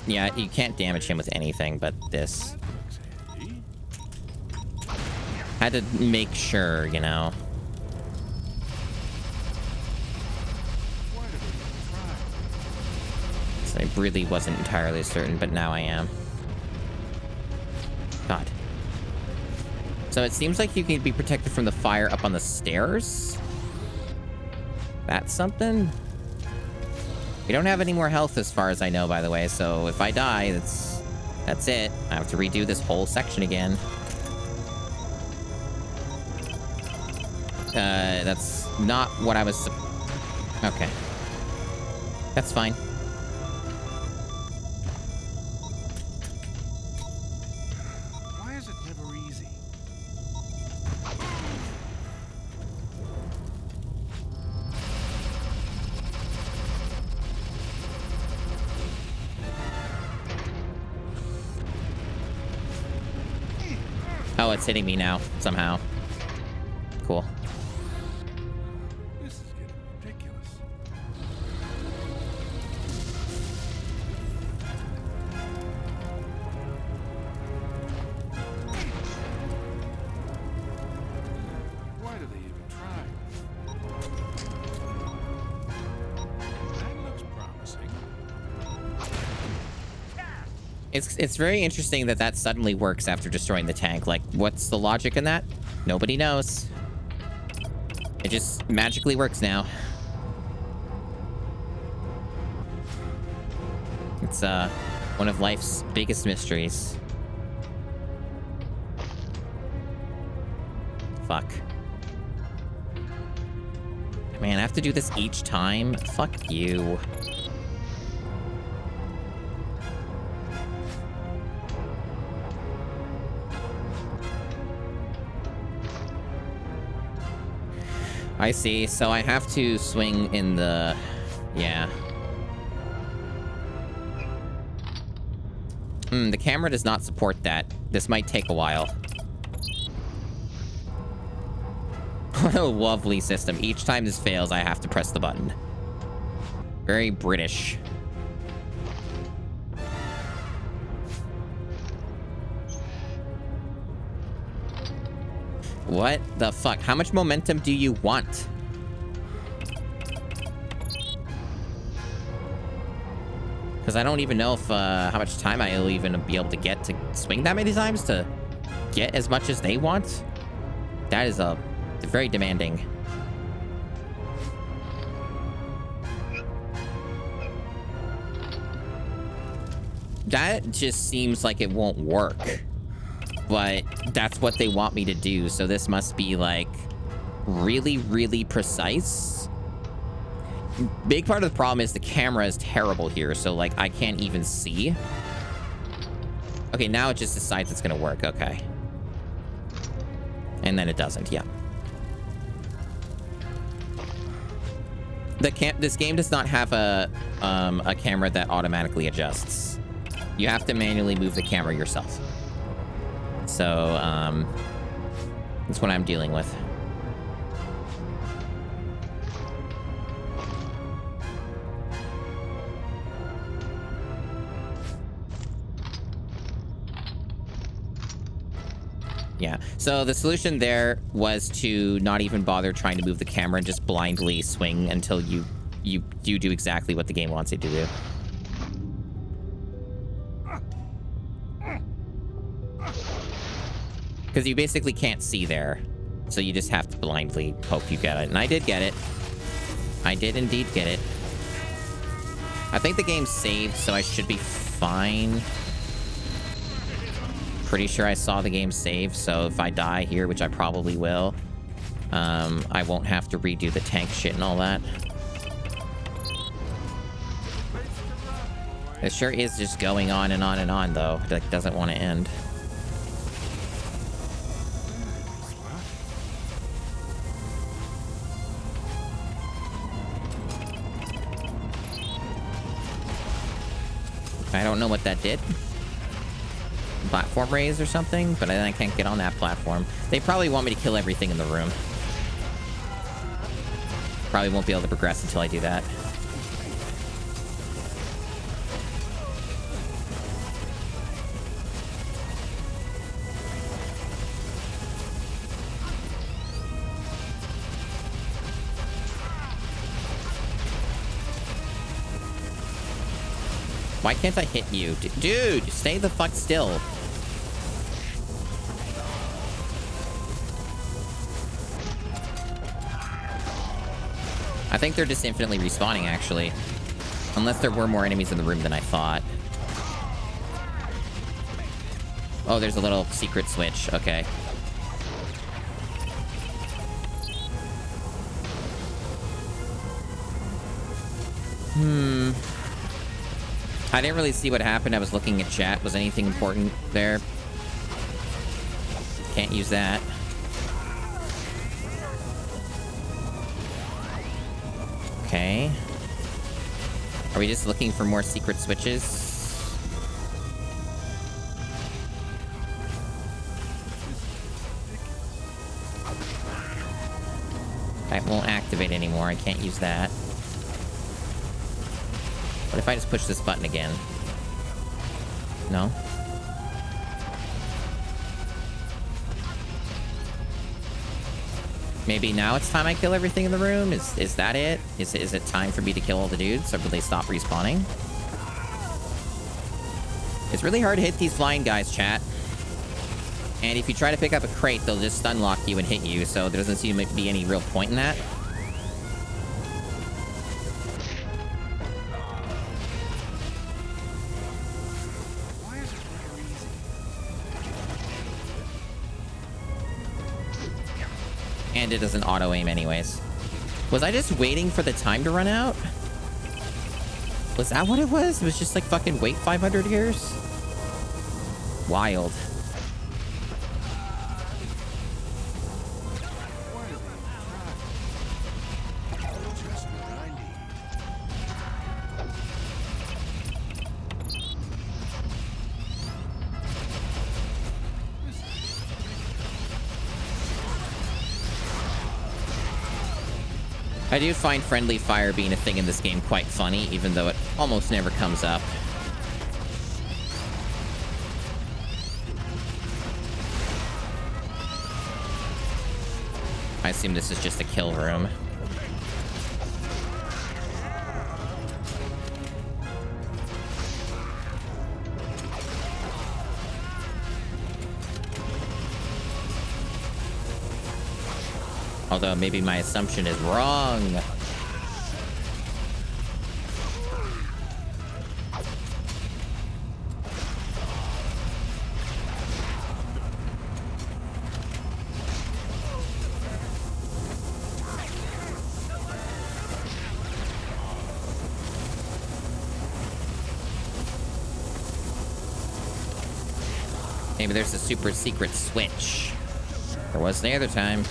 Yeah, you can't damage him with anything but this. Had to make sure, you know. So I really wasn't entirely certain, but now I am. God. So it seems like you can be protected from the fire up on the stairs? That's something? We don't have any more health as far as I know, by the way, so if I die, that's it. I have to redo this whole section again. That's not what I was... Okay. That's fine. Oh, it's hitting me now, somehow. Cool. This is getting ridiculous. Why do they even try? That looks promising. It's very interesting that that suddenly works after destroying the tank. Like, what's the logic in that? Nobody knows. It just magically works now. It's one of life's biggest mysteries. Fuck. Man, I have to do this each time? Fuck you. I see. So I have to swing in the... Yeah. The camera does not support that. This might take a while. What a lovely system. Each time this fails, I have to press the button. Very British. What the fuck? How much momentum do you want? Because I don't even know if how much time I'll even be able to get to swing that many times to get as much as they want. That is very demanding. That just seems like it won't work. But that's what they want me to do. So this must be like really, really precise. Big part of the problem is the camera is terrible here. So like I can't even see. Okay, now it just decides it's going to work. Okay. And then it doesn't. Yeah. This game does not have a camera that automatically adjusts. You have to manually move the camera yourself. So, that's what I'm dealing with. Yeah, so the solution there was to not even bother trying to move the camera and just blindly swing until you do exactly what the game wants you to do. Because you basically can't see there. So you just have to blindly hope you get it. And I did get it. I did indeed get it. I think the game's saved, so I should be fine. Pretty sure I saw the game save, so if I die here, which I probably will, I won't have to redo the tank shit and all that. It sure is just going on and on and on, though. It like, doesn't want to end. I don't know what that did. Platform raise or something, but then I can't get on that platform. They probably want me to kill everything in the room. Probably won't be able to progress until I do that. Why can't I hit you? Dude, stay the fuck still. I think they're just infinitely respawning, actually. Unless there were more enemies in the room than I thought. Oh, there's a little secret switch. Okay. I didn't really see what happened. I was looking at chat. Was anything important there? Can't use that. Okay. Are we just looking for more secret switches? That won't activate anymore. I can't use that. What if I just push this button again? No? Maybe now it's time I kill everything in the room? Is that it? Is it time for me to kill all the dudes, or will they stop respawning? It's really hard to hit these flying guys, chat. And if you try to pick up a crate, they'll just stun lock you and hit you, so there doesn't seem to be any real point in that. And it doesn't auto-aim anyways. Was I just waiting for the time to run out? Was that what it was? It was just like fucking wait 500 years? Wild. I do find friendly fire being a thing in this game quite funny, even though it almost never comes up. I assume this is just a kill room. Although maybe my assumption is wrong. Maybe there's a super secret switch. There was the other time.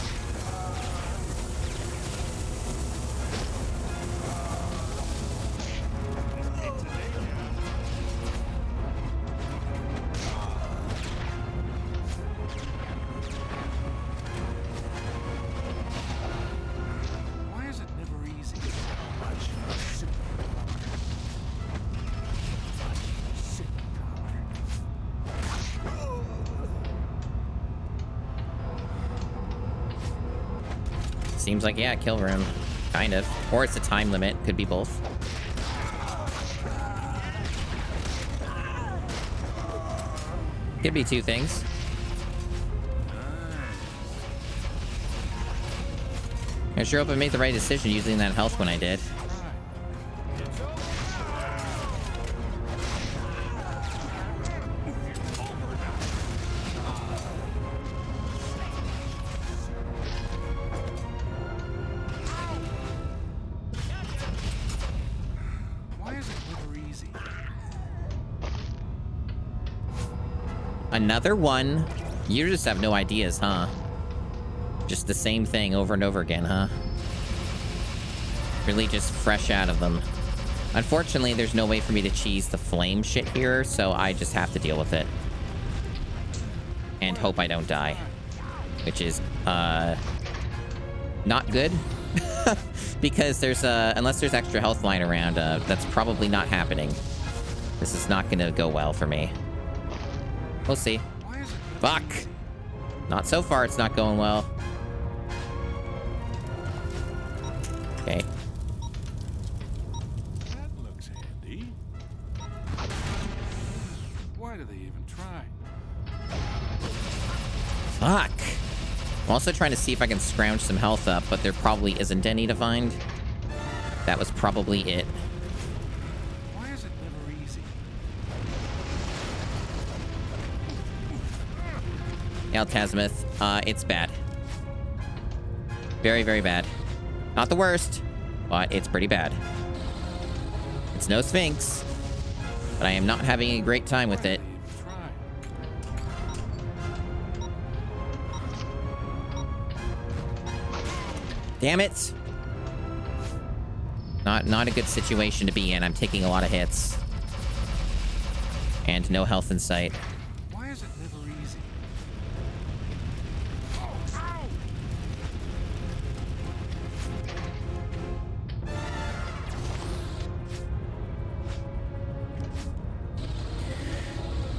Seems like, yeah, kill room. Kind of. Or it's a time limit. Could be both. Could be two things. I sure hope I made the right decision using that health when I did. Another one? You just have no ideas, huh? Just the same thing over and over again, huh? Really just fresh out of them. Unfortunately, there's no way for me to cheese the flame shit here, so I just have to deal with it. And hope I don't die. Which is, not good. Because there's, unless there's extra health lying around, that's probably not happening. This is not gonna go well for me. We'll see. Fuck! Not so far, it's not going well. Okay. That looks handy. Why do they even try? Fuck! I'm also trying to see if I can scrounge some health up, but there probably isn't any to find. That was probably it. Why is it never easy? Altasmith, it's bad. Very, very bad. Not the worst, but it's pretty bad. It's no Sphinx, but I am not having a great time with it. Damn it! Not a good situation to be in. I'm taking a lot of hits. And no health in sight. Why is it never easy?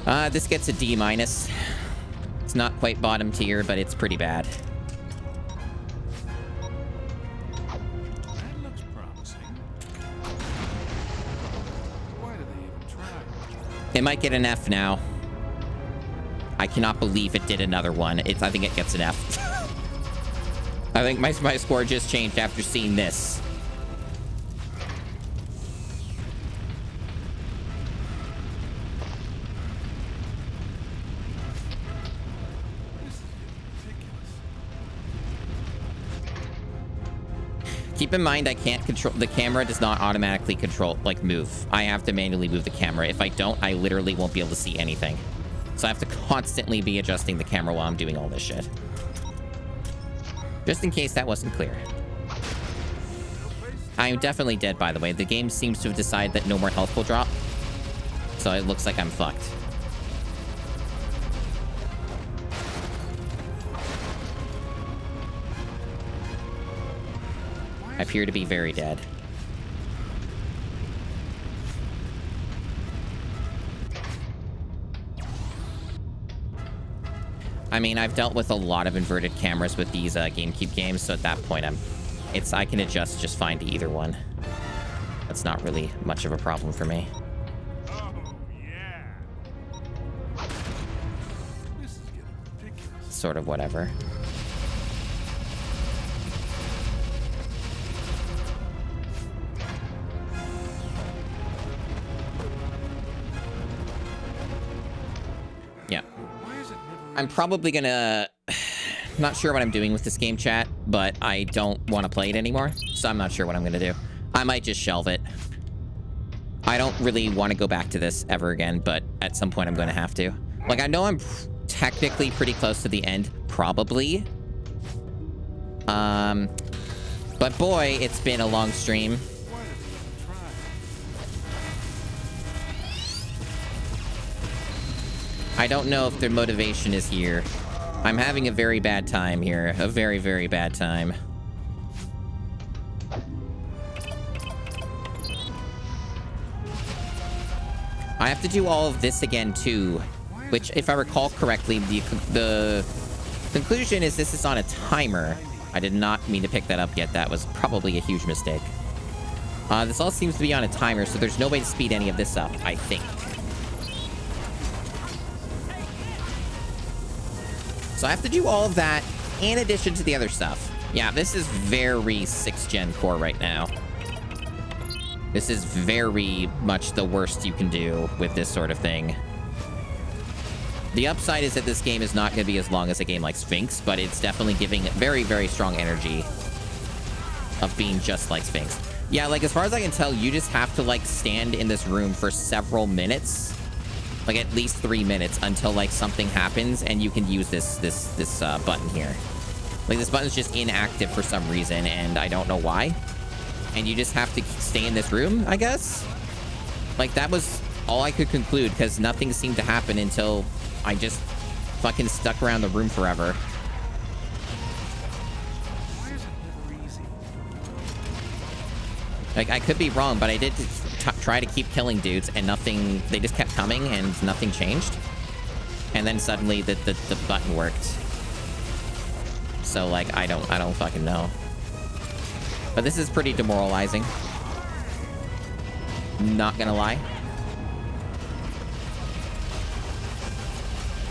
This gets a D-. It's not quite bottom tier, but it's pretty bad. That looks promising. Why do they even try? It might get an F now. I cannot believe it did another one. I think it gets an F. I think my score just changed after seeing this. Keep in mind, I can't control... The camera does not automatically control, like, move. I have to manually move the camera. If I don't, I literally won't be able to see anything. So I have to constantly be adjusting the camera while I'm doing all this shit. Just in case that wasn't clear. I am definitely dead, by the way. The game seems to have decided that no more health will drop. So it looks like I'm fucked. I appear to be very dead. I mean, I've dealt with a lot of inverted cameras with these GameCube games, so at that point, I can adjust just fine to either one. That's not really much of a problem for me. Oh, yeah. This is getting ridiculous. Sort of whatever. Yeah. I'm probably gonna... Not sure what I'm doing with this game, chat, but I don't want to play it anymore, so I'm not sure what I'm gonna do. I might just shelve it. I don't really want to go back to this ever again, but at some point I'm going to have to. Like, I know I'm technically pretty close to the end, probably. But boy, it's been a long stream. I don't know if their motivation is here. I'm having a very bad time here. A very, very bad time. I have to do all of this again, too. Which, if I recall correctly, the conclusion is this is on a timer. I did not mean to pick that up yet. That was probably a huge mistake. This all seems to be on a timer, so there's no way to speed any of this up, I think. So I have to do all of that in addition to the other stuff. Yeah, this is very 6th gen core right now. This is very much the worst you can do with this sort of thing. The upside is that this game is not going to be as long as a game like Sphinx, but it's definitely giving very, very strong energy of being just like Sphinx. Yeah, like, as far as I can tell, you just have to, like, stand in this room for several minutes. Like, at least 3 minutes until, like, something happens and you can use this button here. Like, this button's just inactive for some reason, and I don't know why. And you just have to stay in this room, I guess? Like, that was all I could conclude, because nothing seemed to happen until I just fucking stuck around the room forever. Why is it never easy? Like, I could be wrong, but I did try to keep killing dudes, and nothing... They just kept coming, and nothing changed. And then suddenly the button worked. So, like, I don't fucking know. But this is pretty demoralizing. Not gonna lie.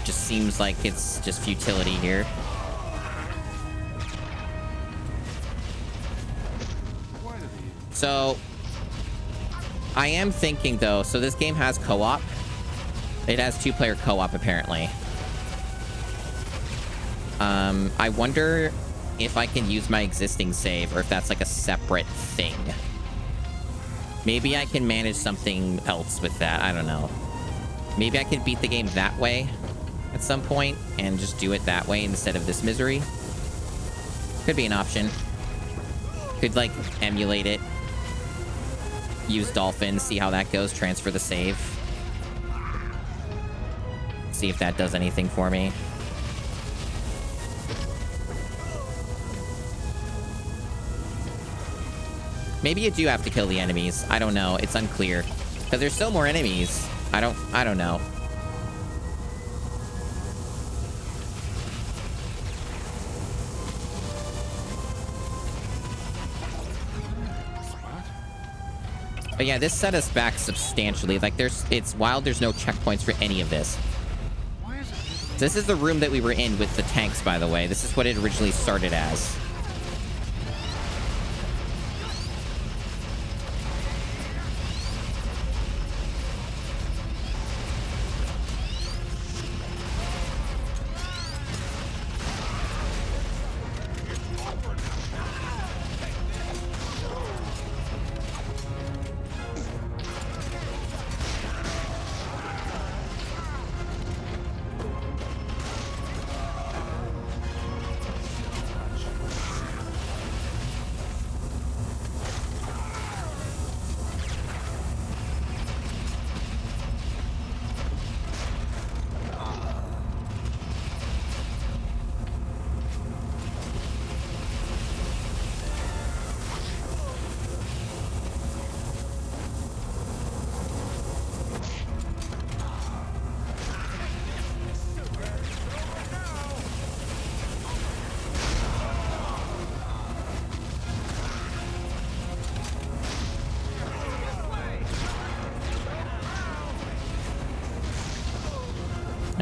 Just seems like it's just futility here. So, I am thinking, though, so this game has co-op. It has 2-player co-op, apparently. I wonder if I can use my existing save, or if that's like a separate thing. Maybe I can manage something else with that. I don't know. Maybe I can beat the game that way at some point and just do it that way instead of this misery. Could be an option. Could, like, emulate it. Use Dolphin, see how that goes. Transfer the save. See if that does anything for me. Maybe you do have to kill the enemies. I don't know. It's unclear. Because there's still more enemies. I don't know. But yeah, this set us back substantially. Like, it's wild there's no checkpoints for any of this. This is the room that we were in with the tanks, by the way. This is what it originally started as.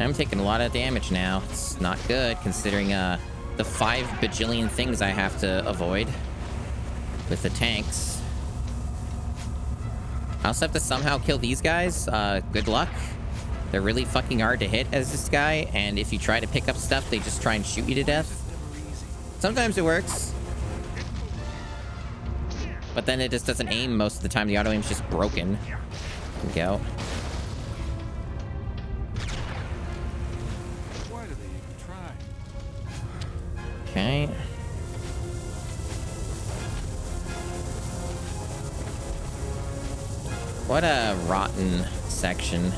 I'm taking a lot of damage now. It's not good considering the 5 bajillion things I have to avoid with the tanks. I also have to somehow kill these guys. Good luck. They're really fucking hard to hit as this guy, and if you try to pick up stuff, they just try and shoot you to death. Sometimes it works. But then it just doesn't aim most of the time. The auto aim's just broken. There we go. Okay. What a rotten section.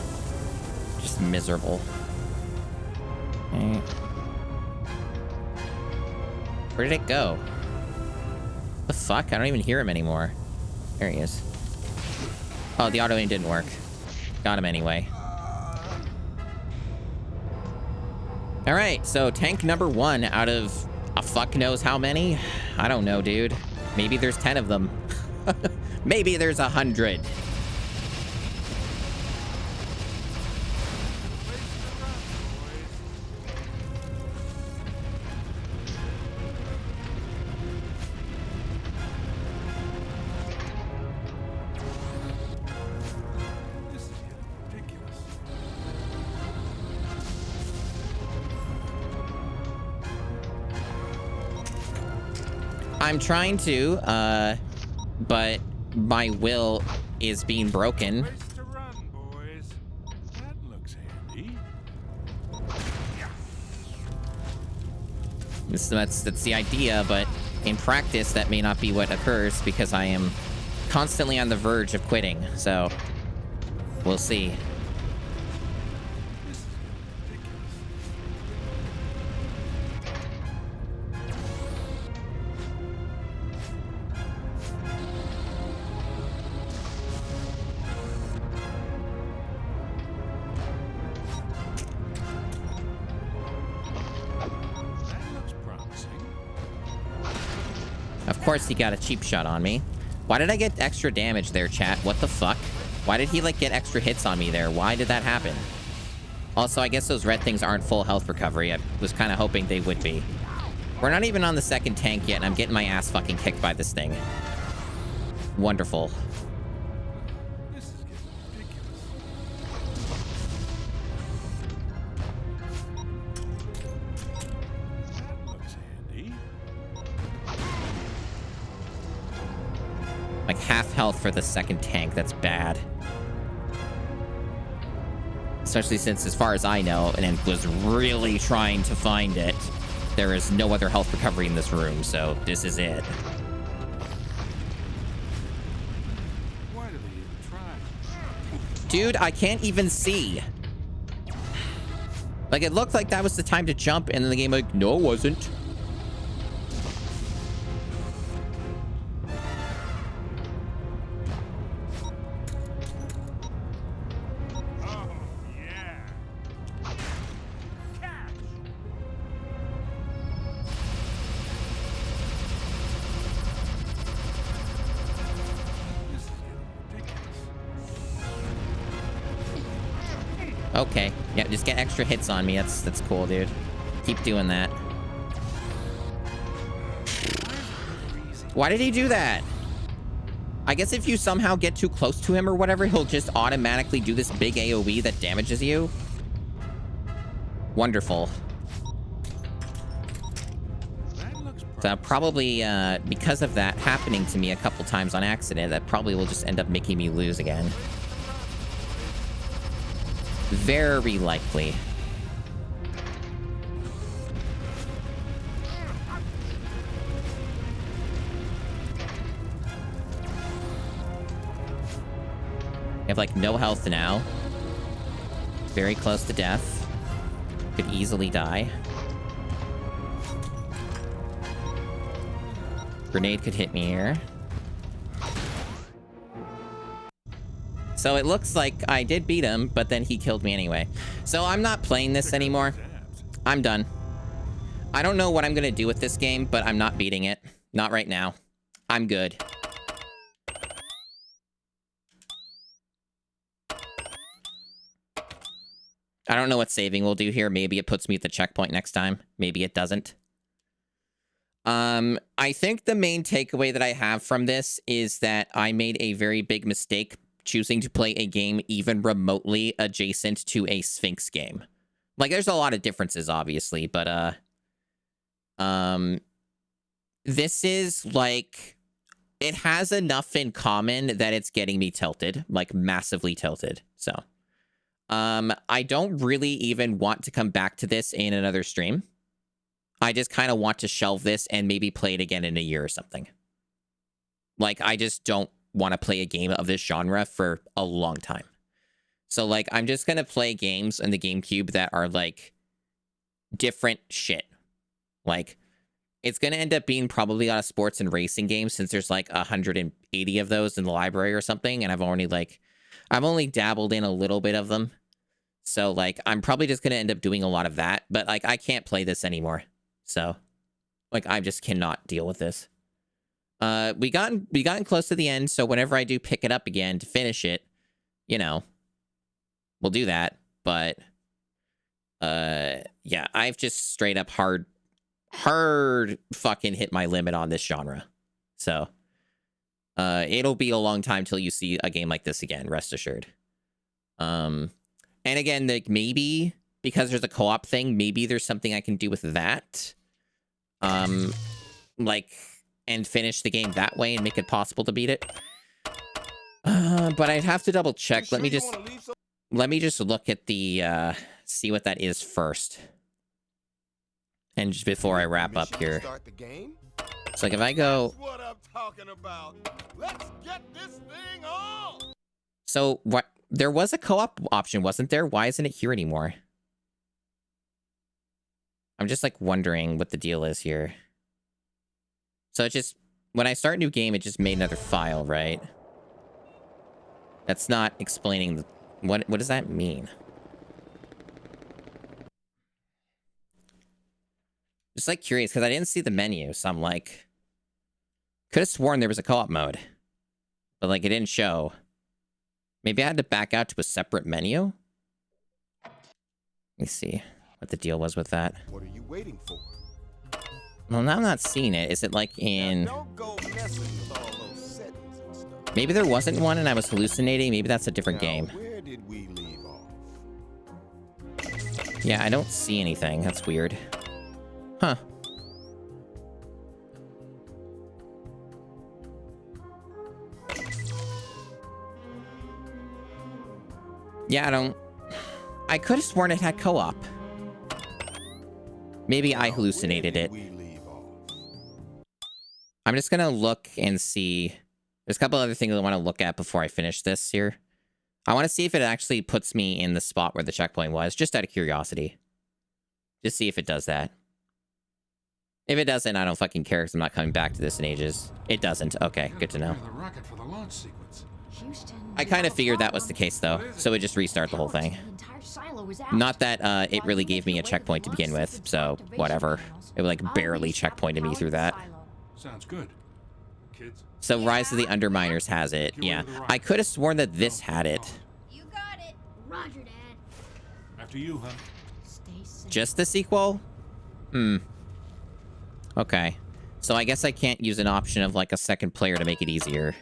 Just miserable. Okay. Where did it go? The fuck? I don't even hear him anymore. There he is. Oh, the auto aim didn't work. Got him anyway. Alright, so tank number 1 out of a fuck knows how many? I don't know, dude. Maybe there's 10 of them. Maybe there's 100. I'm trying to, but my will is being broken. Race to run, boys. That looks handy. That's the idea, but in practice, that may not be what occurs because I am constantly on the verge of quitting. So we'll see. Of course he got a cheap shot on me. Why did I get extra damage there, chat? What the fuck? Why did he, like, get extra hits on me there? Why did that happen? Also, I guess those red things aren't full health recovery. I was kind of hoping they would be. We're not even on the second tank yet, and I'm getting my ass fucking kicked by this thing. Wonderful. This is getting ridiculous. That looks handy. Like half health for the second tank. That's bad. Especially since, as far as I know, and was really trying to find it, there is no other health recovery in this room, so this is it. Why do they even try? Dude, I can't even see. Like, it looked like that was the time to jump, and then the game like, no, it wasn't. Okay. Yeah, just get extra hits on me. That's cool, dude. Keep doing that. Why did he do that? I guess if you somehow get too close to him or whatever, he'll just automatically do this big AoE that damages you. Wonderful. So probably, because of that happening to me a couple times on accident, that probably will just end up making me lose again. Very likely. I have, like, no health now. Very close to death. Could easily die. Grenade could hit me here. So it looks like I did beat him, but then he killed me anyway. So I'm not playing this anymore. I'm done. I don't know what I'm going to do with this game, but I'm not beating it. Not right now. I'm good. I don't know what saving will do here. Maybe it puts me at the checkpoint next time. Maybe it doesn't. I think the main takeaway that I have from this is that I made a very big mistake choosing to play a game even remotely adjacent to a Sphinx game. Like, there's a lot of differences, obviously, but, this is, like, it has enough in common that it's getting me tilted, like, massively tilted, so. I don't really even want to come back to this in another stream. I just kind of want to shelve this and maybe play it again in a year or something. Like, I just don't want to play a game of this genre for a long time. So, like, I'm just going to play games on the GameCube that are, like, different shit. Like, it's going to end up being probably a lot of sports and racing games since there's, like, 180 of those in the library or something. And I've only dabbled in a little bit of them. So, like, I'm probably just going to end up doing a lot of that. But, like, I can't play this anymore. So, like, I just cannot deal with this. We gotten close to the end, so whenever I do pick it up again to finish it, you know, we'll do that. But, yeah, I've just straight up hard fucking hit my limit on this genre. So, it'll be a long time till you see a game like this again, rest assured. And again, like, maybe because there's a co-op thing, maybe there's something I can do with that. Like, and finish the game that way and make it possible to beat it. But I'd have to double check. Let me just look at the, see what that is first. And just before I wrap up here. So, like, if I go... That's what I'm talking about. Let's get this thing on. So, what? There was a co-op option, wasn't there? Why isn't it here anymore? I'm just, like, wondering what the deal is here. So, it just... When I start a new game, it just made another file, right? That's not explaining... The, what does that mean? Just, like, curious, because I didn't see the menu, so I'm, like... Could have sworn there was a co-op mode. But, like, it didn't show. Maybe I had to back out to a separate menu? Let me see what the deal was with that. What are you waiting for? Well, now I'm not seeing it. Is it, like, in... Now don't go messing with all those settings and stuff. Maybe there wasn't one and I was hallucinating. Maybe that's a different game. Where did we leave off? Yeah, I don't see anything. That's weird. Huh. Yeah, I could have sworn it had co-op. Maybe I hallucinated it. I'm just gonna look and see. There's a couple other things I want to look at before I finish this here. I want to see if it actually puts me in the spot where the checkpoint was, just out of curiosity. Just see if it does that. If it doesn't, I don't fucking care because I'm not coming back to this in ages. It doesn't. Okay, good to know. I kind of figured that was the case, though, so it just restart the whole thing. Not that it really gave me a checkpoint to begin with, so whatever. It, like, barely checkpointed me through that. Sounds good. Kids. So Rise of the Underminers has it, yeah. I could have sworn that this had it. You got it. Roger, Dad. Up to you, huh? Stay safe. Just the sequel? Hmm. Okay. So I guess I can't use an option of like a second player to make it easier.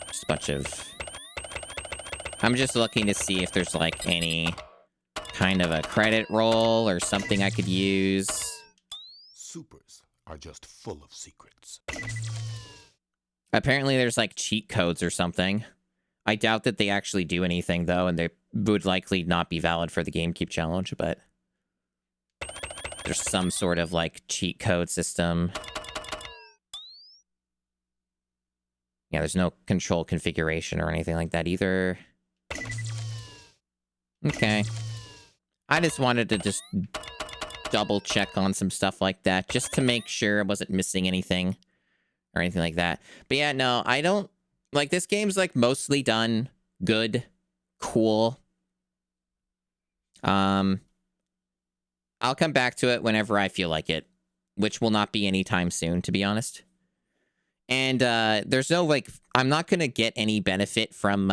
Just a bunch of... I'm just looking to see if there's like any kind of a credit roll or something I could use. Supers are just full of secrets. Apparently there's like cheat codes or something. I doubt that they actually do anything though, and they would likely not be valid for the GameCube challenge, but there's some sort of like cheat code system. Yeah, there's no control configuration or anything like that either. Okay. I just wanted to just double check on some stuff like that, just to make sure I wasn't missing anything or anything like that. But yeah, no, I don't... Like, this game's, like, mostly done good, cool. I'll come back to it whenever I feel like it, which will not be anytime soon, to be honest. And, there's no, like... I'm not gonna get any benefit from,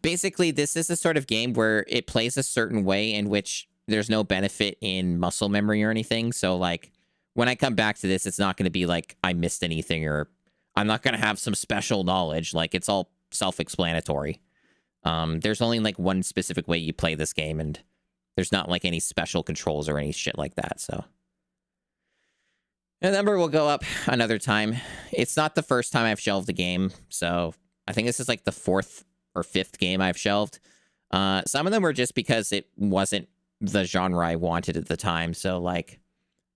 Basically, this is the sort of game where it plays a certain way in which there's no benefit in muscle memory or anything. So, like, when I come back to this, it's not going to be like I missed anything or I'm not going to have some special knowledge. Like, it's all self-explanatory. There's only, like, one specific way you play this game, and there's not, like, any special controls or any shit like that, so... The number will go up another time. It's not the first time I've shelved a game, so I think this is, like, the 4th or 5th game I've shelved. Some of them were just because it wasn't the genre I wanted at the time. So, like,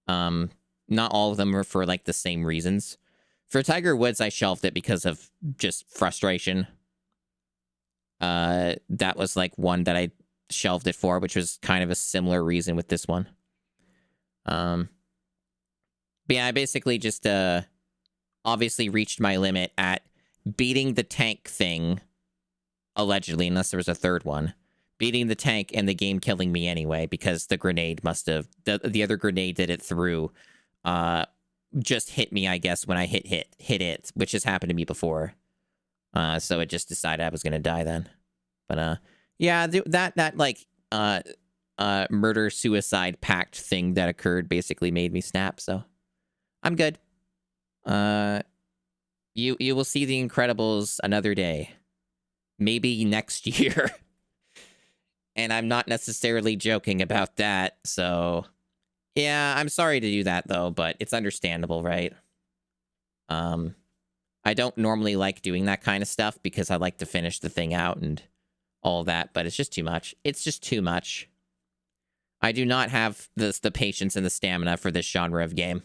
not all of them were for, like, the same reasons. For Tiger Woods, I shelved it because of just frustration. That was, like, one that I shelved it for, which was kind of a similar reason with this one. But yeah, I basically just, obviously reached my limit at beating the tank thing. Allegedly, unless there was a third one. Beating the tank and the game killing me anyway, because the grenade must have... The other grenade that it threw just hit me, I guess, when I hit it, which has happened to me before. So it just decided I was going to die then. But, yeah, that like, murder-suicide pact thing that occurred basically made me snap, so... I'm good. You will see The Incredibles another day. Maybe next year. And I'm not necessarily joking about that, so... Yeah, I'm sorry to do that, though, but it's understandable, right? I don't normally like doing that kind of stuff because I like to finish the thing out and all that, but it's just too much. It's just too much. I do not have the patience and the stamina for this genre of game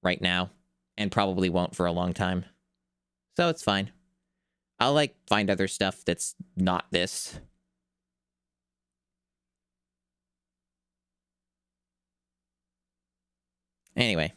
right now, and probably won't for a long time. So it's fine. I'll, like, find other stuff that's not this. Anyway,